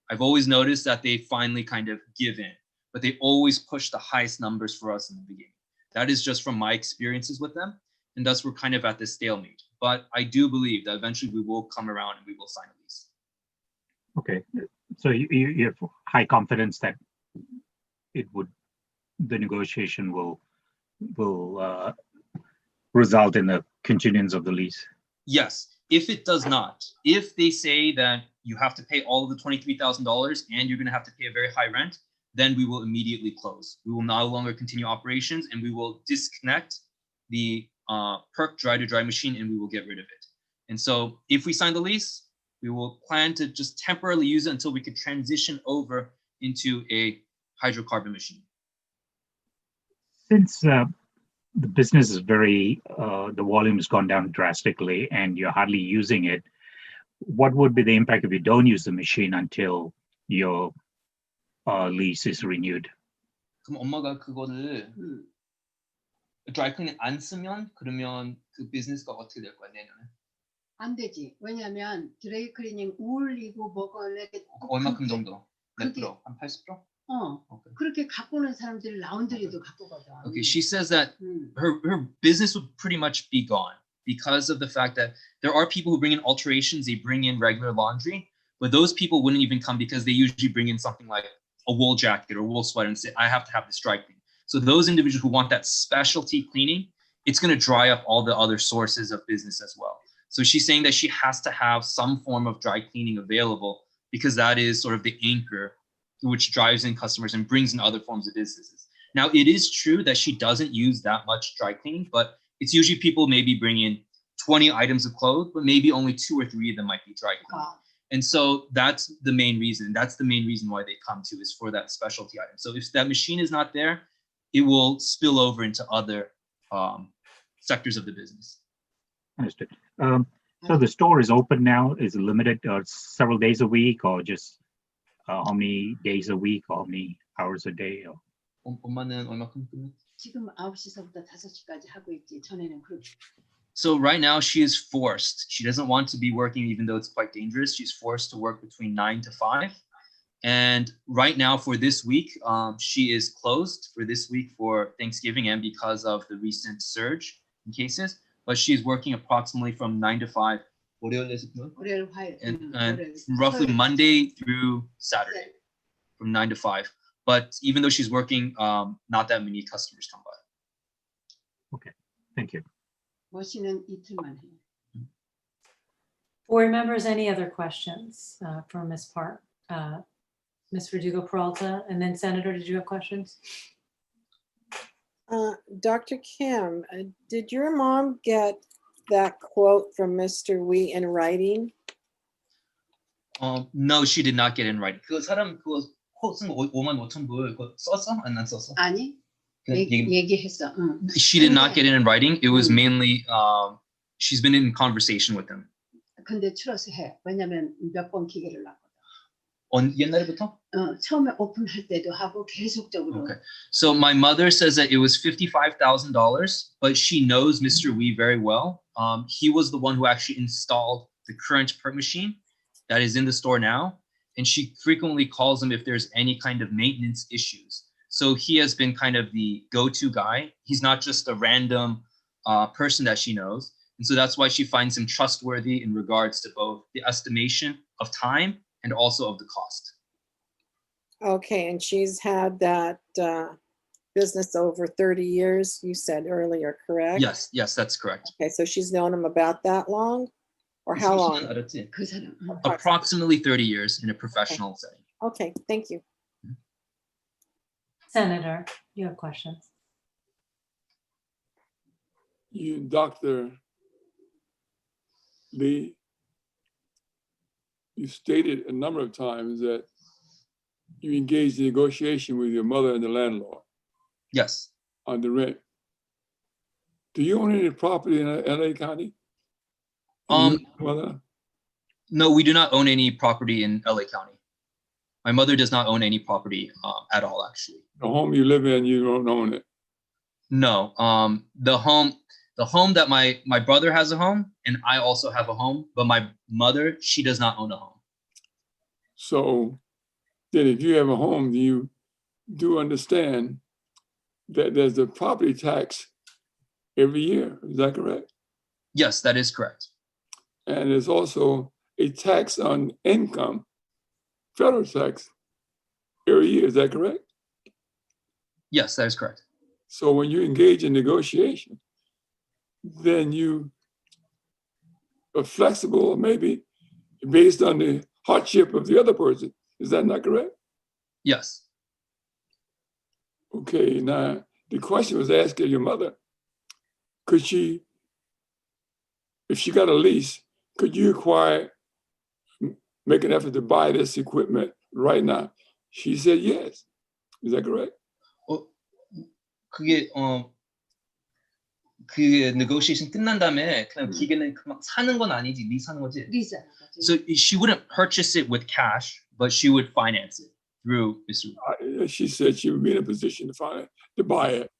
Speaker 18: I've always noticed that they finally kind of give in, but they always push the highest numbers for us in the beginning. That is just from my experiences with them, and thus we're kind of at this stalemate. But I do believe that eventually we will come around and we will sign a lease.
Speaker 9: Okay, so you have high confidence that the negotiation will result in a continuance of the lease?
Speaker 18: Yes. If it does not, if they say that you have to pay all of the $23,000 and you're going to have to pay a very high rent, then we will immediately close. We will no longer continue operations, and we will disconnect the perk dry-to-dry machine, and we will get rid of it. And so if we sign the lease, we will plan to just temporarily use it until we could transition over into a hydrocarbon machine.
Speaker 9: Since the business is very, the volume has gone down drastically and you're hardly using it, what would be the impact if you don't use the machine until your lease is renewed?
Speaker 18: 그럼 엄마가 그거를 드라이클리닝 안 쓰면 그러면 그 비즈니스가 어떻게 될 거야 내년에?
Speaker 19: 안 되지. 왜냐면 드라이 클리닝 울리고 뭐가 이렇게
Speaker 18: 얼마큼 정도? 몇 프로? 한 80%? Okay.
Speaker 19: 그렇게 가꾸는 사람들이 라운드리도 가꾸거든.
Speaker 18: Okay, she says that her business would pretty much be gone because of the fact that there are people who bring in alterations, they bring in regular laundry, but those people wouldn't even come because they usually bring in something like a wool jacket or wool sweater and say, I have to have this dry clean. So those individuals who want that specialty cleaning, it's going to dry up all the other sources of business as well. So she's saying that she has to have some form of dry cleaning available because that is sort of the anchor which drives in customers and brings in other forms of businesses. Now, it is true that she doesn't use that much dry cleaning, but it's usually people maybe bring in 20 items of clothes, but maybe only 2 or 3 of them might be dry cleaning. Wow. And so that's the main reason. That's the main reason why they come to is for that specialty item. So if that machine is not there, it will spill over into other sectors of the business.
Speaker 9: Understood. So the store is open now, is it limited several days a week or just how many days a week or how many hours a day? Or?
Speaker 18: 엄마는 얼마큼 끝내?
Speaker 19: 지금 9시서부터 5시까지 하고 있지. 전에는 그렇게.
Speaker 18: So right now she is forced. She doesn't want to be working even though it's quite dangerous. She's forced to work between 9 to 5. And right now for this week, she is closed for this week for Thanksgiving and because of the recent surge in cases. But she's working approximately from 9 to 5. And roughly Monday through Saturday from 9 to 5. But even though she's working, not that many customers come by.
Speaker 9: Okay, thank you.
Speaker 19: 머신은 이틀만 해.
Speaker 1: Board members, any other questions for Ms. Park? Ms. Verdugo Peralta, and then Senator, did you have questions?
Speaker 7: Dr. Kim, did your mom get that quote from Mr. Wee in writing?
Speaker 18: No, she did not get in writing. 그 사람 그거 quote 쓴 거 55,000불 그거 썼어? 안 썼어?
Speaker 19: 아니,
Speaker 18: 얘기-
Speaker 19: 얘기했어. 응.
Speaker 18: She did not get it in writing. It was mainly she's been in conversation with him.
Speaker 19: 근데 추러스 해. 왜냐면 몇 번 기회를 놨거든.
Speaker 18: 옛날부터?
Speaker 19: 처음에 오픈할 때도 하고 계속적으로.
Speaker 18: Okay. So my mother says that it was $55,000, but she knows Mr. Wee very well. He was the one who actually installed the current print machine that is in the store now. And she frequently calls him if there's any kind of maintenance issues. So he has been kind of the go-to guy. He's not just a random person that she knows. And so that's why she finds him trustworthy in regards to both the estimation of time and also of the cost.
Speaker 7: Okay, and she's had that business over 30 years, you said earlier, correct?
Speaker 18: Yes, that's correct.
Speaker 7: Okay, so she's known him about that long? Or how long?
Speaker 19: 그 사람.
Speaker 18: Approximately 30 years in a professional setting.
Speaker 7: Okay, thank you.
Speaker 1: Senator, you have questions?
Speaker 8: You, Dr. Lee, you stated a number of times that you engaged in negotiation with your mother and the landlord.
Speaker 18: Yes.
Speaker 8: On the rent. Do you own any property in LA County?
Speaker 18: No, we do not own any property in LA County. My mother does not own any property at all, actually.
Speaker 8: The home you live in, you don't own it.
Speaker 18: No, the home that my brother has a home and I also have a home, but my mother, she does not own a home.
Speaker 8: So then if you have a home, you do understand that there's a property tax every year. Is that correct?
Speaker 18: Yes, that is correct.
Speaker 8: And there's also a tax on income, federal tax every year. Is that correct?
Speaker 18: Yes, that is correct.
Speaker 8: So when you engage in negotiation, then you are flexible, maybe based on the hardship of the other person. Is that not correct?
Speaker 18: Yes.
Speaker 8: Okay, now the question was asked of your mother. Could she, if she got a lease, could you make an effort to buy this equipment right now? She said yes. Is that correct?
Speaker 18: 그게 그 negotiation 끝난 다음에 그냥 기계는 그만 사는 건 아니지, 리스하는 거지.
Speaker 19: 리스.
Speaker 18: So she wouldn't purchase it with cash, but she would finance it through Mr.
Speaker 8: She said she would be in a position to buy it.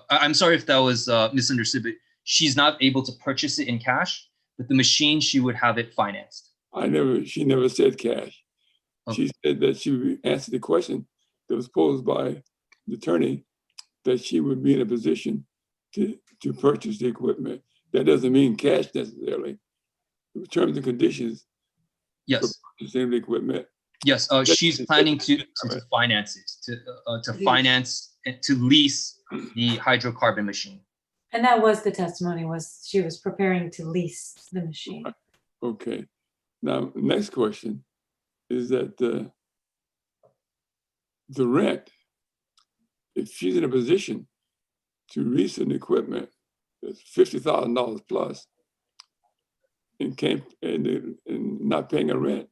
Speaker 18: I'm sorry if that was misunderstood, but she's not able to purchase it in cash, but the machine, she would have it financed.
Speaker 8: She never said cash. Okay. She said that she would answer the question that was posed by the attorney, that she would be in a position to purchase the equipment. That doesn't mean cash necessarily. In terms and conditions.
Speaker 18: Yes.
Speaker 8: For purchasing the equipment.
Speaker 18: Yes, she's planning to finance it, to finance and to lease the hydrocarbon machine.
Speaker 1: And that was the testimony, was she was preparing to lease the machine.
Speaker 8: Okay. Now, next question is that the rent, if she's in a position to lease an equipment that's $50,000 plus and not paying a rent,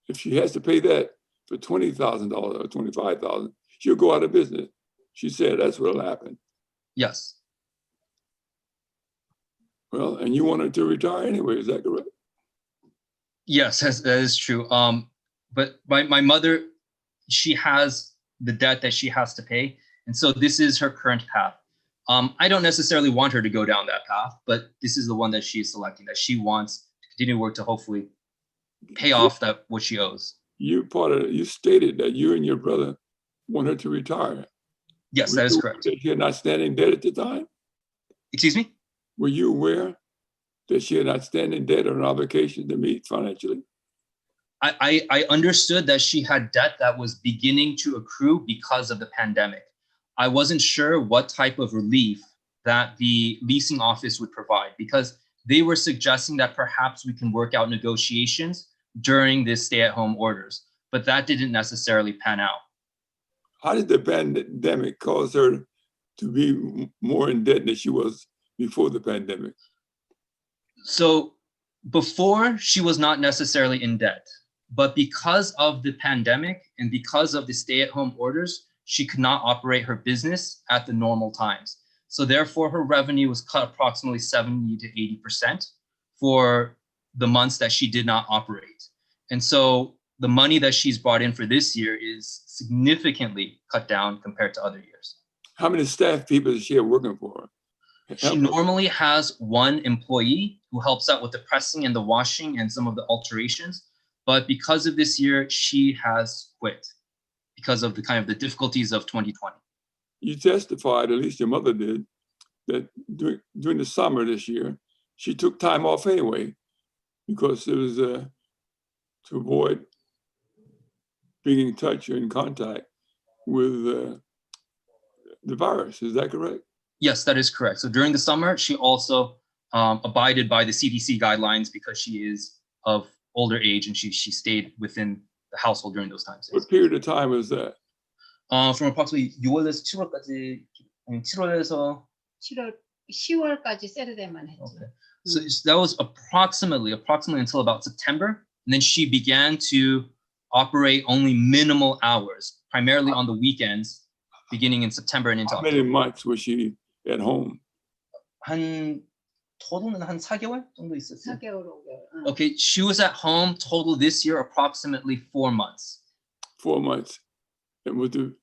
Speaker 8: if she has to pay that for $20,000 or $25,000, she'll go out of business. She said that's what'll happen.
Speaker 18: Yes.
Speaker 8: Well, and you wanted to retire anyway, is that correct?
Speaker 18: Yes, that is true. But my mother, she has the debt that she has to pay. And so this is her current path. I don't necessarily want her to go down that path, but this is the one that she is selecting, that she wants to continue to work to hopefully pay off that what she owes.
Speaker 8: You stated that you and your brother want her to retire.
Speaker 18: Yes, that is correct.
Speaker 8: That she had not standing debt at the time?
Speaker 18: Excuse me?
Speaker 8: Were you aware that she had not standing debt or an obligation to meet financially?
Speaker 18: I understood that she had debt that was beginning to accrue because of the pandemic. I wasn't sure what type of relief that the leasing office would provide, because they were suggesting that perhaps we can work out negotiations during this stay-at-home orders, but that didn't necessarily pan out.
Speaker 8: How did the pandemic cause her to be more in debt than she was before the pandemic?
Speaker 18: So before, she was not necessarily in debt, but because of the pandemic and because of the stay-at-home orders, she could not operate her business at the normal times. So therefore, her revenue was cut approximately 70 to 80% for the months that she did not operate. And so the money that she's brought in for this year is significantly cut down compared to other years.
Speaker 8: How many staff people does she have working for her?
Speaker 18: She normally has one employee who helps out with the pressing and the washing and some of the alterations. But because of this year, she has quit because of the kind of the difficulties of 2020.
Speaker 8: You testified, at least your mother did, that during the summer this year, she took time off anyway, because it was to avoid being in touch or in contact with the virus. Is that correct?
Speaker 18: Yes, that is correct. So during the summer, she also abided by the CDC guidelines because she is of older age and she stayed within the household during those times.
Speaker 8: What period of time was that?
Speaker 18: From approximately 6월에서 7월까지, 7월에서
Speaker 19: 10월까지 세르데만 했죠.
Speaker 18: Okay. So that was approximately until about September. And then she began to operate only minimal hours, primarily on the weekends, beginning in September and into
Speaker 8: How many
Speaker 18: October.
Speaker 8: months was she at home?
Speaker 18: total은 한 4개월 정도 있었어요.
Speaker 19: 4개월, 5개월.
Speaker 18: Okay, she was at home total this year approximately 4 months.
Speaker 8: 4 months. And was the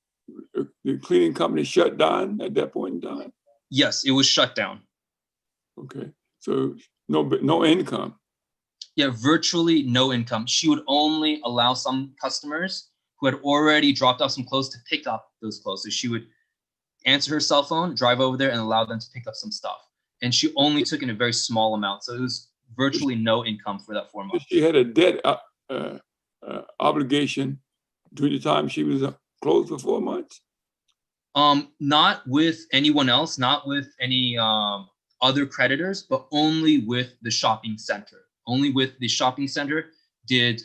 Speaker 8: cleaning company shut down at that point in time?
Speaker 18: Yes, it was shut down.
Speaker 8: Okay, so no income.
Speaker 18: Yeah, virtually no income. She would only allow some customers who had already dropped off some clothes to pick up those clothes. So she would answer her cell phone, drive over there, and allow them to pick up some stuff. And she only took in a very small amount. So it was virtually no income for that 4 months.
Speaker 8: She had a debt obligation during the time she was closed for 4 months?
Speaker 18: Not with anyone else, not with any other creditors, but only with the shopping center. Only with the shopping center did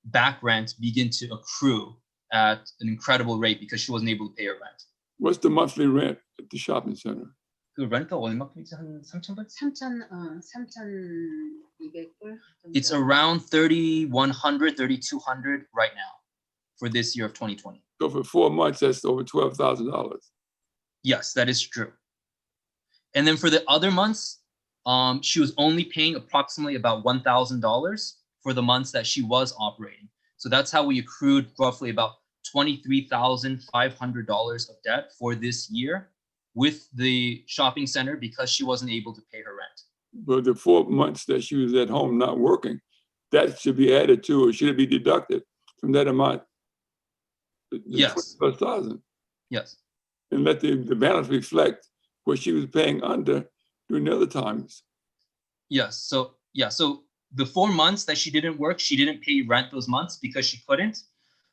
Speaker 18: back rent begin to accrue at an incredible rate because she wasn't able to pay her rent.
Speaker 8: What's the monthly rent at the shopping center?
Speaker 18: 그 렌트가 얼마큼이지? 한 3,000불?
Speaker 19: 3,200불.
Speaker 18: It's around 3,100, 3,200 right now for this year of 2020.
Speaker 8: So for 4 months, that's over $12,000.
Speaker 18: Yes, that is true. And then for the other months, she was only paying approximately about $1,000 for the months that she was operating. So that's how we accrued roughly about $23,500 of debt for this year with the shopping center because she wasn't able to pay her rent.
Speaker 8: But the 4 months that she was at home not working, that should be added to, or should it be deducted from that amount?
Speaker 18: Yes.
Speaker 8: $20,000.
Speaker 18: Yes.
Speaker 8: And let the balance reflect what she was paying under during the other times.
Speaker 18: Yes. So the 4 months that she didn't work, she didn't pay rent those months because she couldn't.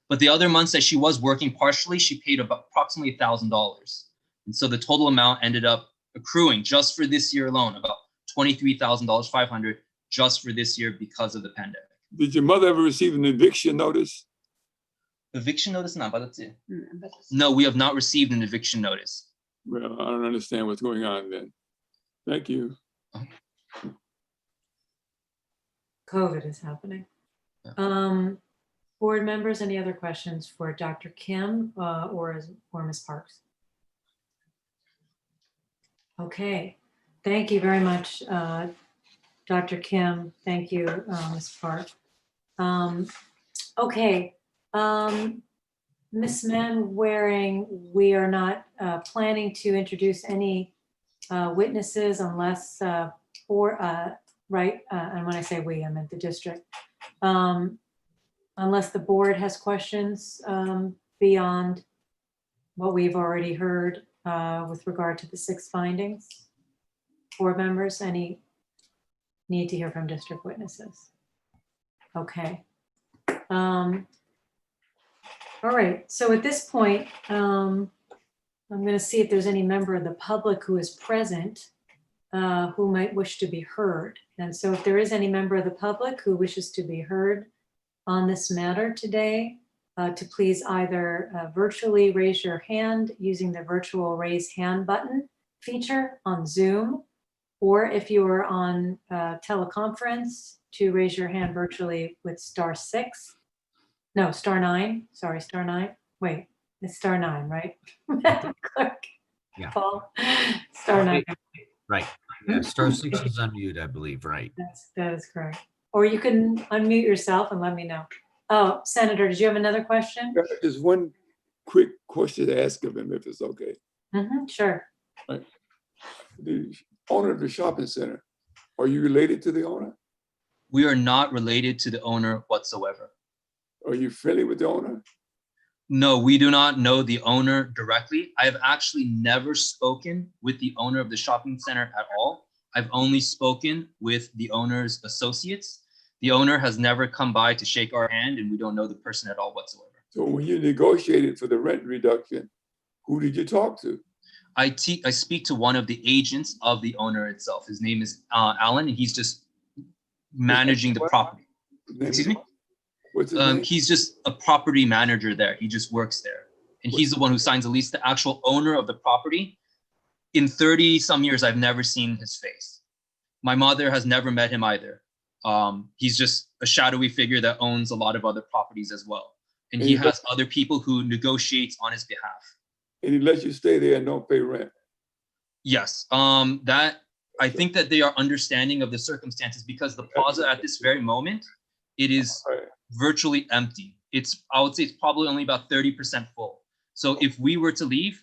Speaker 18: But the other months that she was working partially, she paid about approximately $1,000. And so the total amount ended up accruing just for this year alone, about $23,500 just for this year because of the pandemic.
Speaker 8: Did your mother ever receive an eviction notice?
Speaker 18: Eviction notice? No, we have not received an eviction notice.
Speaker 8: Well, I don't understand what's going on then. Thank you.
Speaker 1: COVID is happening. Board members, any other questions for Dr. Kim or Ms. Parks? Okay, Thank you very much, Dr. Kim. Thank you, Ms. Park. Okay. Ms. Manwaring, we are not planning to introduce any witnesses unless, and when I say we, I meant the district, unless the board has questions beyond what we've already heard with regard to the 6 findings. Board members, any need to hear from district witnesses? Okay. All right, so at this point, I'm going to see if there's any member of the public who is present who might wish to be heard. And so if there is any member of the public who wishes to be heard on this matter today, to please either virtually raise your hand using the virtual raise hand button feature on Zoom, or if you are on teleconference, to raise your hand virtually with *6. No, *9. Sorry, *9. Wait, it's *9, right? Madam Clerk.
Speaker 2: Yeah.
Speaker 1: Paul, *9.
Speaker 2: Right. Yeah, *6 is unmute, I believe, right?
Speaker 1: That is correct. Or you can unmute yourself and let me know. Oh, Senator, did you have another question?
Speaker 8: Just one quick question to ask of him, if it's okay.
Speaker 1: Sure.
Speaker 8: Right. The owner of the shopping center, are you related to the owner?
Speaker 18: We are not related to the owner whatsoever.
Speaker 8: Are you friendly with the owner?
Speaker 18: No, we do not know the owner directly. I have actually never spoken with the owner of the shopping center at all. I've only spoken with the owner's associates. The owner has never come by to shake our hand, and we don't know the person at all whatsoever.
Speaker 8: So when you negotiated for the rent reduction, who did you talk to?
Speaker 18: I speak to one of the agents of the owner itself. His name is Alan, and he's just managing the property. Excuse me?
Speaker 8: What's his name?
Speaker 18: He's just a property manager there. He just works there. And he's the one who signs the lease. The actual owner of the property, in 30 some years, I've never seen his face. My mother has never met him either. He's just a shadowy figure that owns a lot of other properties as well. And he has other people who negotiate on his behalf.
Speaker 8: And he lets you stay there and don't pay rent.
Speaker 18: Yes, I think that they are understanding of the circumstances, because the plaza at this very moment, it is virtually empty. I would say it's probably only about 30% full. So if we were to leave,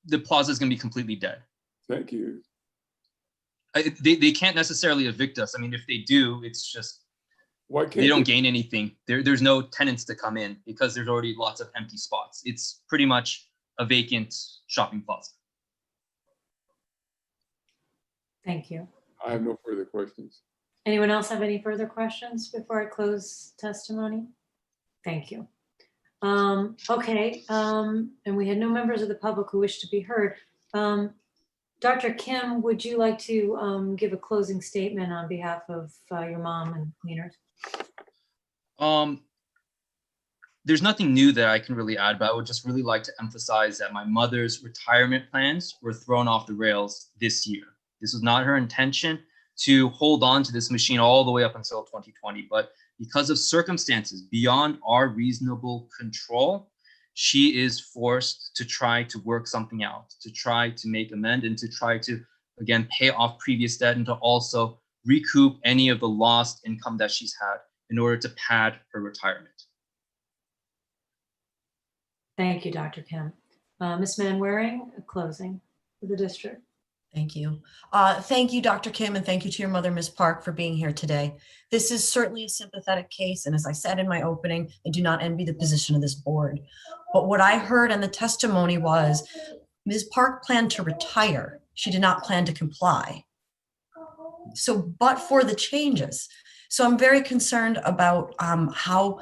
Speaker 18: the plaza is going to be completely dead.
Speaker 8: Thank you.
Speaker 18: They can't necessarily evict us. I mean, if they do, it's just, they don't gain anything. There's no tenants to come in because there's already lots of empty spots. It's pretty much a vacant shopping plaza.
Speaker 1: Thank you.
Speaker 8: I have no further questions.
Speaker 1: Anyone else have any further questions before I close testimony? Thank you. Okay, and we had no members of the public who wish to be heard. Dr. Kim, would you like to give a closing statement on behalf of your mom and cleaners?
Speaker 18: There's nothing new that I can really add, but I would just really like to emphasize that my mother's retirement plans were thrown off the rails this year. This was not her intention to hold on to this machine all the way up until 2020, but because of circumstances beyond our reasonable control, she is forced to try to work something out, to try to make amends, and to try to, again, pay off previous debt, and to also recoup any of the lost income that she's had in order to pad her retirement.
Speaker 1: Thank you, Dr. Kim. Ms. Manwaring, a closing for the district.
Speaker 3: Thank you. Thank you, Dr. Kim, and thank you to your mother, Ms. Park, for being here today. This is certainly a sympathetic case, and as I said in my opening, I do not envy the position of this board. But what I heard in the testimony was Ms. Park planned to retire. She did not plan to comply. So, but for the changes. So I'm very concerned about how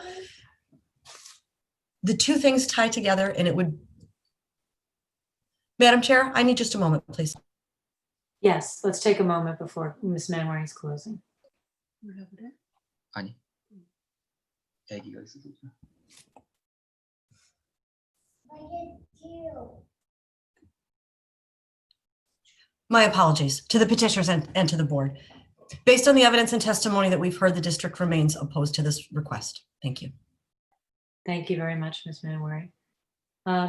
Speaker 3: the two things tie together, and it would. Madam Chair, I need just a moment, please.
Speaker 1: Yes, let's take a moment before Ms. Manwaring's closing.
Speaker 18: 아니.
Speaker 3: My apologies to the petitioners and to the board. Based on the evidence and testimony that we've heard, the district remains opposed to this request. Thank you.
Speaker 1: Thank you very much, Ms. Manwaring.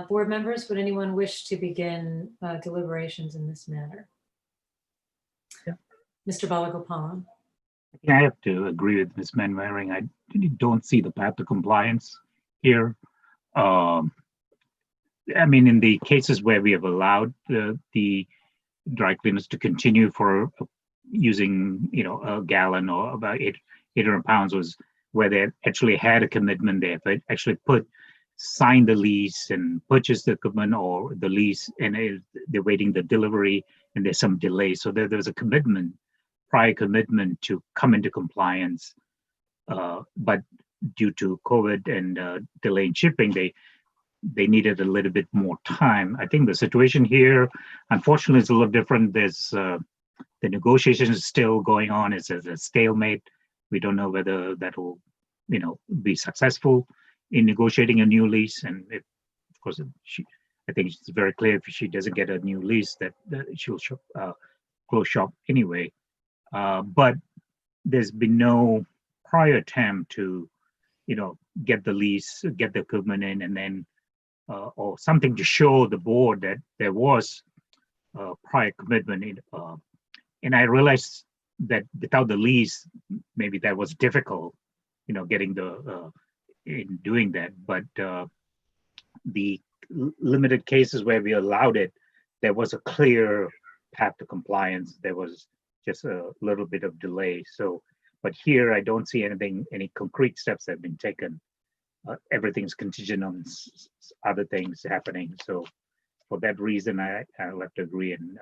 Speaker 1: Board members, would anyone wish to begin deliberations in this matter? Mr. Balagopalan.
Speaker 9: I have to agree with Ms. Manwaring. I really don't see the path to compliance here. I mean, in the cases where we have allowed the dry cleaners to continue for using, a gallon or about 800 pounds was where they actually had a commitment there. They actually signed the lease and purchased the equipment or the lease, and they're waiting the delivery, and there's some delay. So there was a prior commitment to come into compliance. But due to COVID and delay in shipping, they needed a little bit more time. I think the situation here, unfortunately, is a little different. There's the negotiation is still going on. It's a stalemate. We don't know whether that will, be successful in negotiating a new lease. And if, of course, I think it's very clear if she doesn't get a new lease that she'll close shop anyway. But there's been no prior attempt to, get the lease, get the equipment in, and then or something to show the board that there was prior commitment. And I realized that without the lease, maybe that was difficult, getting in doing that. But the limited cases where we allowed it, there was a clear path to compliance. There was just a little bit of delay. So, but here I don't see any concrete steps that have been taken. Everything's contingent on other things happening. So for that reason, I'll have to agree. And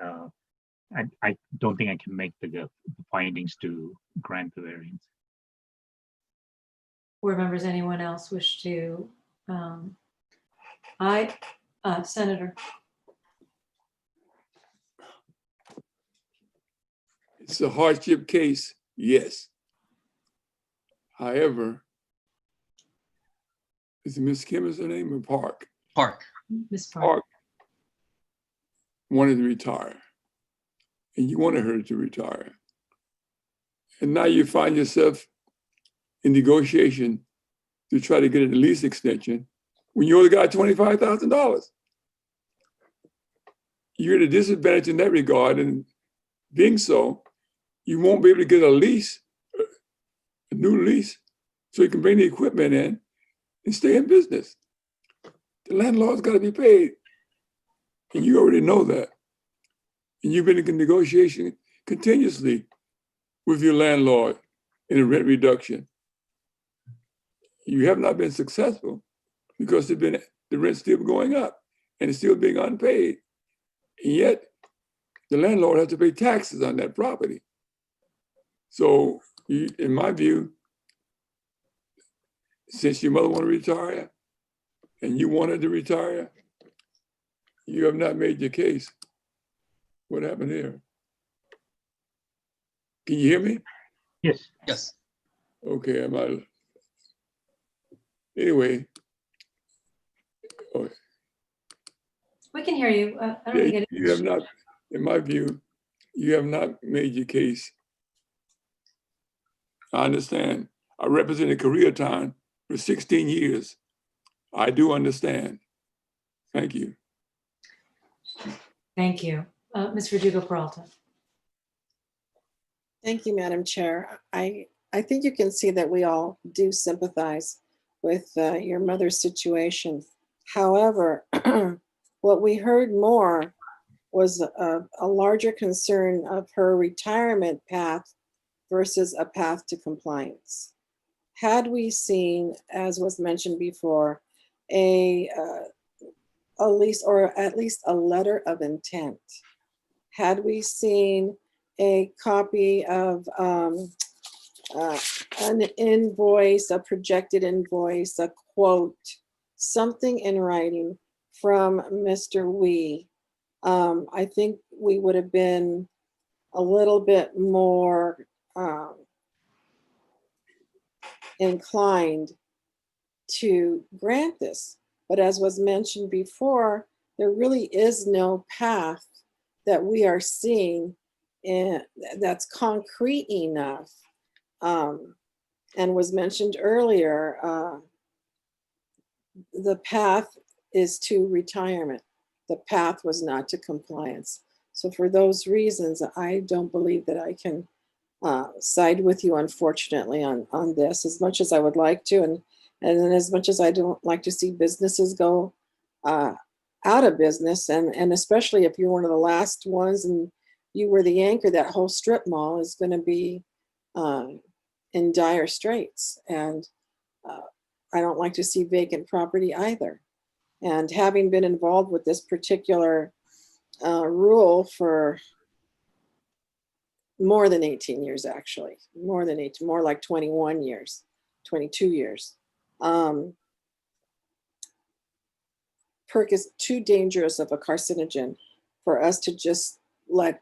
Speaker 9: I don't think I can make the findings to grant the variance.
Speaker 1: Board members, anyone else wish to? Senator.
Speaker 8: It's a hardship case, yes. However, is it Ms. Kim is her name or Park?
Speaker 2: Park.
Speaker 1: Ms.
Speaker 8: Park wanted to retire, and you wanted her to retire. And now you find yourself in negotiation to try to get a lease extension when you only got $25,000. You're at a disadvantage in that regard, and being so, you won't be able to get a lease, a new lease, so you can bring the equipment in and stay in business. The landlord's got to be paid, and you already know that. And you've been in negotiation continuously with your landlord in a rent reduction. You have not been successful because the rent's still going up and it's still being unpaid. And yet the landlord has to pay taxes on that property. So in my view, since your mother wanted to retire and you wanted to retire, you have not made your case. What happened here? Can you hear me?
Speaker 9: Yes.
Speaker 2: Yes.
Speaker 8: Okay, anyway. Okay.
Speaker 1: We can hear you. I don't think it
Speaker 8: You have not, in my view, you have not made your case. I understand. I represented Koreatown for 16 years. I do understand. Thank you.
Speaker 1: Thank you. Ms. Verdugo-Peralta.
Speaker 7: Thank you, Madam Chair. I think you can see that we all do sympathize with your mother's situation. However, what we heard more was a larger concern of her retirement path versus a path to compliance. Had we seen, as was mentioned before, a lease or at least a letter of intent, had we seen a copy of an invoice, a projected invoice, a quote, something in writing from Mr. Wee, I think we would have been a little bit more inclined to grant this. But as was mentioned before, there really is no path that we are seeing that's concrete enough. And was mentioned earlier, the path is to retirement. The path was not to compliance. So for those reasons, I don't believe that I can side with you, unfortunately, on this, as much as I would like to, and as much as I don't like to see businesses go out of business, and especially if you're one of the last ones and you were the anchor, that whole strip mall is going to be in dire straits. And I don't like to see vacant property either. And having been involved with this particular rule for more than 18 years, actually, more than 18, more like 21 years, 22 years. Perk is too dangerous of a carcinogen for us to just let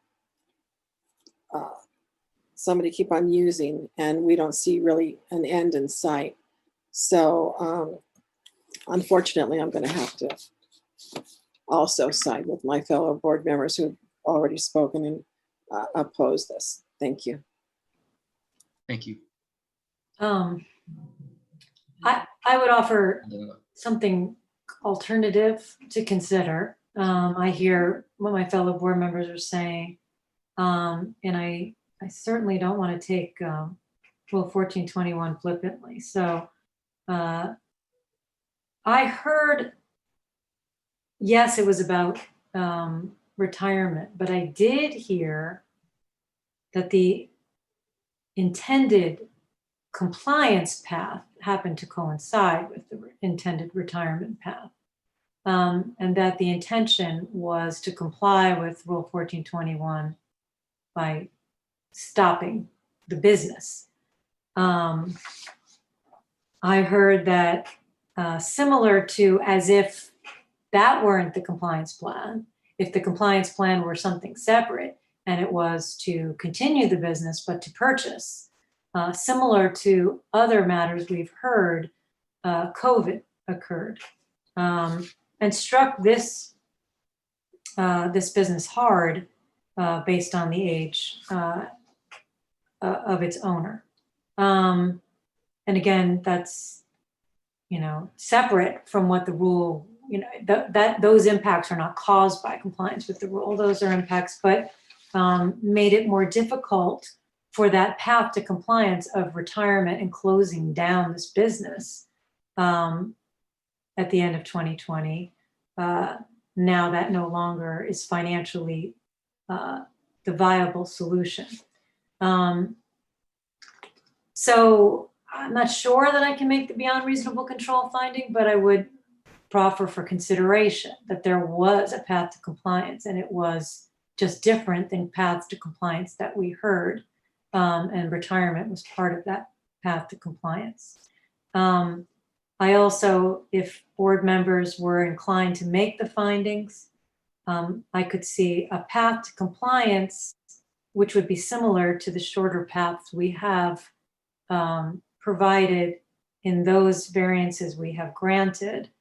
Speaker 7: somebody keep on using, and we don't see really an end in sight. So unfortunately, I'm going to have to also side with my fellow board members who've already spoken and oppose this. Thank you.
Speaker 20: Thank you.
Speaker 1: I would offer something alternative to consider. I hear what my fellow board members are saying, and I certainly don't want to take Rule 1421 flippantly. So I heard, yes, it was about retirement, but I did hear that the intended compliance path happened to coincide with the intended retirement path. And that the intention was to comply with Rule 1421 by stopping the business. I heard that similar to as if that weren't the compliance plan, if the compliance plan were something separate and it was to continue the business but to purchase, similar to other matters we've heard, COVID occurred and struck this business hard based on the age of its owner. And again, that's, separate from what the rule, that those impacts are not caused by compliance with the rule. Those are impacts, but made it more difficult for that path to compliance of retirement and closing down this business at the end of 2020. Now that no longer is financially the viable solution. So I'm not sure that I can make the beyond reasonable control finding, but I would proffer for consideration that there was a path to compliance, and it was just different than paths to compliance that we heard, and retirement was part of that path to compliance. I also, if board members were inclined to make the findings, I could see a path to compliance, which would be similar to the shorter paths we have provided in those variances we have granted,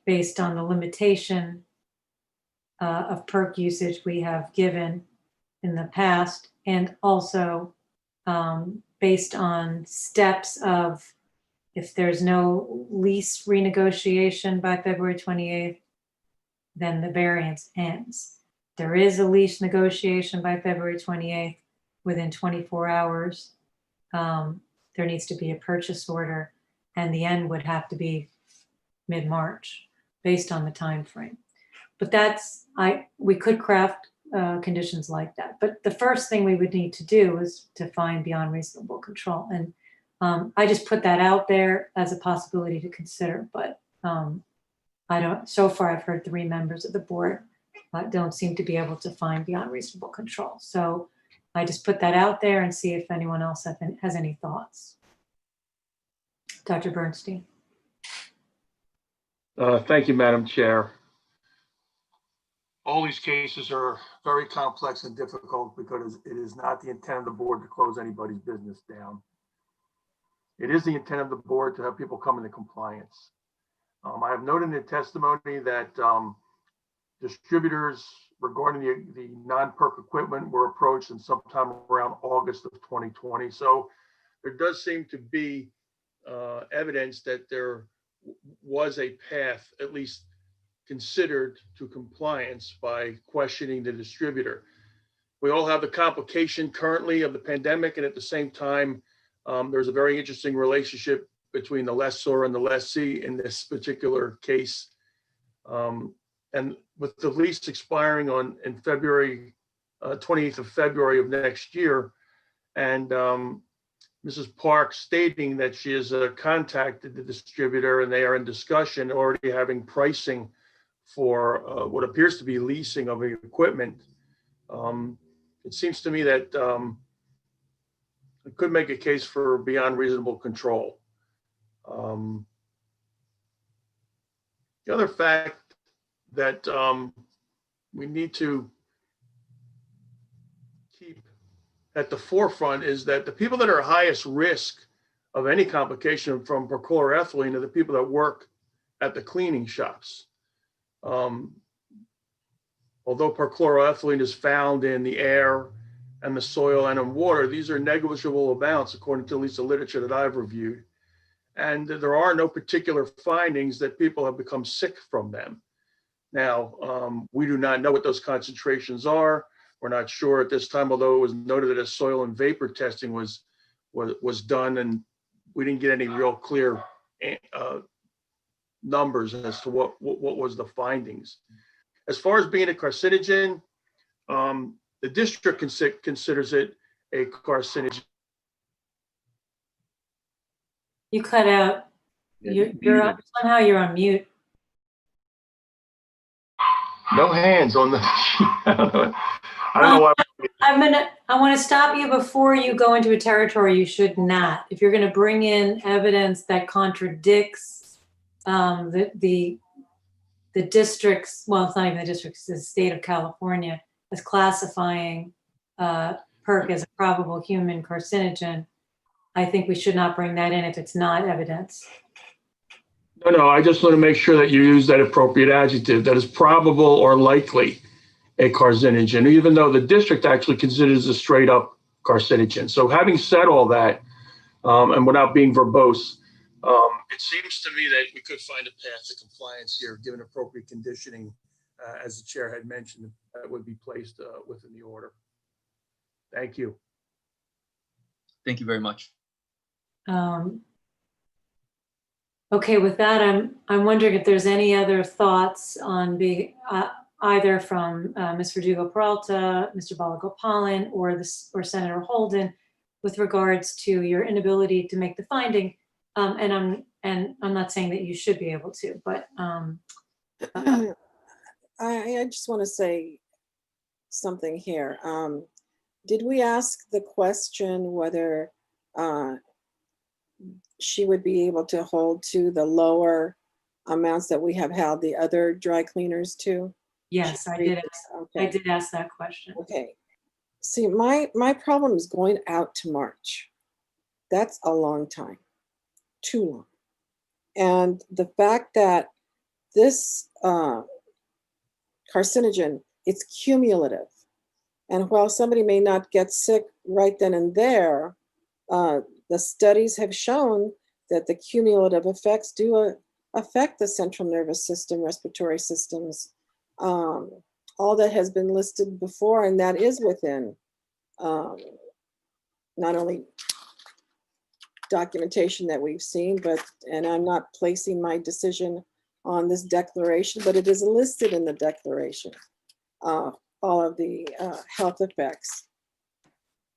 Speaker 1: based on the limitation of perk usage we have given in the past, and also based on steps of, if there's no lease renegotiation by February 28th, then the variance ends. There is a lease negotiation by February 28th, within 24 hours, there needs to be a purchase order, and the end would have to be mid-March based on the time frame. But we could craft conditions like that. But the first thing we would need to do is to find beyond reasonable control. And I just put that out there as a possibility to consider, but so far I've heard 3 members of the board don't seem to be able to find beyond reasonable control. So I just put that out there and see if anyone else has any thoughts. Dr. Bernstein.
Speaker 13: Thank you, Madam Chair. All these cases are very complex and difficult because it is not the intent of the board to close anybody's business down. It is the intent of the board to have people come into compliance. I have noted in the testimony that distributors regarding the non-perk equipment were approached in sometime around August of 2020. So there does seem to be evidence that there was a path, at least considered to compliance by questioning the distributor. We all have the complication currently of the pandemic, and at the same time, there's a very interesting relationship between the lessor and the lessee in this particular case. And with the lease expiring in February, 28th of February of next year, and Mrs. Park stating that she has contacted the distributor and they are in discussion, already having pricing for what appears to be leasing of equipment. It seems to me that it could make a case for beyond reasonable control. The other fact that we need to keep at the forefront is that the people that are highest risk of any complication from perchloroethylene are the people that work at the cleaning shops. Although perchloroethylene is found in the air and the soil and in water, these are negligible amounts according to at least the literature that I've reviewed. And there are no particular findings that people have become sick from them. Now, we do not know what those concentrations are. We're not sure at this time, although it was noted that a soil and vapor testing was done, and we didn't get any real clear numbers as to what was the findings. As far as being a carcinogen, the district considers it a carcinogen.
Speaker 1: You cut out. Somehow you're on mute.
Speaker 13: No hands on the. I don't know why.
Speaker 1: I want to stop you before you go into a territory you should not. If you're going to bring in evidence that contradicts the district's, well, it's not even the district's, the state of California is classifying PERC as a probable human carcinogen, I think we should not bring that in if it's not evidence.
Speaker 13: No, I just want to make sure that you use that appropriate adjective, that is probable or likely a carcinogen, even though the district actually considers a straight up carcinogen. So having said all that, and without being verbose, it seems to me that we could find a path to compliance here, given appropriate conditioning, as the chair had mentioned, that would be placed within the order. Thank you.
Speaker 20: Thank you very much.
Speaker 1: Okay, with that, I'm wondering if there's any other thoughts on either from Ms. Verdugo-Peralta, Mr. Balagopalan, or Senator Holden with regards to your inability to make the finding. And I'm not saying that you should be able to, but
Speaker 7: I just want to say something here. Did we ask the question whether she would be able to hold to the lower amounts that we have held the other dry cleaners to?
Speaker 1: yes, I did ask that question.
Speaker 7: Okay. See, my problem is going out to March. That's a long time, too long. And the fact that this carcinogen, it's cumulative. And while somebody may not get sick right then and there, the studies have shown that the cumulative effects do affect the central nervous system, respiratory systems, all that has been listed before, and that is within not only documentation that we've seen, but, and I'm not placing my decision on this declaration, but it is listed in the declaration, all of the health effects.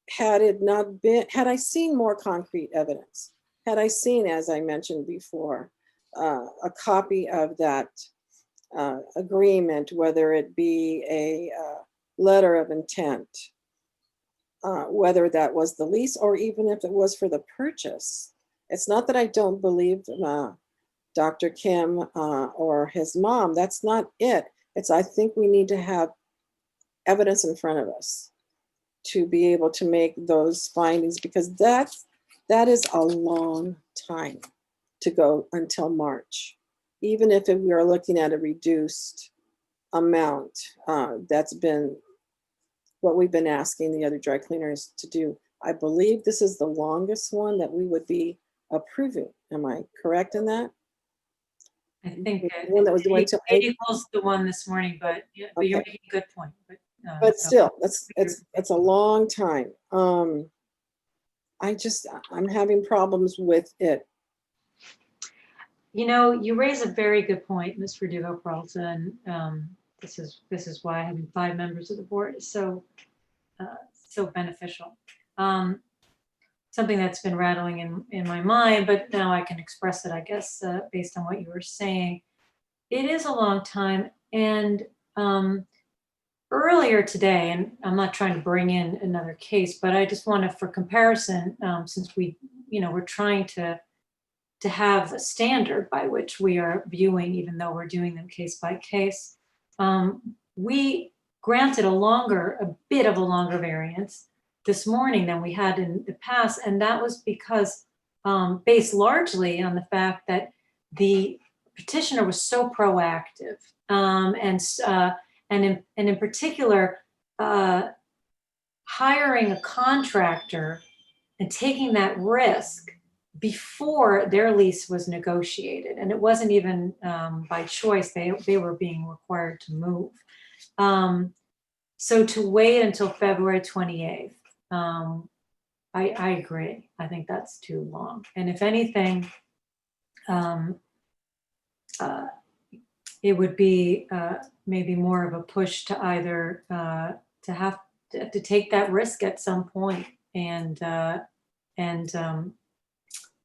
Speaker 7: Had it not been, had I seen more concrete evidence, had I seen, as I mentioned before, a copy of that agreement, whether it be a letter of intent, whether that was the lease or even if it was for the purchase. It's not that I don't believe Dr. Kim or his mom. That's not it. It's I think we need to have evidence in front of us to be able to make those findings, because that is a long time to go until March. Even if we are looking at a reduced amount, that's been what we've been asking the other dry cleaners to do. I believe this is the longest one that we would be approving. Am I correct in that?
Speaker 1: I think
Speaker 7: The one that was the one till
Speaker 1: 8
Speaker 7: 8.
Speaker 1: equals the one this morning, but but you're
Speaker 7: Okay.
Speaker 1: making a good point.
Speaker 7: But
Speaker 1: So-
Speaker 7: still, that's a long time. I'm having problems with it.
Speaker 1: You know, you raise a very good point, Ms. Verdugo-Peralta, and this is why having 5 members of the board is so beneficial. Something that's been rattling in my mind, but now I can express it, I guess, based on what you were saying. It is a long time, and earlier today, and I'm not trying to bring in another case, but I just want to, for comparison, since we're trying to have a standard by which we are viewing, even though we're doing them case by case. We granted a bit of a longer variance this morning than we had in the past, and that was because based largely on the fact that the petitioner was so proactive, and in particular, hiring a contractor and taking that risk before their lease was negotiated. And it wasn't even by choice, they were being required to move. So to wait until February 28th, I agree. I think that's too long. And if anything, it would be maybe more of a push to either to have to take that risk at some point and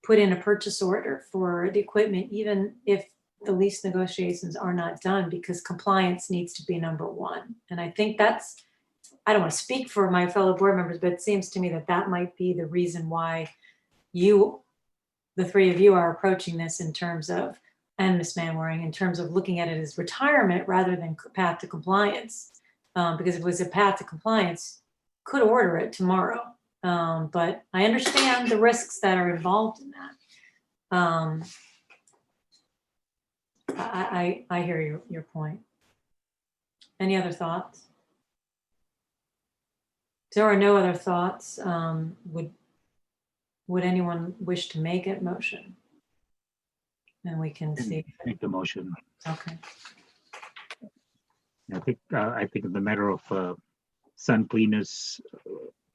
Speaker 1: put in a purchase order for the equipment, even if the lease negotiations are not done, because compliance needs to be number one. And I think I don't want to speak for my fellow board members, but it seems to me that might be the reason why the 3 of you are approaching this in terms of, and Ms. Manwaring, in terms of looking at it as retirement rather than path to compliance. Because if it was a path to compliance, could order it tomorrow. But I understand the risks that are involved in that. I hear your point. Any other thoughts? If there are no other thoughts, would anyone wish to make a motion? And we can see.
Speaker 9: Make the motion.
Speaker 1: Okay.
Speaker 9: I think in the matter of Sun Cleaners,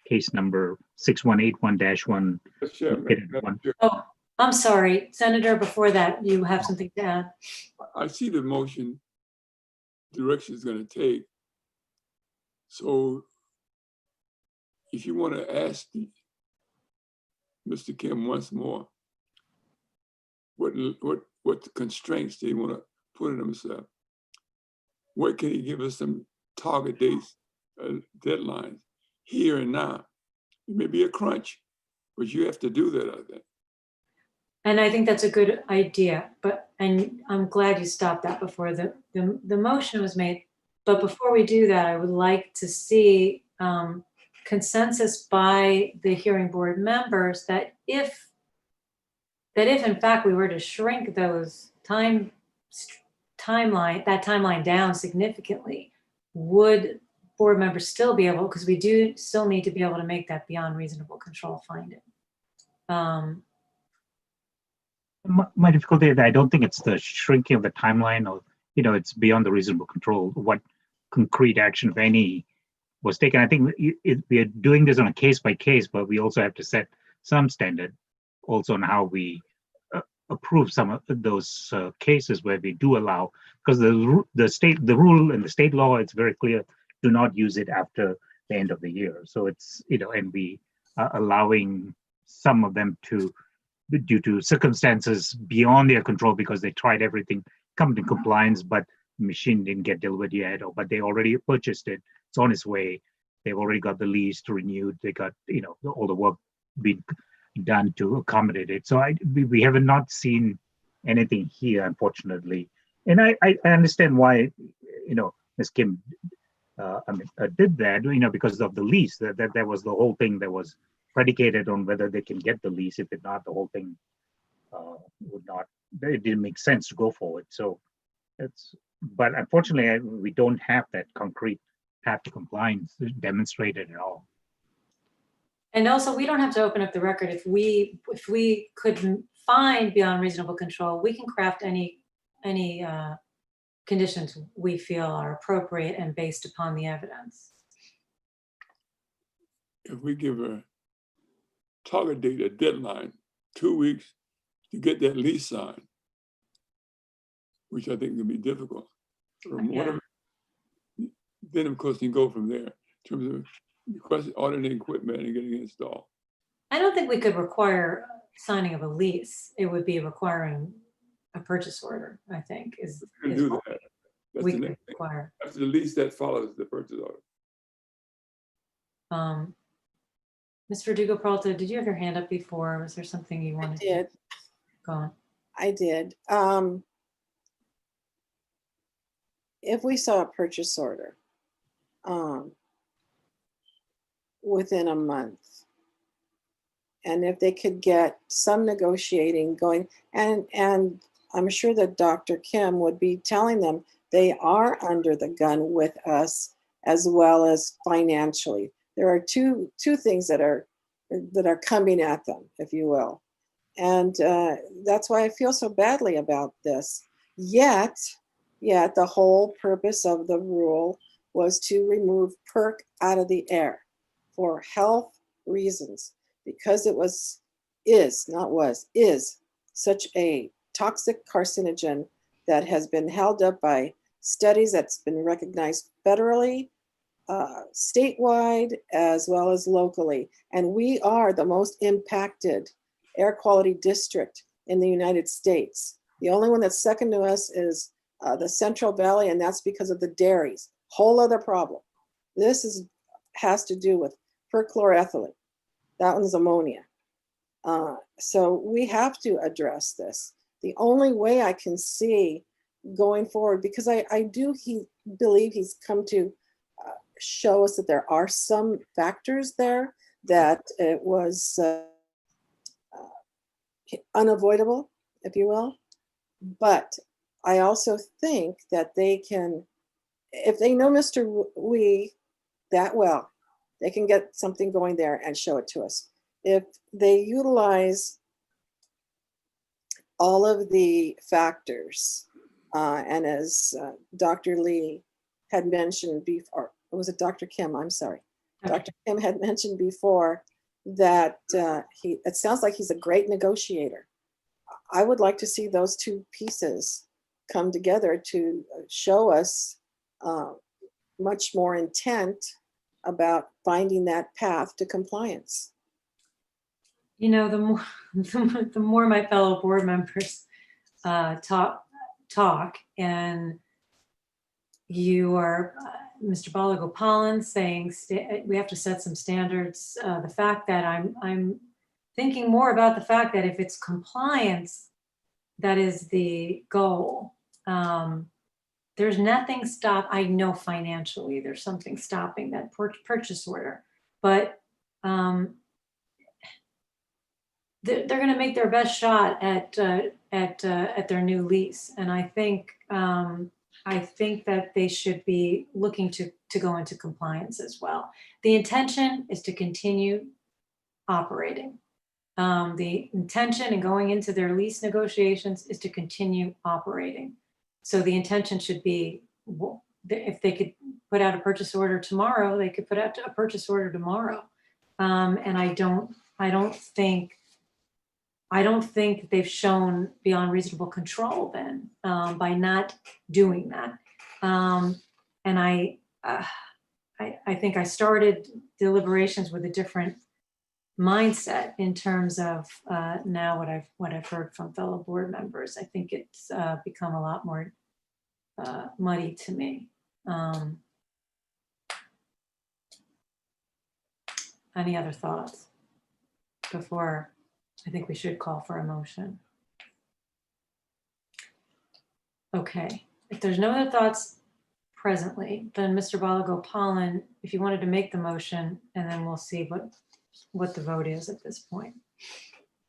Speaker 9: case number 6181-1.
Speaker 1: Oh, I'm sorry, Senator, before that, you have something to add?
Speaker 8: I see the motion direction is going to take. So if you want to ask Mr. Kim once more, what the constraints they want to put on themselves? What can he give us some target dates, deadlines here and now? It may be a crunch, but you have to do that, I think.
Speaker 1: And I think that's a good idea, and I'm glad you stopped that before the motion was made. But before we do that, I would like to see consensus by the hearing board members that if in fact we were to shrink those timeline down significantly, would board members still be able, because we do still need to be able to make that beyond reasonable control finding.
Speaker 9: My difficulty is that I don't think it's the shrinking of the timeline, or it's beyond the reasonable control. What concrete action, if any, was taken? I think we are doing this on a case by case, but we also have to set some standard also on how we approve some of those cases where we do allow, because the rule in the state law, it's very clear: do not use it after the end of the year. So it's and we are allowing some of them to, due to circumstances beyond their control, because they tried everything, come to compliance, but the machine didn't get delivered yet, but they already purchased it. It's on its way. They've already got the lease renewed. They got all the work being done to accommodate it. So we have not seen anything here, unfortunately. And I understand why Ms. Kim did that, because of the lease. That was the whole thing that was predicated on whether they can get the lease. If it not, the whole thing would not. It didn't make sense to go forward. So but unfortunately, we don't have that concrete path to compliance demonstrated at all.
Speaker 1: And also, we don't have to open up the record. If we could find beyond reasonable control, we can craft any conditions we feel are appropriate and based upon the evidence.
Speaker 8: If we give a target date, a deadline, 2 weeks to get that lease signed, which I think can be difficult. Or whatever, then of course you go from there in terms of requesting, ordering equipment and getting it installed.
Speaker 1: I don't think we could require signing of a lease. It would be requiring a purchase order, I think, is
Speaker 8: We can do that. That's
Speaker 1: we
Speaker 8: the
Speaker 1: could
Speaker 8: next thing.
Speaker 1: require.
Speaker 8: After the lease that follows the purchase order.
Speaker 1: Ms. Verdugo-Peralta, did you have your hand up before? Was there something you wanted?
Speaker 7: I did.
Speaker 1: Go on.
Speaker 7: I did. If we saw a purchase order within a month, and if they could get some negotiating going, and I'm sure that Dr. Kim would be telling them they are under the gun with us as well as financially. There are two things that are coming at them, if you will. And that's why I feel so badly about this. Yet the whole purpose of the rule was to remove PERC out of the air for health reasons, because it is such a toxic carcinogen that has been held up by studies that's been recognized federally, statewide, as well as locally. And we are the most impacted air quality district in the United States. The only one that's second to us is the Central Valley, and that's because of the dairies. Whole other problem. This has to do with perchloroethylene. That one's ammonia. So we have to address this. The only way I can see going forward, because I believe he's come to show us that there are some factors there that it was unavoidable, if you will. But I also think that they can, if they know Mr. Wee that well, they can get something going there and show it to us. If they utilize all of the factors, and as Dr. Lee had mentioned before, or was it Dr. Kim? I'm sorry. Dr. Kim had mentioned before that it sounds like he's a great negotiator. I would like to see those two pieces come together to show us much more intent about finding that path to compliance.
Speaker 1: You know, the more my fellow board members talk, and you are, Mr. Balagopalan, saying we have to set some standards. The fact that I'm thinking more about the fact that if it's compliance that is the goal, there's nothing I know financially there's something stopping that purchase order, but they're going to make their best shot at their new lease, and I think that they should be looking to go into compliance as well. The intention is to continue operating. The intention in going into their lease negotiations is to continue operating. So the intention should be, if they could put out a purchase order tomorrow, they could put out a purchase order tomorrow. And I don't think they've shown beyond reasonable control then by not doing that. And I think I started deliberations with a different mindset in terms of now what I've heard from fellow board members. I think it's become a lot more muddy to me. Any other thoughts before I think we should call for a motion? Okay, if there's no other thoughts presently, then Mr. Balagopalan, if you wanted to make the motion, and then we'll see what the vote is at this point.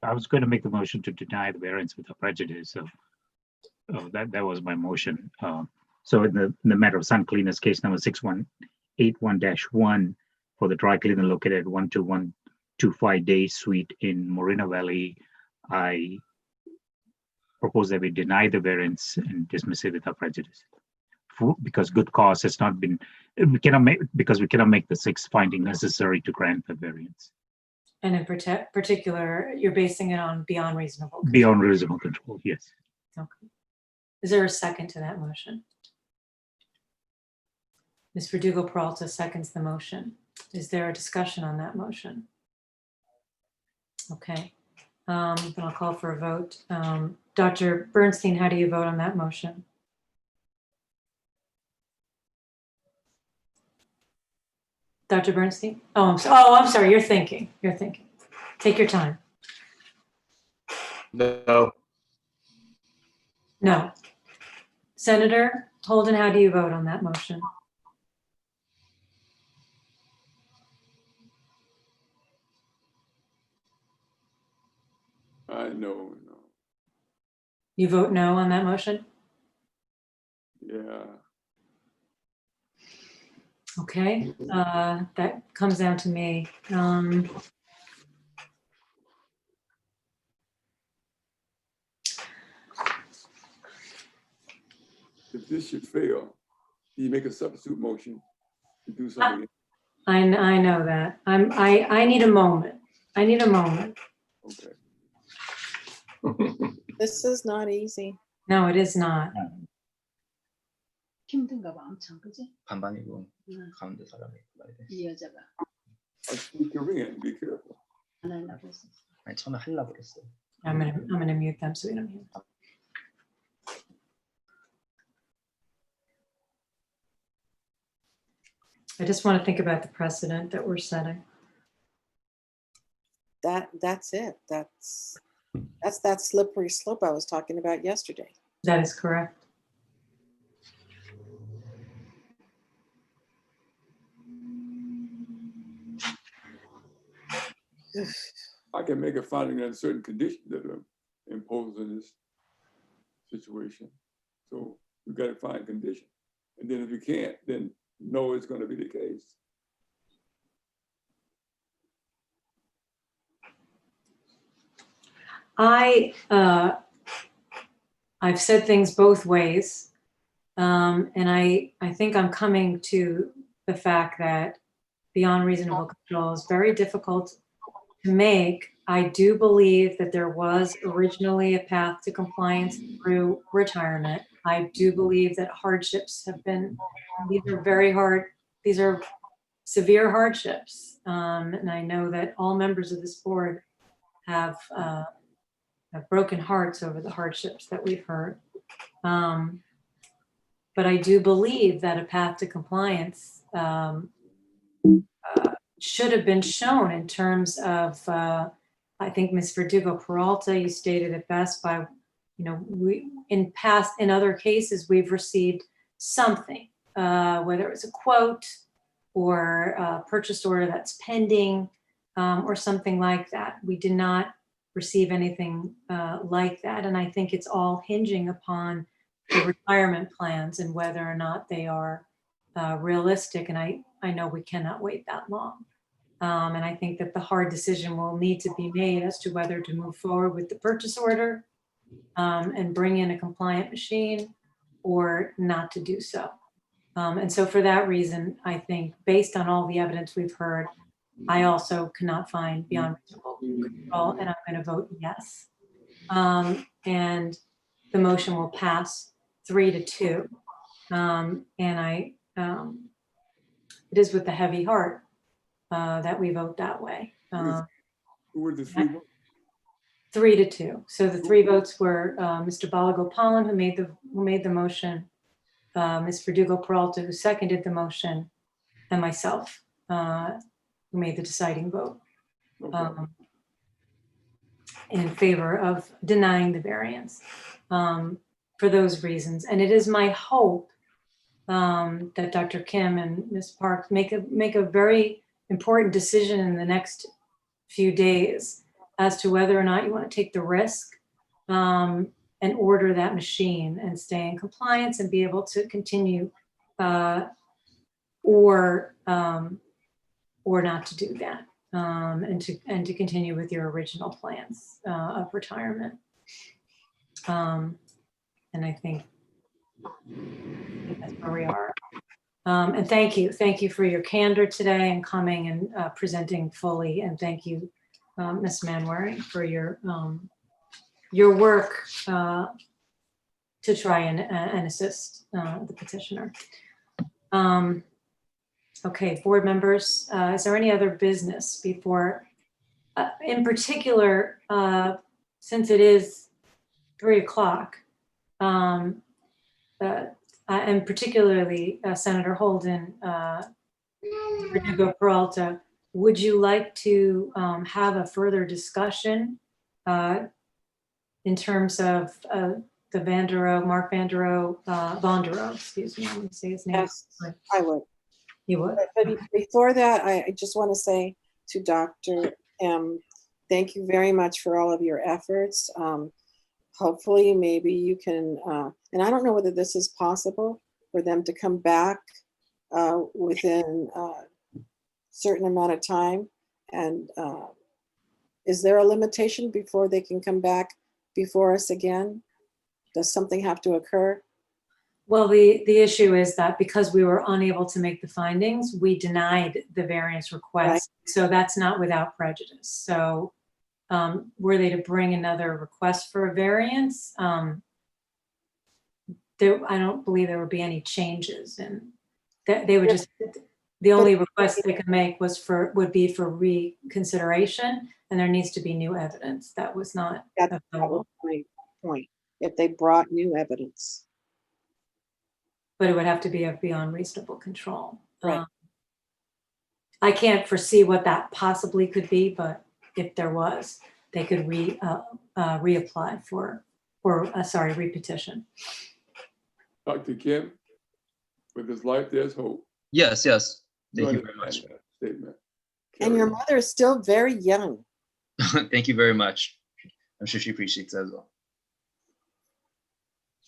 Speaker 9: I was going to make the motion to deny the variance without prejudice. So that was my motion. So in the matter of Sun Cleaners case number 6181-1 for the dry cleaner located at 12125 Day Suite in Moreno Valley, I propose that we deny the variance and dismiss it without prejudice. Because good cause has not been, we cannot make the sixth finding necessary to grant the variance.
Speaker 1: And in particular, you're basing it on beyond reasonable control.
Speaker 9: Beyond reasonable control, yes.
Speaker 1: Okay. Is there a second to that motion? Ms. Verdugo-Peralta seconds the motion. Is there a discussion on that motion? Okay, then I'll call for a vote. Dr. Bernstein, how do you vote on that motion? Dr. Bernstein? Oh, I'm sorry, you're thinking. Take your time.
Speaker 13: No.
Speaker 1: No. Senator Holden, how do you vote on that motion?
Speaker 8: No.
Speaker 1: You vote no on that motion?
Speaker 8: Yeah.
Speaker 1: Okay, that comes down to me.
Speaker 8: If this should fail, you make a substitute motion to do something.
Speaker 1: I know that. I need a moment.
Speaker 8: Okay.
Speaker 7: This is not easy.
Speaker 1: No, it is not.
Speaker 19: 힘든가 봐, 엄청, 그지?
Speaker 18: 반반이고
Speaker 19: 응.
Speaker 18: 가운데 사람이 말이 돼.
Speaker 19: 이 여자가
Speaker 8: I speak Korean, be careful.
Speaker 19: 안 하려고 했었어.
Speaker 18: 아니 처음에 하려고 그랬어요.
Speaker 1: I'm gonna mute them so we don't hear them. I just want to think about the precedent that we're setting.
Speaker 7: That's it. That's that slippery slope I was talking about yesterday.
Speaker 1: That is correct.
Speaker 8: I can make a finding on certain conditions that are imposed in this situation. So we've got to find condition. And then if you can't, then no, it's going to be the case.
Speaker 1: I've said things both ways. And I think I'm coming to the fact that beyond reasonable control is very difficult to make. I do believe that there was originally a path to compliance through retirement. I do believe that hardships have been, these are very hard, these are severe hardships. And I know that all members of this board have broken hearts over the hardships that we've heard. But I do believe that a path to compliance should have been shown in terms of, I think Ms. Verdugo-Peralta, you stated it best by, in other cases, we've received something, whether it was a quote or a purchase order that's pending or something like that. We did not receive anything like that. And I think it's all hinging upon the retirement plans and whether or not they are realistic. And I know we cannot wait that long. And I think that the hard decision will need to be made as to whether to move forward with the purchase order and bring in a compliant machine or not to do so. And so for that reason, I think based on all the evidence we've heard, I also cannot find beyond reasonable control, and I'm going to vote yes. And the motion will pass 3-2. And it is with a heavy heart that we vote that way.
Speaker 8: Who were the three votes?
Speaker 1: 3-2. So the three votes were Mr. Balagopalan, who made the motion, Ms. Verdugo-Peralta, who seconded the motion, and myself, who made the deciding vote in favor of denying the variance for those reasons. And it is my hope that Dr. Kim and Ms. Park make a very important decision in the next few days as to whether or not you want to take the risk and order that machine and stay in compliance and be able to continue or not to do that and to continue with your original plans of retirement. And I think that's where we are. And thank you for your candor today and coming and presenting fully. And thank you, Ms. Manwaring, for your work to try and assist the petitioner. Okay, board members, is there any other business before, in particular, since it is 3 o'clock, and particularly Senator Holden, Verdugo Peralta, would you like to have a further discussion in terms of the Mark Vandero, excuse me, I'm going to say his name.
Speaker 7: Yes, I would.
Speaker 1: You would?
Speaker 7: But before that, I just want to say to Dr. M, thank you very much for all of your efforts. Hopefully, maybe you can, and I don't know whether this is possible for them to come back within a certain amount of time. And is there a limitation before they can come back before us again? Does something have to occur?
Speaker 1: Well, the issue is that because we were unable to make the findings, we denied the variance request. Right. So that's not without prejudice. So were they to bring another request for a variance, I don't believe there would be any changes, and that they would just, the only request they could make would be for reconsideration, and there needs to be new evidence. That was not available.
Speaker 7: My point. If they brought new evidence.
Speaker 1: But it would have to be beyond reasonable control.
Speaker 7: Right.
Speaker 1: I can't foresee what that possibly could be, but if there was, they could reapply repetition.
Speaker 8: Dr. Kim, with his life, there's hope.
Speaker 20: Yes, yes. Thank you very much.
Speaker 8: Statement.
Speaker 7: And your mother is still very young.
Speaker 20: Thank you very much. I'm sure she appreciates that as well.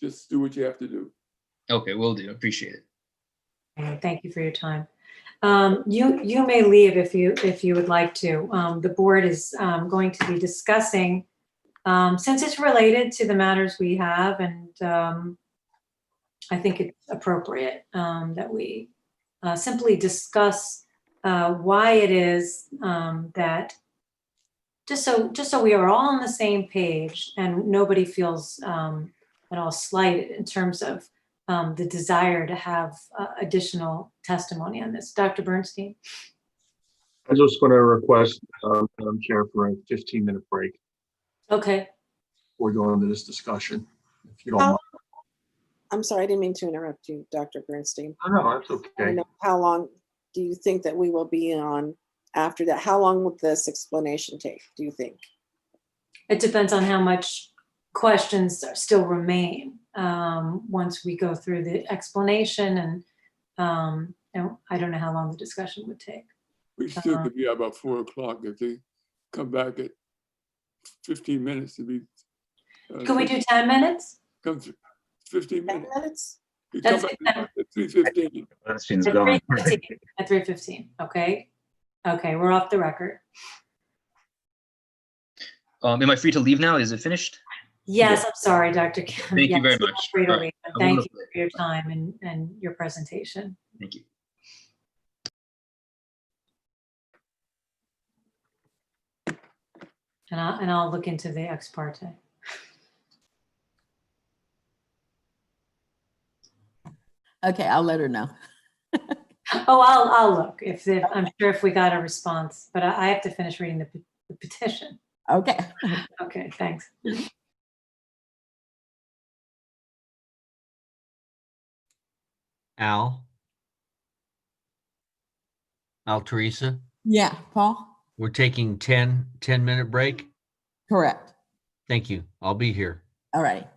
Speaker 8: Just do what you have to do.
Speaker 20: Okay, will do. Appreciate it.
Speaker 1: Thank you for your time. You may leave if you would like to. The board is going to be discussing, since it's related to the matters we have, and I think it's appropriate that we simply discuss why it is that just so we are all on the same page and nobody feels at all slighted in terms of the desire to have additional testimony on this. Dr. Bernstein?
Speaker 13: I'm just going to request, Madam Chair, for a 15-minute break.
Speaker 1: Okay.
Speaker 13: Before going into this discussion, if you don't mind.
Speaker 7: I'm sorry, I didn't mean to interrupt you, Dr. Bernstein.
Speaker 13: No, that's okay.
Speaker 7: How long do you think that we will be on after that? How long will this explanation take, do you think?
Speaker 1: It depends on how much questions still remain once we go through the explanation, and I don't know how long the discussion would take.
Speaker 8: We still could be about 4 o'clock if they come back at 15 minutes to be.
Speaker 1: Can we do 10 minutes?
Speaker 8: Come to 15 minutes.
Speaker 7: 10 minutes?
Speaker 8: You come back at 3:15.
Speaker 1: At 3:15. Okay. Okay, we're off the record.
Speaker 20: Am I free to leave now? Is it finished?
Speaker 1: Yes, I'm sorry, Dr. Kim.
Speaker 20: Thank you very much.
Speaker 1: Free to
Speaker 20: All
Speaker 1: leave.
Speaker 20: right.
Speaker 1: Thank you for your time and your presentation.
Speaker 20: Thank you.
Speaker 1: And I'll look into the ex parte.
Speaker 6: Okay, I'll let her know.
Speaker 1: Oh, I'll look if I'm sure if we got a response, but I have to finish reading the petition.
Speaker 6: Okay.
Speaker 1: Okay, thanks.
Speaker 2: Al, Teresa,
Speaker 6: Yeah, Paul?
Speaker 2: we're taking 10-minute break.
Speaker 6: Correct.
Speaker 2: Thank you. I'll be here.
Speaker 6: All right.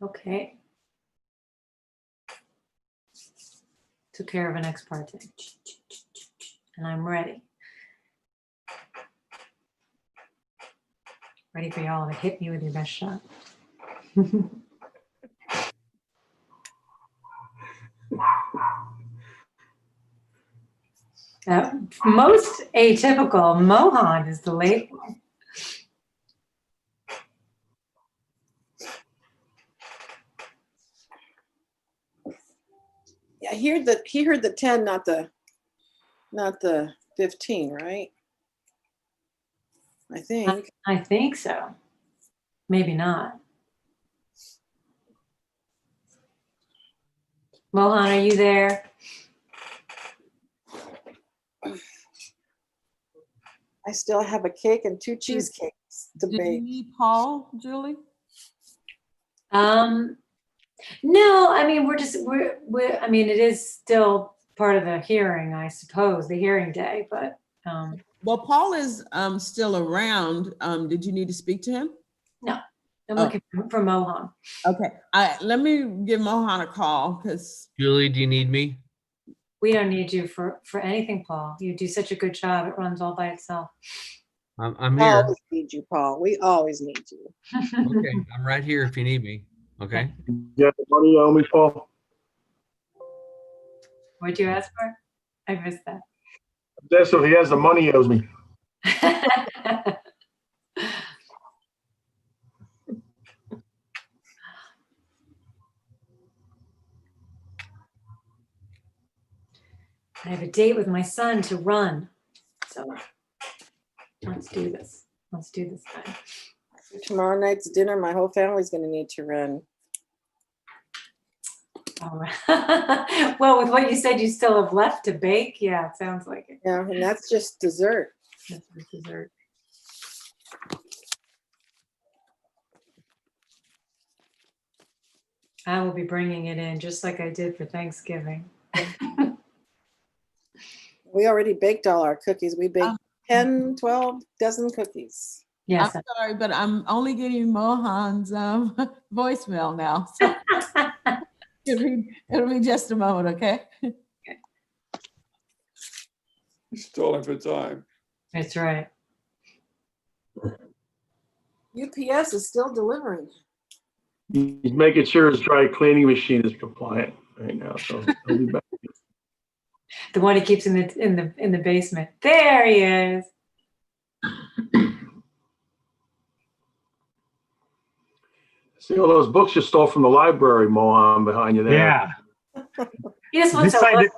Speaker 1: Okay. Took care of an ex parte. And I'm ready. Ready for y'all to hit me with your best shot. Most atypical, Mohan is the late one.
Speaker 7: Yeah, he heard the 10, not the 15, right? I think.
Speaker 1: I think so. Maybe not. Mohan, are you there?
Speaker 7: I still have a cake and 2 cheesecakes to
Speaker 6: Did you
Speaker 7: bake.
Speaker 6: need Paul, Julie?
Speaker 1: No, I mean, I mean, it is still part of the hearing, I suppose, the hearing day, but.
Speaker 6: Well, Paul is still around. Did you need to speak to him?
Speaker 1: No, I'm looking for Mohan.
Speaker 6: Okay, let me give Mohan a call because.
Speaker 2: Julie, do you need me?
Speaker 1: We don't need you for anything, Paul. You do such a good job. It runs all by itself.
Speaker 2: I'm
Speaker 7: We
Speaker 2: here.
Speaker 7: always need you, Paul. We always need you.
Speaker 2: Okay, I'm right here if you need me. Okay.
Speaker 13: Yeah, the money you owe me, Paul.
Speaker 1: What'd you ask for? I missed that.
Speaker 13: That's so he has the money he owes me.
Speaker 1: I have a date with my son to run. So let's do this. Let's do this thing.
Speaker 7: For tomorrow night's dinner, my whole family's going to need to run.
Speaker 1: All right. Well, with what you said, you still have left to bake. Yeah, it sounds like it.
Speaker 7: Yeah, and that's just dessert.
Speaker 1: That's just dessert. I will be bringing it in just like I did for Thanksgiving.
Speaker 7: We already baked all our cookies. We baked 10, 12 dozen cookies.
Speaker 1: Yes.
Speaker 6: I'm sorry, but I'm only getting Mohan's voicemail now. So it'll be just a moment, okay?
Speaker 8: Stalling for time.
Speaker 1: That's right.
Speaker 7: UPS is still delivering.
Speaker 13: He's making sure his dry cleaning machine is compliant right now, so he'll be back.
Speaker 1: The one he keeps in the basement. There he is.
Speaker 13: See all those books you stole from the library, Mohan, behind you there.
Speaker 9: Yeah.
Speaker 1: He just wants
Speaker 9: This
Speaker 1: to
Speaker 9: side,
Speaker 1: look.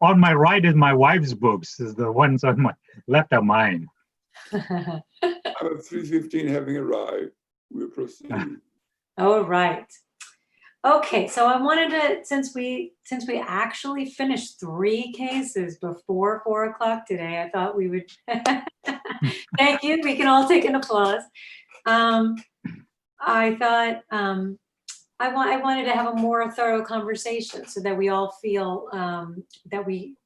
Speaker 9: on my right is my wife's books. Is the ones on my left are mine.
Speaker 8: I'm at 3:15 having arrived. We'll proceed.
Speaker 1: All right. Okay, so I wanted to, since we actually finished 3 cases before 4 o'clock today, I thought we would. Thank you. We can all take an applause. I thought I wanted to have a more thorough conversation so that we all feel that we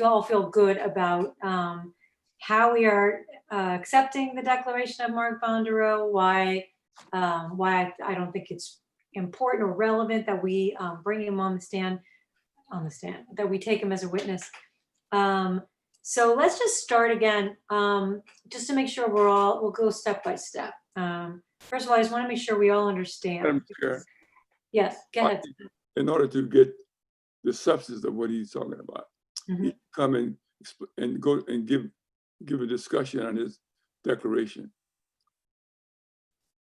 Speaker 1: all feel good about how we are accepting the declaration of Mark Bondurot, why I don't think it's important or relevant that we bring him on the stand, that we take him as a witness. So let's just start again, just to make sure we'll go step by step. First of all, I just want to make sure we all understand.
Speaker 8: Madam Chair,
Speaker 1: Yes, go ahead.
Speaker 8: in order to get the substance of what he's talking about,
Speaker 1: Mhm.
Speaker 8: he come in and go and give a discussion on his declaration.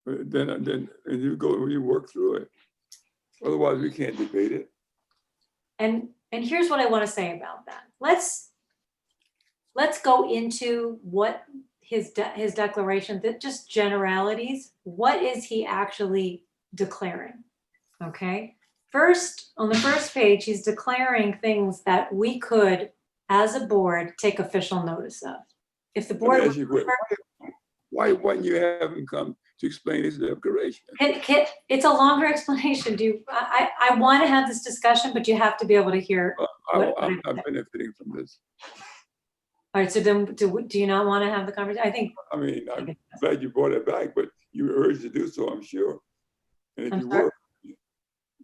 Speaker 8: Then you work through it. Otherwise, we can't debate it.
Speaker 1: And here's what I want to say about that. Let's go into what his declaration, that just generalities. What is he actually declaring? Okay. First, on the first page, he's declaring things that we could, as a board, take official notice of. If the board,
Speaker 8: Why wouldn't you have him come to explain his declaration?
Speaker 1: it's a longer explanation. I want to have this discussion, but you have to be able to hear.
Speaker 8: I'm not benefiting from this.
Speaker 1: All right, so then do you not want to have the conversation? I think.
Speaker 8: I mean, I'm glad you brought it back, but you were urged to do so, I'm sure. And if
Speaker 1: I'm
Speaker 8: you
Speaker 1: sorry?
Speaker 8: were,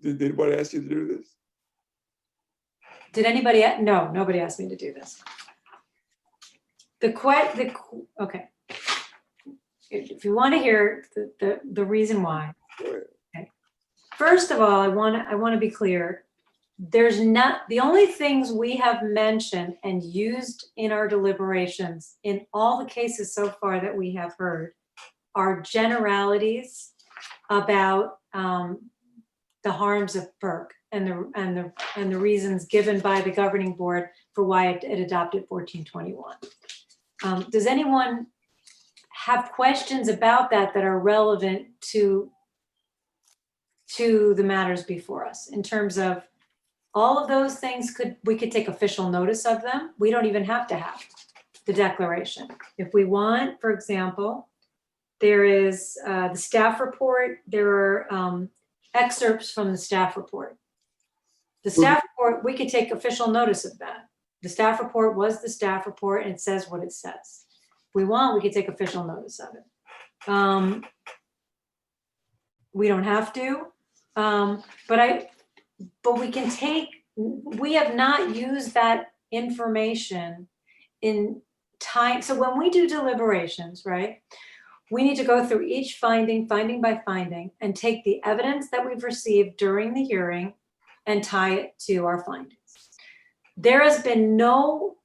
Speaker 8: Did anybody ask you to do this?
Speaker 1: Did anybody, no, nobody asked me to do this. Okay. If you want to hear the reason why. Okay. First of all, I want to be clear. There's not, the only things we have mentioned and used in our deliberations in all the cases so far that we have heard are generalities about the harms of PERC and the reasons given by the governing board for why it adopted 1421. Does anyone have questions about that are relevant to the matters before us in terms of all of those things? We could take official notice of them. We don't even have to have the declaration. If we want, for example, there is the staff report. There are excerpts from the staff report. The staff report, we could take official notice of that. The staff report was the staff report and it says what it says. If we want, we could take official notice of it. We don't have to, but we can take, we have not used that information in time. So when we do deliberations, right, we need to go through each finding by finding, and take the evidence that we've received during the hearing and tie it to our findings. There has been no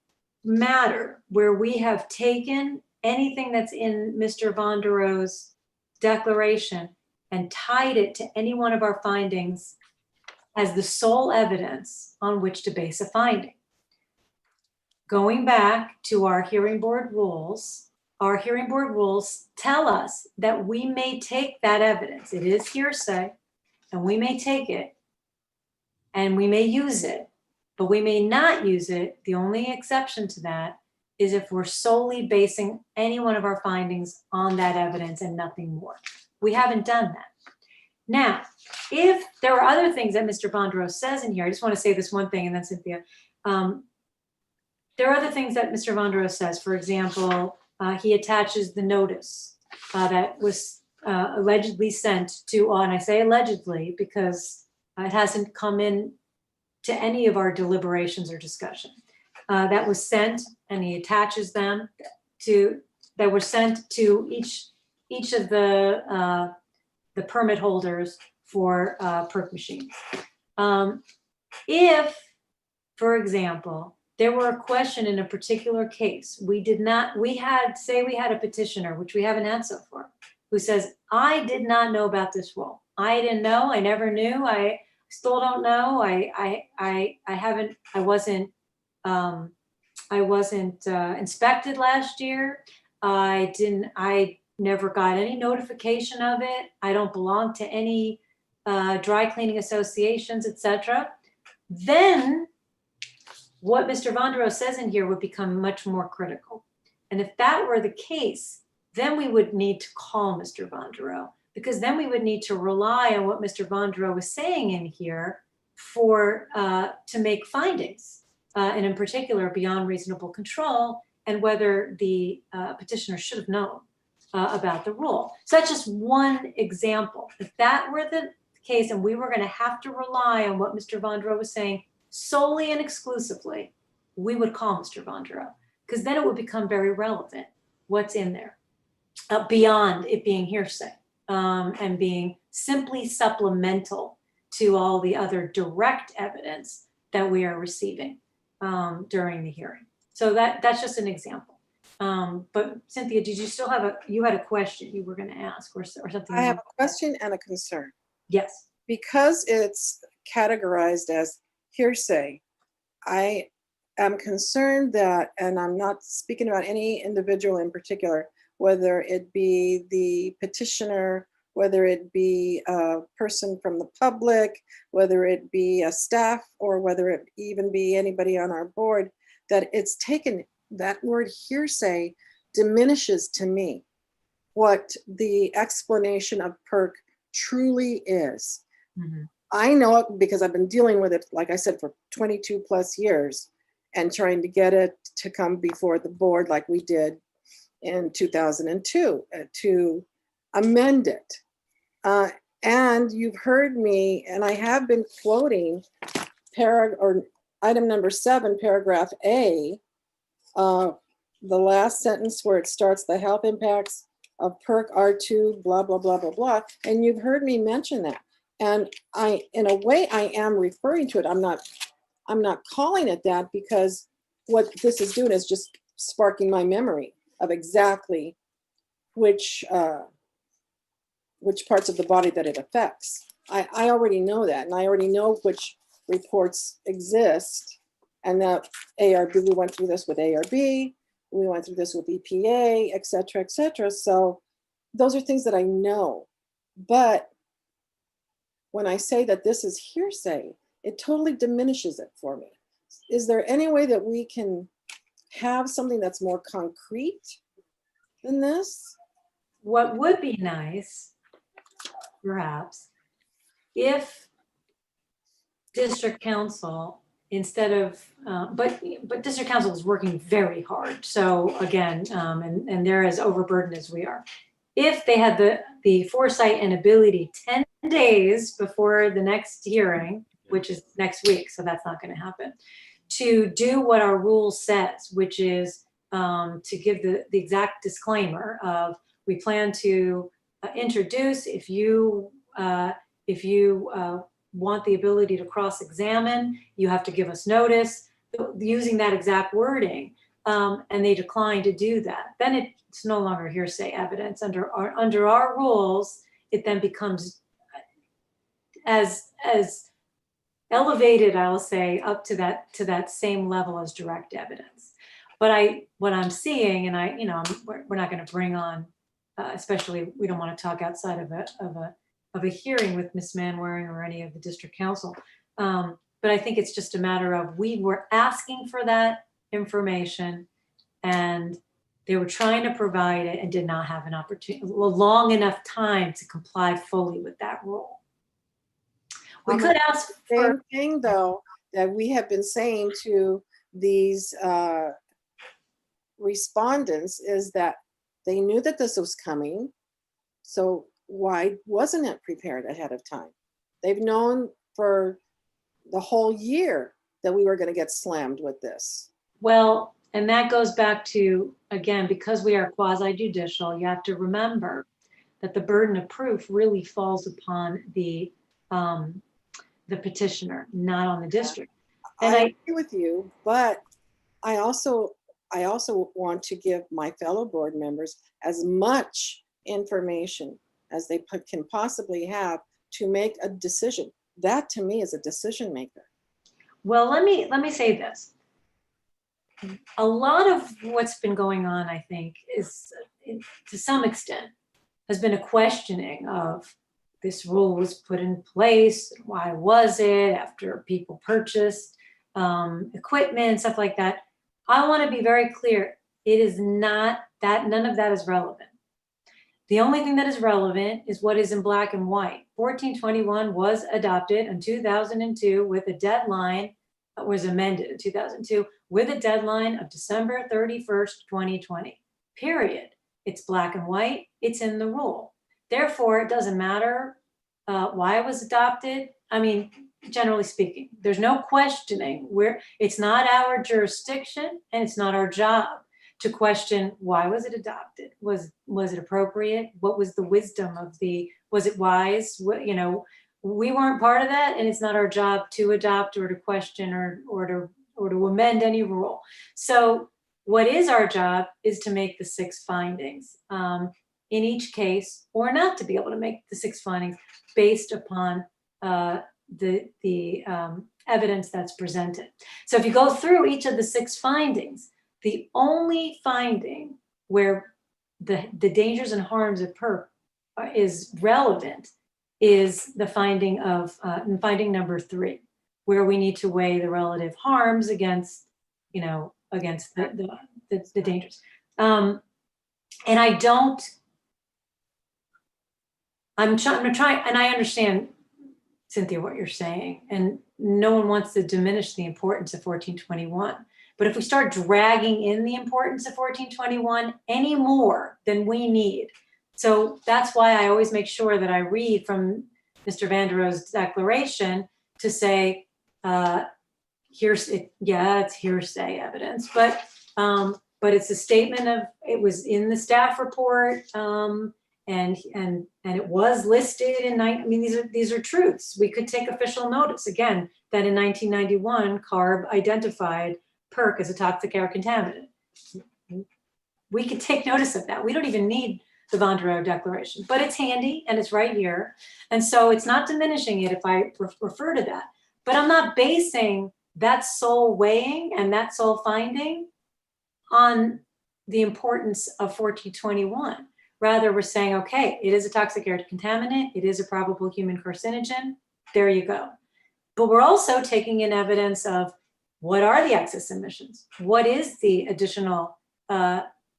Speaker 1: matter where we have taken anything that's in Mr. Vondero's declaration and tied it to any one of our findings as the sole evidence on which to base a finding. Going back to our hearing board rules tell us that we may take that evidence. It is hearsay, and we may take it and we may use it, but we may not use it. The only exception to that is if we're solely basing any one of our findings on that evidence and nothing more. We haven't done that. Now, if there are other things that Mr. Bondro says in here, I just want to say this one thing and then Cynthia. There are other things that Mr. Bondro says. For example, he attaches the notice that was allegedly sent to, and I say allegedly because it hasn't come in to any of our deliberations or discussion. That was sent, and he attaches them that were sent to each of the permit holders for PERC machines. If, for example, there were a question in a particular case, we had a petitioner, which we have an answer for, who says, I did not know about this rule. I didn't know, I never knew, I still don't know, I wasn't inspected last year. I never got any notification of it. I don't belong to any dry cleaning associations, etc. Then what Mr. Bondro says in here would become much more critical. And if that were the case, then we would need to call Mr. Bondro, because then we would need to rely on what Mr. Bondro was saying in here to make findings, and in particular beyond reasonable control, and whether the petitioner should have known about the rule. So that's just one example. If that were the case and we were going to have to rely on what Mr. Bondro was saying solely and exclusively, we would call Mr. Bondro, because then it would become very relevant what's in there beyond it being hearsay and being simply supplemental to all the other direct evidence that we are receiving during the hearing. So that's just an example. But Cynthia, did you still have you had a question you were going to ask or something?
Speaker 7: I have a question and a concern.
Speaker 1: Yes.
Speaker 7: Because it's categorized as hearsay, I am concerned that, and I'm not speaking about any individual in particular, whether it be the petitioner, whether it be a person from the public, whether it be a staff, or whether it even be anybody on our board, that it's taken, that word hearsay diminishes to me what the explanation of PERC truly is.
Speaker 1: Mm-hmm.
Speaker 7: I know it because I've been dealing with it, like I said, for 22 plus years and trying to get it to come before the board like we did in 2002 to amend it. And you've heard me, and I have been quoting item number 7, paragraph A, the last sentence where it starts, the health impacts of PERC R2, blah, blah, blah, blah, blah. And you've heard me mention that. And in a way, I am referring to it. I'm not calling it that, because what this is doing is just sparking my memory of exactly which parts of the body that it affects. I already know that, and I already know which reports exist, and that ARB, we went through this with ARB, we went through this with EPA, et cetera, et cetera. So those are things that I know. But when I say that this is hearsay, it totally diminishes it for me. Is there any way that we can have something that's more concrete than this?
Speaker 1: What would be nice, perhaps, if district council, instead of, but district council is working very hard. So again, and they're as overburdened as we are. If they had the foresight and ability 10 days before the next hearing, which is next week, so that's not going to happen, to do what our rule says, which is to give the exact disclaimer of, we plan to introduce, if you want the ability to cross-examine, you have to give us notice, using that exact wording, and they decline to do that, then it's no longer hearsay evidence. Under our rules, it then becomes as elevated, I'll say, up to that same level as direct evidence. But what I'm seeing, and we're not going to bring on, especially we don't want to talk outside of a hearing with Ms. Manwaring or any of the district council. But I think it's just a matter of, we were asking for that information and they were trying to provide it and did not have an opportunity, long enough time to comply fully with that rule. We could ask for
Speaker 7: same thing, though, that we have been saying to these respondents, is that they knew that this was coming. So why wasn't it prepared ahead of time? They've known for the whole year that we were going to get slammed with this.
Speaker 1: Well, and that goes back to, again, because we are quasi-judicial, you have to remember that the burden of proof really falls upon the petitioner, not on the district. And
Speaker 7: I agree with you, but I also want to give my fellow board members as much information as they can possibly have to make a decision. That to me is a decision maker.
Speaker 1: Well, let me say this. A lot of what's been going on, I think, is to some extent has been a questioning of, this rule was put in place, why was it, after people purchased equipment, stuff like that. I want to be very clear, it is not that, none of that is relevant. The only thing that is relevant is what is in black and white. 1421 was adopted in 2002 with a deadline, was amended in 2002 with a deadline of December 31st, 2020, period. It's black and white, it's in the rule. Therefore, it doesn't matter why it was adopted. I mean, generally speaking, there's no questioning where, it's not our jurisdiction and it's not our job to question, why was it adopted? Was it appropriate? What was the wisdom of was it wise? We weren't part of that, and it's not our job to adopt or to question or to amend any rule. So what is our job is to make the 6 findings in each case, or not to be able to make the 6 findings based upon the evidence that's presented. So if you go through each of the 6 findings, the only finding where the dangers and harms of PERC is relevant is the finding of finding number 3, where we need to weigh the relative harms against against the dangers. And I'm trying, and I understand, Cynthia, what you're saying, and no one wants to diminish the importance of 1421. But if we start dragging in the importance of 1421 any more than we need, so that's why I always make sure that I read from Mr. Vanderoe's declaration to say, it's hearsay evidence, but it's a statement of, it was in the staff report, and it was listed in these are truths. We could take official notice again that in 1991, CARB identified PERC as a toxic air contaminant. We could take notice of that. We don't even need the Vanderoe declaration, but it's handy and it's right here. And so it's not diminishing it if I refer to that, but I'm not basing that sole weighing and that sole finding on the importance of 1421. Rather, we're saying, okay, it is a toxic air contaminant. It is a probable human carcinogen. There you go. But we're also taking in evidence of what are the excess emissions? What is the additional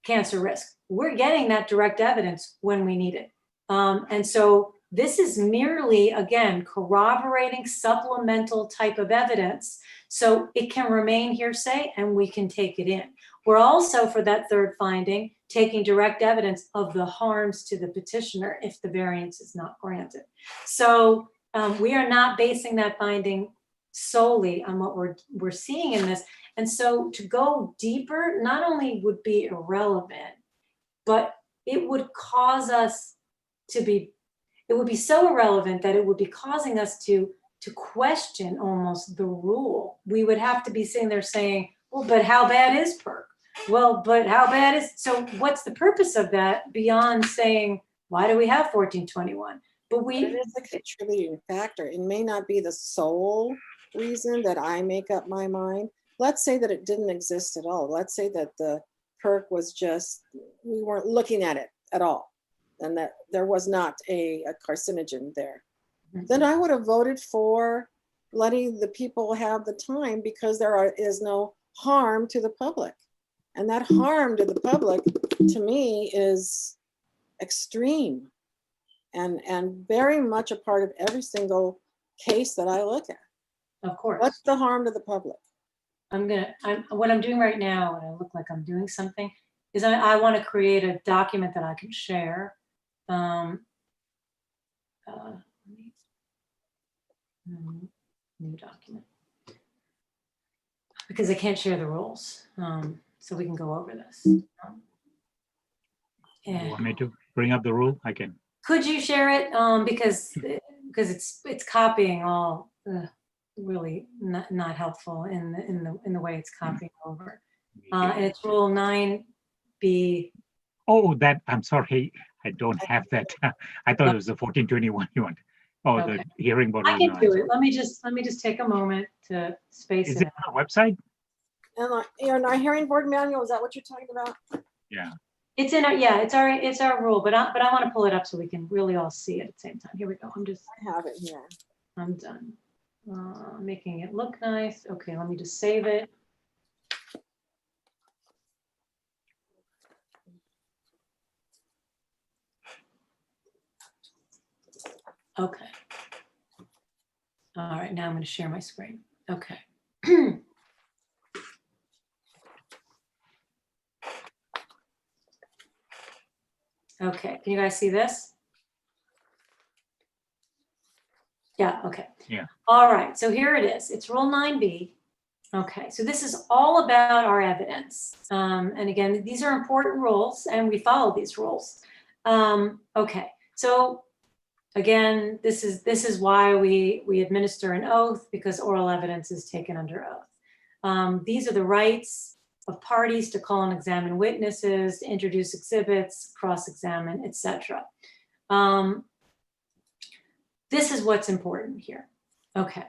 Speaker 1: cancer risk? We're getting that direct evidence when we need it. And so this is merely, again, corroborating supplemental type of evidence. So it can remain hearsay and we can take it in. We're also, for that third finding, taking direct evidence of the harms to the petitioner if the variance is not granted. So we are not basing that finding solely on what we're seeing in this. And so to go deeper not only would be irrelevant, but it would cause us to be, it would be so irrelevant that it would be causing us to question almost the rule. We would have to be sitting there saying, well, but how bad is PERC? Well, but how bad is, so what's the purpose of that beyond saying, why do we have 1421? But
Speaker 7: it is a contributing factor. It may not be the sole reason that I make up my mind. Let's say that it didn't exist at all. Let's say that the PERC was just, we weren't looking at it at all, and that there was not a carcinogen there. Then I would have voted for letting the people have the time because there is no harm to the public. And that harm to the public, to me, is extreme and very much a part of every single case that I look at.
Speaker 1: Of course.
Speaker 7: What's the harm to the public?
Speaker 1: What I'm doing right now, and I look like I'm doing something, is I want to create a document that I can share. New document. Because I can't share the rules. So we can go over this.
Speaker 9: You want me to bring up the rule? I can.
Speaker 1: Could you share it? Because it's copying all really not helpful in the way it's copying over. And it's rule 9B.
Speaker 9: Oh, that, I'm sorry, I don't have that. I thought it was the 1421 you want. Oh,
Speaker 1: Okay.
Speaker 9: the hearing board.
Speaker 1: I can do it. Let me just take a moment to space
Speaker 9: Is
Speaker 1: it
Speaker 9: it on the website?
Speaker 7: And in our hearing board manual, is that what you're talking about?
Speaker 9: Yeah.
Speaker 1: It's in our, yeah, it's our rule, but I want to pull it up so we can really all see it at the same time. Here we go.
Speaker 7: I have it here.
Speaker 1: I'm done. Making it look nice. Okay, let me just save it. Okay. All right, now I'm going to share my screen. Okay. Okay, can you guys see this? Yeah, okay.
Speaker 9: Yeah.
Speaker 1: All right, so here it is. It's rule 9B. Okay, so this is all about our evidence. And again, these are important rules and we follow these rules. Okay, so again, this is why we administer an oath, because oral evidence is taken under oath. These are the rights of parties to call and examine witnesses, to introduce exhibits, cross-examine, etc. This is what's important here. Okay,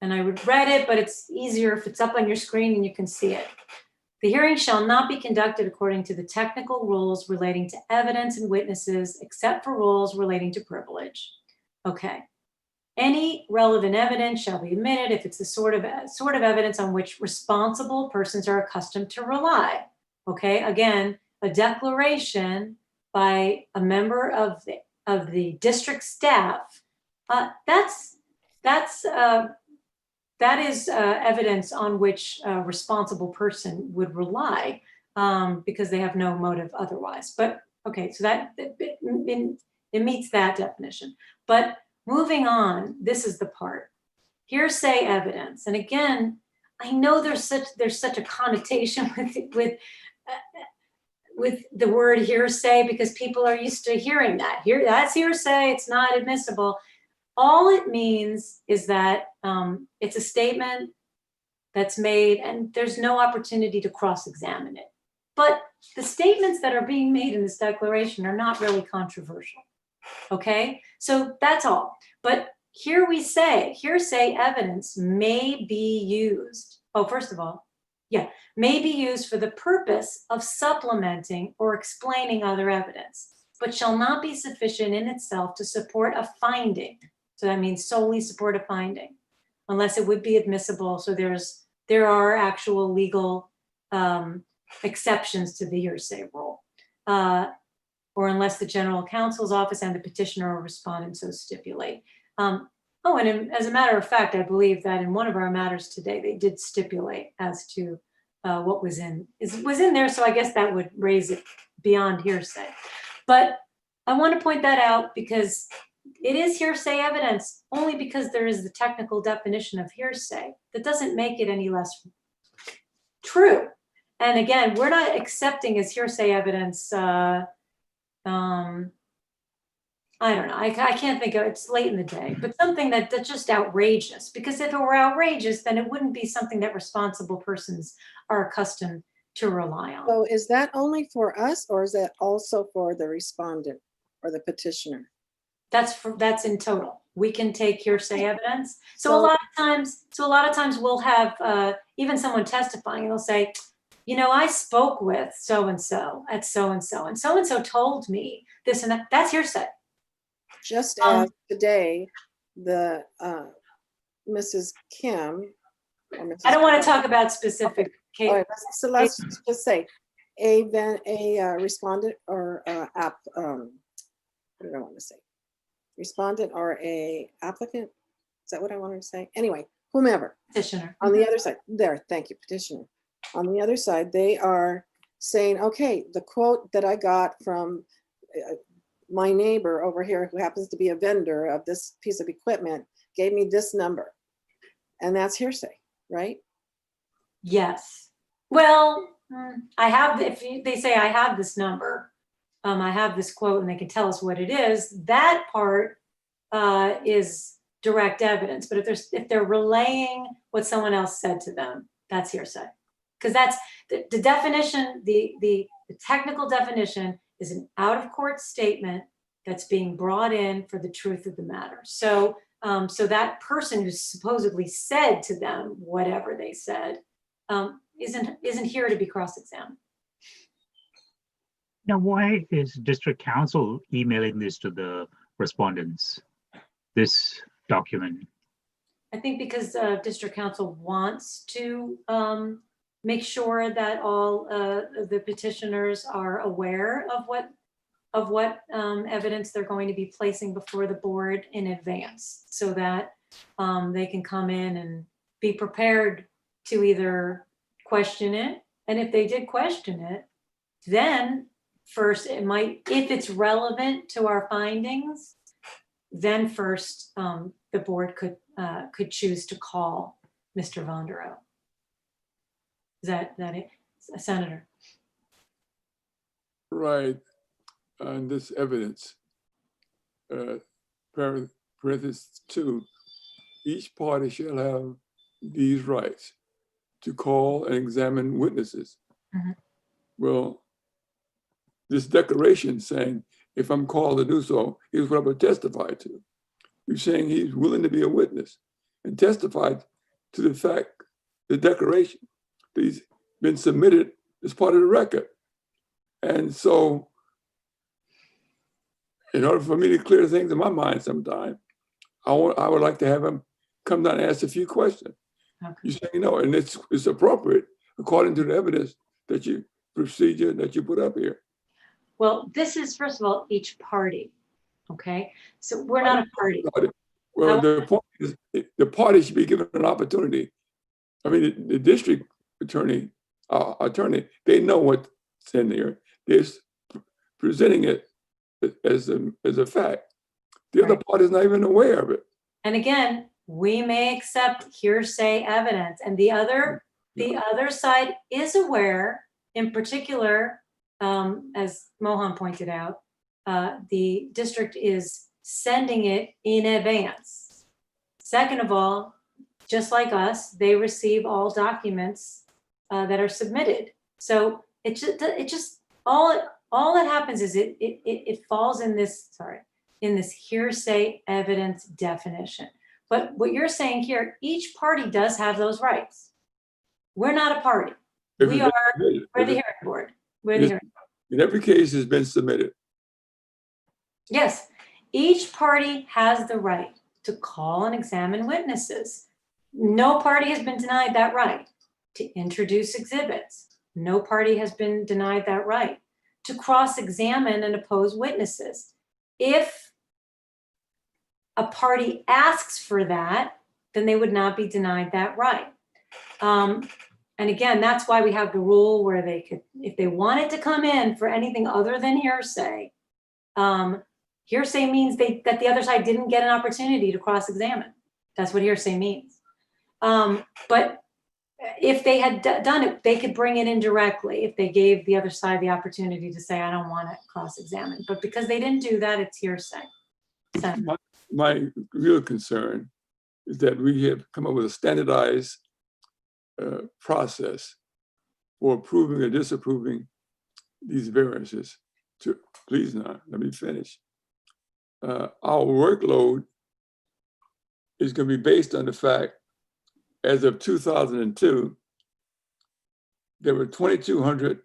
Speaker 1: and I read it, but it's easier if it's up on your screen and you can see it. The hearing shall not be conducted according to the technical rules relating to evidence and witnesses, except for rules relating to privilege. Okay. Any relevant evidence shall be admitted if it's the sort of evidence on which responsible persons are accustomed to rely. Okay, again, a declaration by a member of the district staff, that is evidence on which a responsible person would rely because they have no motive otherwise. But okay, so that it meets that definition. But moving on, this is the part. Hearsay evidence. And again, I know there's such a connotation with the word hearsay because people are used to hearing that. That's hearsay, it's not admissible. All it means is that it's a statement that's made and there's no opportunity to cross-examine it. But the statements that are being made in this declaration are not really controversial, okay? So that's all. But here we say, hearsay evidence may be used, first of all, may be used for the purpose of supplementing or explaining other evidence, but shall not be sufficient in itself to support a finding. So that means solely support a finding, unless it would be admissible. So there are actual legal exceptions to the hearsay rule, or unless the general counsel's office and the petitioner or respondent so stipulate. And as a matter of fact, I believe that in one of our matters today, they did stipulate as to what was in there. So I guess that would raise it beyond hearsay. But I want to point that out because it is hearsay evidence only because there is the technical definition of hearsay. That doesn't make it any less true. And again, we're not accepting as hearsay evidence, I don't know, I can't think of, it's late in the day, but something that's just outrageous. Because if it were outrageous, then it wouldn't be something that responsible persons are accustomed to rely on.
Speaker 7: So is that only for us or is that also for the respondent or the petitioner?
Speaker 1: That's in total. We can take hearsay evidence. So a lot of times we'll have even someone testifying and they'll say, you know, I spoke with so-and-so at so-and-so, and so-and-so told me this and that. That's hearsay.
Speaker 7: Just as today, the Mrs. Kim.
Speaker 1: I don't want to talk about specific cases.
Speaker 7: Right, so let's just say a respondent or what did I want to say? Respondent or a applicant? Is that what I wanted to say? Anyway, whomever.
Speaker 1: Petitioner.
Speaker 7: On the other side, there, thank you, petitioner. On the other side, they are saying, okay, the quote that I got from my neighbor over here, who happens to be a vendor of this piece of equipment, gave me this number. And that's hearsay, right?
Speaker 1: Yes. Well, I have, they say I have this number, I have this quote and they can tell us what it is, that part is direct evidence. But if they're relaying what someone else said to them, that's hearsay. Because that's the definition, the technical definition is an out-of-court statement that's being brought in for the truth of the matter. So, so that person who supposedly said to them whatever they said isn't here to be cross-examined.
Speaker 9: Now, why is district council emailing this to the respondents, this document?
Speaker 1: I think because district council wants to make sure that all the petitioners are aware of what evidence they're going to be placing before the board in advance, so that they can come in and be prepared to either question it. And if they did question it, then first it might, if it's relevant to our findings, then first the board could choose to call Mr. Vonderow. Is that it, Senator?
Speaker 8: Right. On this evidence, parenthesis 2, each party shall have these rights to call and examine witnesses.
Speaker 1: Mm-hmm.
Speaker 8: Well, this declaration saying, if I'm called to do so, here's what I would testify to. You're saying he's willing to be a witness and testify to the fact, the declaration that he's been submitted as part of the record. And so, in order for me to clear things in my mind sometime, I would like to have him come down and ask a few questions.
Speaker 1: Okay.
Speaker 8: You say no, and it's appropriate according to the evidence that you procedure that you put up here.
Speaker 1: Well, this is, first of all, each party, okay? So we're not a party.
Speaker 8: Well, the point is the party should be given an opportunity. I mean, the district attorney, they know what's in there. They're presenting it as a fact. The other party is not even aware of it.
Speaker 1: And again, we may accept hearsay evidence, and the other side is aware, in particular, as Mohan pointed out, the district is sending it in advance. Second of all, just like us, they receive all documents that are submitted. So it just all that happens is it falls in this hearsay evidence definition. But what you're saying here, each party does have those rights. We're not a party. We're the hearing board. We're the hearing board.
Speaker 8: In every case has been submitted.
Speaker 1: Yes, each party has the right to call and examine witnesses. No party has been denied that right to introduce exhibits. No party has been denied that right to cross-examine and oppose witnesses. If a party asks for that, then they would not be denied that right. And again, that's why we have the rule where they could, if they wanted to come in for anything other than hearsay, hearsay means that the other side didn't get an opportunity to cross-examine. That's what hearsay means. But if they had done it, they could bring it in directly if they gave the other side the opportunity to say, I don't want to cross-examine. But because they didn't do that, it's hearsay. So.
Speaker 8: My real concern is that we have come up with a standardized process for approving or disapproving these variances. Please now, let me finish. Our workload is going to be based on the fact, as of 2002, there were 2,200.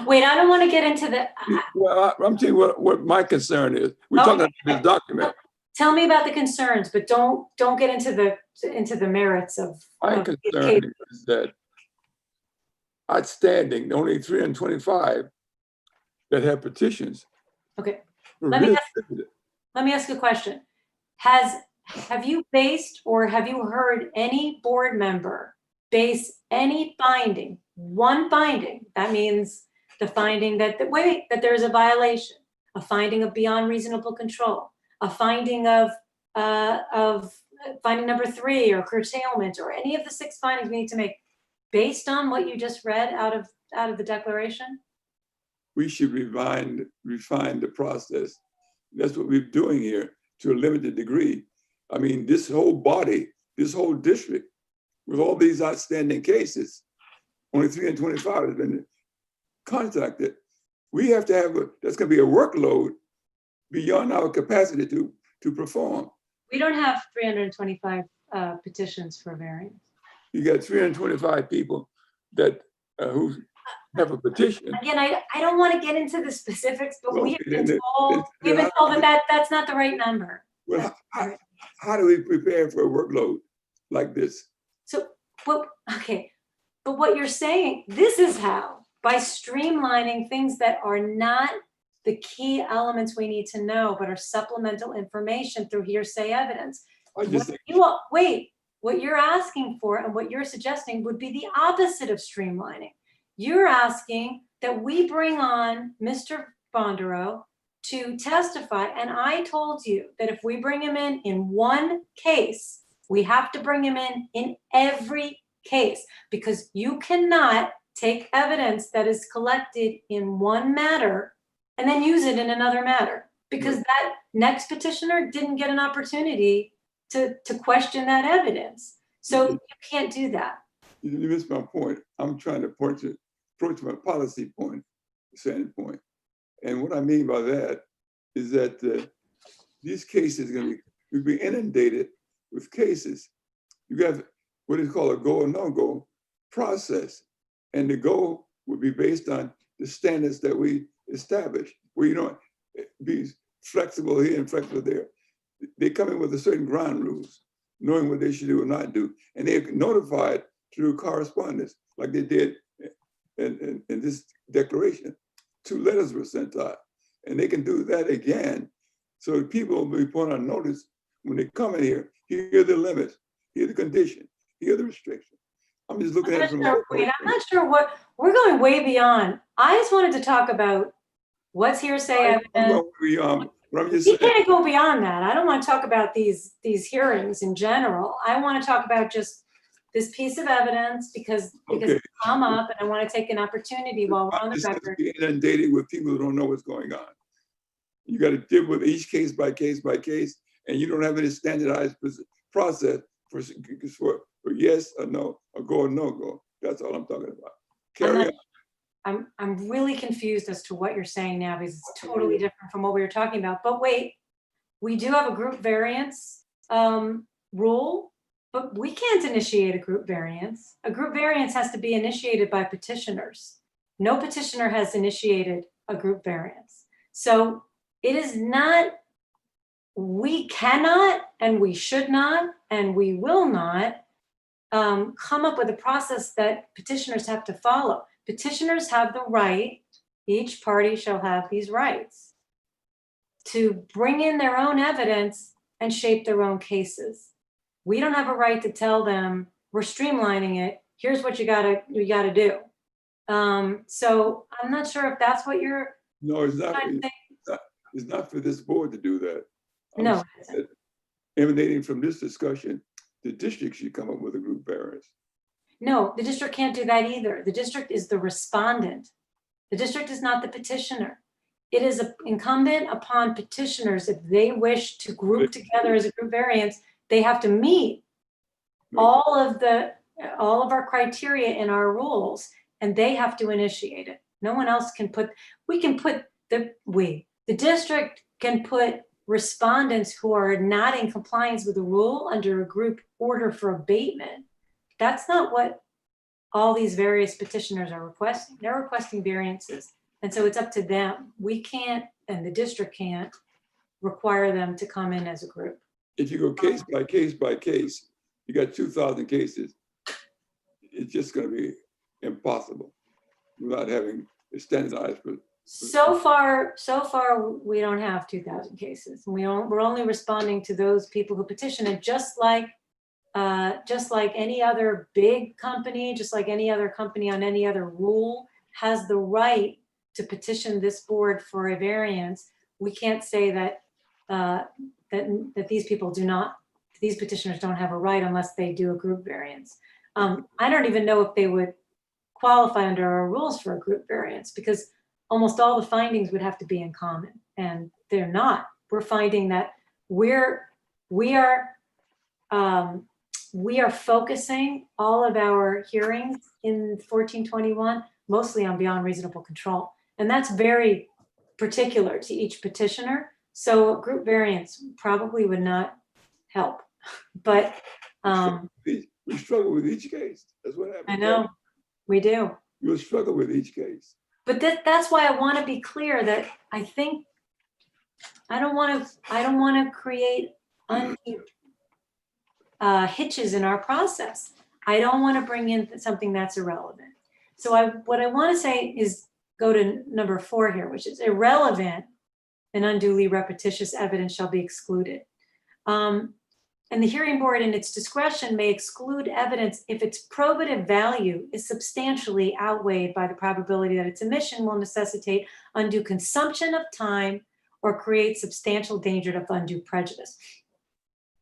Speaker 1: Wait, I don't want to get into the.
Speaker 8: Well, I'm telling you what my concern is. We're talking about this document.
Speaker 1: Tell me about the concerns, but don't get into the merits of.
Speaker 8: My concern is that outstanding, only 325 that have petitions.
Speaker 1: Okay. Let me ask a question. Have you based or have you heard any board member base any finding, one finding, that means the finding that there's a violation, a finding of beyond reasonable control, a finding of finding number 3 or curtailment, or any of the 6 findings we need to make based on what you just read out of the declaration?
Speaker 8: We should refine the process. That's what we're doing here to a limited degree. I mean, this whole body, this whole district, with all these outstanding cases, only 325 has been contacted. We have to have that's going to be a workload beyond our capacity to perform.
Speaker 1: We don't have 325 petitions for variance.
Speaker 8: You got 325 people that who have a petition.
Speaker 1: Again, I don't want to get into the specifics, but we have been told that that's not the right number.
Speaker 8: Well, how do we prepare for a workload like this?
Speaker 1: So, but what you're saying, this is how, by streamlining things that are not the key elements we need to know, but are supplemental information through hearsay evidence. What you're asking for and what you're suggesting would be the opposite of streamlining. You're asking that we bring on Mr. Bondero to testify. And I told you that if we bring him in one case, we have to bring him in every case, because you cannot take evidence that is collected in one matter and then use it in another matter, because that next petitioner didn't get an opportunity to question that evidence. So you can't do that.
Speaker 8: You missed my point. I'm trying to approach my policy point, standpoint. And what I mean by that is that these cases we'll be inundated with cases. You got what is called a go or no go process. And the go would be based on the standards that we establish, where you don't be flexible here and flexible there. They come in with a certain ground rules, knowing what they should do or not do. And they're notified through correspondence, like they did in this declaration. 2 letters were sent out, and they can do that again. So people will be put on notice when they come in here. Here are the limits, here are the conditions, here are the restrictions. I'm just looking at it from
Speaker 1: I'm not sure what we're going way beyond. I just wanted to talk about what's hearsay evidence.
Speaker 8: But I'm just
Speaker 1: We
Speaker 8: saying,
Speaker 1: can't go beyond that. I don't want to talk about these hearings in general. I want to talk about just this piece of evidence because it's come up, and I want to take an opportunity while we're on the record.
Speaker 8: You're inundated with people who don't know what's going on. You got to deal with each case by case by case, and you don't have any standardized process for yes or no, or go or no go. That's all I'm talking about. Carry on.
Speaker 1: I'm really confused as to what you're saying now because it's totally different from what we were talking about. But wait, we do have a group variance rule, but we can't initiate a group variance. A group variance has to be initiated by petitioners. No petitioner has initiated a group variance. So it is not, we cannot and we should not and we will not come up with a process that petitioners have to follow. Petitioners have the right, each party shall have these rights to bring in their own evidence and shape their own cases. We don't have a right to tell them, we're streamlining it, here's what you gotta do. So I'm not sure if that's what you're.
Speaker 8: No, it's not. It's not for this board to do that.
Speaker 1: No.
Speaker 8: Emanating from this discussion, the district should come up with a group variance.
Speaker 1: No, the district can't do that either. The district is the respondent. The district is not the petitioner. It is incumbent upon petitioners, if they wish to group together as a group variance, they have to meet all of our criteria in our rules, and they have to initiate it. No one else can put, the district can put respondents who are not in compliance with the rule under a group order for abatement. That's not what all these various petitioners are requesting. They're requesting variances. And so it's up to them. We can't, and the district can't, require them to come in as a group.
Speaker 8: If you go case by case by case, you got 2,000 cases. It's just going to be impossible without having a standardized.
Speaker 1: So far, we don't have 2,000 cases. We're only responding to those people who petition it, just like any other big company, just like any other company on any other rule has the right to petition this board for a variance. We can't say that these people do not, these petitioners don't have a right unless they do a group variance. I don't even know if they would qualify under our rules for a group variance because almost all the findings would have to be in common, and they're not. We're finding that we are focusing all of our hearings in 1421 mostly on beyond reasonable control. And that's very particular to each petitioner. So a group variance probably would not help. But
Speaker 8: we struggle with each case. That's what happens.
Speaker 1: I know, we do.
Speaker 8: You'll struggle with each case.
Speaker 1: But that's why I want to be clear that I think I don't want to create undue hitches in our process. I don't want to bring in something that's irrelevant. So what I want to say is go to number 4 here, which is irrelevant and unduly repetitious evidence shall be excluded. And the hearing board in its discretion may exclude evidence if its probative value is substantially outweighed by the probability that its omission will necessitate undue consumption of time or create substantial danger of undue prejudice.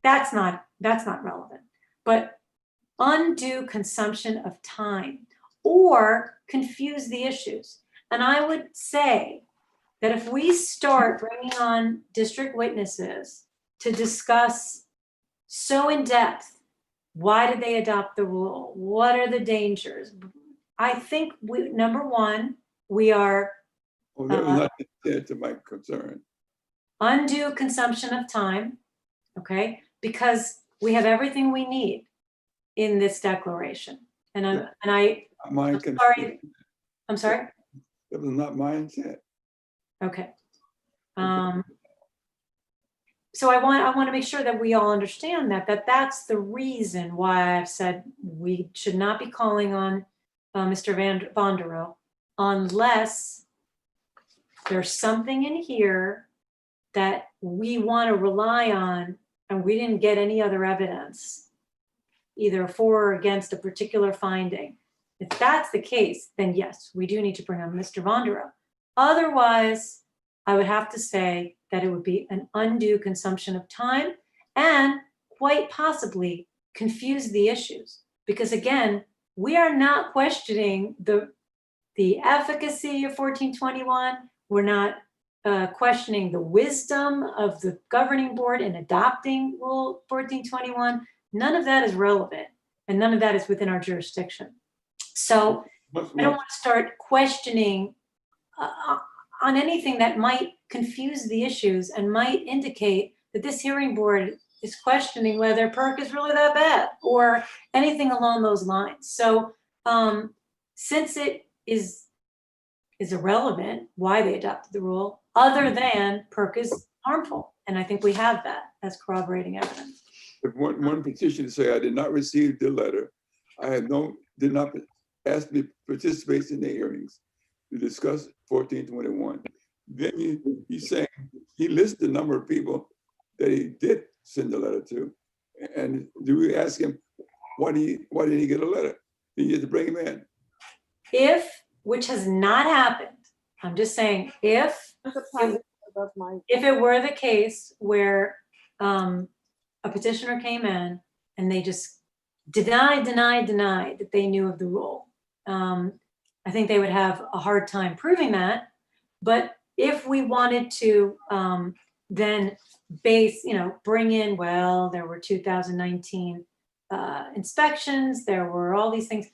Speaker 1: That's not relevant, but undue consumption of time or confuse the issues. And I would say that if we start bringing on district witnesses to discuss so in depth, why did they adopt the rule? What are the dangers? I think number one, we are
Speaker 8: that was not to my concern.
Speaker 1: Undue consumption of time, okay? Because we have everything we need in this declaration. I'm sorry.
Speaker 8: That was not my intent.
Speaker 1: Okay. So I want to make sure that we all understand that's the reason why I've said we should not be calling on Mr. Vonderow unless there's something in here that we want to rely on and we didn't get any other evidence, either for or against a particular finding. If that's the case, then yes, we do need to bring on Mr. Vonderow. Otherwise, I would have to say that it would be an undue consumption of time and quite possibly confuse the issues. Because again, we are not questioning the efficacy of 1421. We're not questioning the wisdom of the governing board in adopting Rule 1421. None of that is relevant, and none of that is within our jurisdiction. So I don't want to start questioning on anything that might confuse the issues and might indicate that this hearing board is questioning whether PERC is really that bad or anything along those lines. So since it is irrelevant why they adopted the rule, other than PERC is harmful. And I think we have that as corroborating evidence.
Speaker 8: If one petition to say I did not receive the letter, did not ask me to participate in the hearings to discuss 1421. Then he's saying he lists the number of people that he did send the letter to. And do we ask him why did he get a letter? He had to bring him in.
Speaker 1: Which has not happened. I'm just saying, if it were the case where a petitioner came in and they just denied that they knew of the rule, I think they would have a hard time proving that. But if we wanted to then bring in, well, there were 2019 inspections, there were all these things.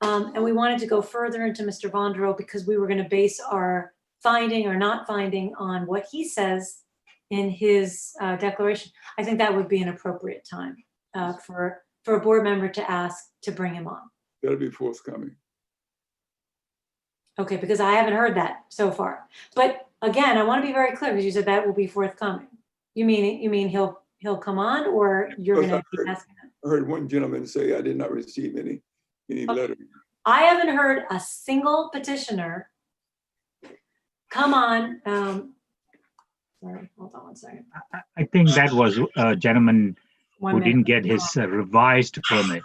Speaker 1: And we wanted to go further into Mr. Vondero because we were going to base our finding or not finding on what he says in his declaration. I think that would be an appropriate time for a board member to ask to bring him on.
Speaker 8: That'll be forthcoming.
Speaker 1: Okay, because I haven't heard that so far. But again, I want to be very clear because you said that will be forthcoming. You mean he'll come on, or you're going to be asking him?
Speaker 8: I heard one gentleman say I did not receive any letter.
Speaker 1: I haven't heard a single petitioner come on. Sorry, hold on one second.
Speaker 9: I think that was a gentleman
Speaker 1: One
Speaker 9: who
Speaker 1: minute.
Speaker 9: didn't get his revised permit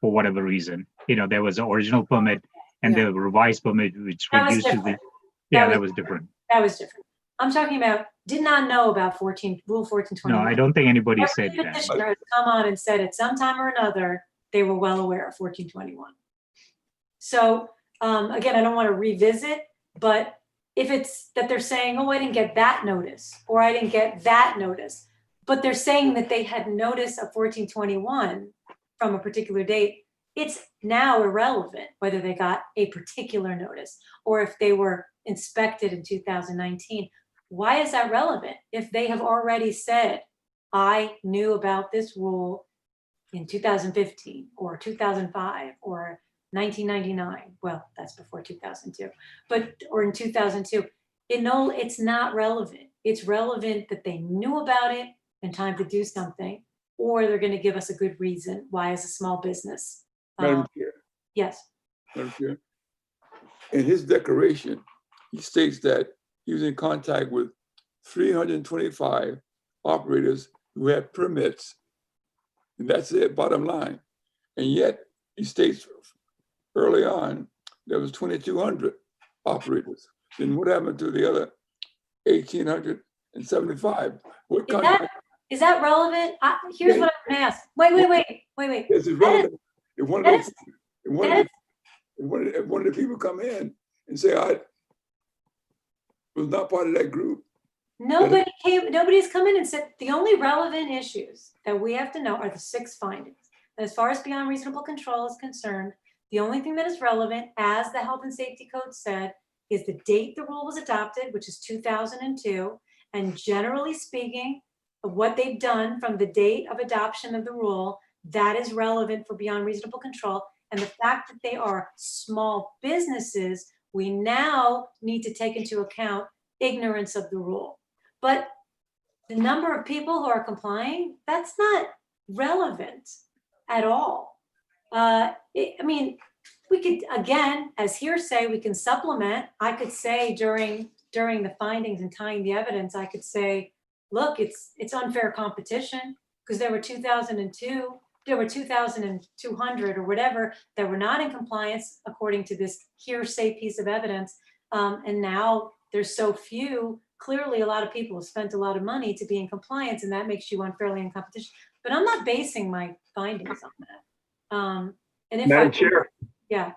Speaker 9: for whatever reason. There was an original permit and the revised permit, which
Speaker 1: That was
Speaker 9: reduced to the,
Speaker 1: different.
Speaker 9: that was different.
Speaker 1: That was different. I'm talking about did not know about Rule 1421.
Speaker 9: No, I don't think anybody
Speaker 1: Every
Speaker 9: said that.
Speaker 1: petitioner has come on and said at some time or another, they were well aware of 1421. So again, I don't want to revisit, but if it's that they're saying, oh, I didn't get that notice, or I didn't get that notice, but they're saying that they had notice of 1421 from a particular date, it's now irrelevant whether they got a particular notice or if they were inspected in 2019. Why is that relevant? If they have already said, I knew about this rule in 2015 or 2005 or 1999, well, that's before 2002, or in 2002, it's not relevant. It's relevant that they knew about it in time to do something, or they're going to give us a good reason why as a small business.
Speaker 8: Madam Chair.
Speaker 1: Yes.
Speaker 8: Madam Chair. In his declaration, he states that he was in contact with 325 operators who had permits, and that's it, bottom line. And yet, he states early on, there was 2,200 operators. Then what happened to the other 1,875?
Speaker 1: Is that relevant? Here's what I'm gonna ask. Wait.
Speaker 8: This is relevant. If one of the people come in and say, I was not part of that group.
Speaker 1: Nobody's come in and said, the only relevant issues that we have to know are the 6 findings. And as far as beyond reasonable control is concerned, the only thing that is relevant, as the Health and Safety Code said, is the date the rule was adopted, which is 2002. And generally speaking, what they've done from the date of adoption of the rule, that is relevant for beyond reasonable control. And the fact that they are small businesses, we now need to take into account ignorance of the rule. But the number of people who are complying, that's not relevant at all. We could, again, as hearsay, we can supplement. I could say during the findings and tying the evidence, I could say, look, it's unfair competition because there were 2,200 or whatever that were not in compliance according to this hearsay piece of evidence. And now there's so few clearly a lot of people have spent a lot of money to be in compliance, and that makes you unfairly in competition. But I'm not basing my findings on that. And if
Speaker 13: Madam Chair,
Speaker 1: yeah.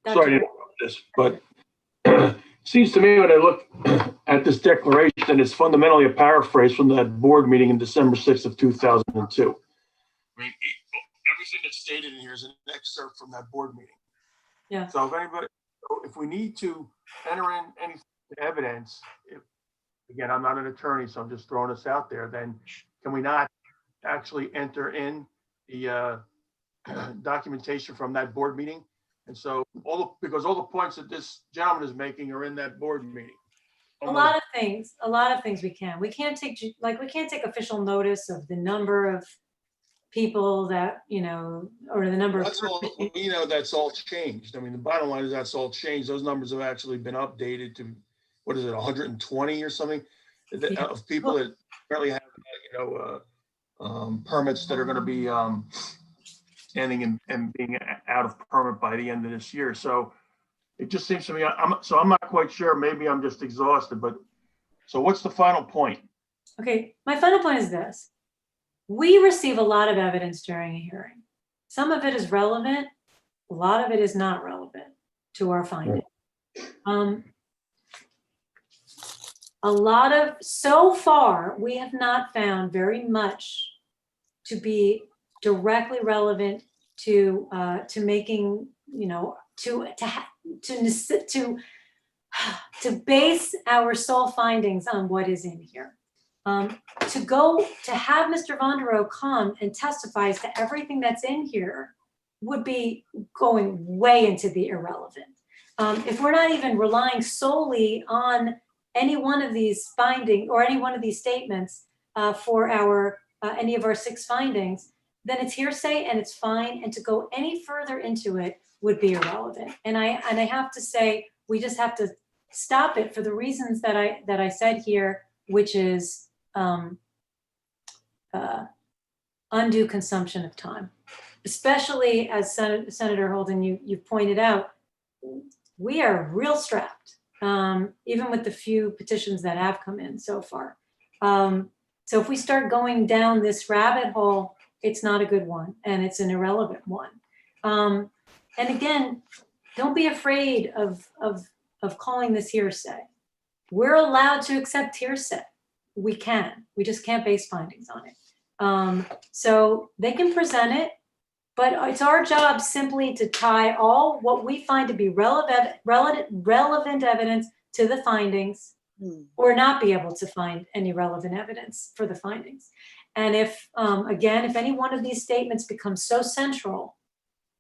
Speaker 13: sorry to interrupt this, but seems to me when I look at this declaration, it's fundamentally a paraphrase from that board meeting in December 6th of 2002. I mean, everything that's stated in here is an excerpt from that board meeting.
Speaker 1: Yeah.
Speaker 13: So if we need to enter in any evidence, again, I'm not an attorney, so I'm just throwing this out there, then can we not actually enter in the documentation from that board meeting? And so because all the points that this gentleman is making are in that board meeting.
Speaker 1: A lot of things we can. We can't take official notice of the number of people that, or the number
Speaker 13: That's
Speaker 1: of.
Speaker 13: all, that's all changed. I mean, the bottom line is that's all changed. Those numbers have actually been updated to, what is it, 120 or something of people that currently have, permits that are going to be standing and being out of permit by the end of this year. So it just seems to me, I'm not quite sure. Maybe I'm just exhausted, but so what's the final point?
Speaker 1: Okay, my final point is this. We receive a lot of evidence during a hearing. Some of it is relevant. A lot of it is not relevant to our finding. So far, we have not found very much to be directly relevant to making, to base our sole findings on what is in here. To have Mr. Vonderow come and testify as to everything that's in here would be going way into the irrelevant. If we're not even relying solely on any one of these findings or any one of these statements for any of our 6 findings, then it's hearsay and it's fine. And to go any further into it would be irrelevant. And I have to say, we just have to stop it for the reasons that I said here, which is undue consumption of time, especially as Senator Holden, you pointed out, we are real strapped, even with the few petitions that have come in so far. So if we start going down this rabbit hole, it's not a good one, and it's an irrelevant one. And again, don't be afraid of calling this hearsay. We're allowed to accept hearsay. We just can't base findings on it. So they can present it, but it's our job simply to tie all what we find to be relevant evidence to the findings, or not be able to find any relevant evidence for the findings. And if, again, if any one of these statements becomes so central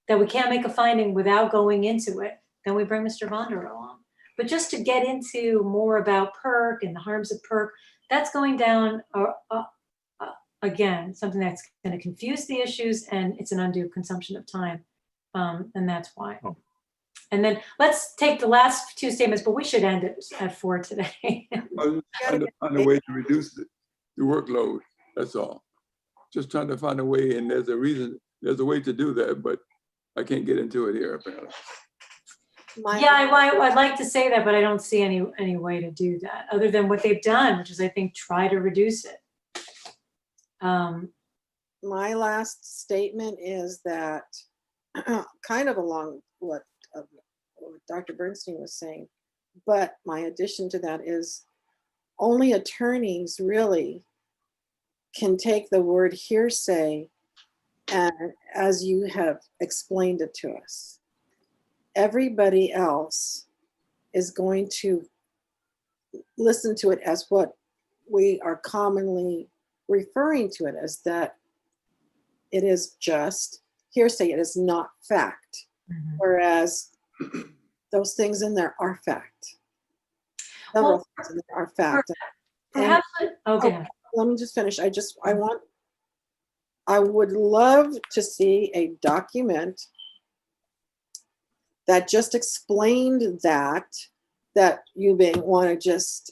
Speaker 1: that we can't make a finding without going into it, then we bring Mr. Vonderow on. But just to get into more about PERC and the harms of PERC, that's going down, again, something that's going to confuse the issues, and it's an undue consumption of time. And that's why. And then let's take the last 2 statements, but we should end it at 4 today.
Speaker 8: On a way to reduce the workload, that's all. Just trying to find a way, and there's a way to do that, but I can't get into it here apparently.
Speaker 1: Yeah, I'd like to say that, but I don't see any way to do that other than what they've done, which is, I think, try to reduce it.
Speaker 7: My last statement is that kind of along what Dr. Bernstein was saying, but my addition to that is only attorneys really can take the word hearsay and as you have explained it to us. Everybody else is going to listen to it as what we are commonly referring to it as, that it is just hearsay, it is not fact. Mm-hmm. Whereas those things in there are fact. Several things in there are fact.
Speaker 1: Perhaps, okay.
Speaker 7: Let me just finish. I would love to see a document that just explained that you may want to just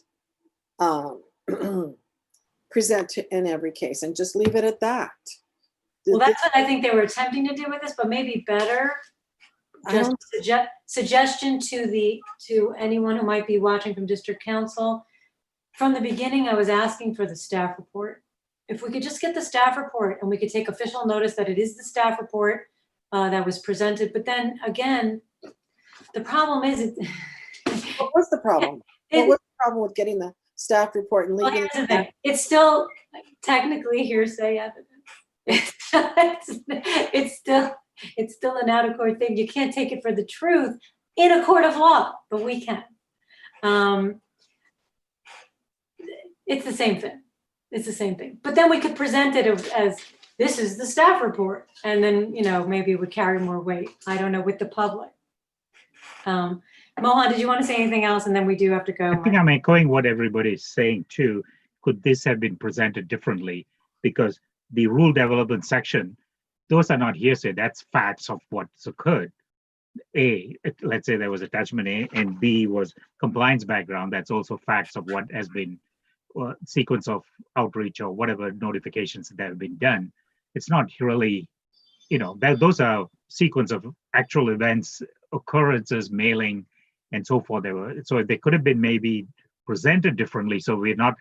Speaker 7: present in every case and just leave it at that.
Speaker 1: Well, that's what I think they were attempting to do with this, but maybe better just suggestion to anyone who might be watching from district council. From the beginning, I was asking for the staff report. If we could just get the staff report and we could take official notice that it is the staff report that was presented. But then again, the problem is,
Speaker 7: What was the problem? What was the problem with getting the staff report and
Speaker 1: well,
Speaker 7: leaving?
Speaker 1: here's the thing. It's still technically hearsay evidence. It's still an out of court thing. You can't take it for the truth in a court of law, but we can. It's the same thing. It's the same thing. But then we could present it as this is the staff report, and then maybe it would carry more weight. I don't know, with the public. Mohan, did you want to say anything else? And then we do have to go.
Speaker 9: I think I'm echoing what everybody is saying too. Could this have been presented differently? Because the rule development section, those are not hearsay, that's facts of what's occurred. A, let's say there was attachment A, and B was compliance background, that's also facts of what has been sequence of outreach or whatever notifications that have been done. It's not really, those are sequence of actual events, occurrences, mailing, and so forth. So they could have been maybe presented differently. So we're not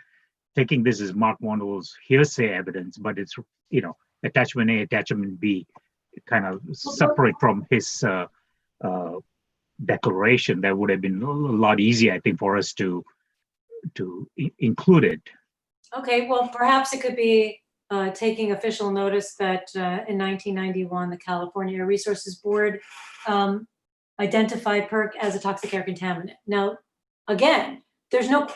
Speaker 9: taking this as Mark Mondel's hearsay evidence, but it's, attachment A, attachment B, kind of separate from his declaration. That would have been a lot easier, I think, for us to include it.
Speaker 1: Okay, well, perhaps it could be taking official notice that in 1991, the California Air Resources Board identified PERC as a toxic air contaminant. Now, again, there's no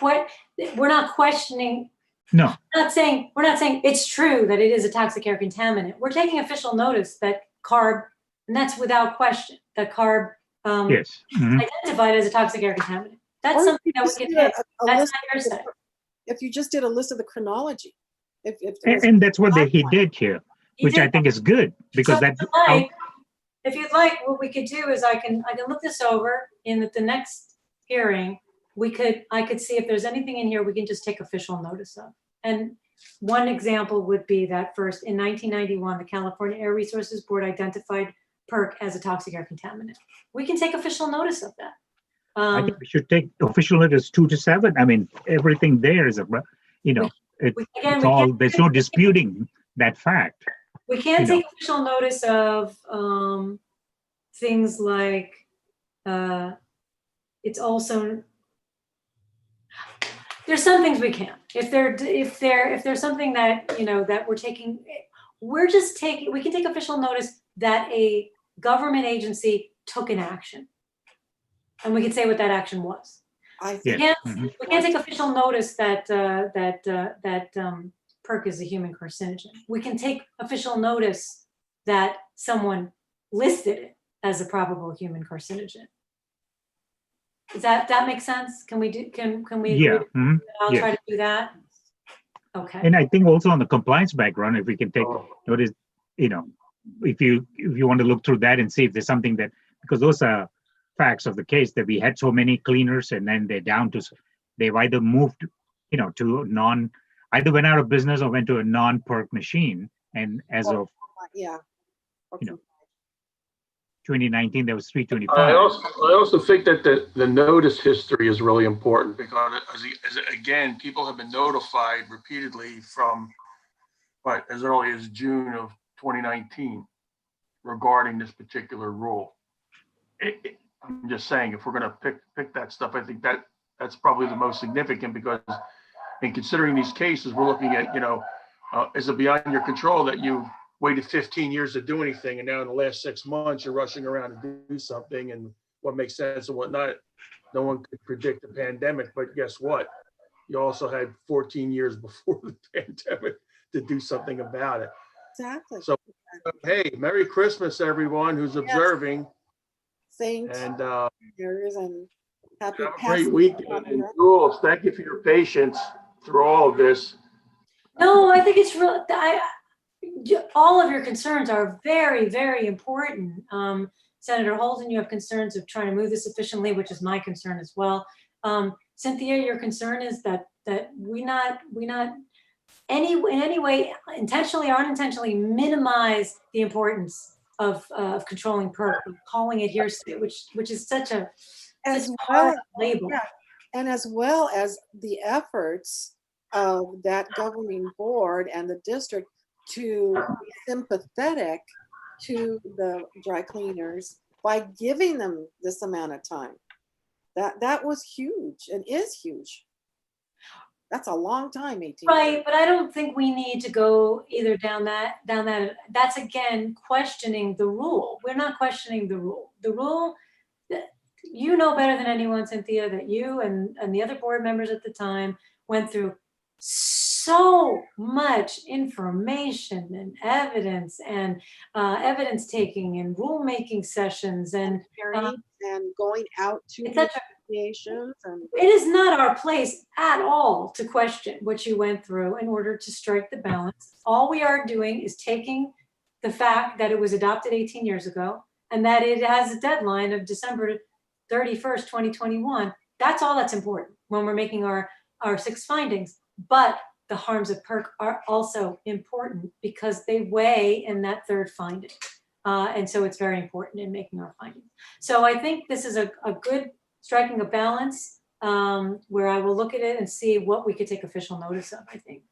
Speaker 1: we're not questioning.
Speaker 9: No.
Speaker 1: We're not saying it's true that it is a toxic air contaminant. We're taking official notice that CARB, and that's without question, that CARB
Speaker 9: yes.
Speaker 1: identified as a toxic air contaminant. That's something that we can take. That's not hearsay.
Speaker 7: If you just did a list of the chronology.
Speaker 9: And that's what he did here, which I think is good, because
Speaker 1: so if you'd like, what we could do is I can look this over in the next hearing. I could see if there's anything in here we can just take official notice of. And one example would be that first, in 1991, the California Air Resources Board identified PERC as a toxic air contaminant. We can take official notice of that.
Speaker 9: I think we should take official notice 2 to 7. I mean, everything there is there's no disputing that fact.
Speaker 1: We can't take official notice of things like it's also. There's some things we can. If there's something that that we're taking, we can take official notice that a government agency took an action, and we can say what that action was. We can't take official notice that PERC is a human carcinogen. We can take official notice that someone listed it as a probable human carcinogen. Does that make sense? Can we
Speaker 9: Yeah.
Speaker 1: I'll try to do that. Okay.
Speaker 9: And I think also on the compliance background, if we can take notice, if you want to look through that and see if there's something that, because those are facts of the case, that we had so many cleaners and then they're down to, they've either moved, to either went out of business or went to a non-PERC machine. And as of 2019, there was 325.
Speaker 13: I also think that the notice history is really important, because again, people have been notified repeatedly from as early as June of 2019 regarding this particular rule. I'm just saying, if we're going to pick that stuff, I think that's probably the most significant, because in considering these cases, we're looking at, is it beyond your control that you waited 15 years to do anything, and now in the last 6 months you're rushing around to do something, and what makes sense and what not. No one could predict the pandemic, but guess what? You also had 14 years before the pandemic to do something about it.
Speaker 7: Exactly.
Speaker 13: So, hey, Merry Christmas, everyone who's observing.
Speaker 7: Thanks.
Speaker 13: And
Speaker 7: happy
Speaker 13: have a great weekend. And Jules, thank you for your patience through all of this.
Speaker 1: No, I think it's real. All of your concerns are very, very important. Senator Holden, you have concerns of trying to move this efficiently, which is my concern as well. Cynthia, your concern is that we not in any way, intentionally or unintentionally, minimize the importance controlling PERC, of calling it hearsay, which is such a
Speaker 7: As
Speaker 1: hard
Speaker 7: well,
Speaker 1: label.
Speaker 7: yeah, and as well as the efforts of that governing board and the district to be sympathetic to the dry cleaners by giving them this amount of time. That was huge and is huge. That's a long time, 18
Speaker 1: Right,
Speaker 7: months.
Speaker 1: but I don't think we need to go either down that, that's again, questioning the rule. We're not questioning the rule. The rule, you know better than anyone, Cynthia, that you and the other board members at the time went through so much information and evidence evidence taking and rulemaking sessions and
Speaker 7: going out to negotiations. And
Speaker 1: it is not our place at all to question what you went through in order to strike the balance. All we are doing is taking the fact that it was adopted 18 years ago and that it has a deadline of December 31st, 2021. That's all that's important when we're making our 6 findings. But the harms of PERC are also important because they weigh in that 3rd finding. And so it's very important in making our findings. So I think this is a good striking a balance where I will look at it and see what we could take official notice of, I think,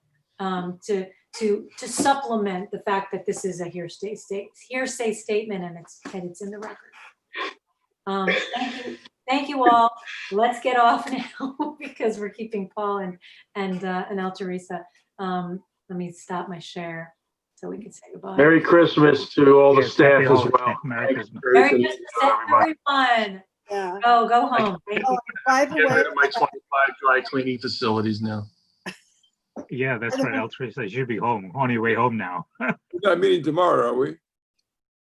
Speaker 1: to supplement the fact that this is a hearsay statement and it's in the record. Thank you all. Let's get off now because we're keeping Paul and El Teresa. Let me stop my share so we can say goodbye.
Speaker 13: Merry Christmas to all the
Speaker 9: Yes,
Speaker 13: staff
Speaker 9: happy
Speaker 13: as
Speaker 9: holiday.
Speaker 13: well.
Speaker 9: Merry Christmas.
Speaker 1: Merry Christmas to everyone.
Speaker 7: Yeah.
Speaker 1: Go home. Thank you.
Speaker 7: By the
Speaker 13: Get
Speaker 7: way,
Speaker 13: rid of my 25 dry cleaning facilities now.
Speaker 9: Yeah, that's right. El Teresa, you should be home, on your way home now.
Speaker 8: We're not meeting tomorrow, are we?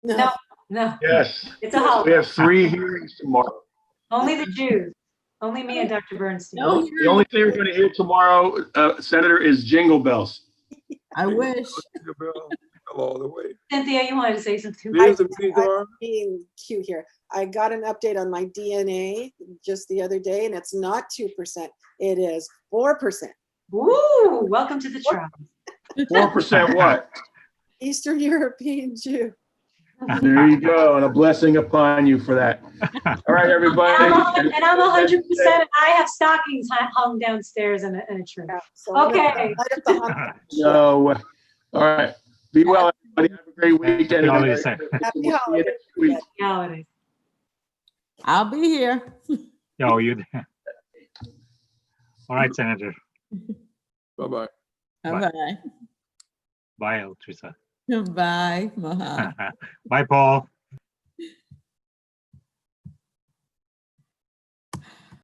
Speaker 1: No.
Speaker 13: Yes.
Speaker 1: It's a
Speaker 13: We
Speaker 1: holiday.
Speaker 13: have 3 hearings tomorrow.
Speaker 1: Only the Jews. Only me and Dr. Bernstein.
Speaker 13: The only thing we're going to hear tomorrow, Senator, is jingle bells.
Speaker 6: I wish.
Speaker 8: All the way.
Speaker 1: Cynthia, you wanted to say something?
Speaker 8: There's a meeting tomorrow?
Speaker 7: I'm being cute here. I got an update on my DNA just the other day, and it's not 2%. It is 4%.
Speaker 1: Woo! Welcome to the tribe.
Speaker 13: 4% what?
Speaker 7: Eastern European Jew.
Speaker 13: There you go, and a blessing upon you for that. All right, everybody.
Speaker 1: And I'm 100%. I have stockings hung downstairs in a tree. Okay.
Speaker 13: No. All right. Be well, everybody. Have a great weekend.
Speaker 9: Happy holidays.
Speaker 7: Happy holidays.
Speaker 13: Week.
Speaker 1: Holidays.
Speaker 6: I'll be here.
Speaker 9: Oh, you there. All right, Senator.
Speaker 8: Bye-bye.
Speaker 6: Bye-bye.
Speaker 9: Bye, El Teresa.
Speaker 6: Bye, Moha.
Speaker 9: Bye, Paul.